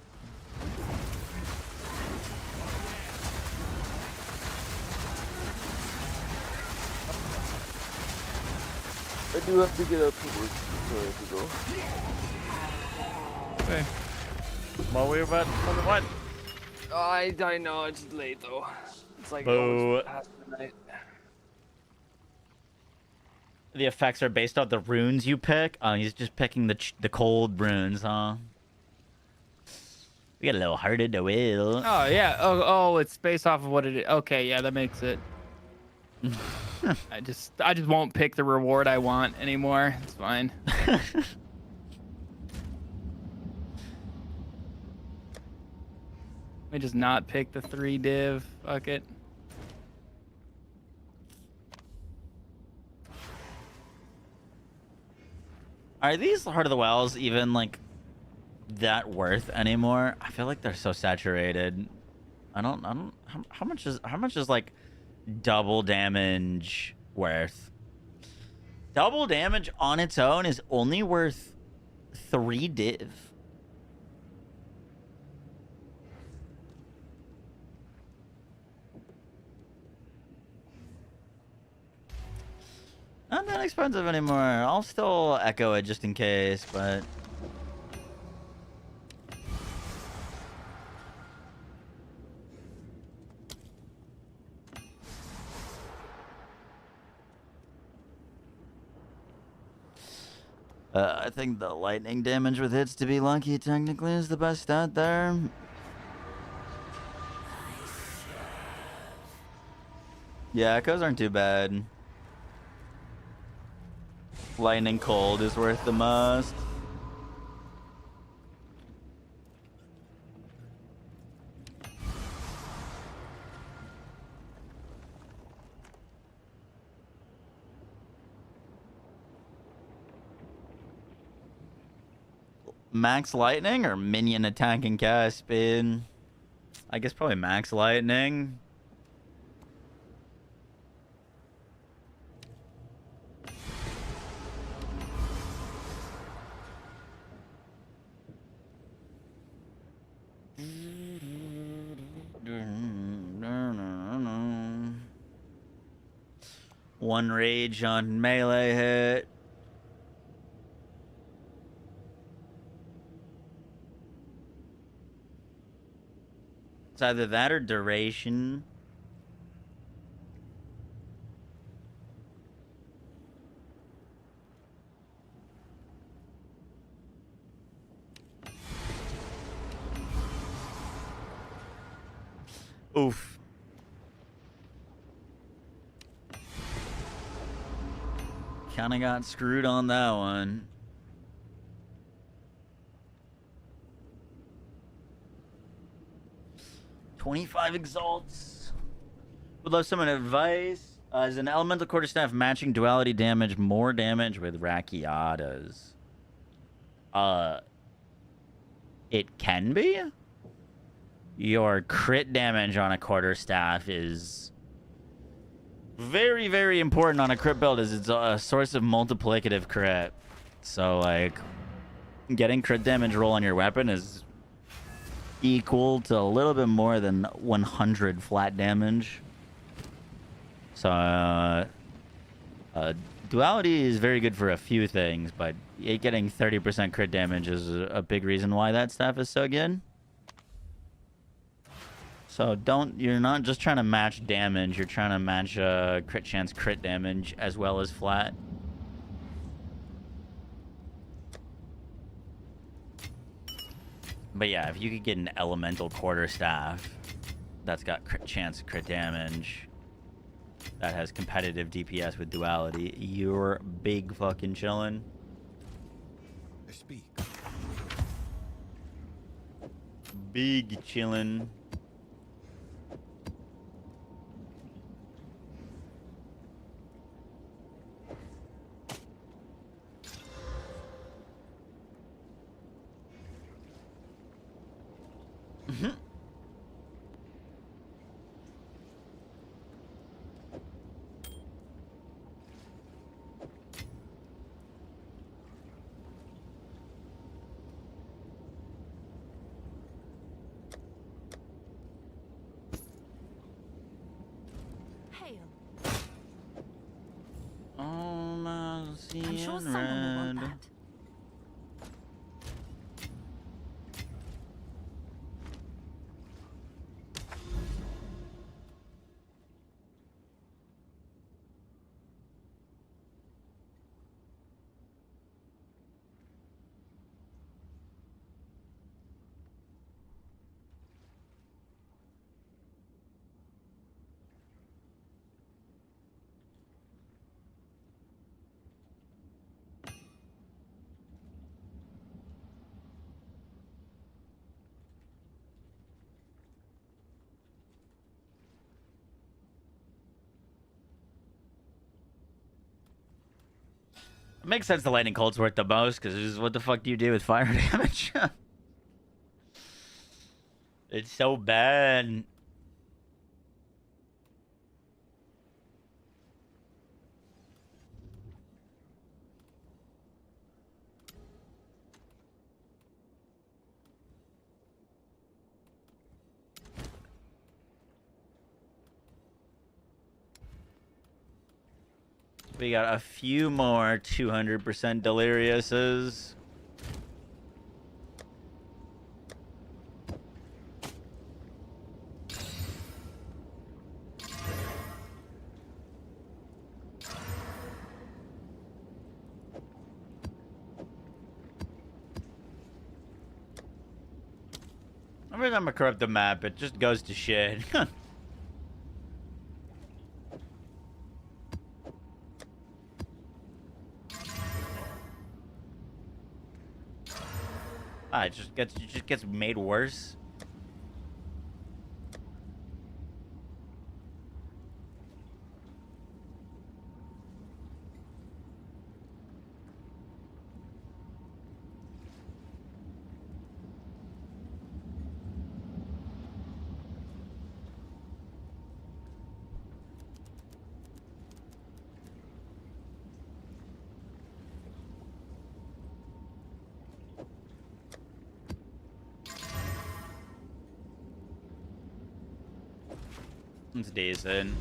I do have to get up to work, so I have to go. Okay. What were we about? What? I know it's late though. It's like Boo. past midnight. The effects are based off the runes you pick. Oh, he's just picking the cold runes, huh? We got a little harder to will. Oh yeah. Oh, it's based off of what it is. Okay, yeah, that makes it. I just won't pick the reward I want anymore. It's fine. Let me just not pick the 3 div. Fuck it. Are these Heart of the Wells even like that worth anymore? I feel like they're so saturated. I don't how much is like double damage worth? Double damage on its own is only worth 3 div. Not that expensive anymore. I'll still echo it just in case, but... I think the lightning damage with hits to be lucky technically is the best stat there. Yeah, echoes aren't too bad. Lightning cold is worth the most. Max lightning or minion attacking cast speed? I guess probably max lightning. One rage on melee hit. It's either that or duration. Oof. Kinda got screwed on that one. $25 exalts. Would love some advice. Is an elemental quarterstaff matching duality damage more damage with Rakiatas? It can be. Your crit damage on a quarterstaff is very, very important on a crit build is it's a source of multiplicative crit. So, like, getting crit damage roll on your weapon is equal to a little bit more than 100 flat damage. So, duality is very good for a few things, but it getting 30% crit damage is a big reason why that stuff is so good. So you're not just trying to match damage, you're trying to match crit chance crit damage as well as flat. But yeah, if you could get an elemental quarterstaff that's got crit chance crit damage, that has competitive DPS with duality, you're big fucking chillin'. Speak. Big chillin'. I'm sure someone will want that. It makes sense the lightning colts work the most, because what the fuck do you do with fire damage? It's so bad. We got a few more 200% Deliriouses. Every time I corrupt the map, it just goes to shit. It just gets made worse. It's decent.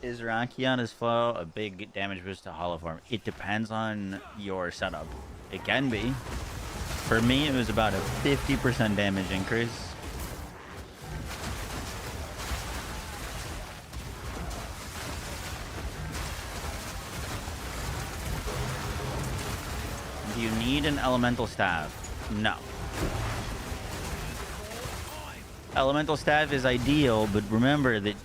Is Rakion's flow a big damage boost to hollow form? It depends on your setup. It can be. For me, it was about a 50% damage increase. Do you need an elemental staff? No. Elemental staff is ideal, but remember that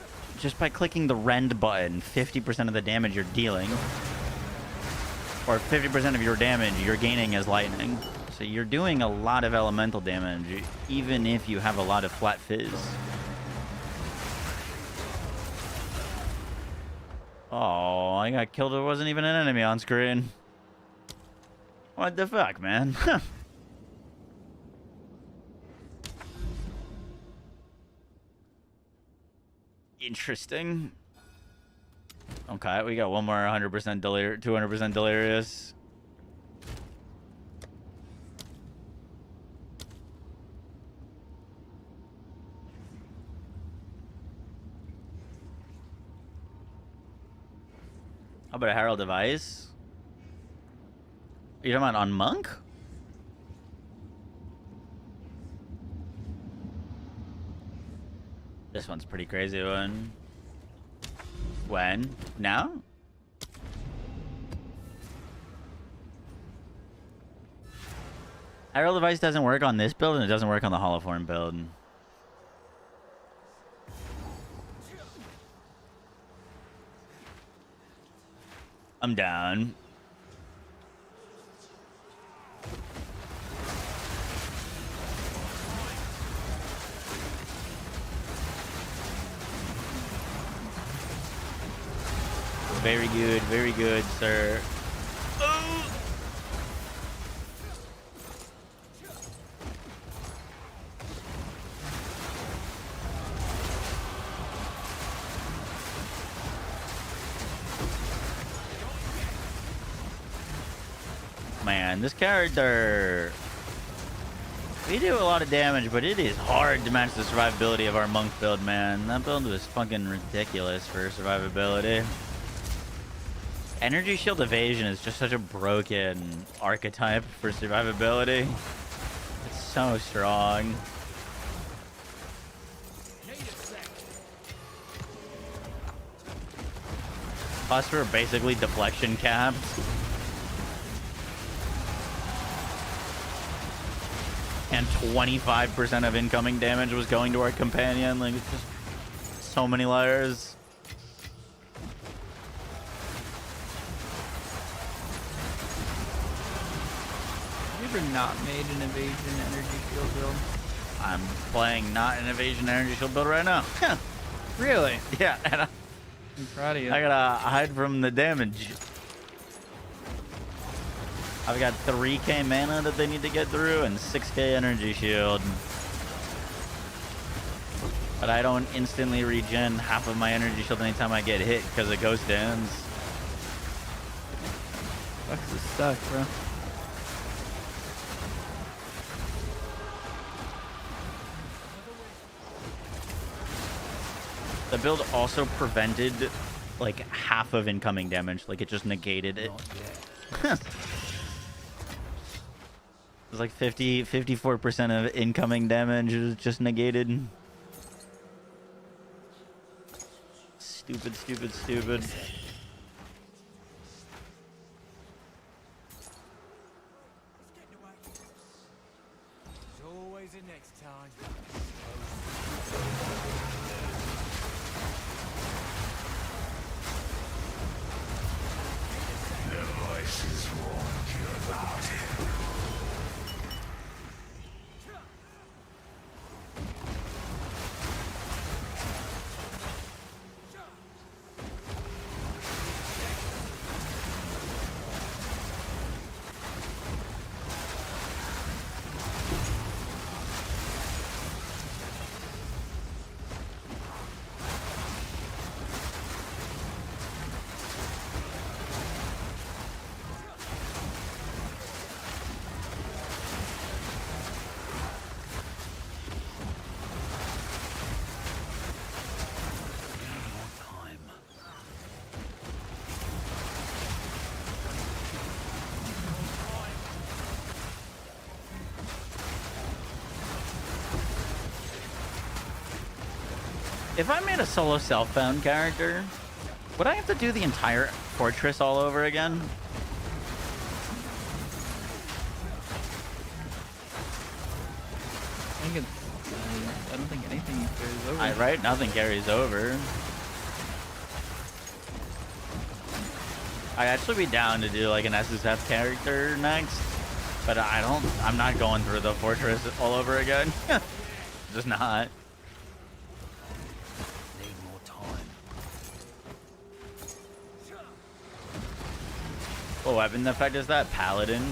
just by clicking the rend button, 50% of the damage you're dealing, or 50% of your damage you're gaining as lightning. So you're doing a lot of elemental damage, even if you have a lot of flat fizz. Oh, I got killed. There wasn't even an enemy on screen. What the fuck, man? Interesting. Okay, we got one more 100% 200% delirious. How about a Herald of Ice? You talking about on Monk? This one's pretty crazy one. When? Now? Herald of Ice doesn't work on this build, and it doesn't work on the Holoform build. I'm down. Very good, sir. Oh! Man, this character... We do a lot of damage, but it is hard to match the survivability of our Monk build, man. That build was fucking ridiculous for survivability. Energy Shield Evasion is just such a broken archetype for survivability. It's so strong. Plus, we're basically deflection capped. And 25% of incoming damage was going to our companion. Like, it's just so many layers. Have you ever not made an evasion energy shield build? I'm playing not an evasion energy shield build right now. Really? Yeah, and I'm proud of you. I gotta hide from the damage. I've got 3k mana that they need to get through and 6k energy shield. But I don't instantly regen half of my energy shield anytime I get hit because of ghost ends. Sucks to suck, bro. The build also prevented like half of incoming damage. Like it just negated it. It was like 54% of incoming damage is just negated. Stupid. There's always a next time. The voices warned you about him. If I made a solo self-bound character, would I have to do the entire fortress all over again? I don't think anything carries over. Right? Nothing carries over. I'd actually be down to do like an SSF character next, but I'm not going through the fortress all over again. Just not. What weapon effect is that? Paladin?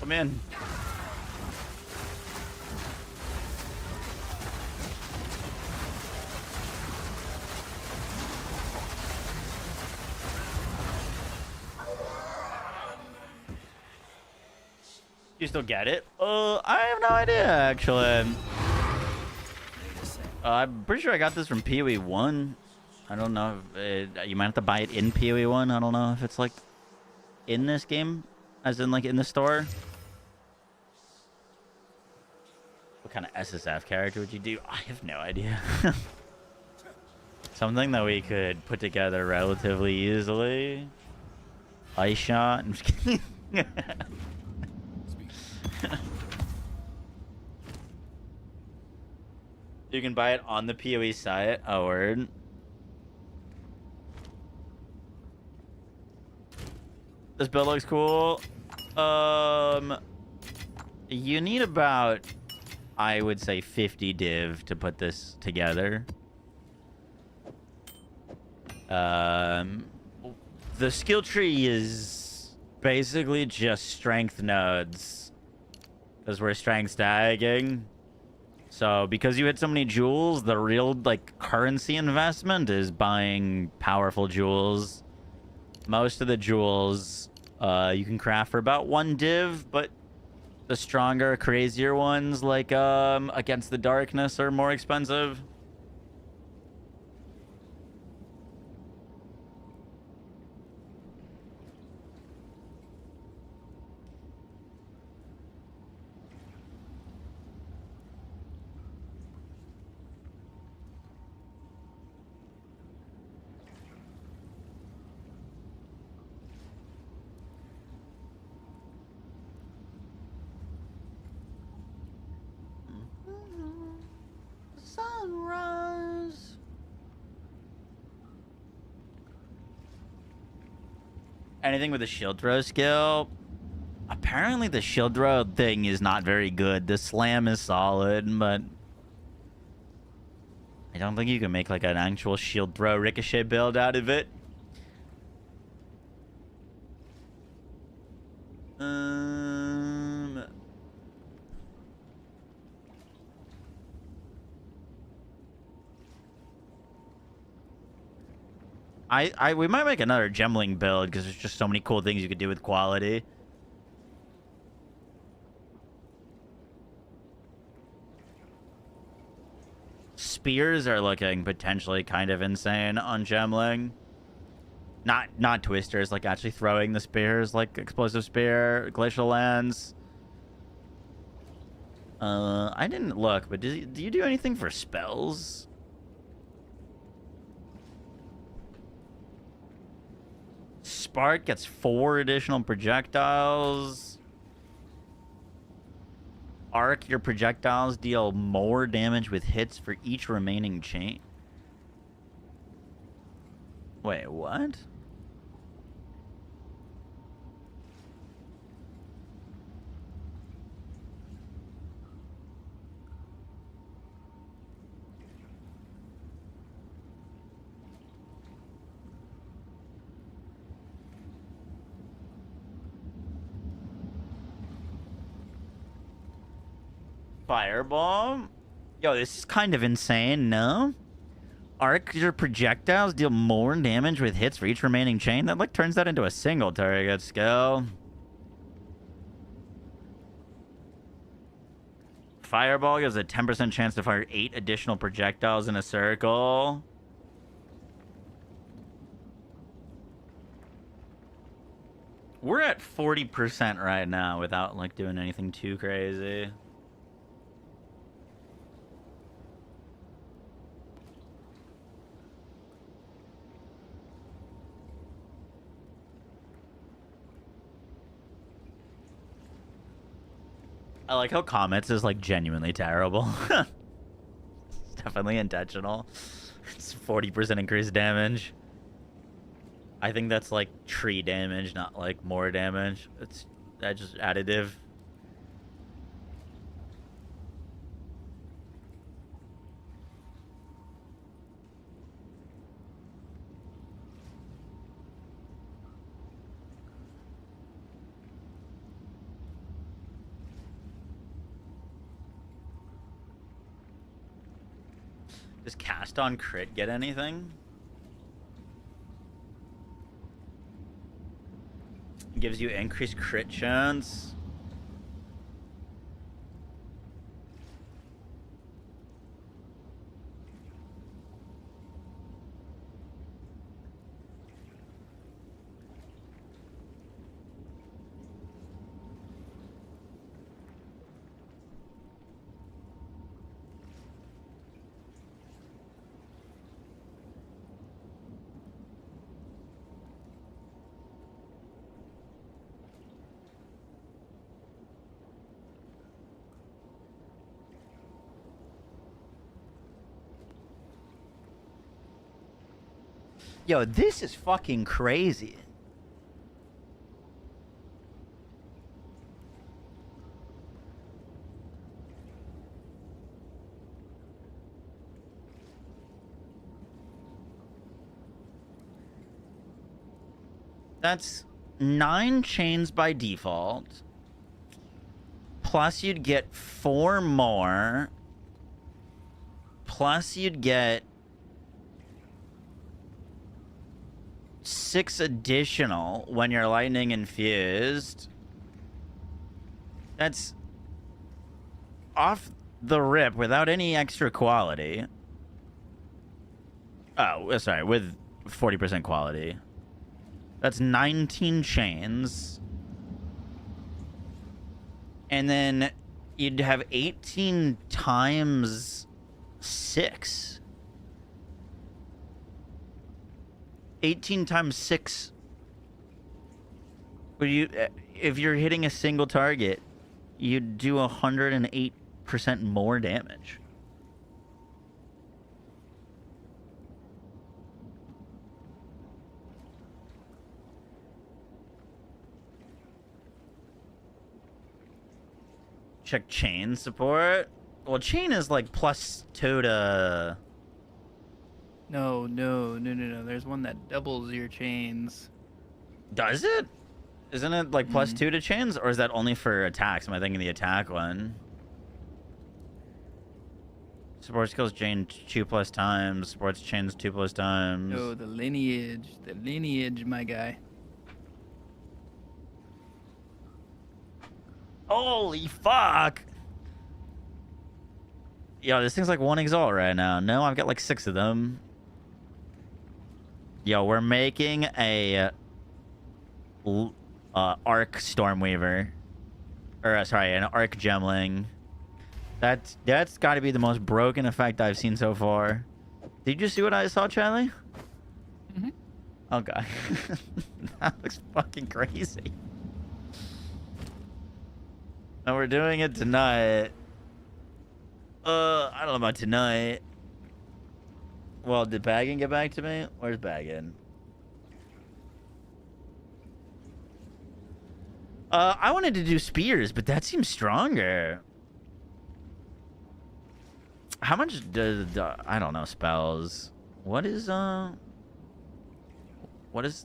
Come in. You still get it? I have no idea, actually. I'm pretty sure I got this from PoE 1. I don't know if you might have to buy it in PoE 1. I don't know if it's like in this game, as in like in the store. What kind of SSF character would you do? I have no idea. Something that we could put together relatively easily. Ice shot. I'm just kidding. You can buy it on the PoE site. Oh, word. This build looks cool. You need about, I would say, 50 div to put this together. The skill tree is basically just strength nodes, because we're strength stacking. So because you hit so many jewels, the real like currency investment is buying powerful jewels. Most of the jewels you can craft for about 1 div, but the stronger, crazier ones like Against the Darkness are more expensive. Sunrise. Anything with a shield throw skill? Apparently the shield throw thing is not very good. The slam is solid, but I don't think you can make like an actual shield throw ricochet build out of it. We might make another Gemling build because there's just so many cool things you could do with quality. Spears are looking potentially kind of insane on Gemling. Not twisters, like actually throwing the spears, like explosive spear, glacial lance. I didn't look, but do you do anything for spells? Spark gets 4 additional projectiles. Arc, your projectiles deal more damage with hits for each remaining chain. Wait, what? Fireball? Yo, this is kind of insane, no? Arc, your projectiles deal more damage with hits for each remaining chain? That, like, turns that into a single target skill. Fireball gives a 10% chance to fire 8 additional projectiles in a circle. We're at 40% right now without, like, doing anything too crazy. I like how Comets is, like, genuinely terrible. It's definitely intentional. It's 40% increased damage. I think that's, like, tree damage, not, like, more damage. That's just additive. Does cast on crit get anything? Gives you increased crit chance. Yo, this is fucking crazy. That's 9 chains by default. Plus you'd get 4 more. Plus you'd get 6 additional when you're lightning infused. That's off the rip without any extra quality. Oh, sorry, with 40% quality. That's 19 chains. And then you'd have 18 times 6. 18 times 6. Would you, if you're hitting a single target, you'd do 108% more damage. Check chain support. Well, chain is like +2 to... No. There's one that doubles your chains. Does it? Isn't it like +2 to chains? Or is that only for attacks? Am I thinking the attack one? Support skills chain 2+ times. Supports chains 2+ times. No, the lineage. The lineage, my guy. Holy fuck! Yo, this thing's like 1 exalt right now. No, I've got like 6 of them. Yo, we're making a Arc Stormweaver. Or, sorry, an Arc Gemling. That's got to be the most broken effect I've seen so far. Did you see what I saw, Charlie? Mm-hmm. Okay. That looks fucking crazy. And we're doing it tonight. I don't know about tonight. Well, did Baggin get back to me? Where's Baggin? I wanted to do spears, but that seems stronger. How much does I don't know spells? What is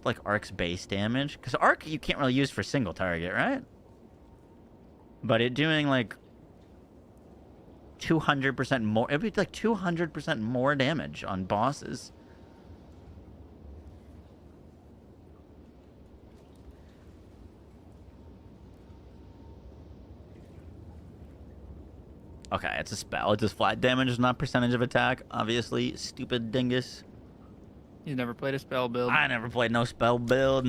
like Arc's base damage? Because Arc you can't really use for single target, right? But it doing like 200% more. It'd be like 200% more damage on bosses. Okay, it's a spell. It does flat damage, not percentage of attack. Obviously, stupid dingus. You never played a spell build. I never played no spell build.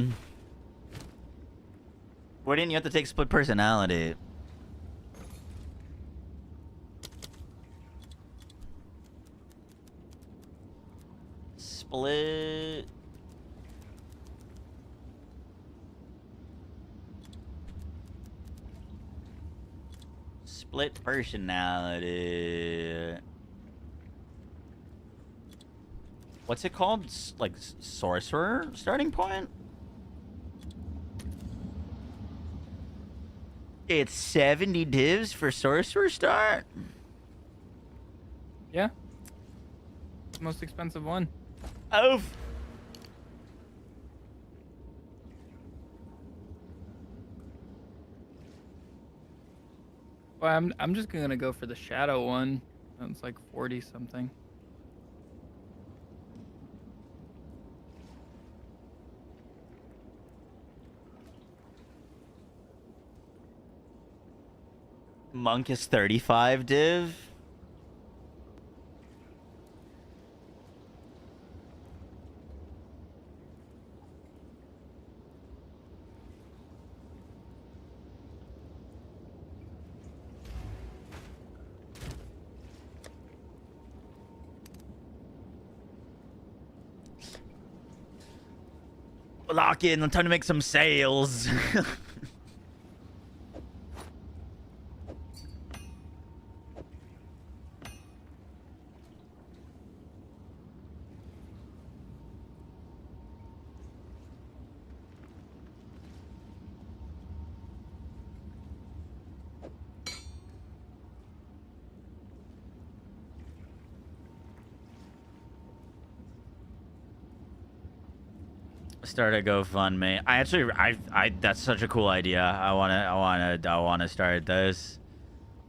Why didn't you have to take split personality? Split. Split personality. What's it called? Like sorcerer starting point? It's 70 divs for sorcerer start? Yeah. It's the most expensive one. Oh. Well, I'm just gonna go for the shadow one. It's like 40 something. Monk is 35 div. Lock in. I'm trying to make some sales. Start a GoFundMe. I that's such a cool idea. I wanna start this.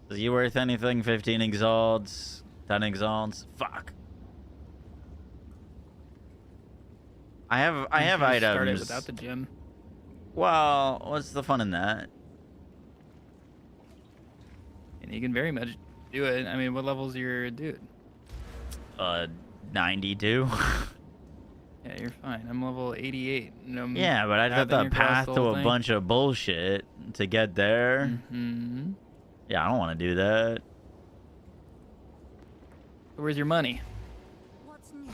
Is you worth anything? 15 exalts, 10 exalts. Fuck. I have items. Start it without the gym. Well, what's the fun in that? And you can very much do it. I mean, what level's your dude? 92. Yeah, you're fine. I'm level 88. Yeah, but I'd have to path to a bunch of bullshit to get there. Mm-hmm. Yeah, I don't want to do that. Where's your money?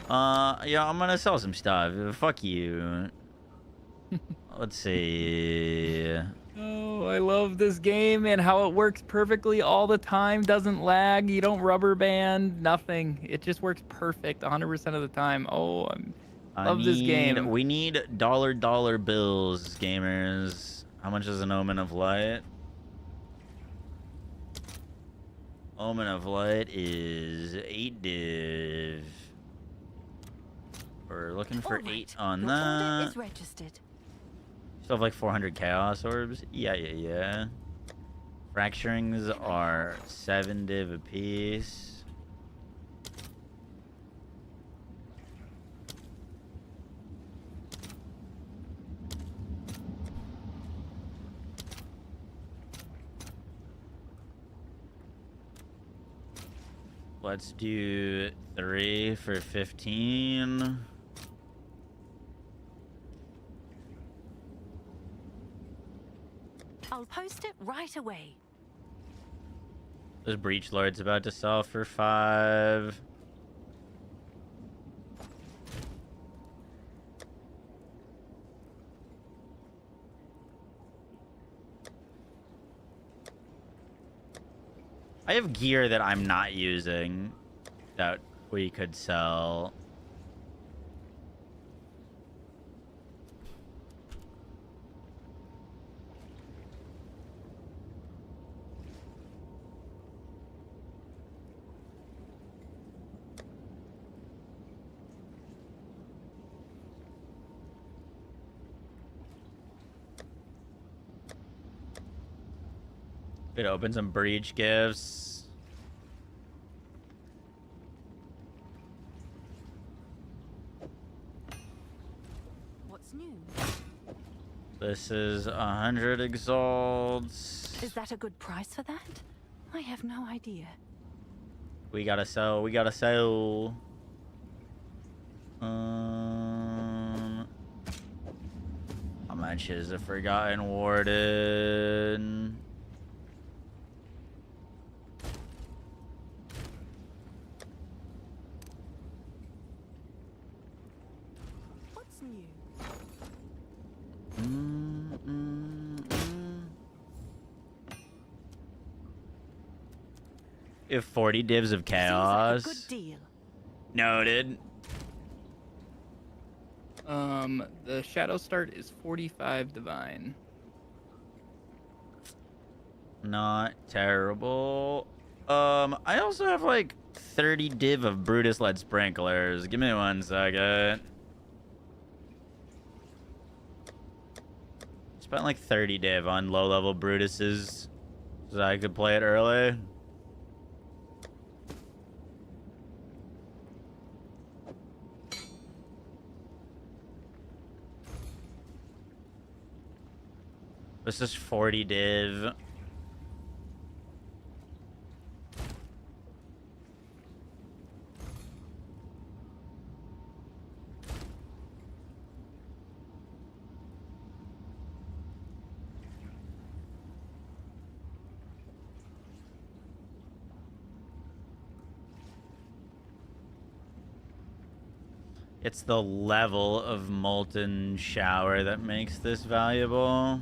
Yeah, I'm gonna sell some stuff. Fuck you. Let's see. Oh, I love this game and how it works perfectly all the time. Doesn't lag. You don't rubber band. Nothing. It just works perfect 100% of the time. Oh, I love this game. We need dollar bills, gamers. How much is an Omen of Light? Omen of Light is 8 div. We're looking for 8 on that. Is registered. Still have like 400 Chaos Orbs. Yeah. Fracturings are 7 div apiece. Let's do 3 for 15. I'll post it right away. This Breach Lord's about to sell for 5. I have gear that I'm not using that we could sell. Could open some breach gifts. What's new? This is 100 exalts. Is that a good price for that? I have no idea. We gotta sell. How much is a Forgotten Warden? What's new? We have 40 divs of chaos. Seems like a good deal. Noted. The shadow start is 45 divine. Not terrible. I also have like 30 div of Brutus led sprinklers. Give me 1 second. Spent like 30 div on low level Brutuses so I could play it early. This is 40 div. It's the level of molten shower that makes this valuable.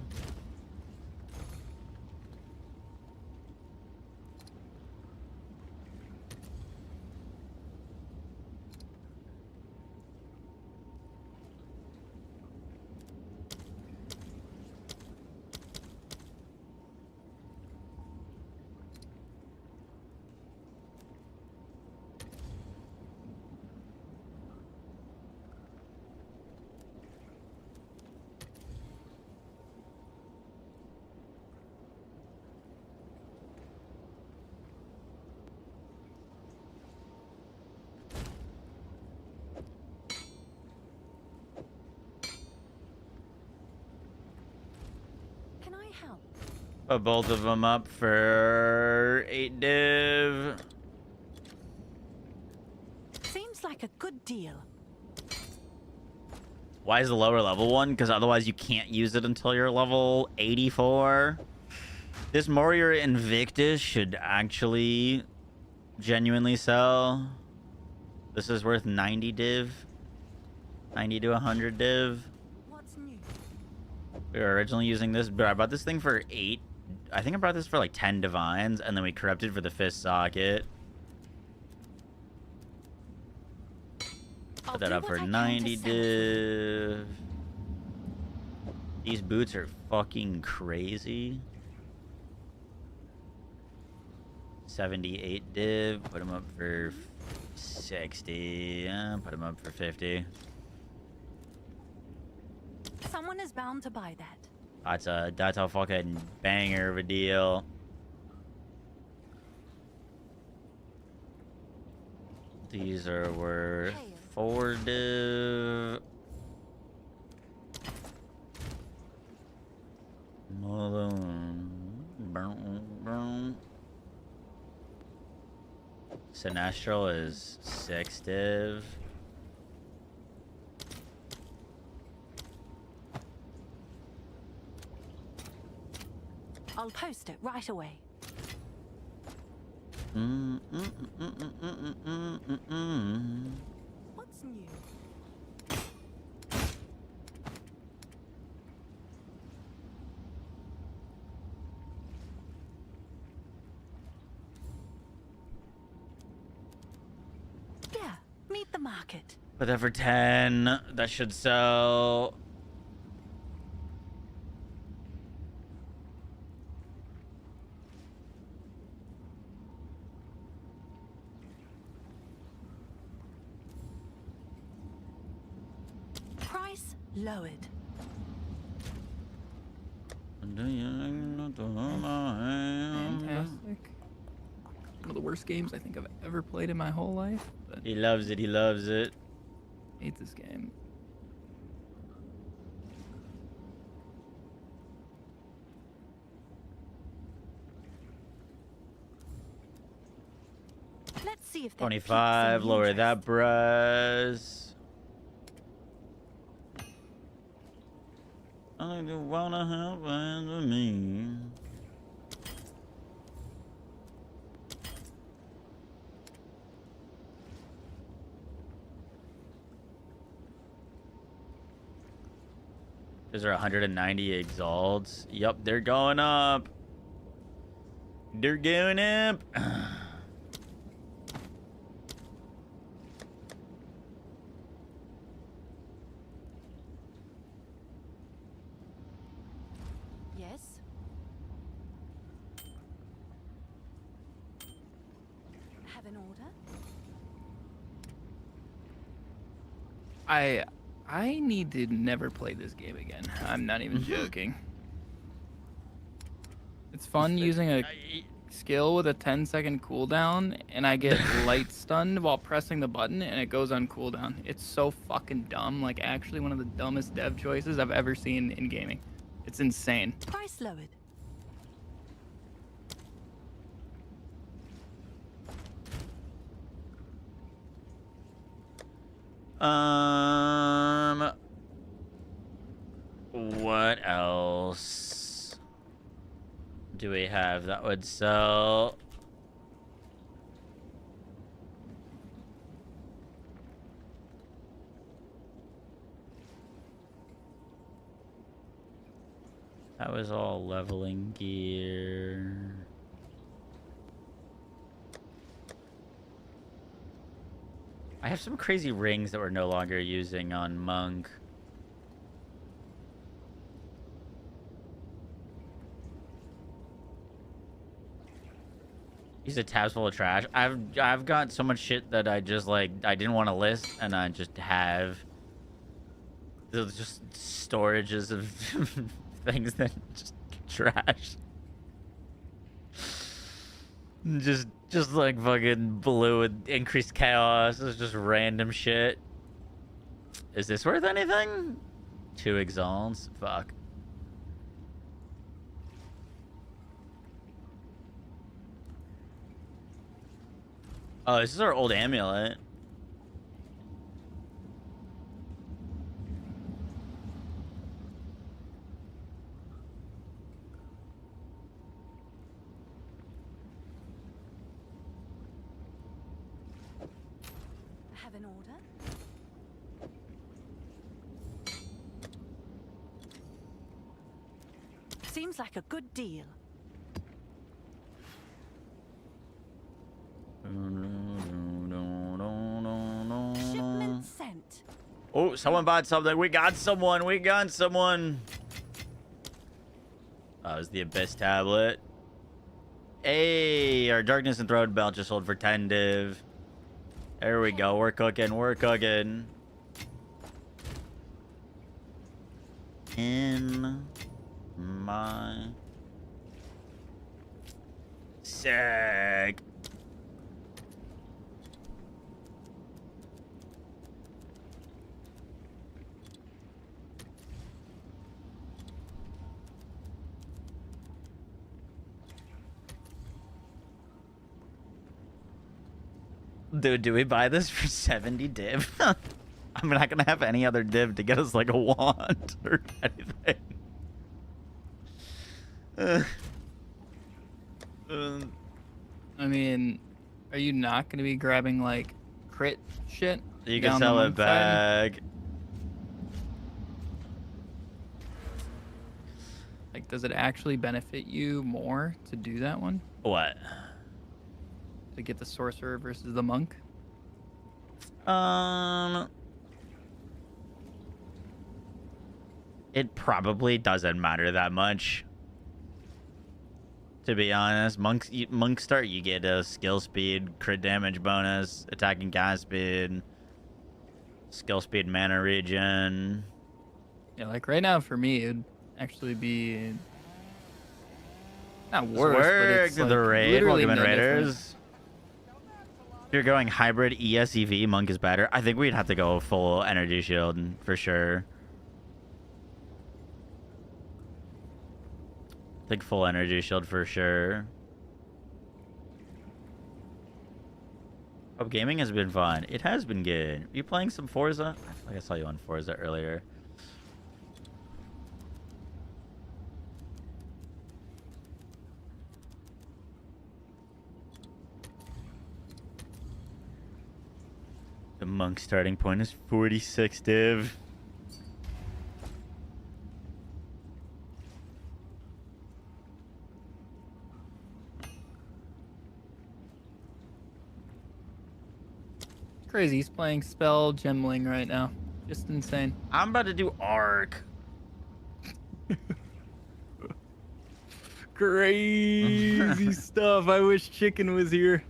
Can I help? Put both of them up for 8 div. Seems like a good deal. Why is the lower level one? Because otherwise you can't use it until you're level 84. This Warrior Invictus should actually genuinely sell. This is worth 90 div. 90 to 100 div. What's new? We were originally using this, but I bought this thing for 8. I think I bought this for like 10 divines, and then we corrupted for the fist socket. Put that up for 90 div. These boots are fucking crazy. 78 div. Put them up for 60. Put them up for 50. Someone is bound to buy that. That's a fucking banger of a deal. These are worth 4 div. Sinestral is 6 div. I'll post it right away. What's new? Yeah, meet the market. Put that for 10. That should sell. Price lowered. Fantastic. One of the worst games I think I've ever played in my whole life. But He loves it. He loves it. I hate this game. Let's see if 25. Lower that brush. I don't wanna have fun with me. These are 190 exalts. Yup, they're going up. They're going up. Yes. Have an order? I need to never play this game again. I'm not even joking. It's fun using a skill with a 10-second cooldown, and I get light stunned while pressing the button, and it goes on cooldown. It's so fucking dumb. Like, actually one of the dumbest dev choices I've ever seen in gaming. It's insane. Price lowered. What else do we have that would sell? That was all leveling gear. I have some crazy rings that we're no longer using on Monk. These are tabs full of trash. I've got so much shit that I just like I didn't want to list, and I just have. There's just storages of things that just trash. Just like fucking blue with increased chaos. It's just random shit. Is this worth anything? 2 exalts? Fuck. Oh, this is our old amulet. Have an order? Seems like a good deal. Shipment sent. Oh, someone bought something. We got someone. We got someone. Oh, it was the Abyss tablet. Hey, our Darkness and Throne belt just sold for 10 div. There we go. We're cooking. We're cooking. In my sick. Dude, do we buy this for 70 div? I'm not gonna have any other div to get us like a wand or anything. I mean, are you not going to be grabbing like crit shit? You can sell it back. Like, does it actually benefit you more to do that one? What? To get the sorcerer versus the monk? It probably doesn't matter that much. To be honest, monk start, you get a skill speed, crit damage bonus, attacking cast speed, skill speed, mana regen. Yeah, like right now for me, it'd actually be not worse, but it's like the raid. Welcome in, no raiders. If you're going hybrid ESEV, monk is better. I think we'd have to go full energy shield for sure. I think full energy shield for sure. Hope gaming has been fun. It has been good. Are you playing some Forza? I feel like I saw you on Forza earlier. The monk starting point is 46 div. Crazy, he's playing spell Gemling right now. Just insane. I'm about to do Arc. Crazy stuff. I wish Chicken was here.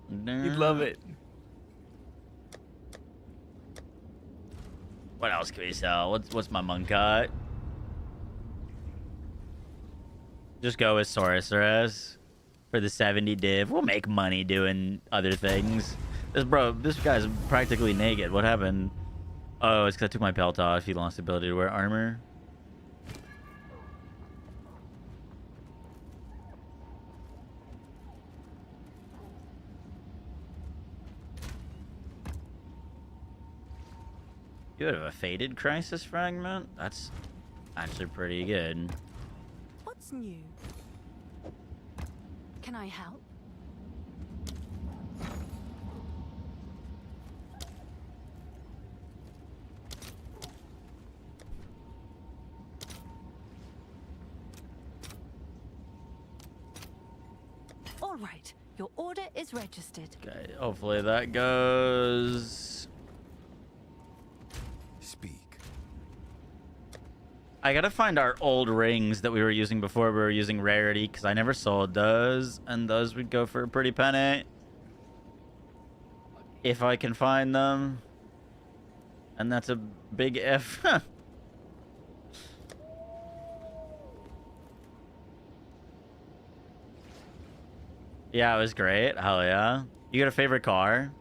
He'd love it. What else can we sell? What's my monk got? Just go with Sorceress for the 70 div. We'll make money doing other things. This guy's practically naked. What happened? Oh, it's because I took my pelt off. He lost the ability to wear armor. You have a faded crisis fragment? That's actually pretty good. What's new? Can I help? right. Your order is registered. Okay, hopefully that goes. Speak. I gotta find our old rings that we were using before we were using rarity, because I never sold those, and those would go for a pretty penny. If I can find them. And that's a big if. Yeah, it was great. Hell yeah. You got a favorite car?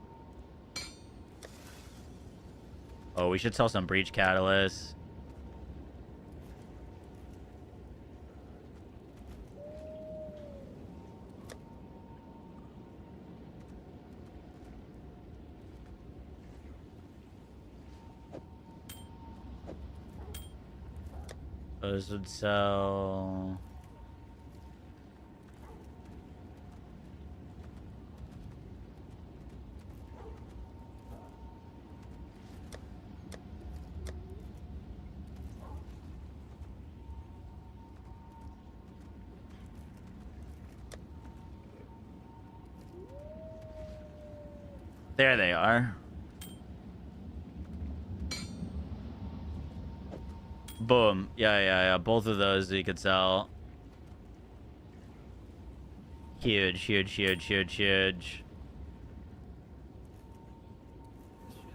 Oh, we should sell some breach catalysts. Those would sell. There they are. Boom. Yeah. Both of those we could sell. Huge.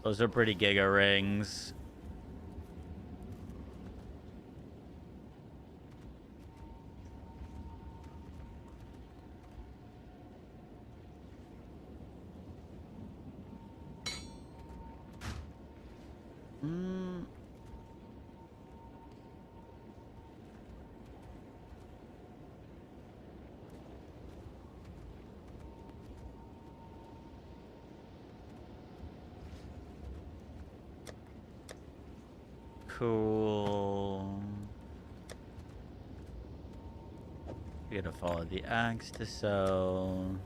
Those are pretty giga rings. Cool. We gotta follow the axe to sell.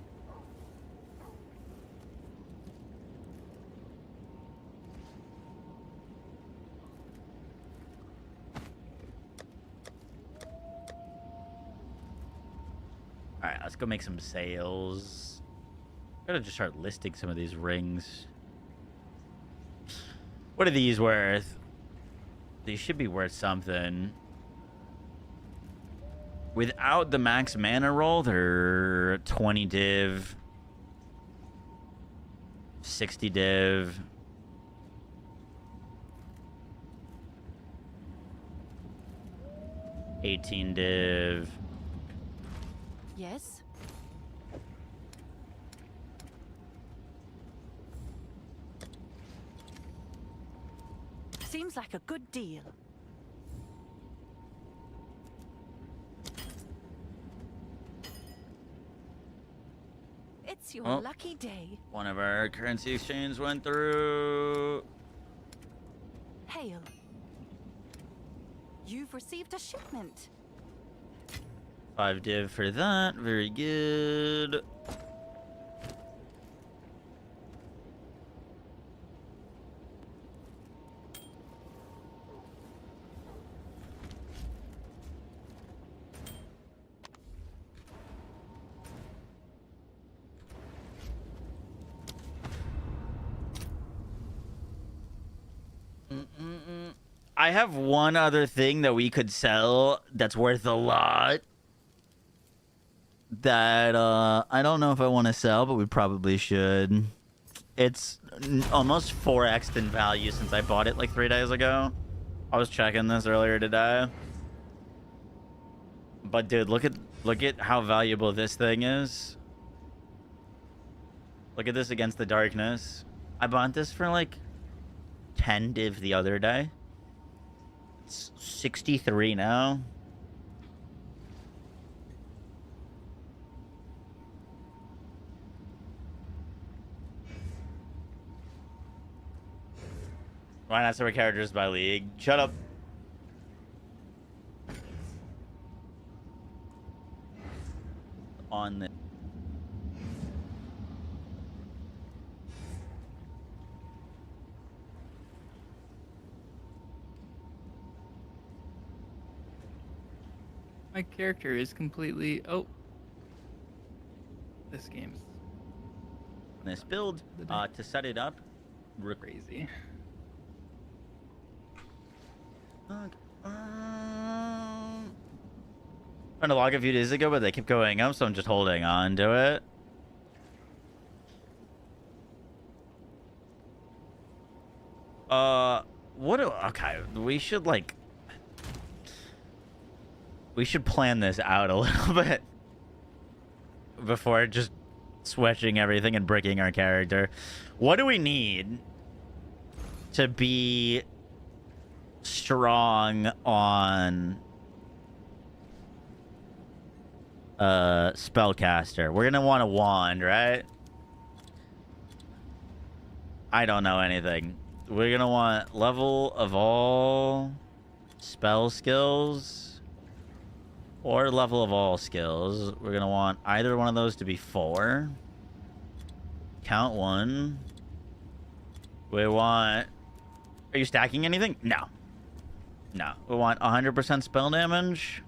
Alright, let's go make some sales. Gotta just start listing some of these rings. What are these worth? These should be worth something. Without the max mana roll, they're 20 div, 60 div. $18 div. Yes. Seems like a good deal. It's your lucky day. One of our currency exchange went through. Hail. You've received a shipment. 5 div for that. Very good. I have one other thing that we could sell that's worth a lot. That I don't know if I want to sell, but we probably should. It's almost 4x'd in value since I bought it like 3 days ago. I was checking this earlier today. But dude, look at how valuable this thing is. Look at this against the darkness. I bought this for like 10 div the other day. It's 63 now. Why not separate characters by league? Shut up. On the My character is completely... Oh. This game's This build, to set it up, crazy. Trying to log a few days ago, but they kept going up, so I'm just holding on to it. Okay, we should plan this out a little bit before just switching everything and bricking our character. What do we need to be strong on spellcaster? We're gonna want a wand, right? I don't know anything. We're gonna want level of all spell skills or level of all skills. We're gonna want either one of those to be 4. Count 1. We want... Are you stacking anything? No. No. We want 100% spell damage.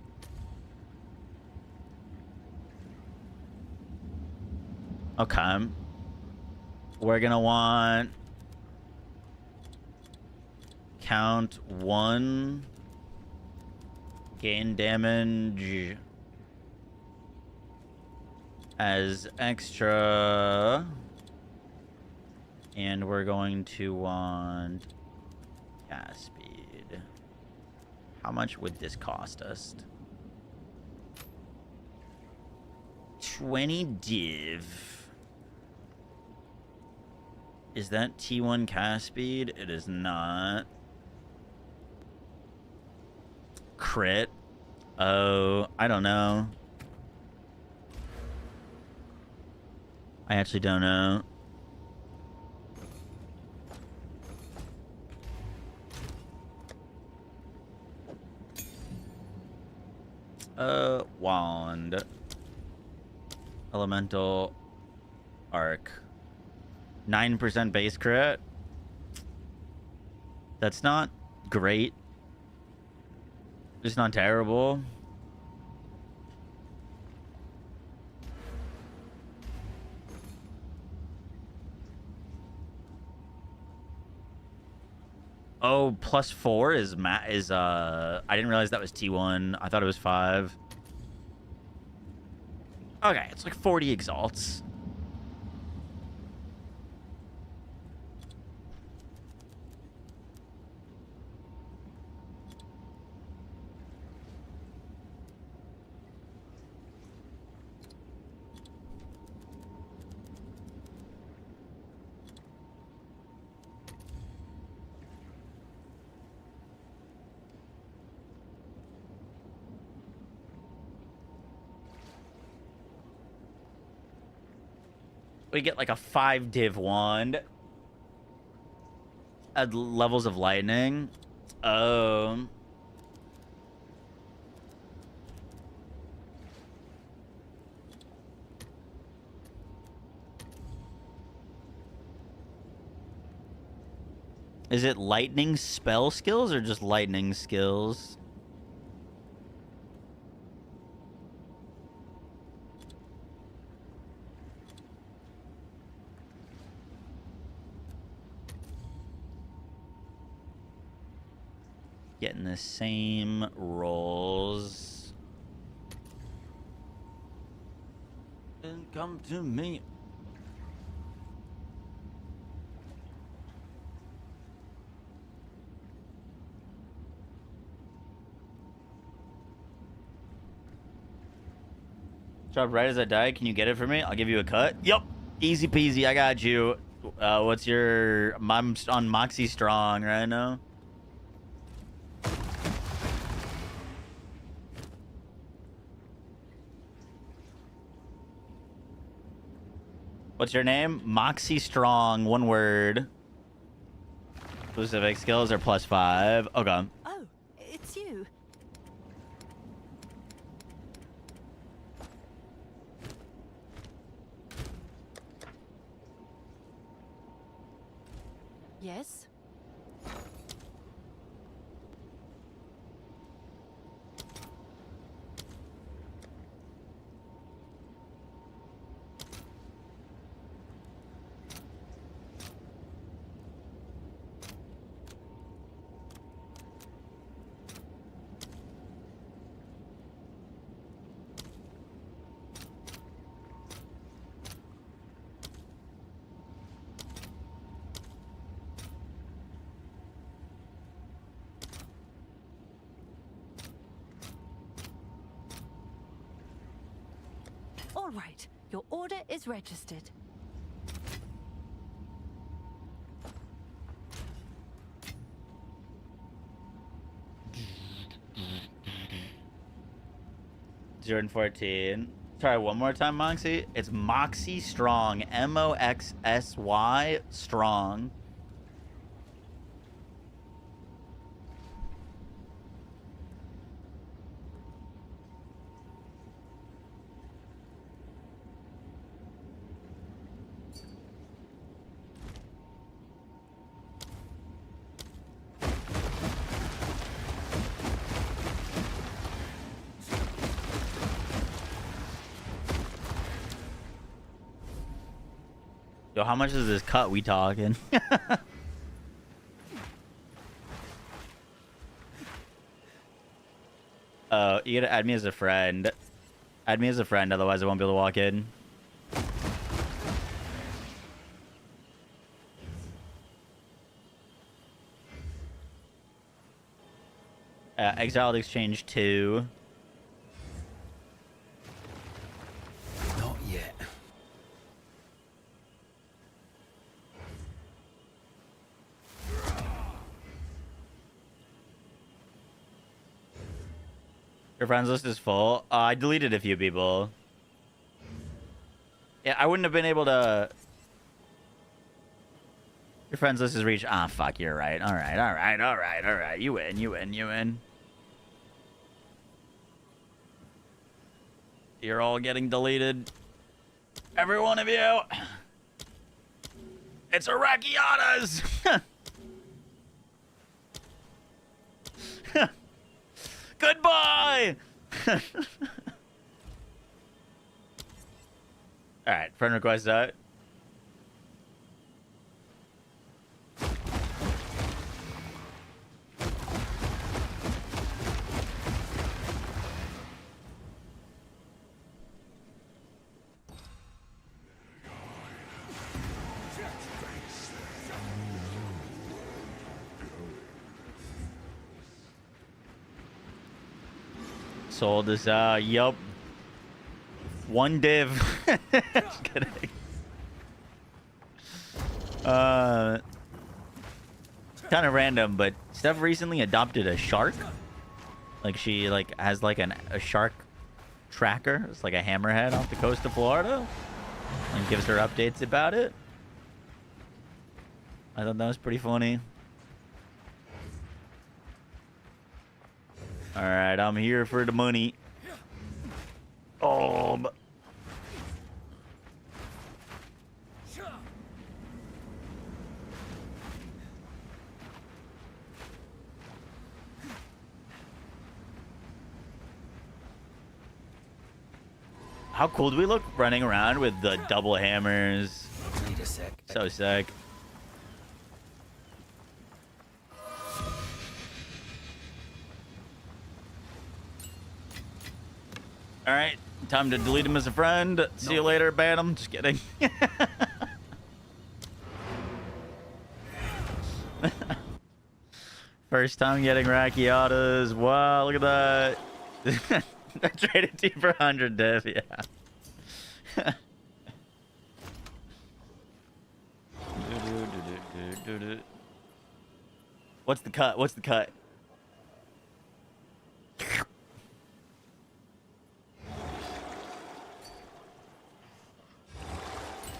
Okay. We're gonna want... Count 1. Gain damage as extra. And we're going to want cast speed. How much would this cost us? 20 div. Is that T1 cast speed? It is not. Crit. Oh, I don't know. I actually don't know. Wand. Elemental arc. 9% base crit. That's not great. It's not terrible. Oh, +4 is I didn't realize that was T1. I thought it was 5. Okay, it's like 40 exalts. We get like a 5 div wand at levels of lightning. Is it lightning spell skills or just lightning skills? Getting the same rolls. And come to me. Drop right as I die. Can you get it for me? I'll give you a cut. Yup. Easy peasy. I got you. What's your... I'm on Moxie Strong right now. What's your name? Moxie Strong, one word. Specific skills are +5. Okay. Oh, it's you. Yes. All right, your order is registered. Zero and 14. Try one more time, Moxie. It's Moxie Strong. Moxsy Strong. Yo, how much is this cut we talking? You gotta add me as a friend. Add me as a friend, otherwise I won't be able to walk in. Exiled exchange 2. Not yet. Your friends list is full. I deleted a few people. Yeah, I wouldn't have been able to. Your friends list is reached. Ah, fuck, you're right. All right, all right, all right, all right. You win, you win, you win. You're all getting deleted. Every one of you. It's Arachiatas. Goodbye. All right, friend request out. Sold this yup. One div. Just kidding. Kind of random, but Steph recently adopted a shark. Like she has like a shark tracker. It's like a hammerhead off the coast of Florida, and gives her updates about it. I thought that was pretty funny. All right, I'm here for the money. Oh. How cool do we look running around with the double hammers? Need a sec. So sick. All right, time to delete him as a friend. See you later, ban him. Just kidding. First time getting Rakiatas. Wow, look at that. I traded T for 100 div, yeah. What's the cut? What's the cut?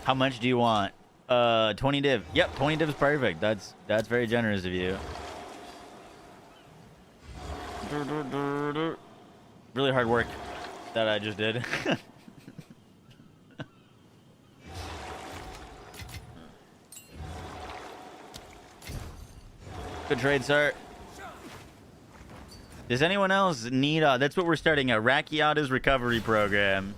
How much do you want? 20 div. Yep, 20 div is perfect. That's very generous of you. Really hard work that I just did. Good trade, sir. Does anyone else need that's what we're starting, a Rakiata's recovery program.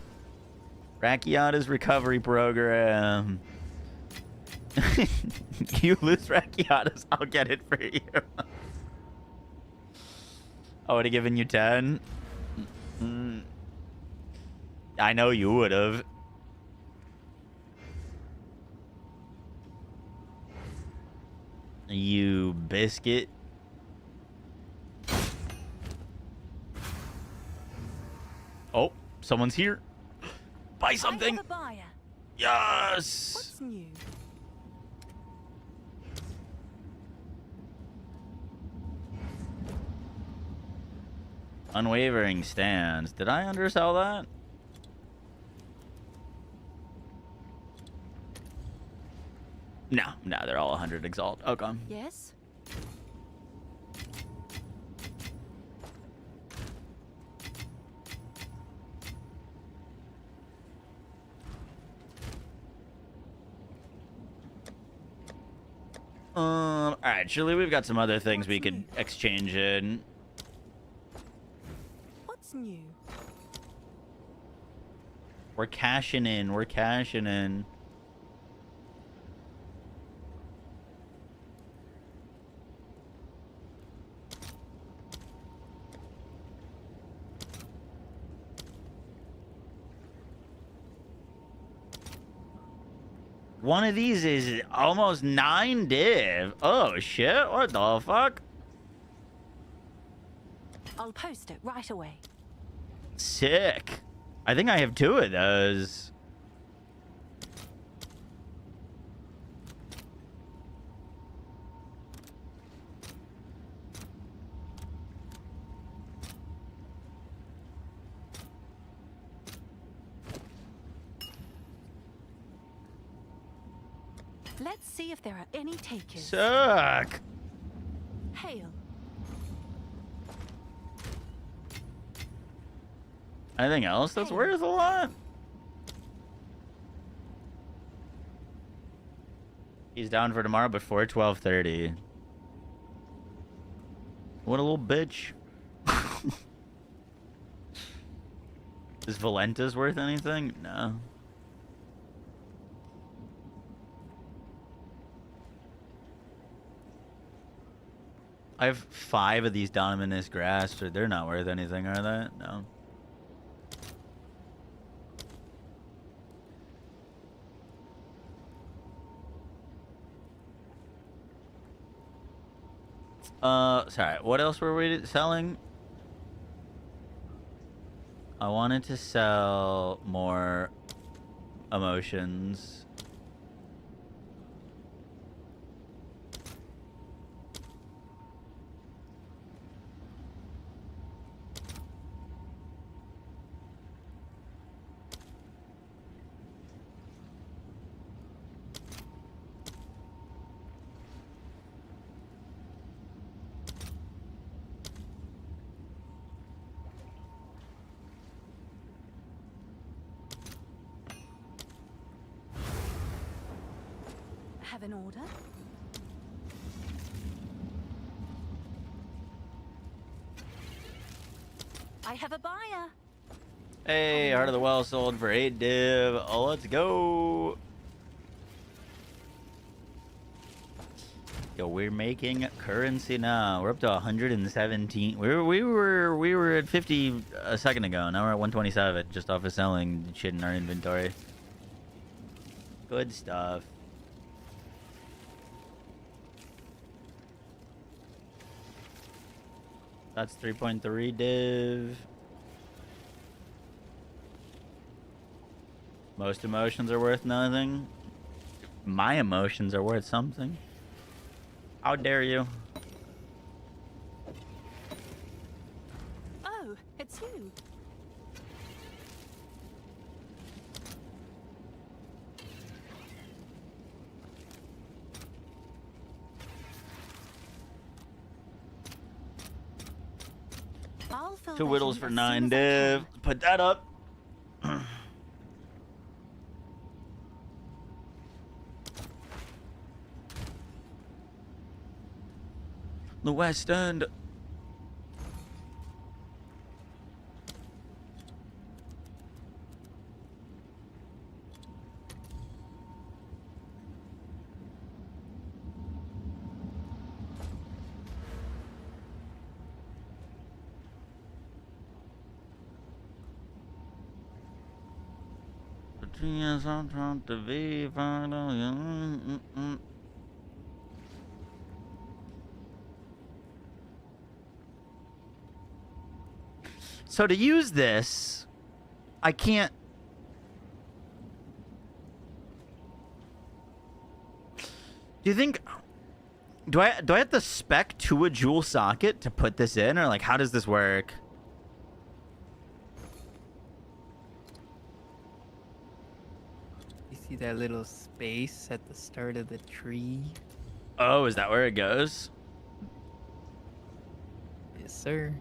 Rakiata's recovery program. You lose Rakiata's, I'll get it for you. I would have given you 10. I know you would have. You biscuit. Oh, someone's here. Bye. buy something. I have a buyer. Yes. What's new? Unwavering stance. Did I undersell that? No, they're all 100 exalt. Okay. Yes. Actually, we've got some other things we could exchange in. What's new? We're cashing in. We're cashing in. One of these is almost 9 div. Oh shit, what the fuck? I'll post it right away. Sick. I think I have 2 of those. Let's see if there are any takers. Suck. Hail. Anything else that's worth a lot? He's down for tomorrow before 12:30. What a little bitch. Is Valenta's worth anything? No. I have 5 of these Dominus grass, so they're not worth anything, are they? No. Sorry, what else were we selling? I wanted to sell more emotions. Have an order? I have a buyer. Hey, Heart of the Well sold for 8 div. Oh, let's go. Yo, we're making currency now. We're up to 117. We were at 50 a second ago. Now we're at 127 just off of selling shit in our inventory. Good stuff. That's 3.3 div. Most emotions are worth nothing. My emotions are worth something. How dare you? Oh, it's you. I'll fill 2 that whittles in for as 9 soon as I div. Put that up. The West End. Yes, I'm trying to be final. So to use this, I can't Do you think... Do I have to spec to a jewel socket to put this in? Or, like, how does this work? You see that little space at the start of the tree? Oh, is that where it goes? Yes, sir.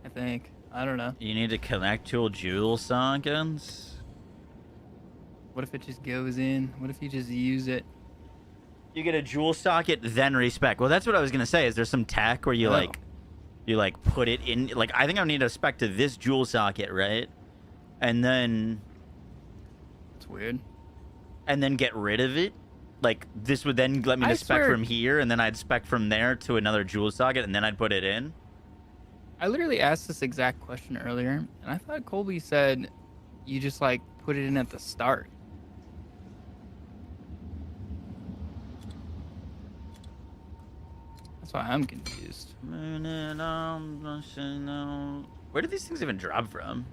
I think. I don't know. You need to connect to a jewel sockets? What if it just goes in? What if you just use it? You get a jewel socket, then respec. Well, that's what I was gonna say. Is there some tech where you like put it in? Like, I think I need to spec to this jewel socket, right? And then It's weird. And then get rid of it. Like, this would then let me to spec from here, and then I'd spec from there to another jewel socket, and then I'd put it in. I literally asked this exact question earlier, and I thought Colby said you just like put it in at the start. That's why I'm confused. Where do these things even drop from?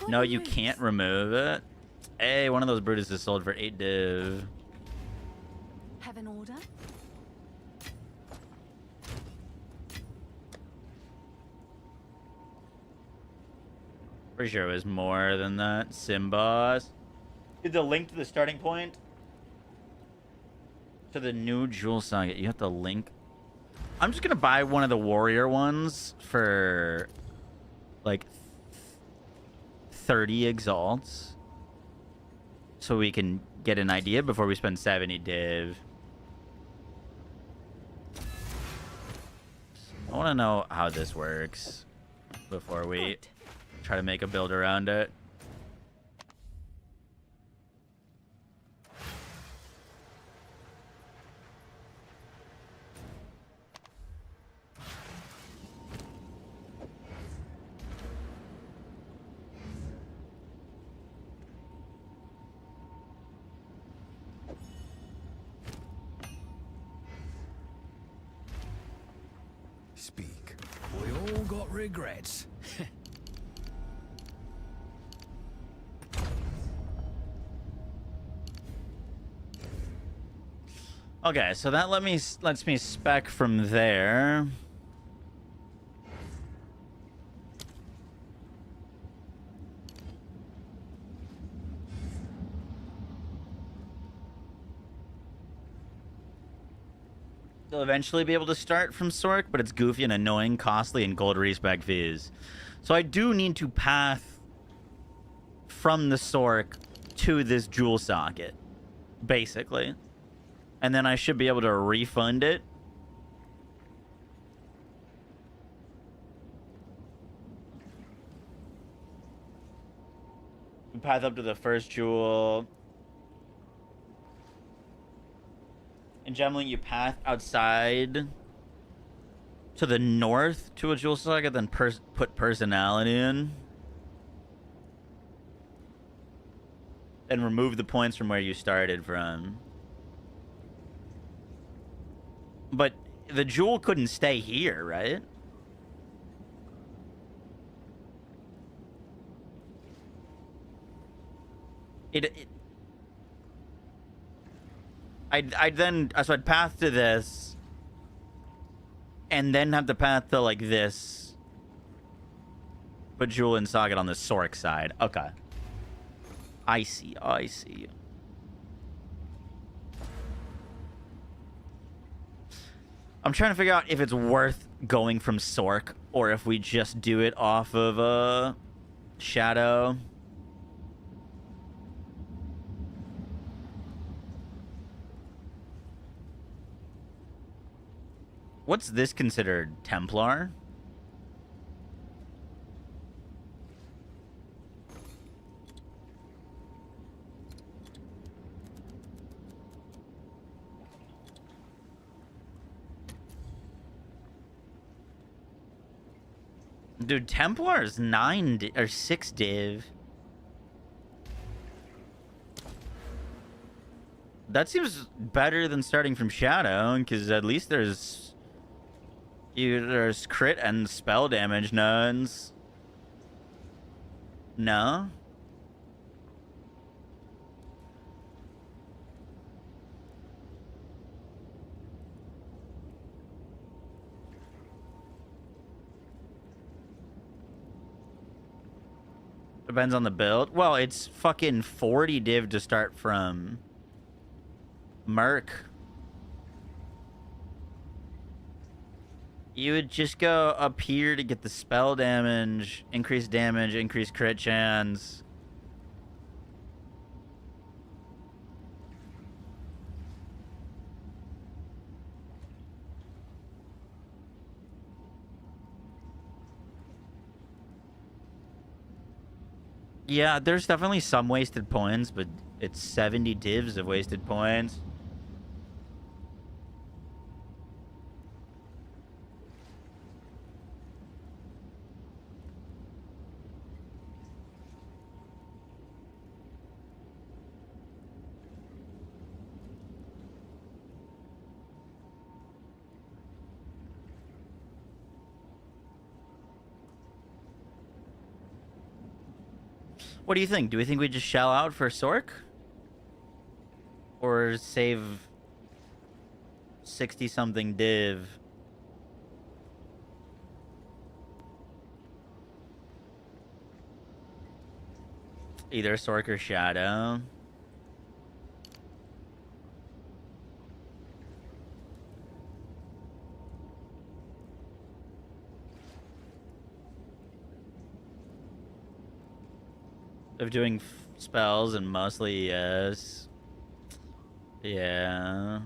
No, you can't remove it. Hey, one of those Brutus is sold for 8 div. Have an order? Pretty sure it was more than that. Simbos. Did the link to the starting point to the new jewel socket? You have to link. I'm just gonna buy one of the warrior ones for like 30 exalts, so we can get an idea before we spend 70 div. I want to know how this works before we try to make a build around it. Speak. We all got regrets. Okay, so that lets me spec from there. They'll eventually be able to start from Sork, but it's goofy and annoying, costly, and gold respec fees. So I do need to path from the Sork to this jewel socket, basically. And then I should be able to refund it. Path up to the first jewel. In Gemling, you path outside to the north to a jewel socket, then put personality in. And remove the points from where you started from. But the jewel couldn't stay here, right? I'd then, so I'd path to this, and then have to path to like this, put jewel in socket on the Sork side. Okay. I see, I see. I'm trying to figure out if it's worth going from Sork, or if we just do it off of Shadow. What's this considered? Templar? Dude, Templar is 6 div. That seems better than starting from Shadow, because at least there's crit and spell damage nuns. No? Depends on the build. Well, it's fucking 40 div to start from Merc. You would just go up here to get the spell damage, increase crit chance. Yeah, there's definitely some wasted points, but it's 70 divs of wasted points. What do you think? Do we think we just shell out for Sork? Or save 60-something div? Either Sork or Shadow. Of doing spells and mostly yes. Yeah.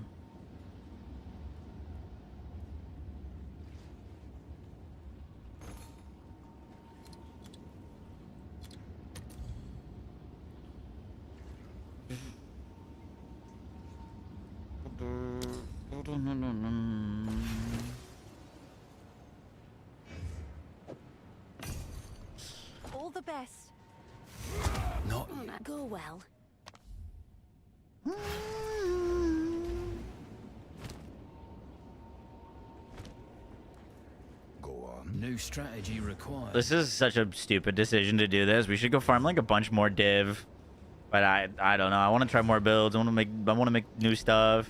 All the best. Not Not go well. go on. New strategy required. This is such a stupid decision to do this. We should go farm like a bunch more div. But I don't know. I want to try more builds. I want to make new stuff.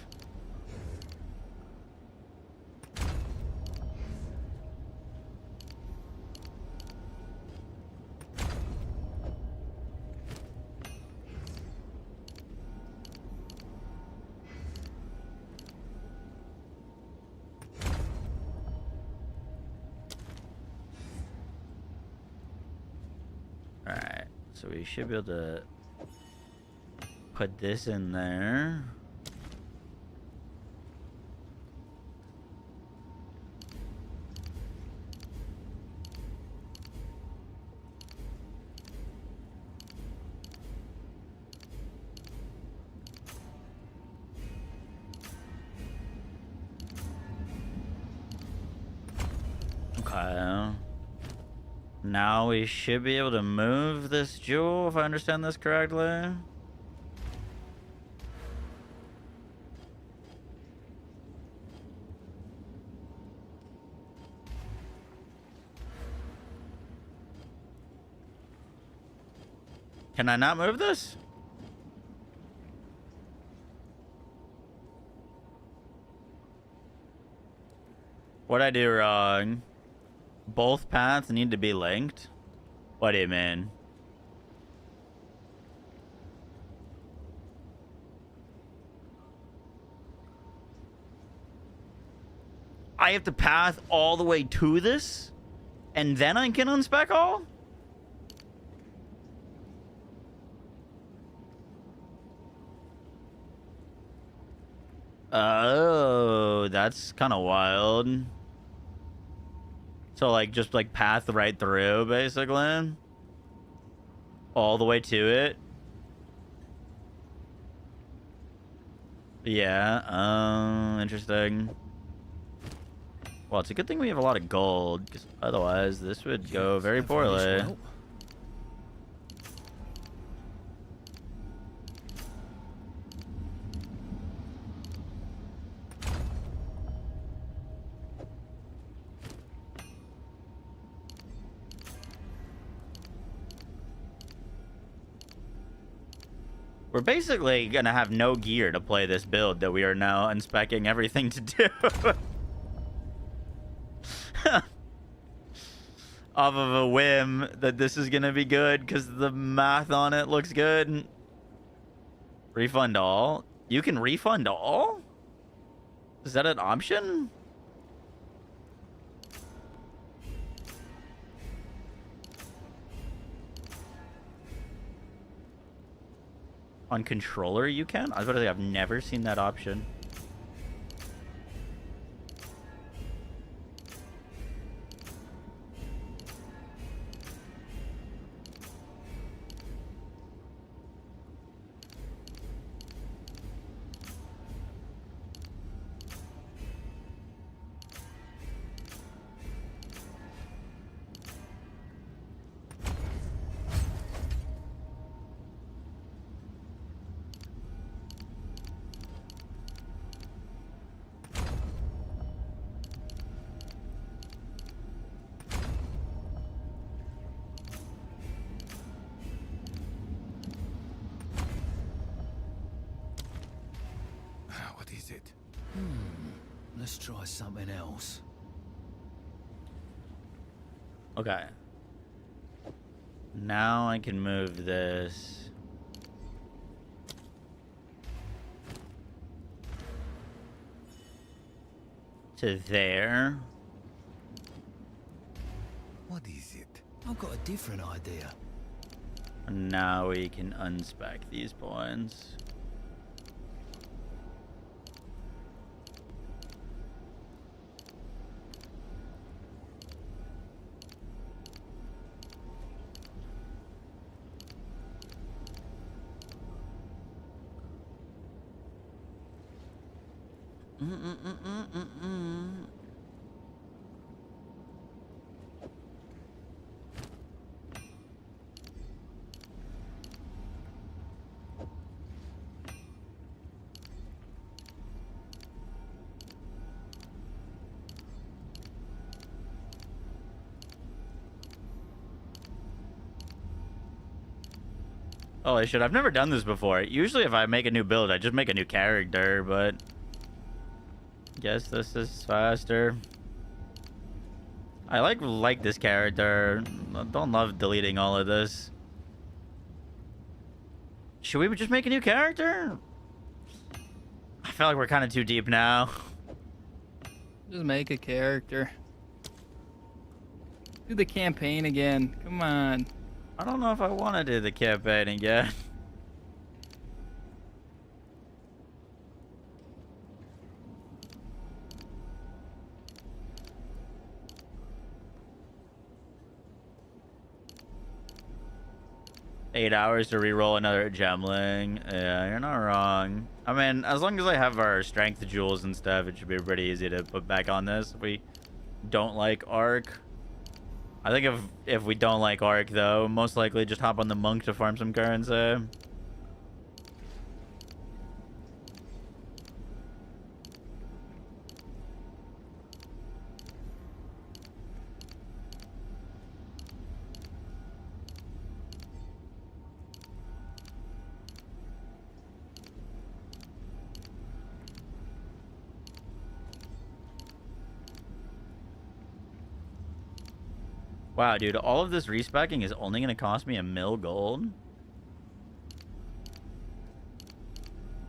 Alright, so we should be able to put this in there. Okay. Now we should be able to move this jewel, if I understand this correctly. Can I not move this? What'd I do wrong? Both paths need to be linked? What do you mean? I have to path all the way to this? And then I can unspec all? Oh, that's kind of wild. So, like, just, like, path right through, basically? All the way to it? Yeah, interesting. Well, it's a good thing we have a lot of gold, because otherwise this would go very poorly. We're basically gonna have no gear to play this build that we are now unspecking everything to do. off of a whim that this is gonna be good because the math on it looks good. Refund all? You can refund all? Is that an option? On controller you can? I was about to say I've never seen that option. What is it? Let's try something else. Okay. Now I can move this. To there. What is it? I've got a different idea. And now we can unspec these points. Holy shit, I've never done this before. Usually if I make a new build, I just make a new character, but... guess this is faster. I like this character. I don't love deleting all of this. Should we just make a new character? I feel like we're kind of too deep now. Just make a character. Do the campaign again. Come on. I don't know if I want to do the campaign again. Eight hours to reroll another Gemling. Yeah, you're not wrong. I mean, as long as I have our strength jewels and stuff, it should be pretty easy to put back on this if we don't like Arc. I think if we don't like Arc, though, most likely just hop on the Monk to farm some currency. Wow, dude, all of this respecking is only going to cost me $1 million gold?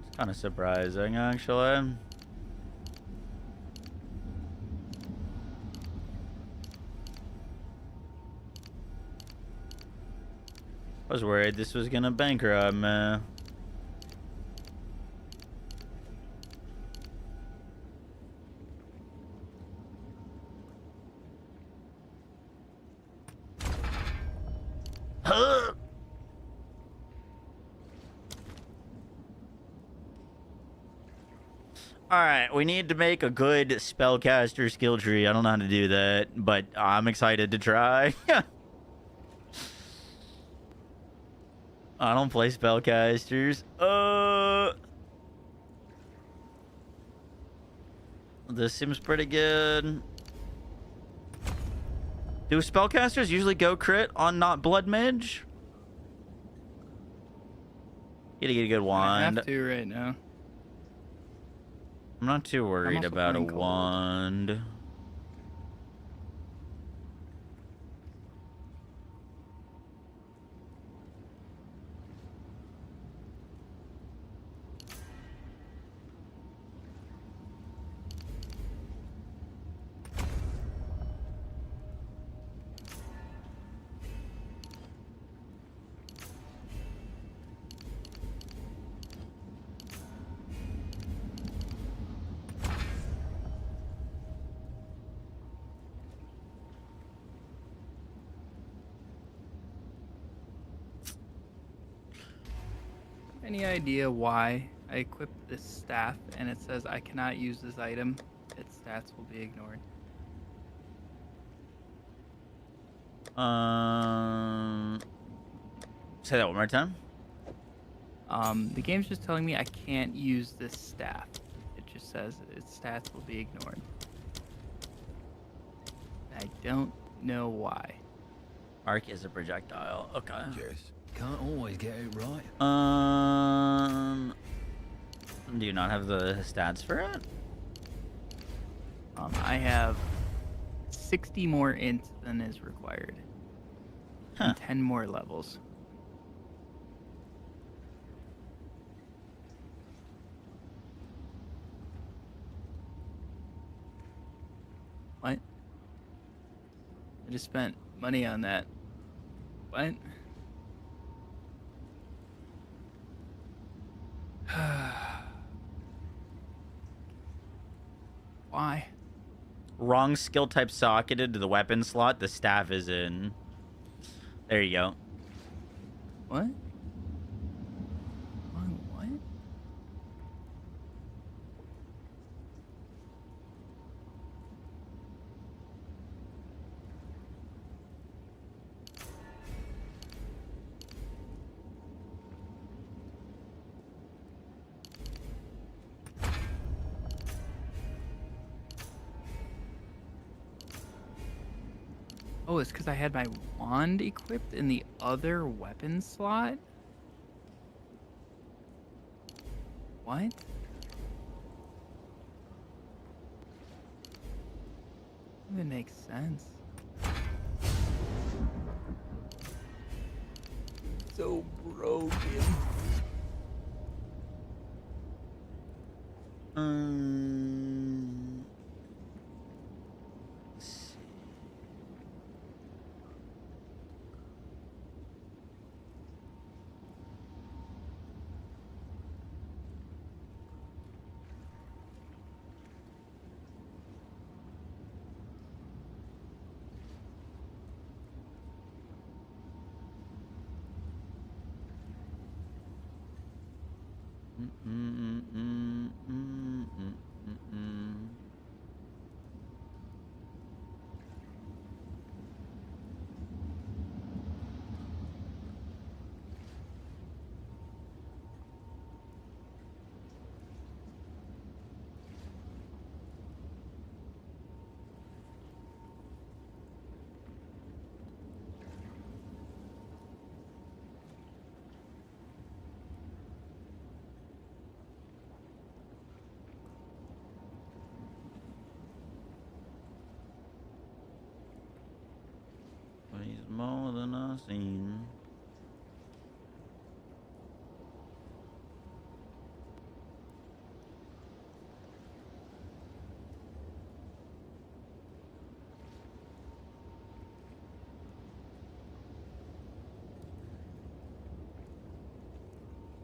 It's kind of surprising, actually. I was worried this was going to bankrupt me. Alright, we need to make a good spellcaster skill tree. I don't know how to do that, but I'm excited to try. I don't play spellcasters. This seems pretty good. Do spellcasters usually go crit on not blood mage? You gotta get a good wand. I have to right now. I'm not too worried about a wand. Any idea why I equipped this staff and it says I cannot use this item? Its stats will be ignored. Say that one more time. The game's just telling me I can't use this staff. It just says its stats will be ignored. I don't know why. Arc is a projectile. Okay. Yes. Can't always get it right. Do you not have the stats for it? I have 60 more int than is required. And 10 more levels. What? I just spent money on that. What? Why? Wrong skill type socketed to the weapon slot. The staff is in. There you go. What? What? Oh, it's because I had my wand equipped in the other weapon slot? What? That makes sense. So broken. He's more than I've seen.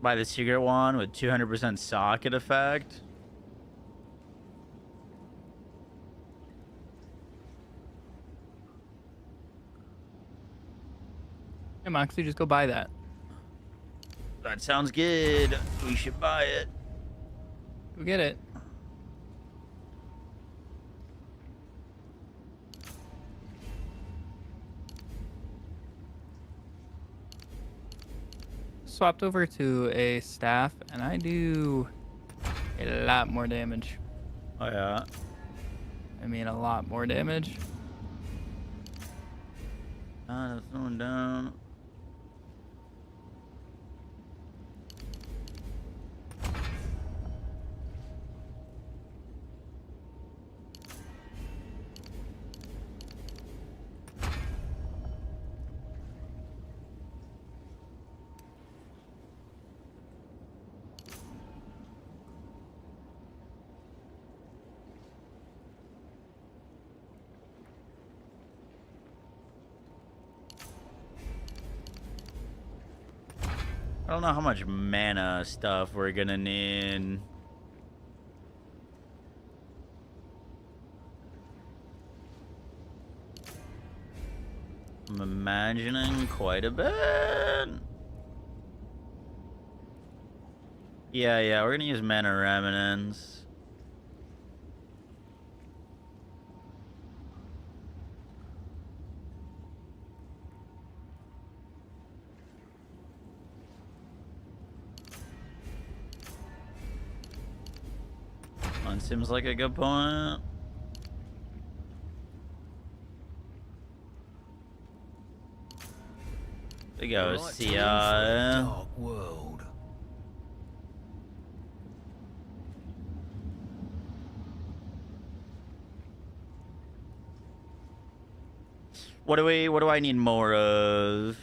Buy the secret one with 200% socket effect. Hey, Moxley, just go buy that. That sounds good. We should buy it. Go get it. Swapped over to a staff, and I do a lot more damage. Oh, yeah. I mean, a lot more damage. Throwing down. I don't know how much mana stuff we're gonna need. I'm imagining quite a bit. Yeah, we're gonna use Mana Remnants. One seems like a good point. We go, see ya. Dark world. What do I need more of?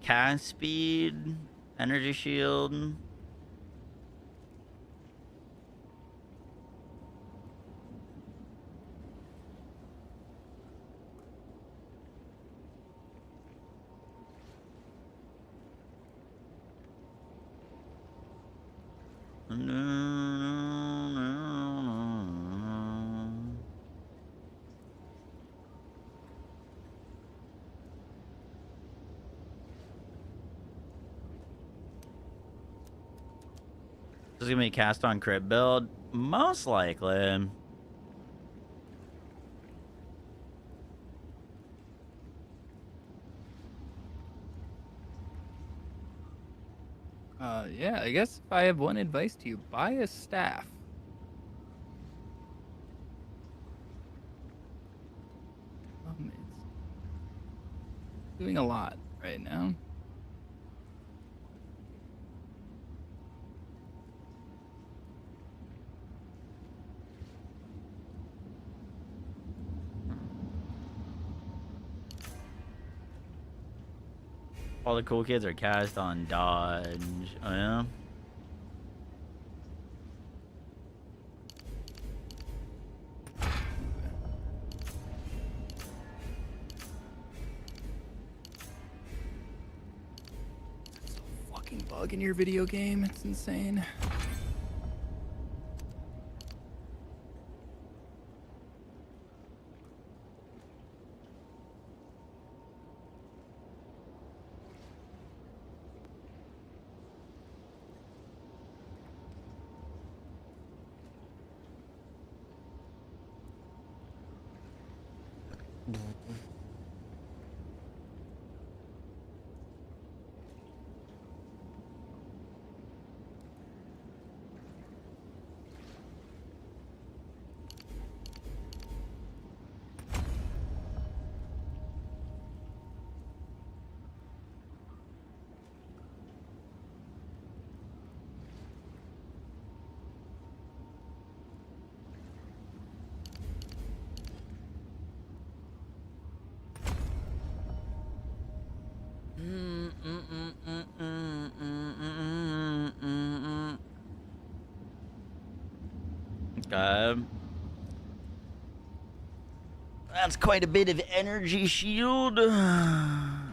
Cast speed, energy shield. This is gonna be cast on crit build, most likely. Yeah, I guess if I have one advice to you, buy a staff. It's doing a lot right now. All the cool kids are cast on dodge. Oh yeah. Fucking bug in your video game. It's insane. Okay. That's quite a bit of energy shield. Yeah,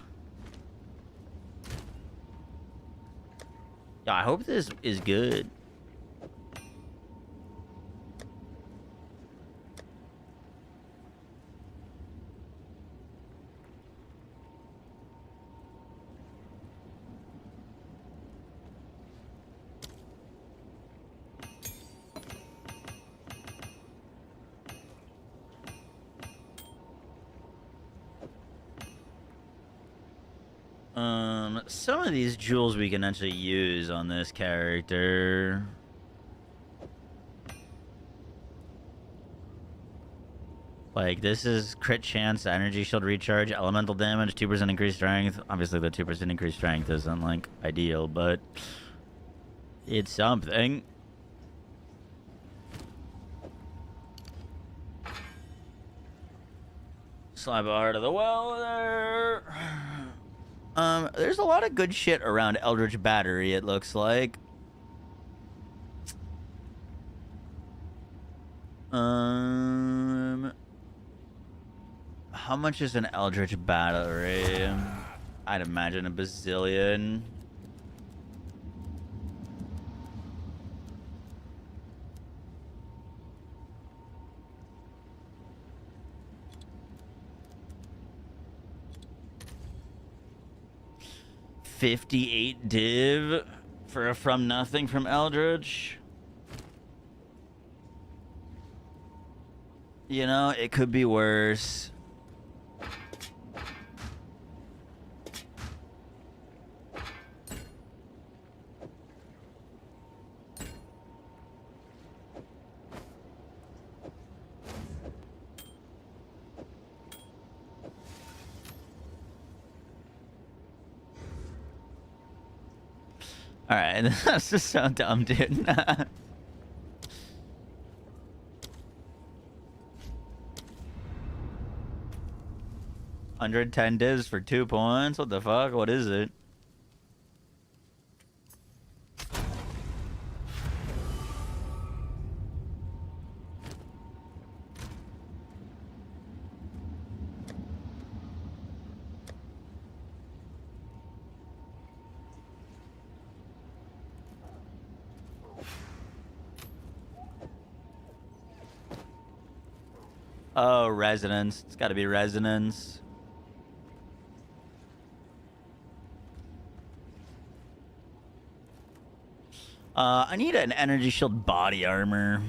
I hope this is good. Some of these jewels we can actually use on this character. Like, this is crit chance, energy shield recharge, elemental damage, 2% increased strength. Obviously, the 2% increased strength isn't, like, ideal, but it's something. Slap a heart of the well there. There's a lot of good shit around Eldritch Battery, it looks like. How much is an Eldritch Battery? I'd imagine a bazillion. 58 div for a from nothing from Eldritch. You know, it could be worse. Alright, that's just so dumb, dude. 110 divs for 2 points? What the fuck? What is it? Oh, resonance. It's got to be resonance. I need an energy shield body armor.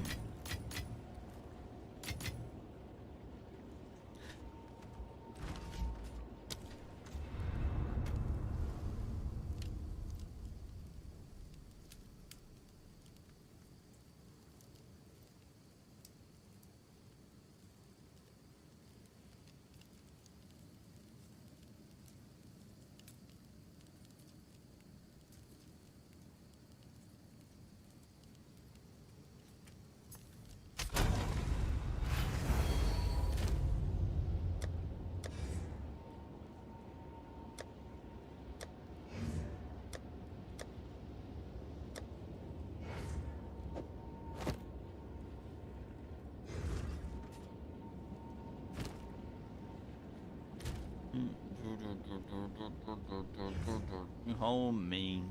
You hold me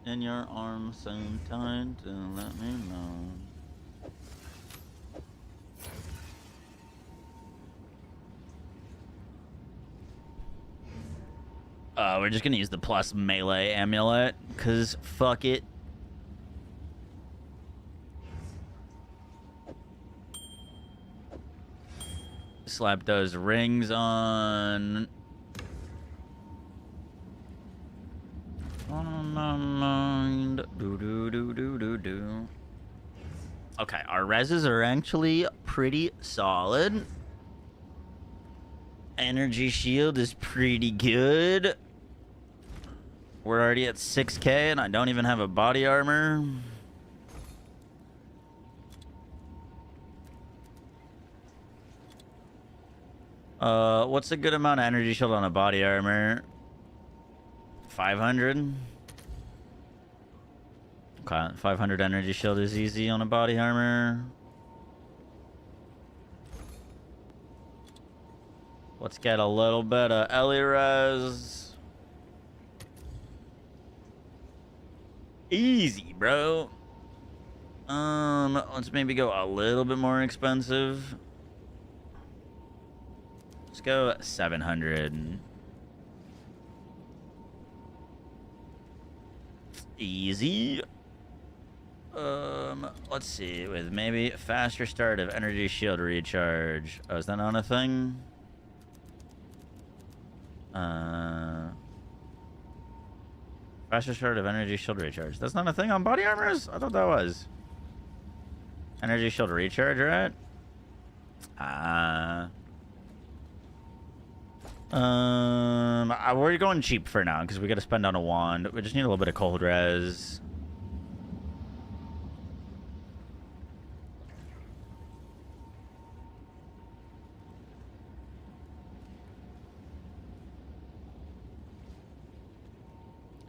in your arms so tight to let me know. We're just gonna use the plus melee amulet, cause fuck it. Slap those rings on. On my mind. Do do do do do do. Okay, our reses are actually pretty solid. Energy shield is pretty good. We're already at 6k and I don't even have a body armor. What's a good amount of energy shield on a body armor? 500? Okay, 500 energy shield is easy on a body armor. Let's get a little bit of Elirez. Easy, bro. Let's maybe go a little bit more expensive. Let's go 700. Easy. Let's see, with maybe faster start of energy shield recharge. Oh, is that not a thing? Faster start of energy shield recharge. That's not a thing on body armors? I thought that was. Energy shield recharge, right? We're going cheap for now because we got to spend on a wand. We just need a little bit of cold res.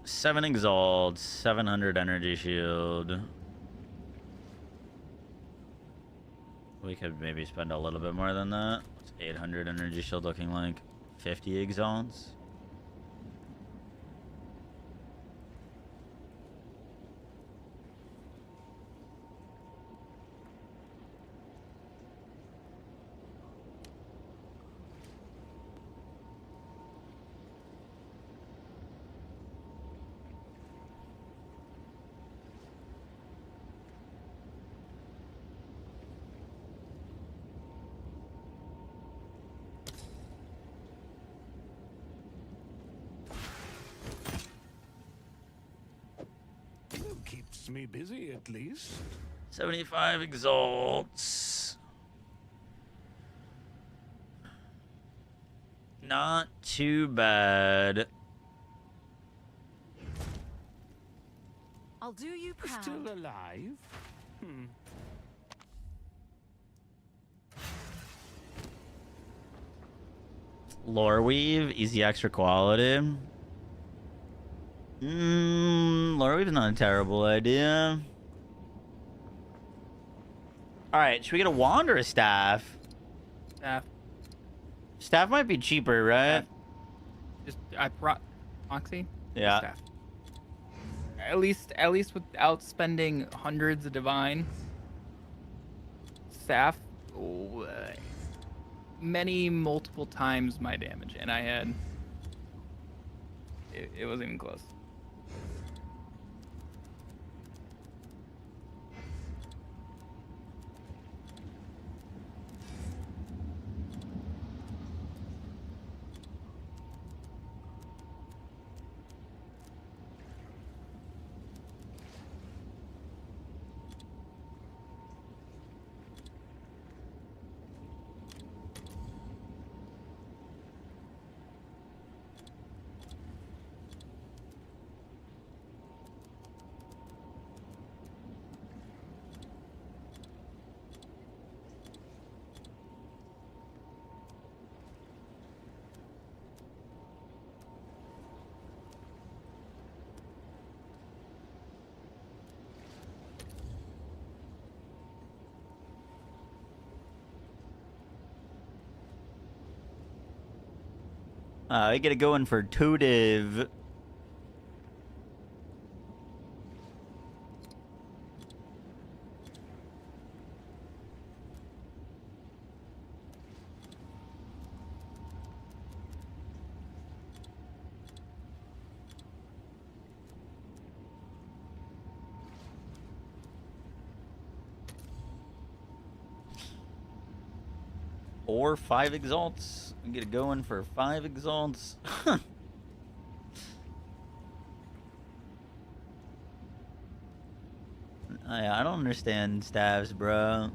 Seven exalt, 700 energy shield. We could maybe spend a little bit more than that. What's 800 energy shield looking like? 50 exalts. Keeps me busy at least. 75 exalts. Not too bad. I'll do you proud. Still alive? Hmm. Lore weave, easy extra quality. Lore weave is not a terrible idea. Alright, should we get a wand or a staff? Staff. Staff might be cheaper, right? Just I brought Moxie. Yeah. Staff. At least without spending hundreds of divine. Staff. Multiple times my damage, and I had. It wasn't even close. I gotta go in for 2 div. Or 5 exalts. I'm gonna go in for 5 exalts. I don't understand staffs, bro.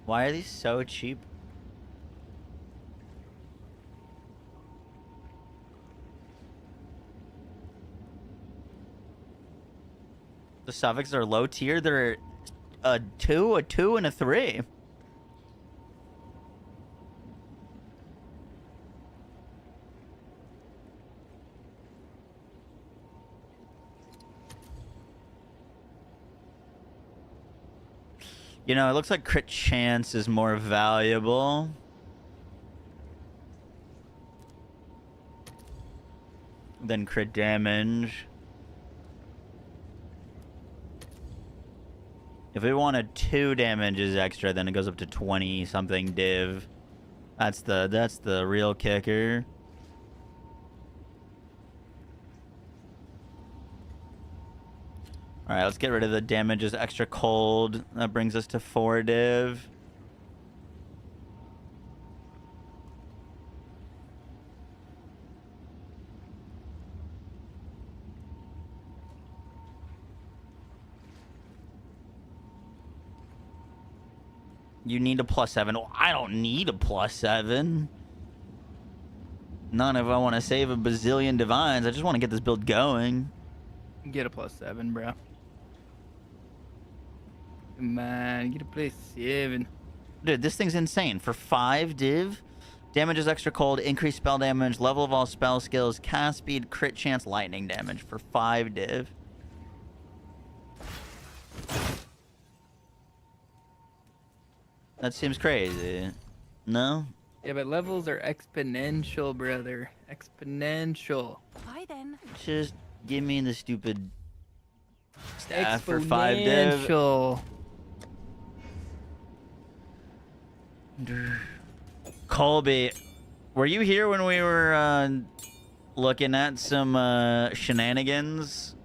Why are these so cheap? The suffixes are low tier. They're a 2, and a 3. You know, it looks like crit chance is more valuable. Than crit damage. If we wanted 2 damages extra, then it goes up to 20 something div. That's the real kicker. All right, let's get rid of the damages extra cold. That brings us to 4 div. You need a +7. Well, I don't need a +7. Not if I want to save a bazillion divines. I just want to get this build going. Get a +7, bro. Come on, get a +7. Dude, this thing's insane. For 5 div, damage is extra cold, increased spell damage, level of all spell skills, cast speed, crit chance, lightning damage for 5 div. That seems crazy. No? Yeah, but levels are exponential, brother. Exponential. Bye then. Just give me the stupid staff for 5 div. Exponential. Colby, were you here when we were looking at some shenanigans?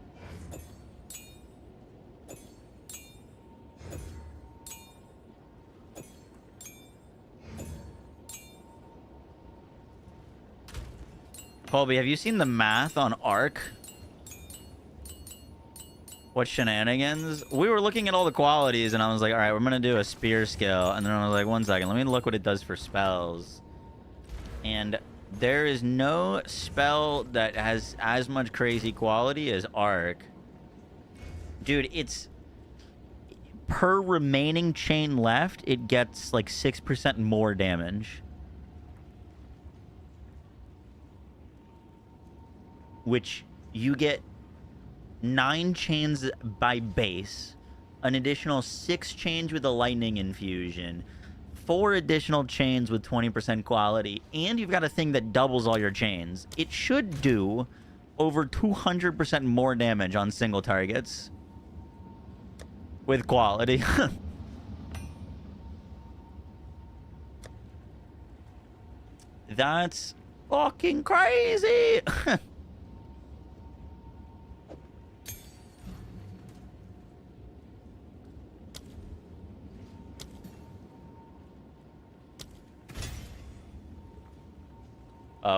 Colby, have you seen the math on Arc? What shenanigans? We were looking at all the qualities, and I was like, all right, we're going to do a spear skill. And then I was like, 1 second, let me look what it does for spells. And there is no spell that has as much crazy quality as Arc. Dude, it's... Per remaining chain left, it gets like 6% more damage. Which you get 9 chains by base, an additional 6 chains with a lightning infusion, 4 additional chains with 20% quality, and you've got a thing that doubles all your chains. It should do over 200% more damage on single targets with quality. That's fucking crazy.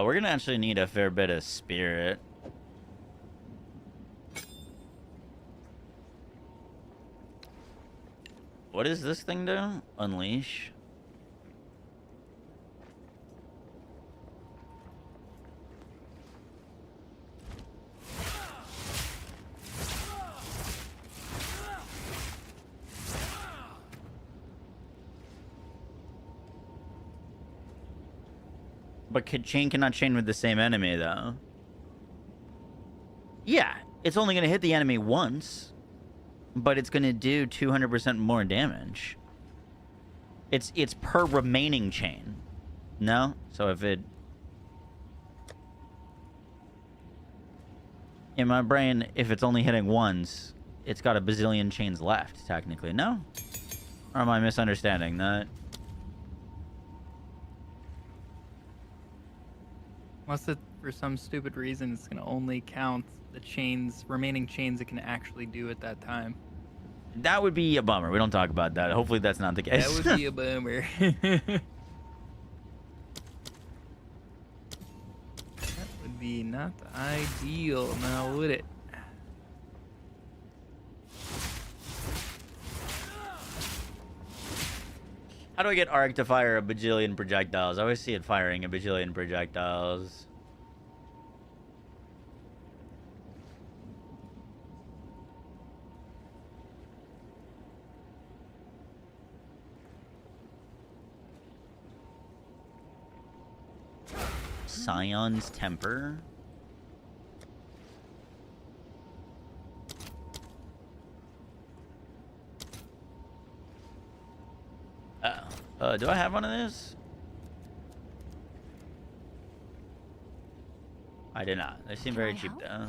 We're gonna actually need a fair bit of spirit. What does this thing do? Unleash. But chain cannot chain with the same enemy, though. Yeah, it's only going to hit the enemy once, but it's going to do 200% more damage. It's per remaining chain. No? So if it... In my brain, if it's only hitting once, it's got a bazillion chains left, technically. No? Or am I misunderstanding that? Unless it, for some stupid reason, it's going to only count the chains, remaining chains it can actually do at that time. That would be a bummer. We don't talk about that. Hopefully that's not the case. That would be a bummer. That would be not ideal, now would it? How do I get Arc to fire a bajillion projectiles? I always see it firing a bajillion projectiles. Scion's Temper. Do I have one of these? I did not. They seem very cheap, though.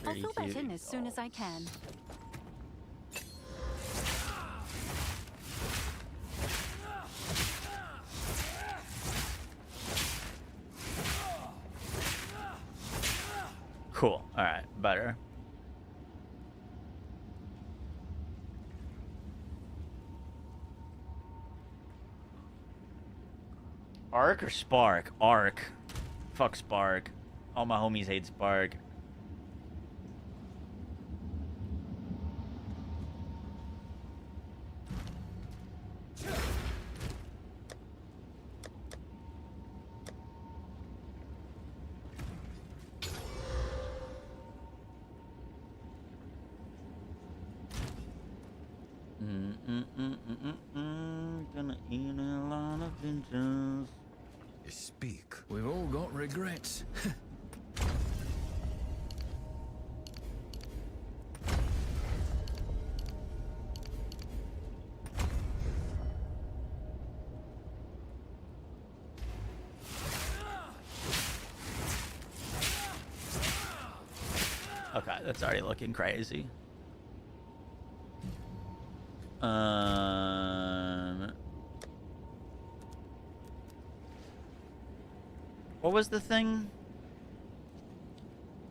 I'll fill that in as soon as I can. Cool. All right. Better. Arc or Spark? Arc. Fuck Spark. All my homies hate Spark. Gonna eat a lot of vengeance. Speak. We've all got regrets. Okay, that's already looking crazy. What was the thing?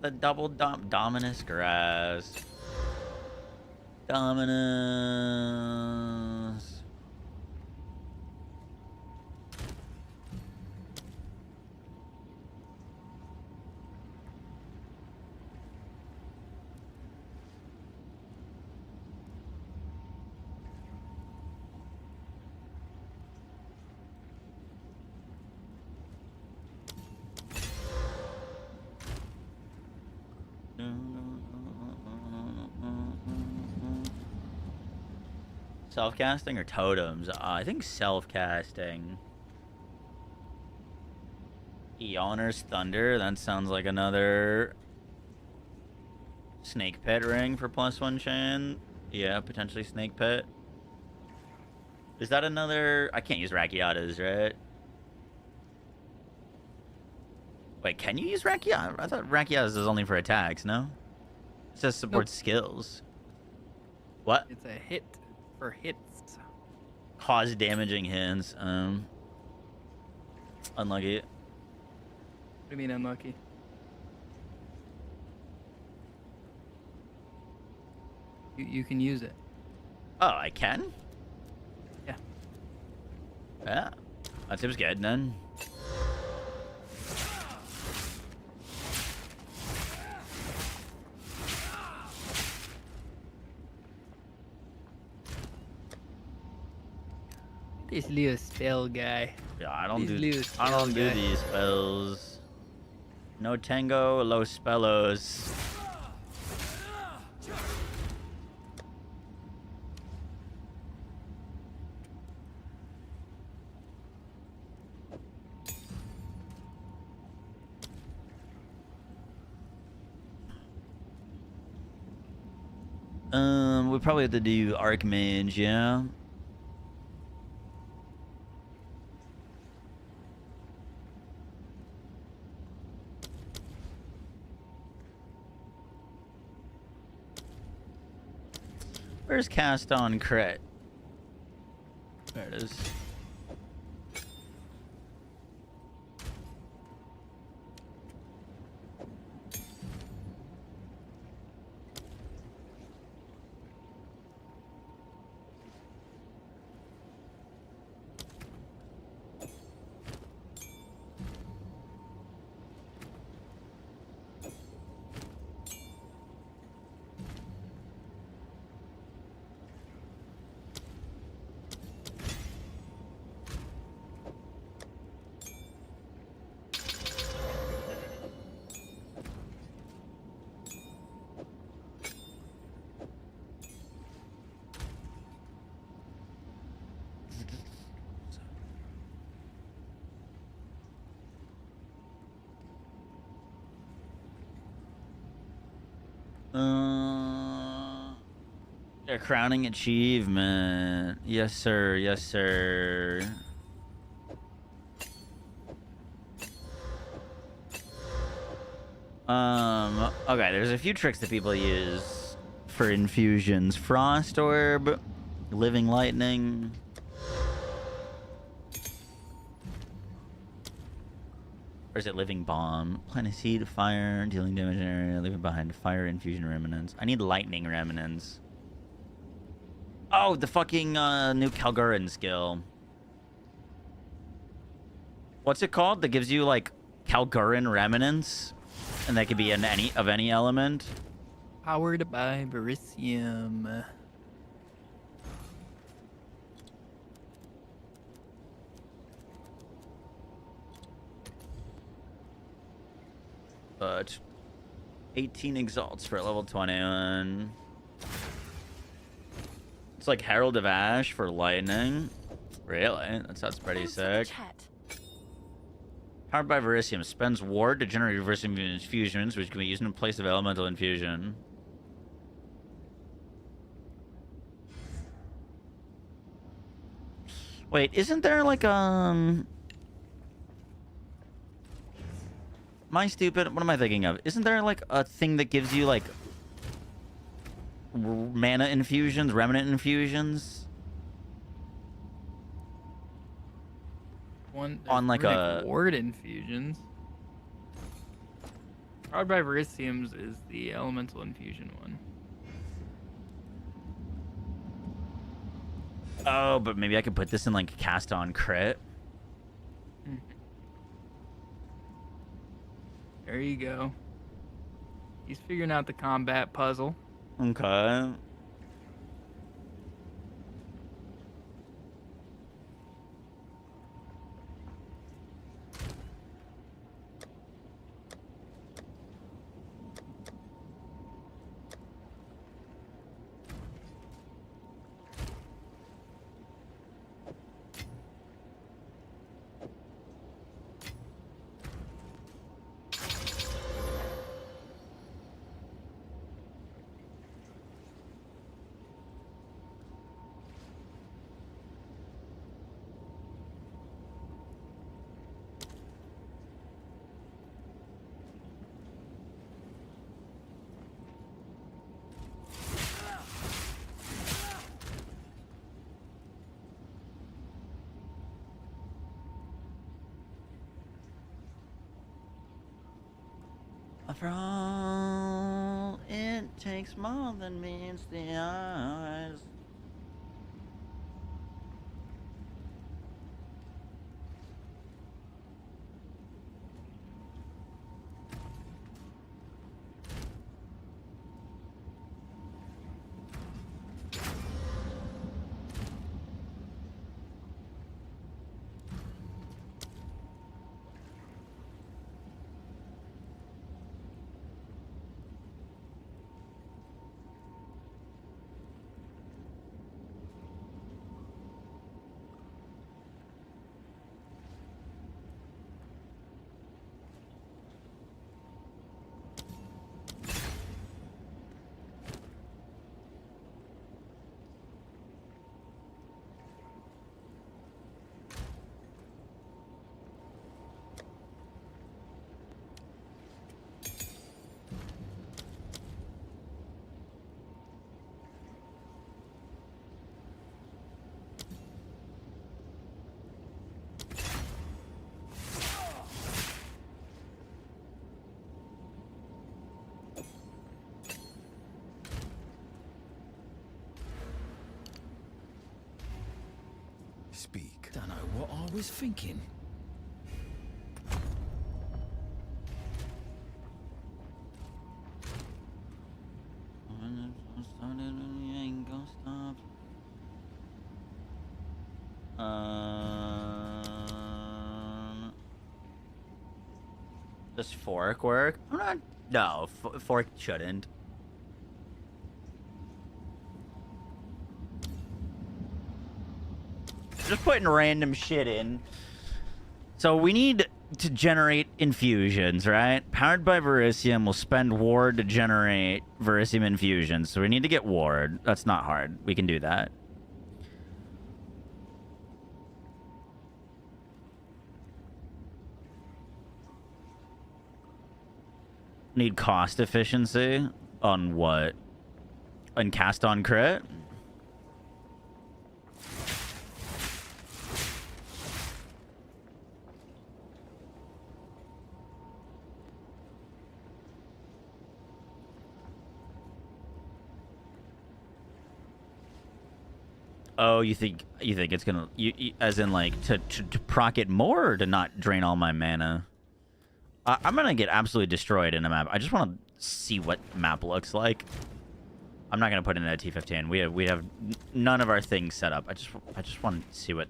The double Dominus Grass. Dominus. Self-casting or totems? I think self-casting. Eoner's Thunder. That sounds like another Snake Pit ring for +1 chain. Yeah, potentially Snake Pit. Is that another... I can't use Rakiatas, right? Wait, can you use Rakiata? I thought Rakiatas is only for attacks, no? It says support skills. What? It's a hit for hits. Cause damaging hits. Unlucky. What do you mean unlucky? You can use it. Oh, I can? Yeah. Yeah. That seems good, then. This little spell guy. Yeah, I don't These do little spell guy. these spells. No tango, los spellos. We probably have to do Archmage, yeah. Where's cast on crit? There it is. A crowning achievement. Yes, sir. Yes, sir. Okay, there's a few tricks that people use for infusions. Frost Orb, Living Lightning. Or is it Living Bomb? Plant a seed of fire, dealing damage in an area, leaving behind fire infusion remnants. I need lightning remnants. Oh, the fucking new Kalgurin skill. What's it called? That gives you like Kalgurin remnants, and that could be in any element. Powered by Bericium. But 18 exalts for level 21. It's like Herald of Ash for lightning. Really? That sounds pretty sick. Powered by Verisium. Spends ward to generate reverse infusions, which can be used in place of elemental infusion. Wait, isn't there like Am I stupid? What am I thinking of? Isn't there like a thing that gives you like mana infusions, remnant infusions? On like a ward infusions. Powered by Verisiums is the elemental infusion one. Oh, but maybe I could put this in like cast on crit. There you go. He's figuring out the combat puzzle. Okay. After all, it takes more than meets the eyes. Speak. Don't know what I was thinking. Does fork work? I'm not. No, fork shouldn't. Just putting random shit in. So we need to generate infusions, right? Powered by Verisium, we'll spend ward to generate Verisium infusions. So we need to get ward. That's not hard. We can do that. Need cost efficiency on what? On cast on crit? Oh, you think it's gonna as in like to proc it more, or to not drain all my mana? I'm gonna get absolutely destroyed in a map. I just want to see what map looks like. I'm not gonna put in a T15. We have none of our things set up. I just want to see what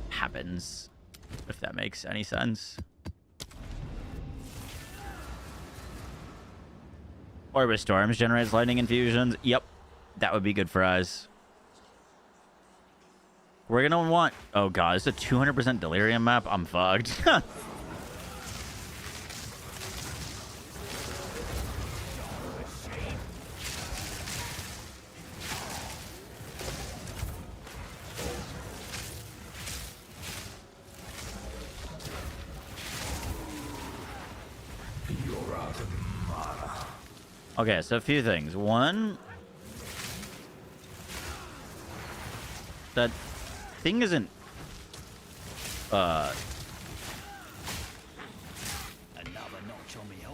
happens, if that makes any sense. Orb of Storms generates lightning infusions. Yep, that would be good for us. We're gonna want. Oh god, it's a 200% delirium map. I'm fucked. Okay, so a few things. One, that thing isn't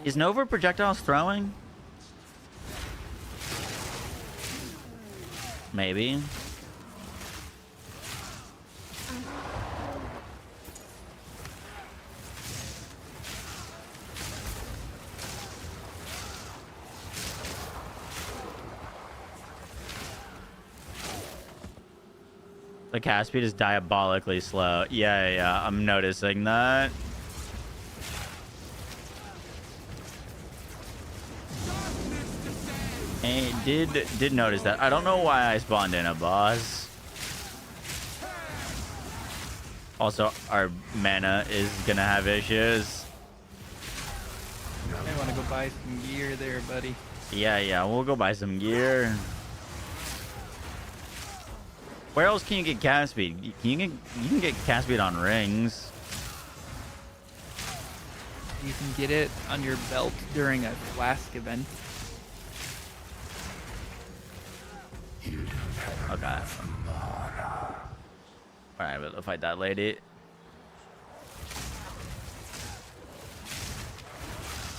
is Nova projectiles throwing? Maybe. The cast speed is diabolically slow. Yeah, I'm noticing that. Hey, did notice that. I don't know why I spawned in a boss. Also, our mana is gonna have issues. I want to go buy some gear there, buddy. Yeah, we'll go buy some gear. Where else can you get cast speed? You can get cast speed on rings. You can get it on your belt during a flask event. Okay. Alright, we'll fight that lady.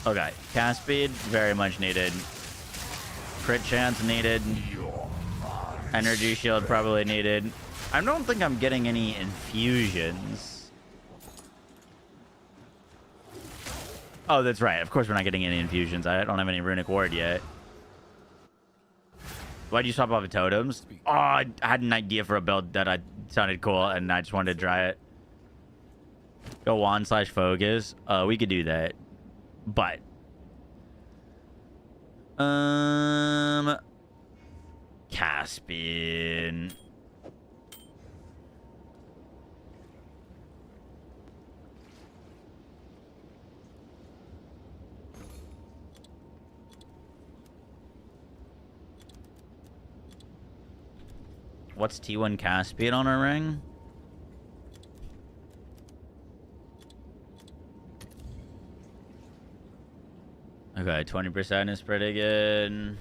Okay, cast speed, very much needed. Crit chance needed. Energy shield probably needed. I don't think I'm getting any infusions. Oh, that's right. Of course we're not getting any infusions. I don't have any runic ward yet. Why'd you swap off the totems? Oh, I had an idea for a build that sounded cool, and I just wanted to try it. Go wand / focus. We could do that. But Caspian. What's T1 Caspian on our ring? Okay, 20% is pretty good.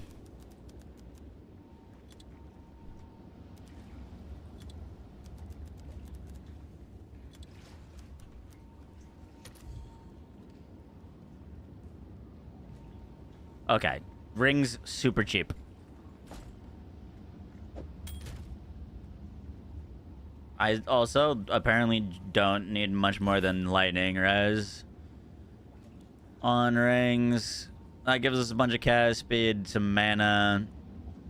Okay, rings super cheap. I also apparently don't need much more than lightning res on rings. That gives us a bunch of cast speed, some mana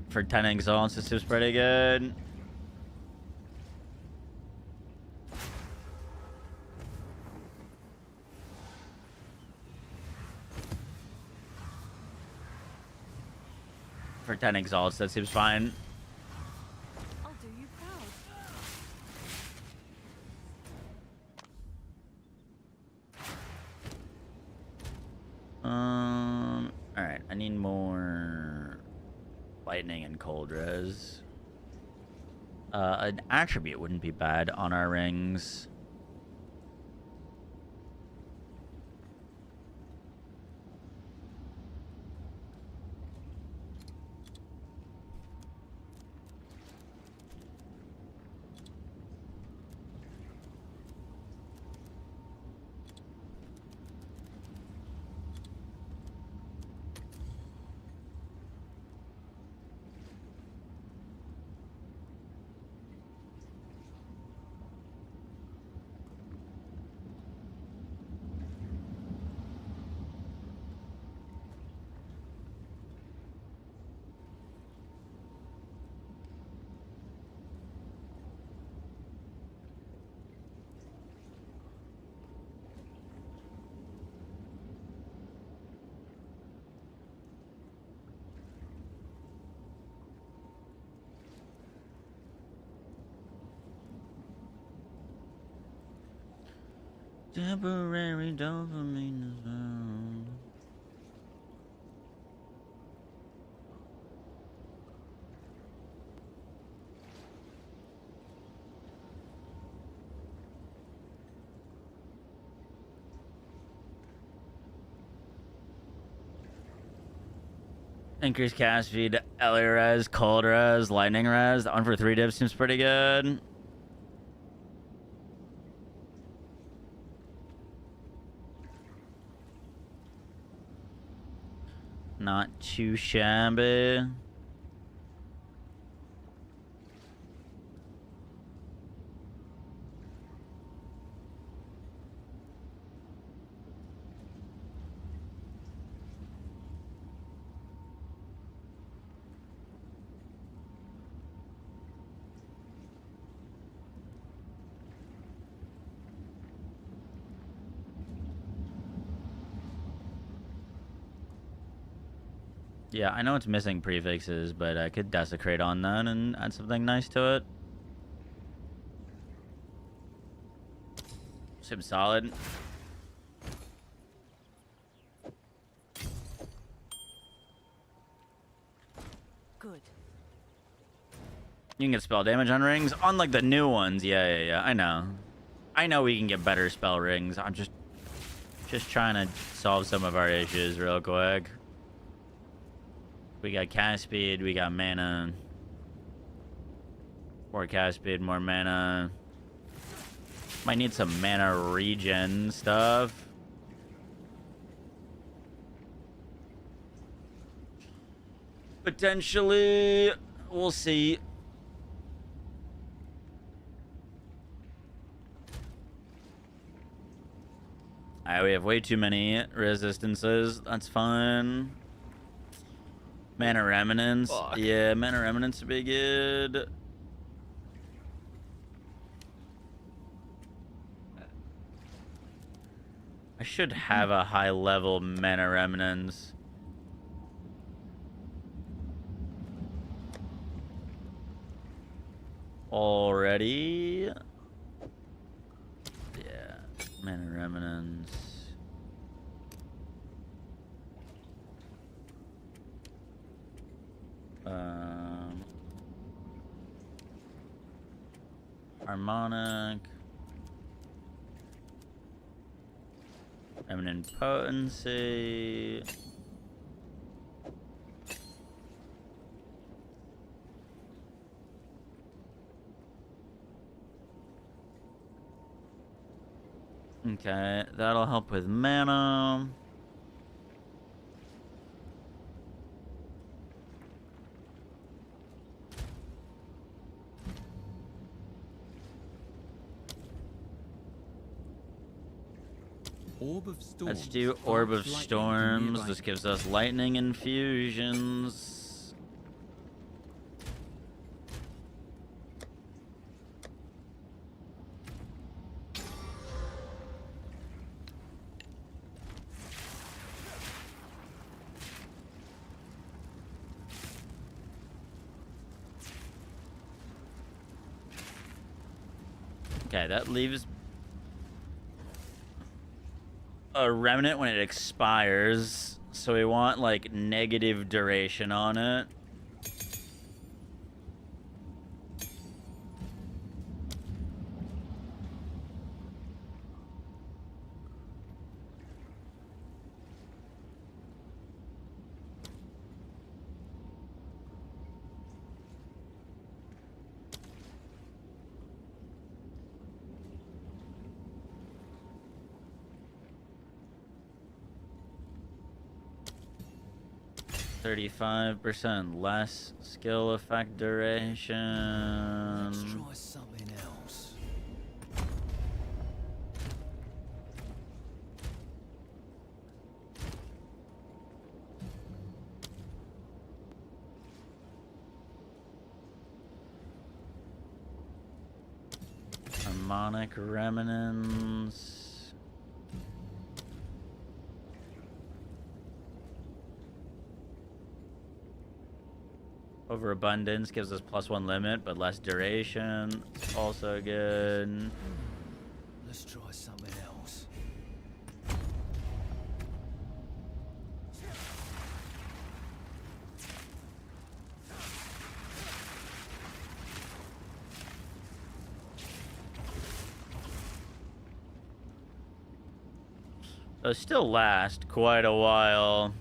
for 10 exalts. This is pretty good. For 10 exalts, that seems fine. I'll do you proud. Alright, I need more lightning and cold res. An attribute wouldn't be bad on our rings. Temporary dopamine zone. Increase cast speed, LA res, cold res, lightning res. That one for 3 dips seems pretty good. Not too shabby. Yeah, I know it's missing prefixes, but I could desecrate on that and add something nice to it. Seems solid. Good. You can get spell damage on rings. Unlike the new ones. Yeah. I know. I know we can get better spell rings. I'm just trying to solve some of our issues real quick. We got cast speed, we got mana. More cast speed, more mana. Might need some mana regen stuff. Potentially, we'll see. Alright, we have way too many resistances. That's fine. Mana Remnants. Fuck. Yeah, Mana Remnants would be good. I should have a high level Mana Remnants. Already. Yeah, Mana Remnants. Harmonic. Eminent Potency. Okay, that'll help with mana. Orb of Storms. Let's do Orb of Storms. This gives us lightning infusions. Okay, that leaves a remnant when it expires, so we want like negative duration on it. %, less skill effect duration. Let's try something else. Harmonic Remnants. Overabundance gives us +1 limit, but less duration. Also good. Let's try something else. Those still last quite a while.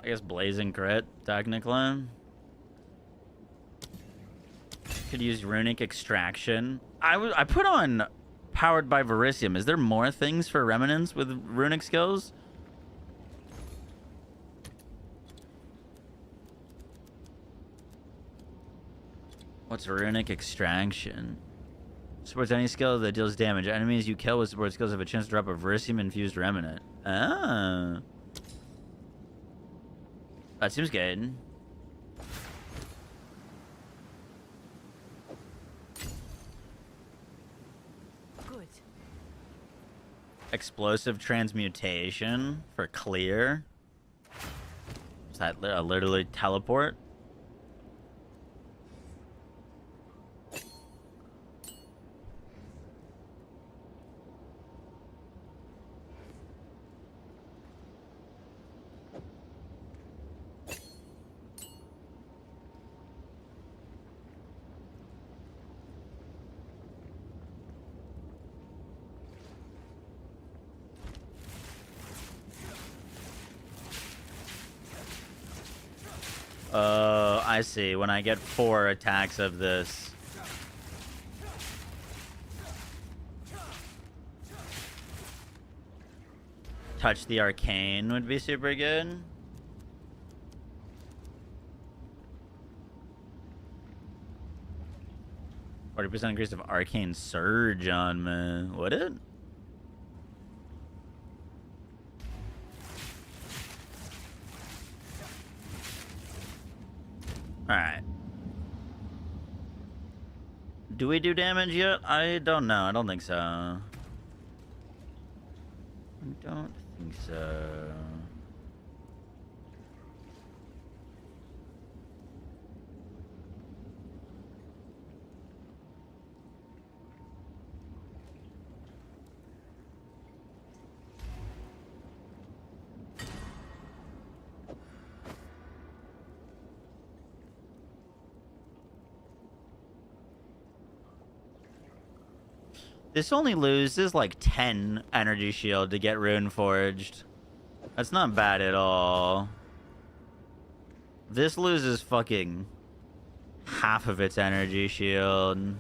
I guess Blazing Crit, technically. Could use Runic Extraction. I put on Powered by Verisium. Is there more things for Remnants with Runic skills? What's Runic Extraction? Supports any skill that deals damage. Enemies you kill with support skills have a chance to drop a Verisium infused Remnant. Ah. That seems good. Good. Explosive Transmutation for clear. Is that literally teleport? Oh, I see. When I get 4 attacks of this. Touch the arcane would be super good. %increase of arcane surge on me. Would it? Alright. Do we do damage yet? I don't know. I don't think so. I don't think so. This only loses like 10 energy shield to get rune forged. That's not bad at all. This loses fucking half of its energy shield.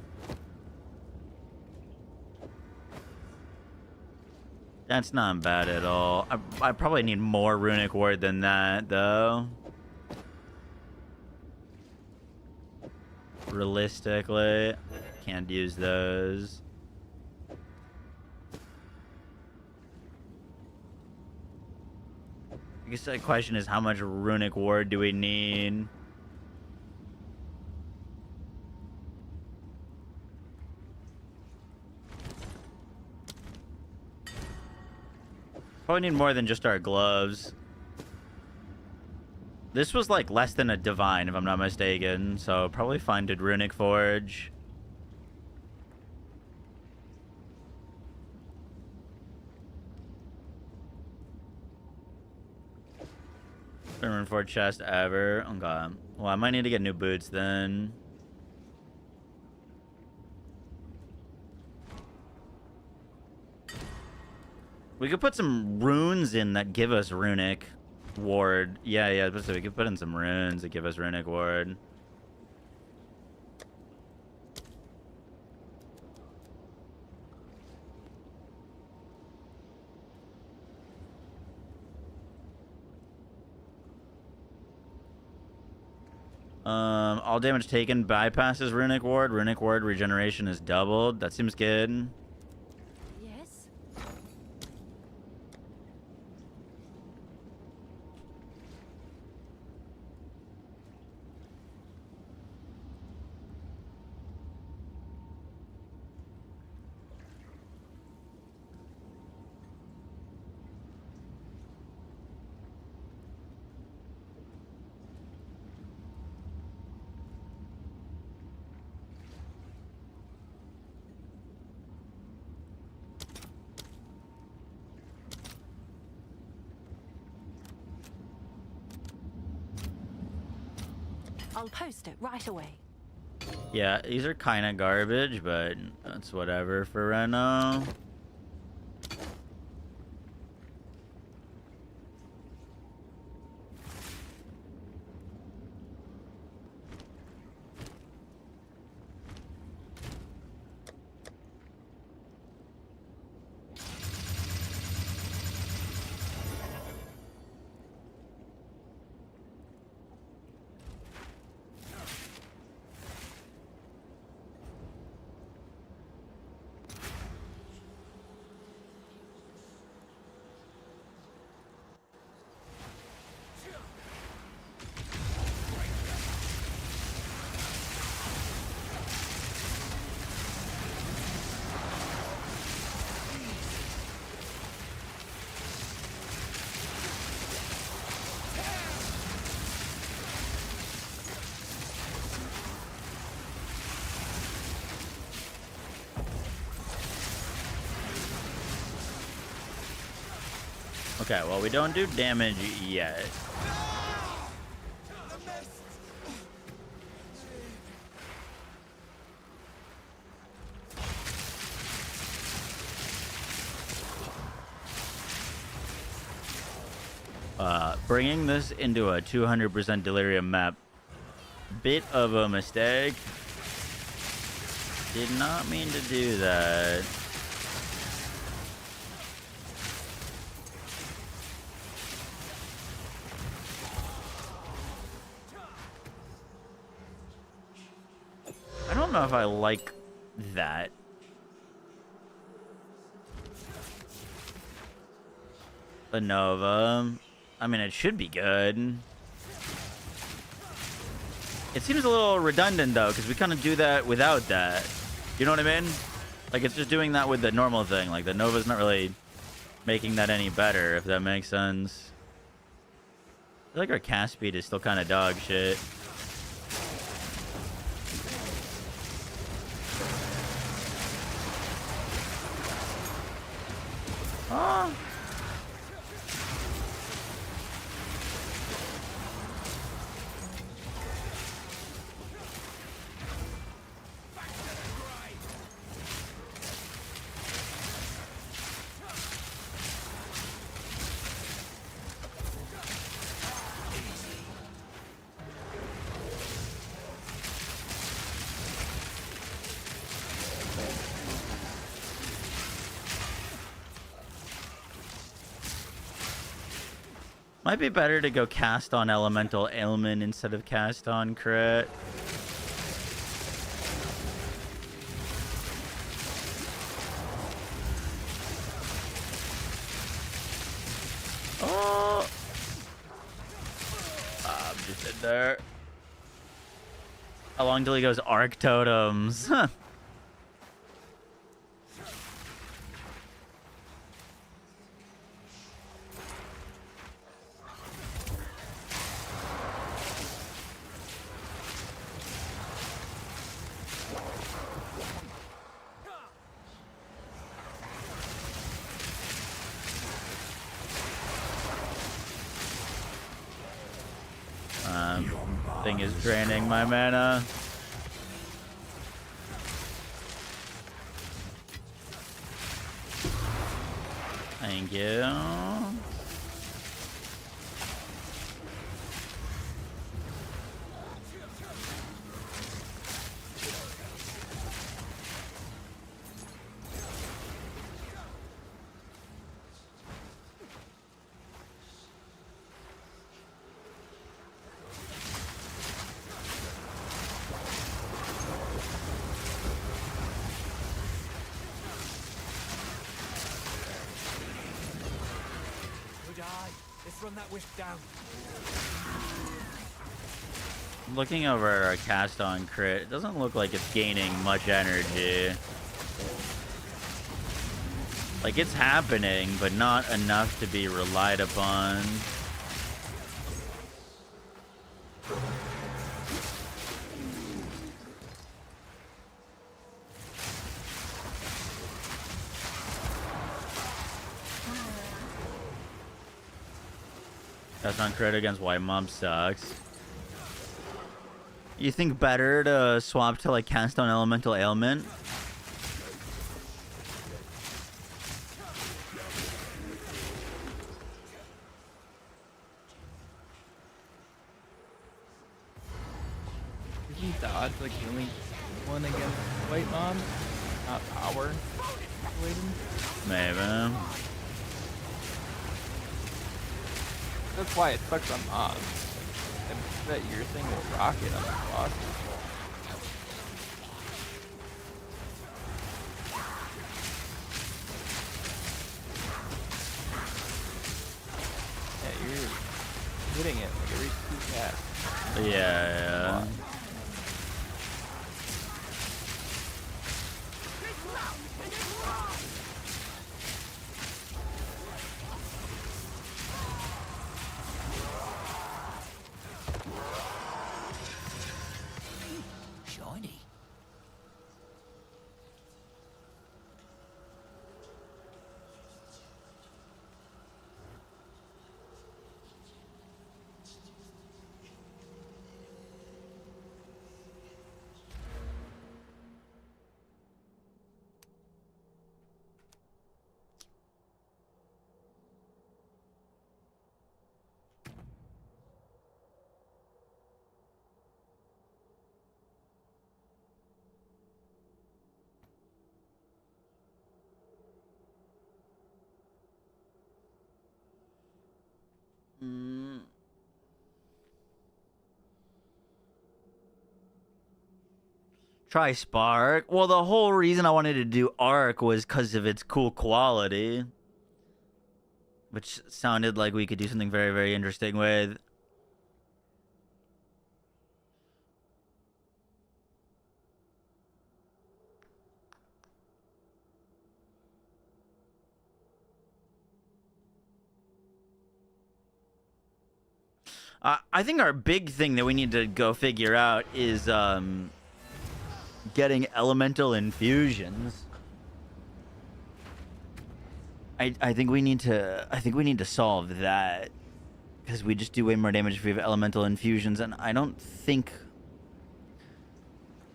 That's not bad at all. I probably need more runic ward than that though. Realistically, can't use those. I guess the question is, how much runic ward do we need? Probably need more than just our gloves. This was like less than a divine, if I'm not mistaken, so probably find a runic forge. Rune for chest ever. Oh god. Well, I might need to get new boots then. We could put some runes in that give us runic ward. Yeah, so we could put in some runes that give us runic ward. All damage taken bypasses runic ward. Runic ward regeneration is doubled. That seems good. Yes. I'll post it right away. Yeah, these are kind of garbage, but that's whatever for right now. Okay, well, we don't do damage yet. Bringing this into a 200% delirium map bit of a mistake. Did not mean to do that. I don't know if I like that. The Nova. I mean, it should be good. It seems a little redundant, though, because we kind of do that without that. You know what I mean? Like, it's just doing that with the normal thing. Like, the Nova's not really making that any better, if that makes sense. I feel like our cast speed is still kind of dog shit. Oh. Might be better to go cast on elemental ailment instead of cast on crit. Oh! I'm just in there. How long till he goes Arc Totems? Huh. Thing is draining my mana. Thank you. Let's run that wisp down. Looking over at our cast on crit, it doesn't look like it's gaining much energy. Like, it's happening, but not enough to be relied upon. Cast on crit against white mob sucks. You think better to swap to like cast on elemental ailment? Isn't dodge like the only one against white mob? Not power related? Maybe. That's why it sucks on mobs. I bet your thing will rocket on the boss. Yeah, you're hitting it like every 2 casts. Yeah. Shiny. Try Spark. Well, the whole reason I wanted to do Arc was because of its cool quality. Which sounded like we could do something very, very interesting with. I think our big thing that we need to go figure out is getting elemental infusions. I think we need to solve that, because we just do way more damage if we have elemental infusions, and I don't think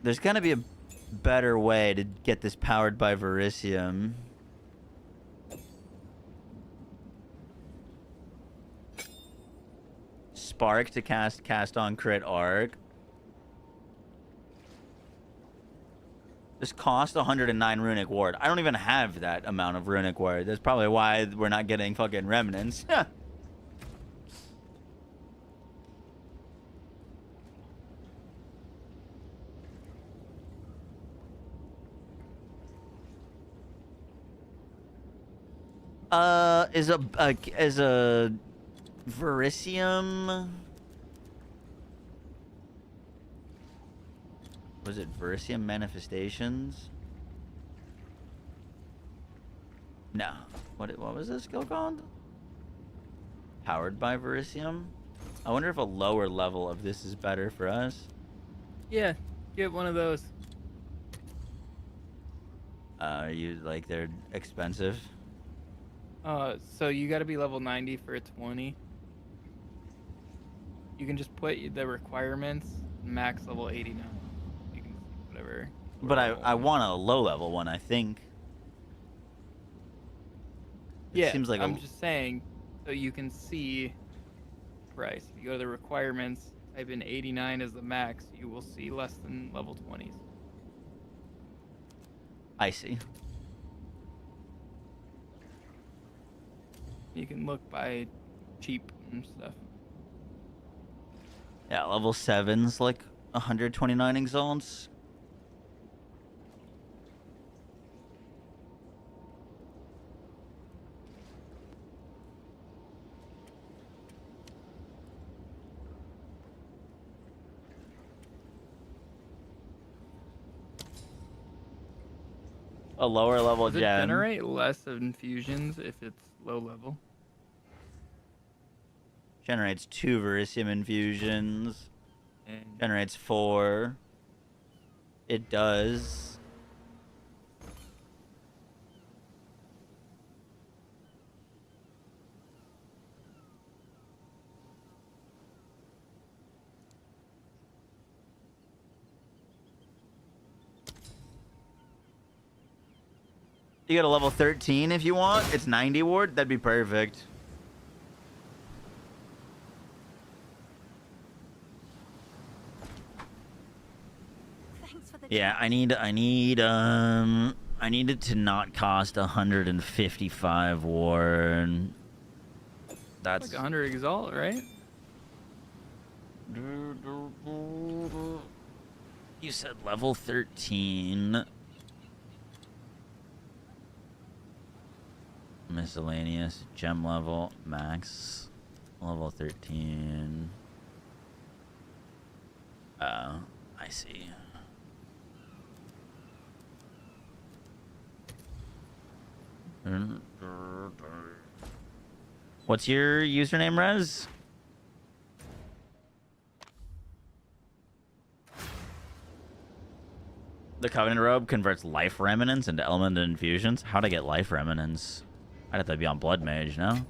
there's gonna be a better way to get this powered by Verisium. Spark to cast on crit arc. This cost 109 runic ward. I don't even have that amount of runic ward. That's probably why we're not getting fucking remnants. Is a Verisium? Was it Verisium Manifestations? No. What was this skill called? Powered by Verisium? I wonder if a lower level of this is better for us. Yeah, get one of those. Are you like they're expensive? So you got to be level 90 for a 20. You can just put the requirements max level 80 now. You can whatever. But I want a low level one, I think. Yeah, seems like I'm just saying, so you can see price. If you go to the requirements, type in 89 as the max, you will see less than level 20s. I see. You can look by cheap and stuff. Yeah, level 7's like 129 exalts. A lower level Does it gem. generate less of infusions if it's low level? Generates 2 Verisium infusions. And Generates 4. It does. You get a level 13 if you want. It's 90 ward. That'd be perfect. Yeah, I need it to not cost 155 ward. That's like 100 exalt, right? You said level 13. Miscellaneous gem level max level 13. I see. What's your username, Rez? The Covenant Robe converts life remnants into element infusions. How to get life remnants? I'd have to be on Blood Mage, no?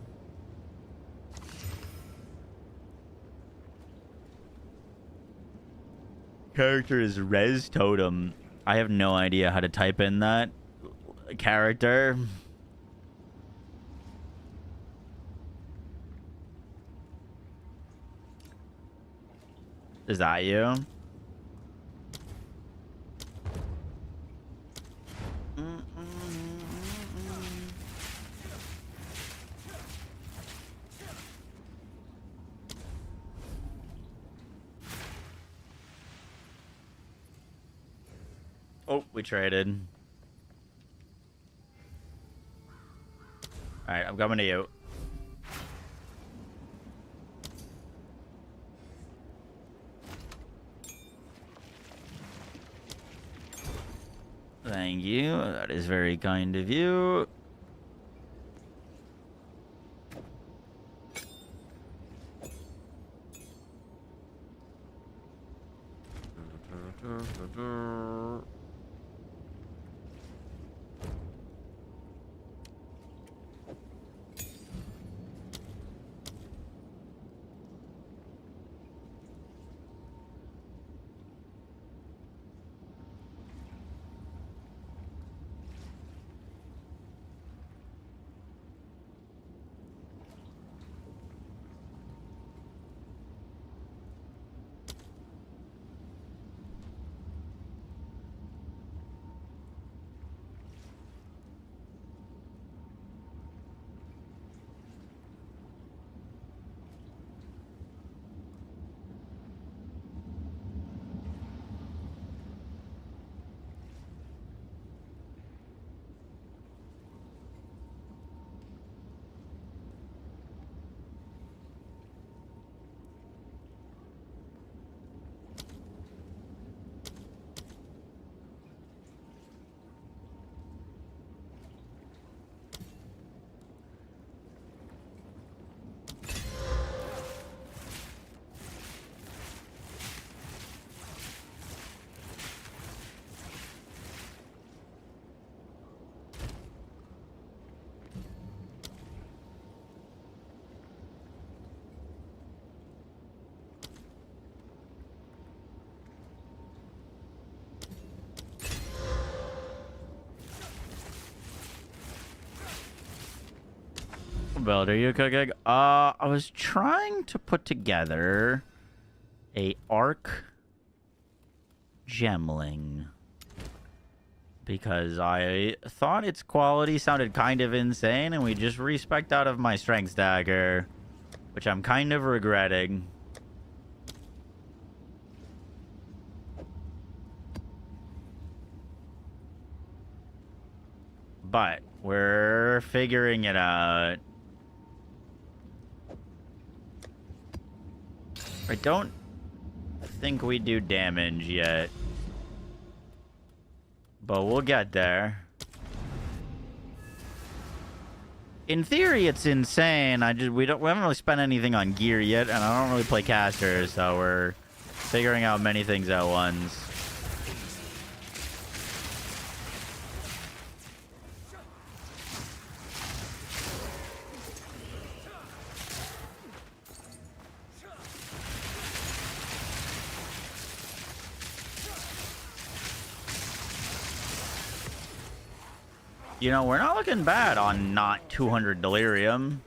Character is Rez Totem. I have no idea how to type in that character. Is that you? Oh, we traded. Alright, I'm coming to you. Thank you. That is very kind of you. Build, are you cooking? I was trying to put together a arc Gemling because I thought its quality sounded kind of insane, and we just respec'd out of my strength stacker, which I'm kind of regretting. But we're figuring it out. I don't think we do damage yet, but we'll get there. In theory, it's insane. We haven't really spent anything on gear yet, and I don't really play casters, so we're figuring out many things at once. You know, we're not looking bad on not 200 delirium.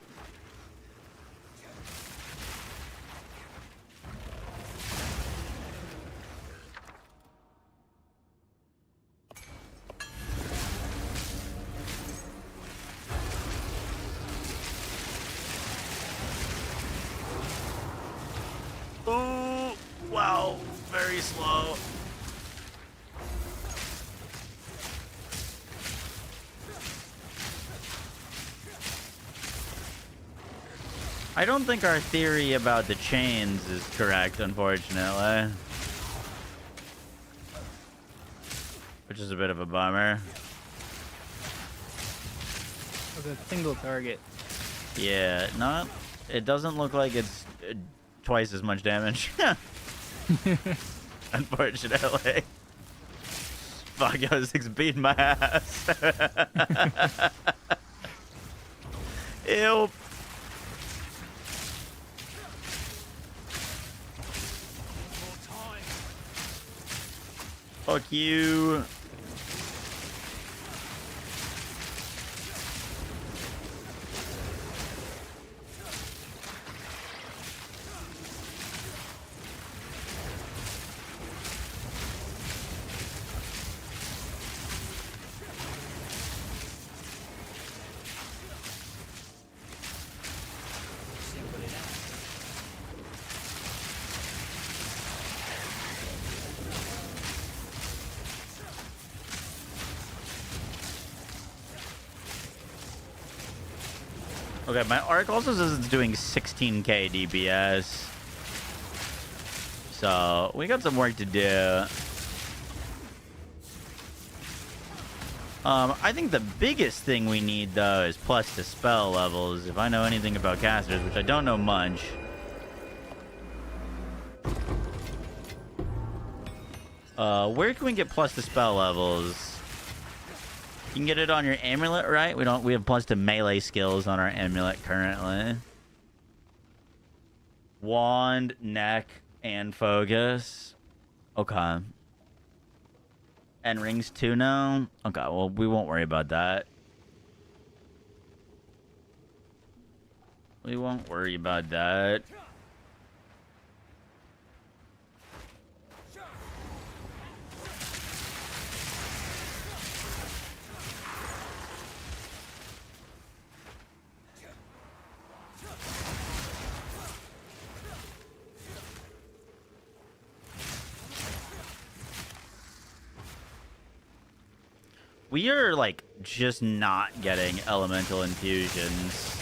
Oh, wow, very slow. I don't think our theory about the chains is correct, unfortunately. Which is a bit of a bummer. With a single target. Yeah, it doesn't look like it's twice as much damage. Unfortunately. Fuck, I was beating my ass. Ew. Fuck you. Okay, my arc also says it's doing 16k DPS. So, we got some work to do. I think the biggest thing we need, though, is plus to spell levels. If I know anything about casters, which I don't know much. Where can we get plus to spell levels? You can get it on your amulet, right? We have plus to melee skills on our amulet currently. Wand, neck, and focus. Okay. And rings too now? Okay, well, we won't worry about that. We won't worry about that. We are, like, just not getting elemental infusions.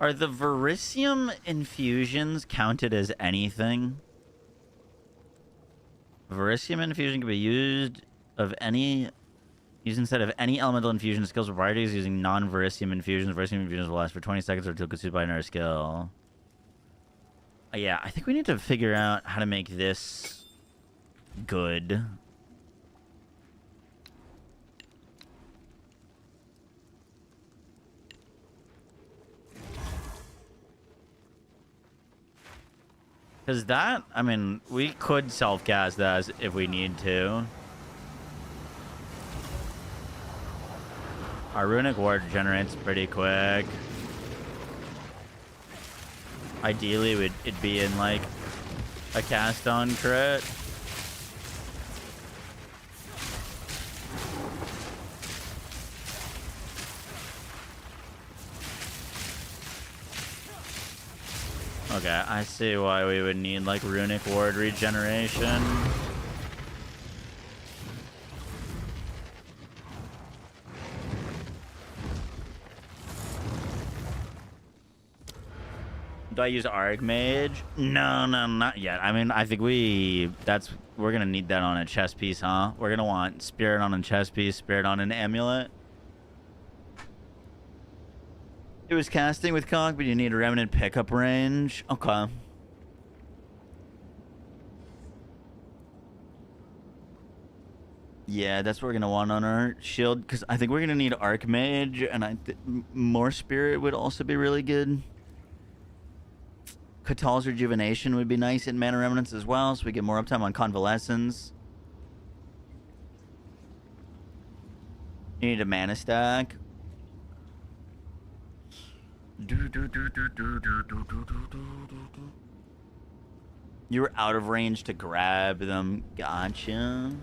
Are the Verisium infusions counted as anything? Verisium infusion can be used instead of any elemental infusion skills or varieties using non-Verisium infusions. Verisium infusions will last for 20 seconds or until consumed by another skill. Yeah, I think we need to figure out how to make this good. Because that, I mean, we could self-cast that if we need to. Our Runic Ward generates pretty quick. Ideally, it'd be in, like, a cast-on crit. Okay, I see why we would need, like, Runic Ward regeneration. Do I use Archmage? No, not yet. I mean, I think we're gonna need that on a chess piece, huh? We're gonna want Spirit on a chess piece, Spirit on an amulet. It was casting with Conk, but you need a Remnant pickup range. Okay. Yeah, that's what we're going to want on our shield, because I think we're going to need Archmage, and more Spirit would also be really good. Katal's Rejuvenation would be nice in Mana Remnants as well, so we get more uptime on Convalescence. You need a Mana stack. You were out of range to grab them. Gotcha.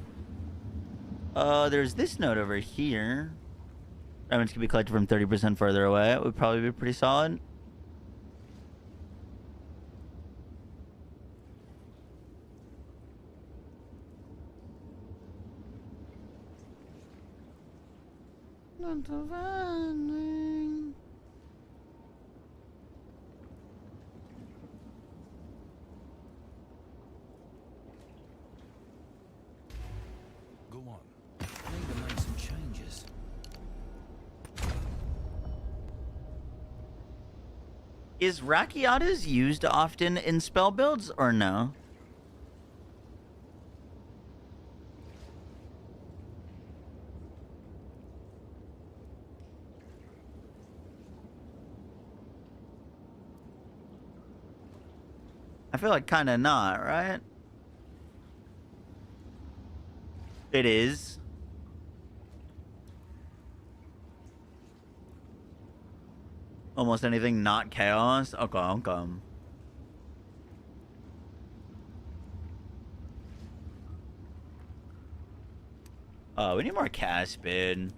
There's this note over here. Diamonds can be collected from 30% further away. It would probably be pretty solid. Not divining. Go on. Need to make some changes. Is Rakiatas used often in spell builds or no? I feel like kind of not, right? It is. Almost anything not chaos. Okay, okay. Oh, we need more cast speed.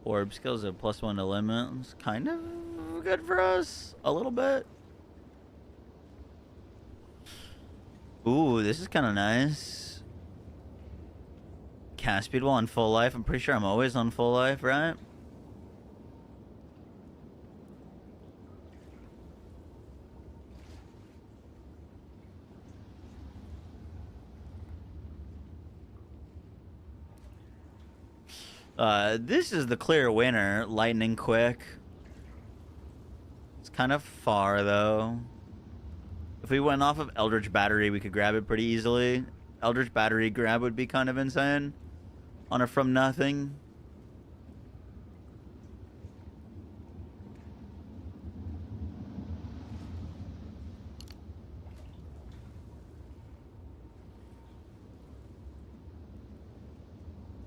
Orb skills are +1 to limit. It's kind of good for us. A little bit. Ooh, this is kind of nice. Cast speed while on full life. I'm pretty sure I'm always on full life, right? This is the clear winner. Lightning quick. It's kind of far, though. If we went off of Eldritch Battery, we could grab it pretty easily. Eldritch Battery grab would be kind of insane. On a from nothing.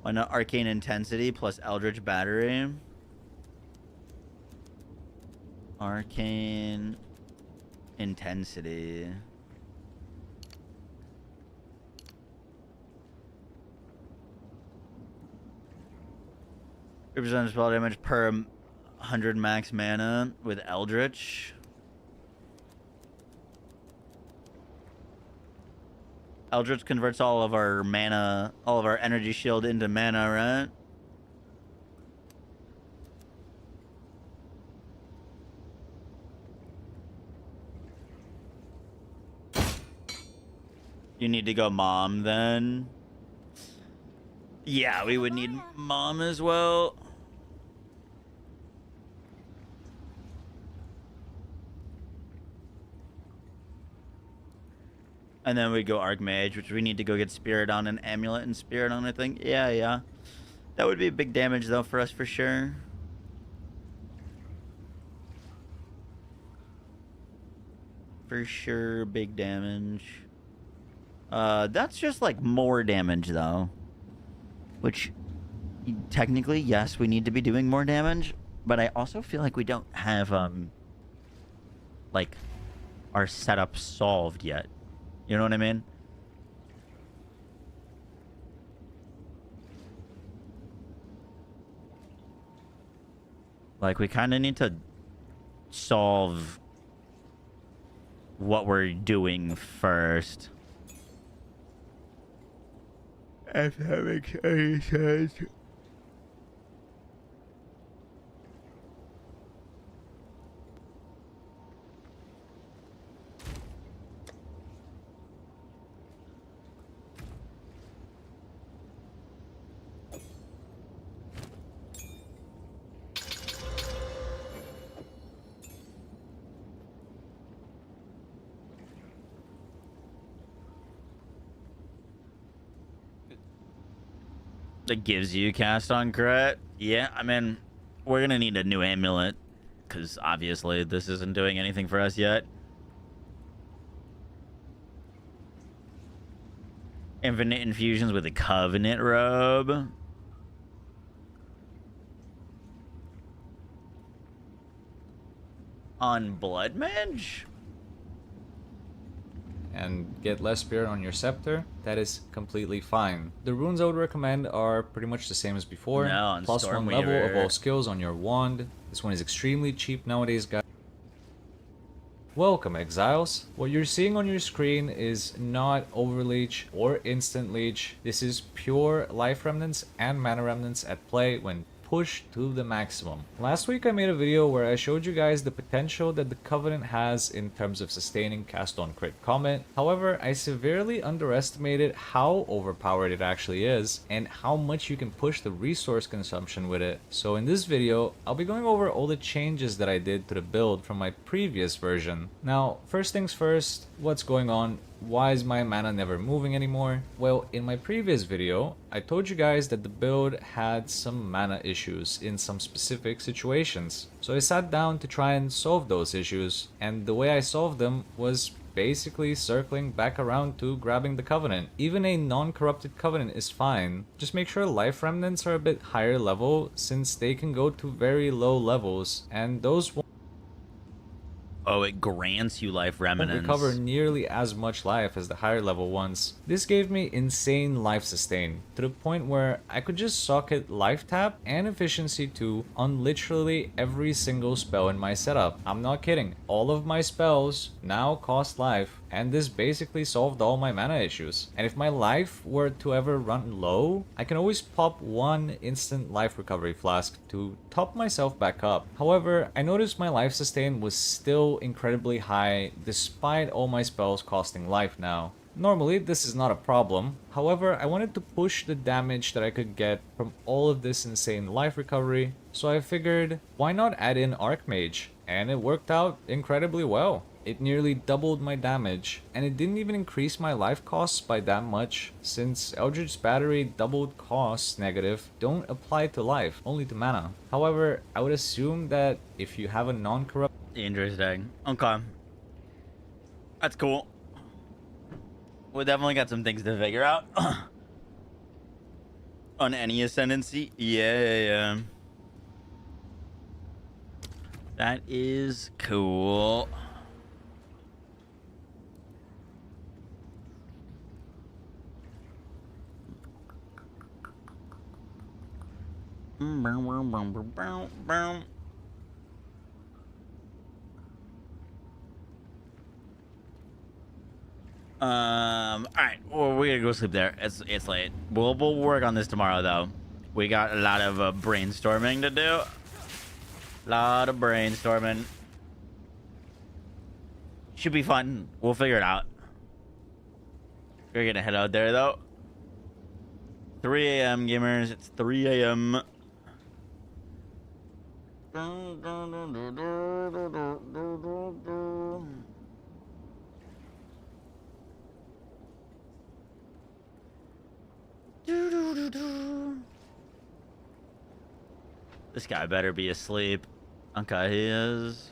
Why not Arcane Intensity plus Eldritch Battery? Arcane Intensity. Represents spell damage per 100 max mana with Eldritch. Eldritch converts all of our mana, all of our energy shield into mana, right? You need to go Mom then. Yeah, we would need Mom as well. And then we go Archmage, which we need to go get Spirit on and Amulet and Spirit on, I think. Yeah, yeah. That would be big damage, though, for us, for sure. For sure, big damage. That's just, like, more damage, though. Which, technically, yes, we need to be doing more damage. But I also feel like we don't have, like, our setup solved yet. You know what I mean? Like, we kind of need to solve what we're doing first. If that makes any sense. That gives you cast on crit. Yeah, I mean, we're gonna need a new amulet because obviously this isn't doing anything for us yet. Infinite infusions with a Covenant robe. On Blood Mage? And get less spirit on your scepter, that is completely fine. The runes I would recommend are pretty much the same as before. No, on +1 Stormweaver. level of all skills on your wand. This one is extremely cheap nowadays, guys. Welcome, Exiles. What you're seeing on your screen is not Overleech or Instant Leech. This is pure Life Remnants and Mana Remnants at play when pushed to the maximum. Last week I made a video where I showed you guys the potential that the Covenant has in terms of sustaining cast on crit comment. However, I severely underestimated how overpowered it actually is and how much you can push the resource consumption with it. So in this video, I'll be going over all the changes that I did to the build from my previous version. Now, first things first, what's going on? Why is my mana never moving anymore? Well, in my previous video, I told you guys that the build had some mana issues in some specific situations. So I sat down to try and solve those issues, and the way I solved them was basically circling back around to grabbing the Covenant. Even a non-corrupted Covenant is fine. Just make sure life remnants are a bit higher level, since they can go to very low levels, and those won't Oh, it grants you life remnants. recover nearly as much life as the higher level ones. This gave me insane life sustain, to the point where I could just socket life tap and efficiency 2 on literally every single spell in my setup. I'm not kidding. All of my spells now cost life, and this basically solved all my mana issues. And if my life were to ever run low, I can always pop one instant life recovery flask to top myself back up. However, I noticed my life sustain was still incredibly high despite all my spells costing life now. Normally, this is not a problem. However, I wanted to push the damage that I could get from all of this insane life recovery, so I figured, why not add in Archmage? And it worked out incredibly well. It nearly doubled my damage, and it didn't even increase my life costs by that much, since Eldritch Battery doubled costs negative don't apply to life, only to mana. However, I would assume that if you have a non-corrupt... Interesting. Okay. That's cool. We definitely got some things to figure out. On any ascendancy. Yeah. That is cool. Alright, well, we're gonna go sleep there. It's late. We'll work on this tomorrow, though. We got a lot of brainstorming to do. Lot of brainstorming. Should be fun. We'll figure it out. We're gonna head out there, though. 3 a.m. gamers. It's 3 a.m. This guy better be asleep. Okay, he is.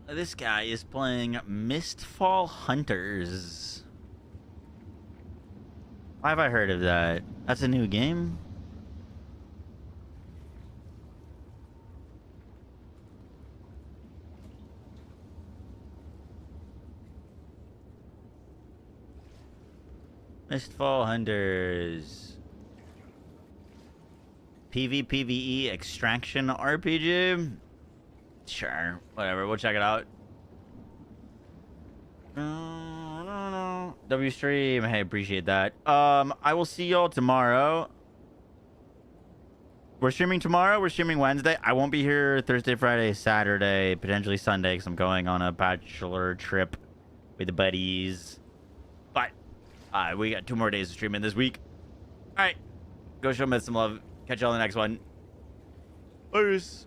This guy is playing Mistfall Hunters. Why have I heard of that? That's a new game? Mistfall Hunters. PvPvE extraction RPG? Sure, whatever. We'll check it out. W stream. Hey, appreciate that. I will see y'all tomorrow. We're streaming tomorrow. We're streaming Wednesday. I won't be here Thursday, Friday, Saturday, potentially Sunday, because I'm going on a bachelor trip with the buddies. But we got 2 more days of streaming this week. All right, go show me some love. Catch y'all in the next one. Peace.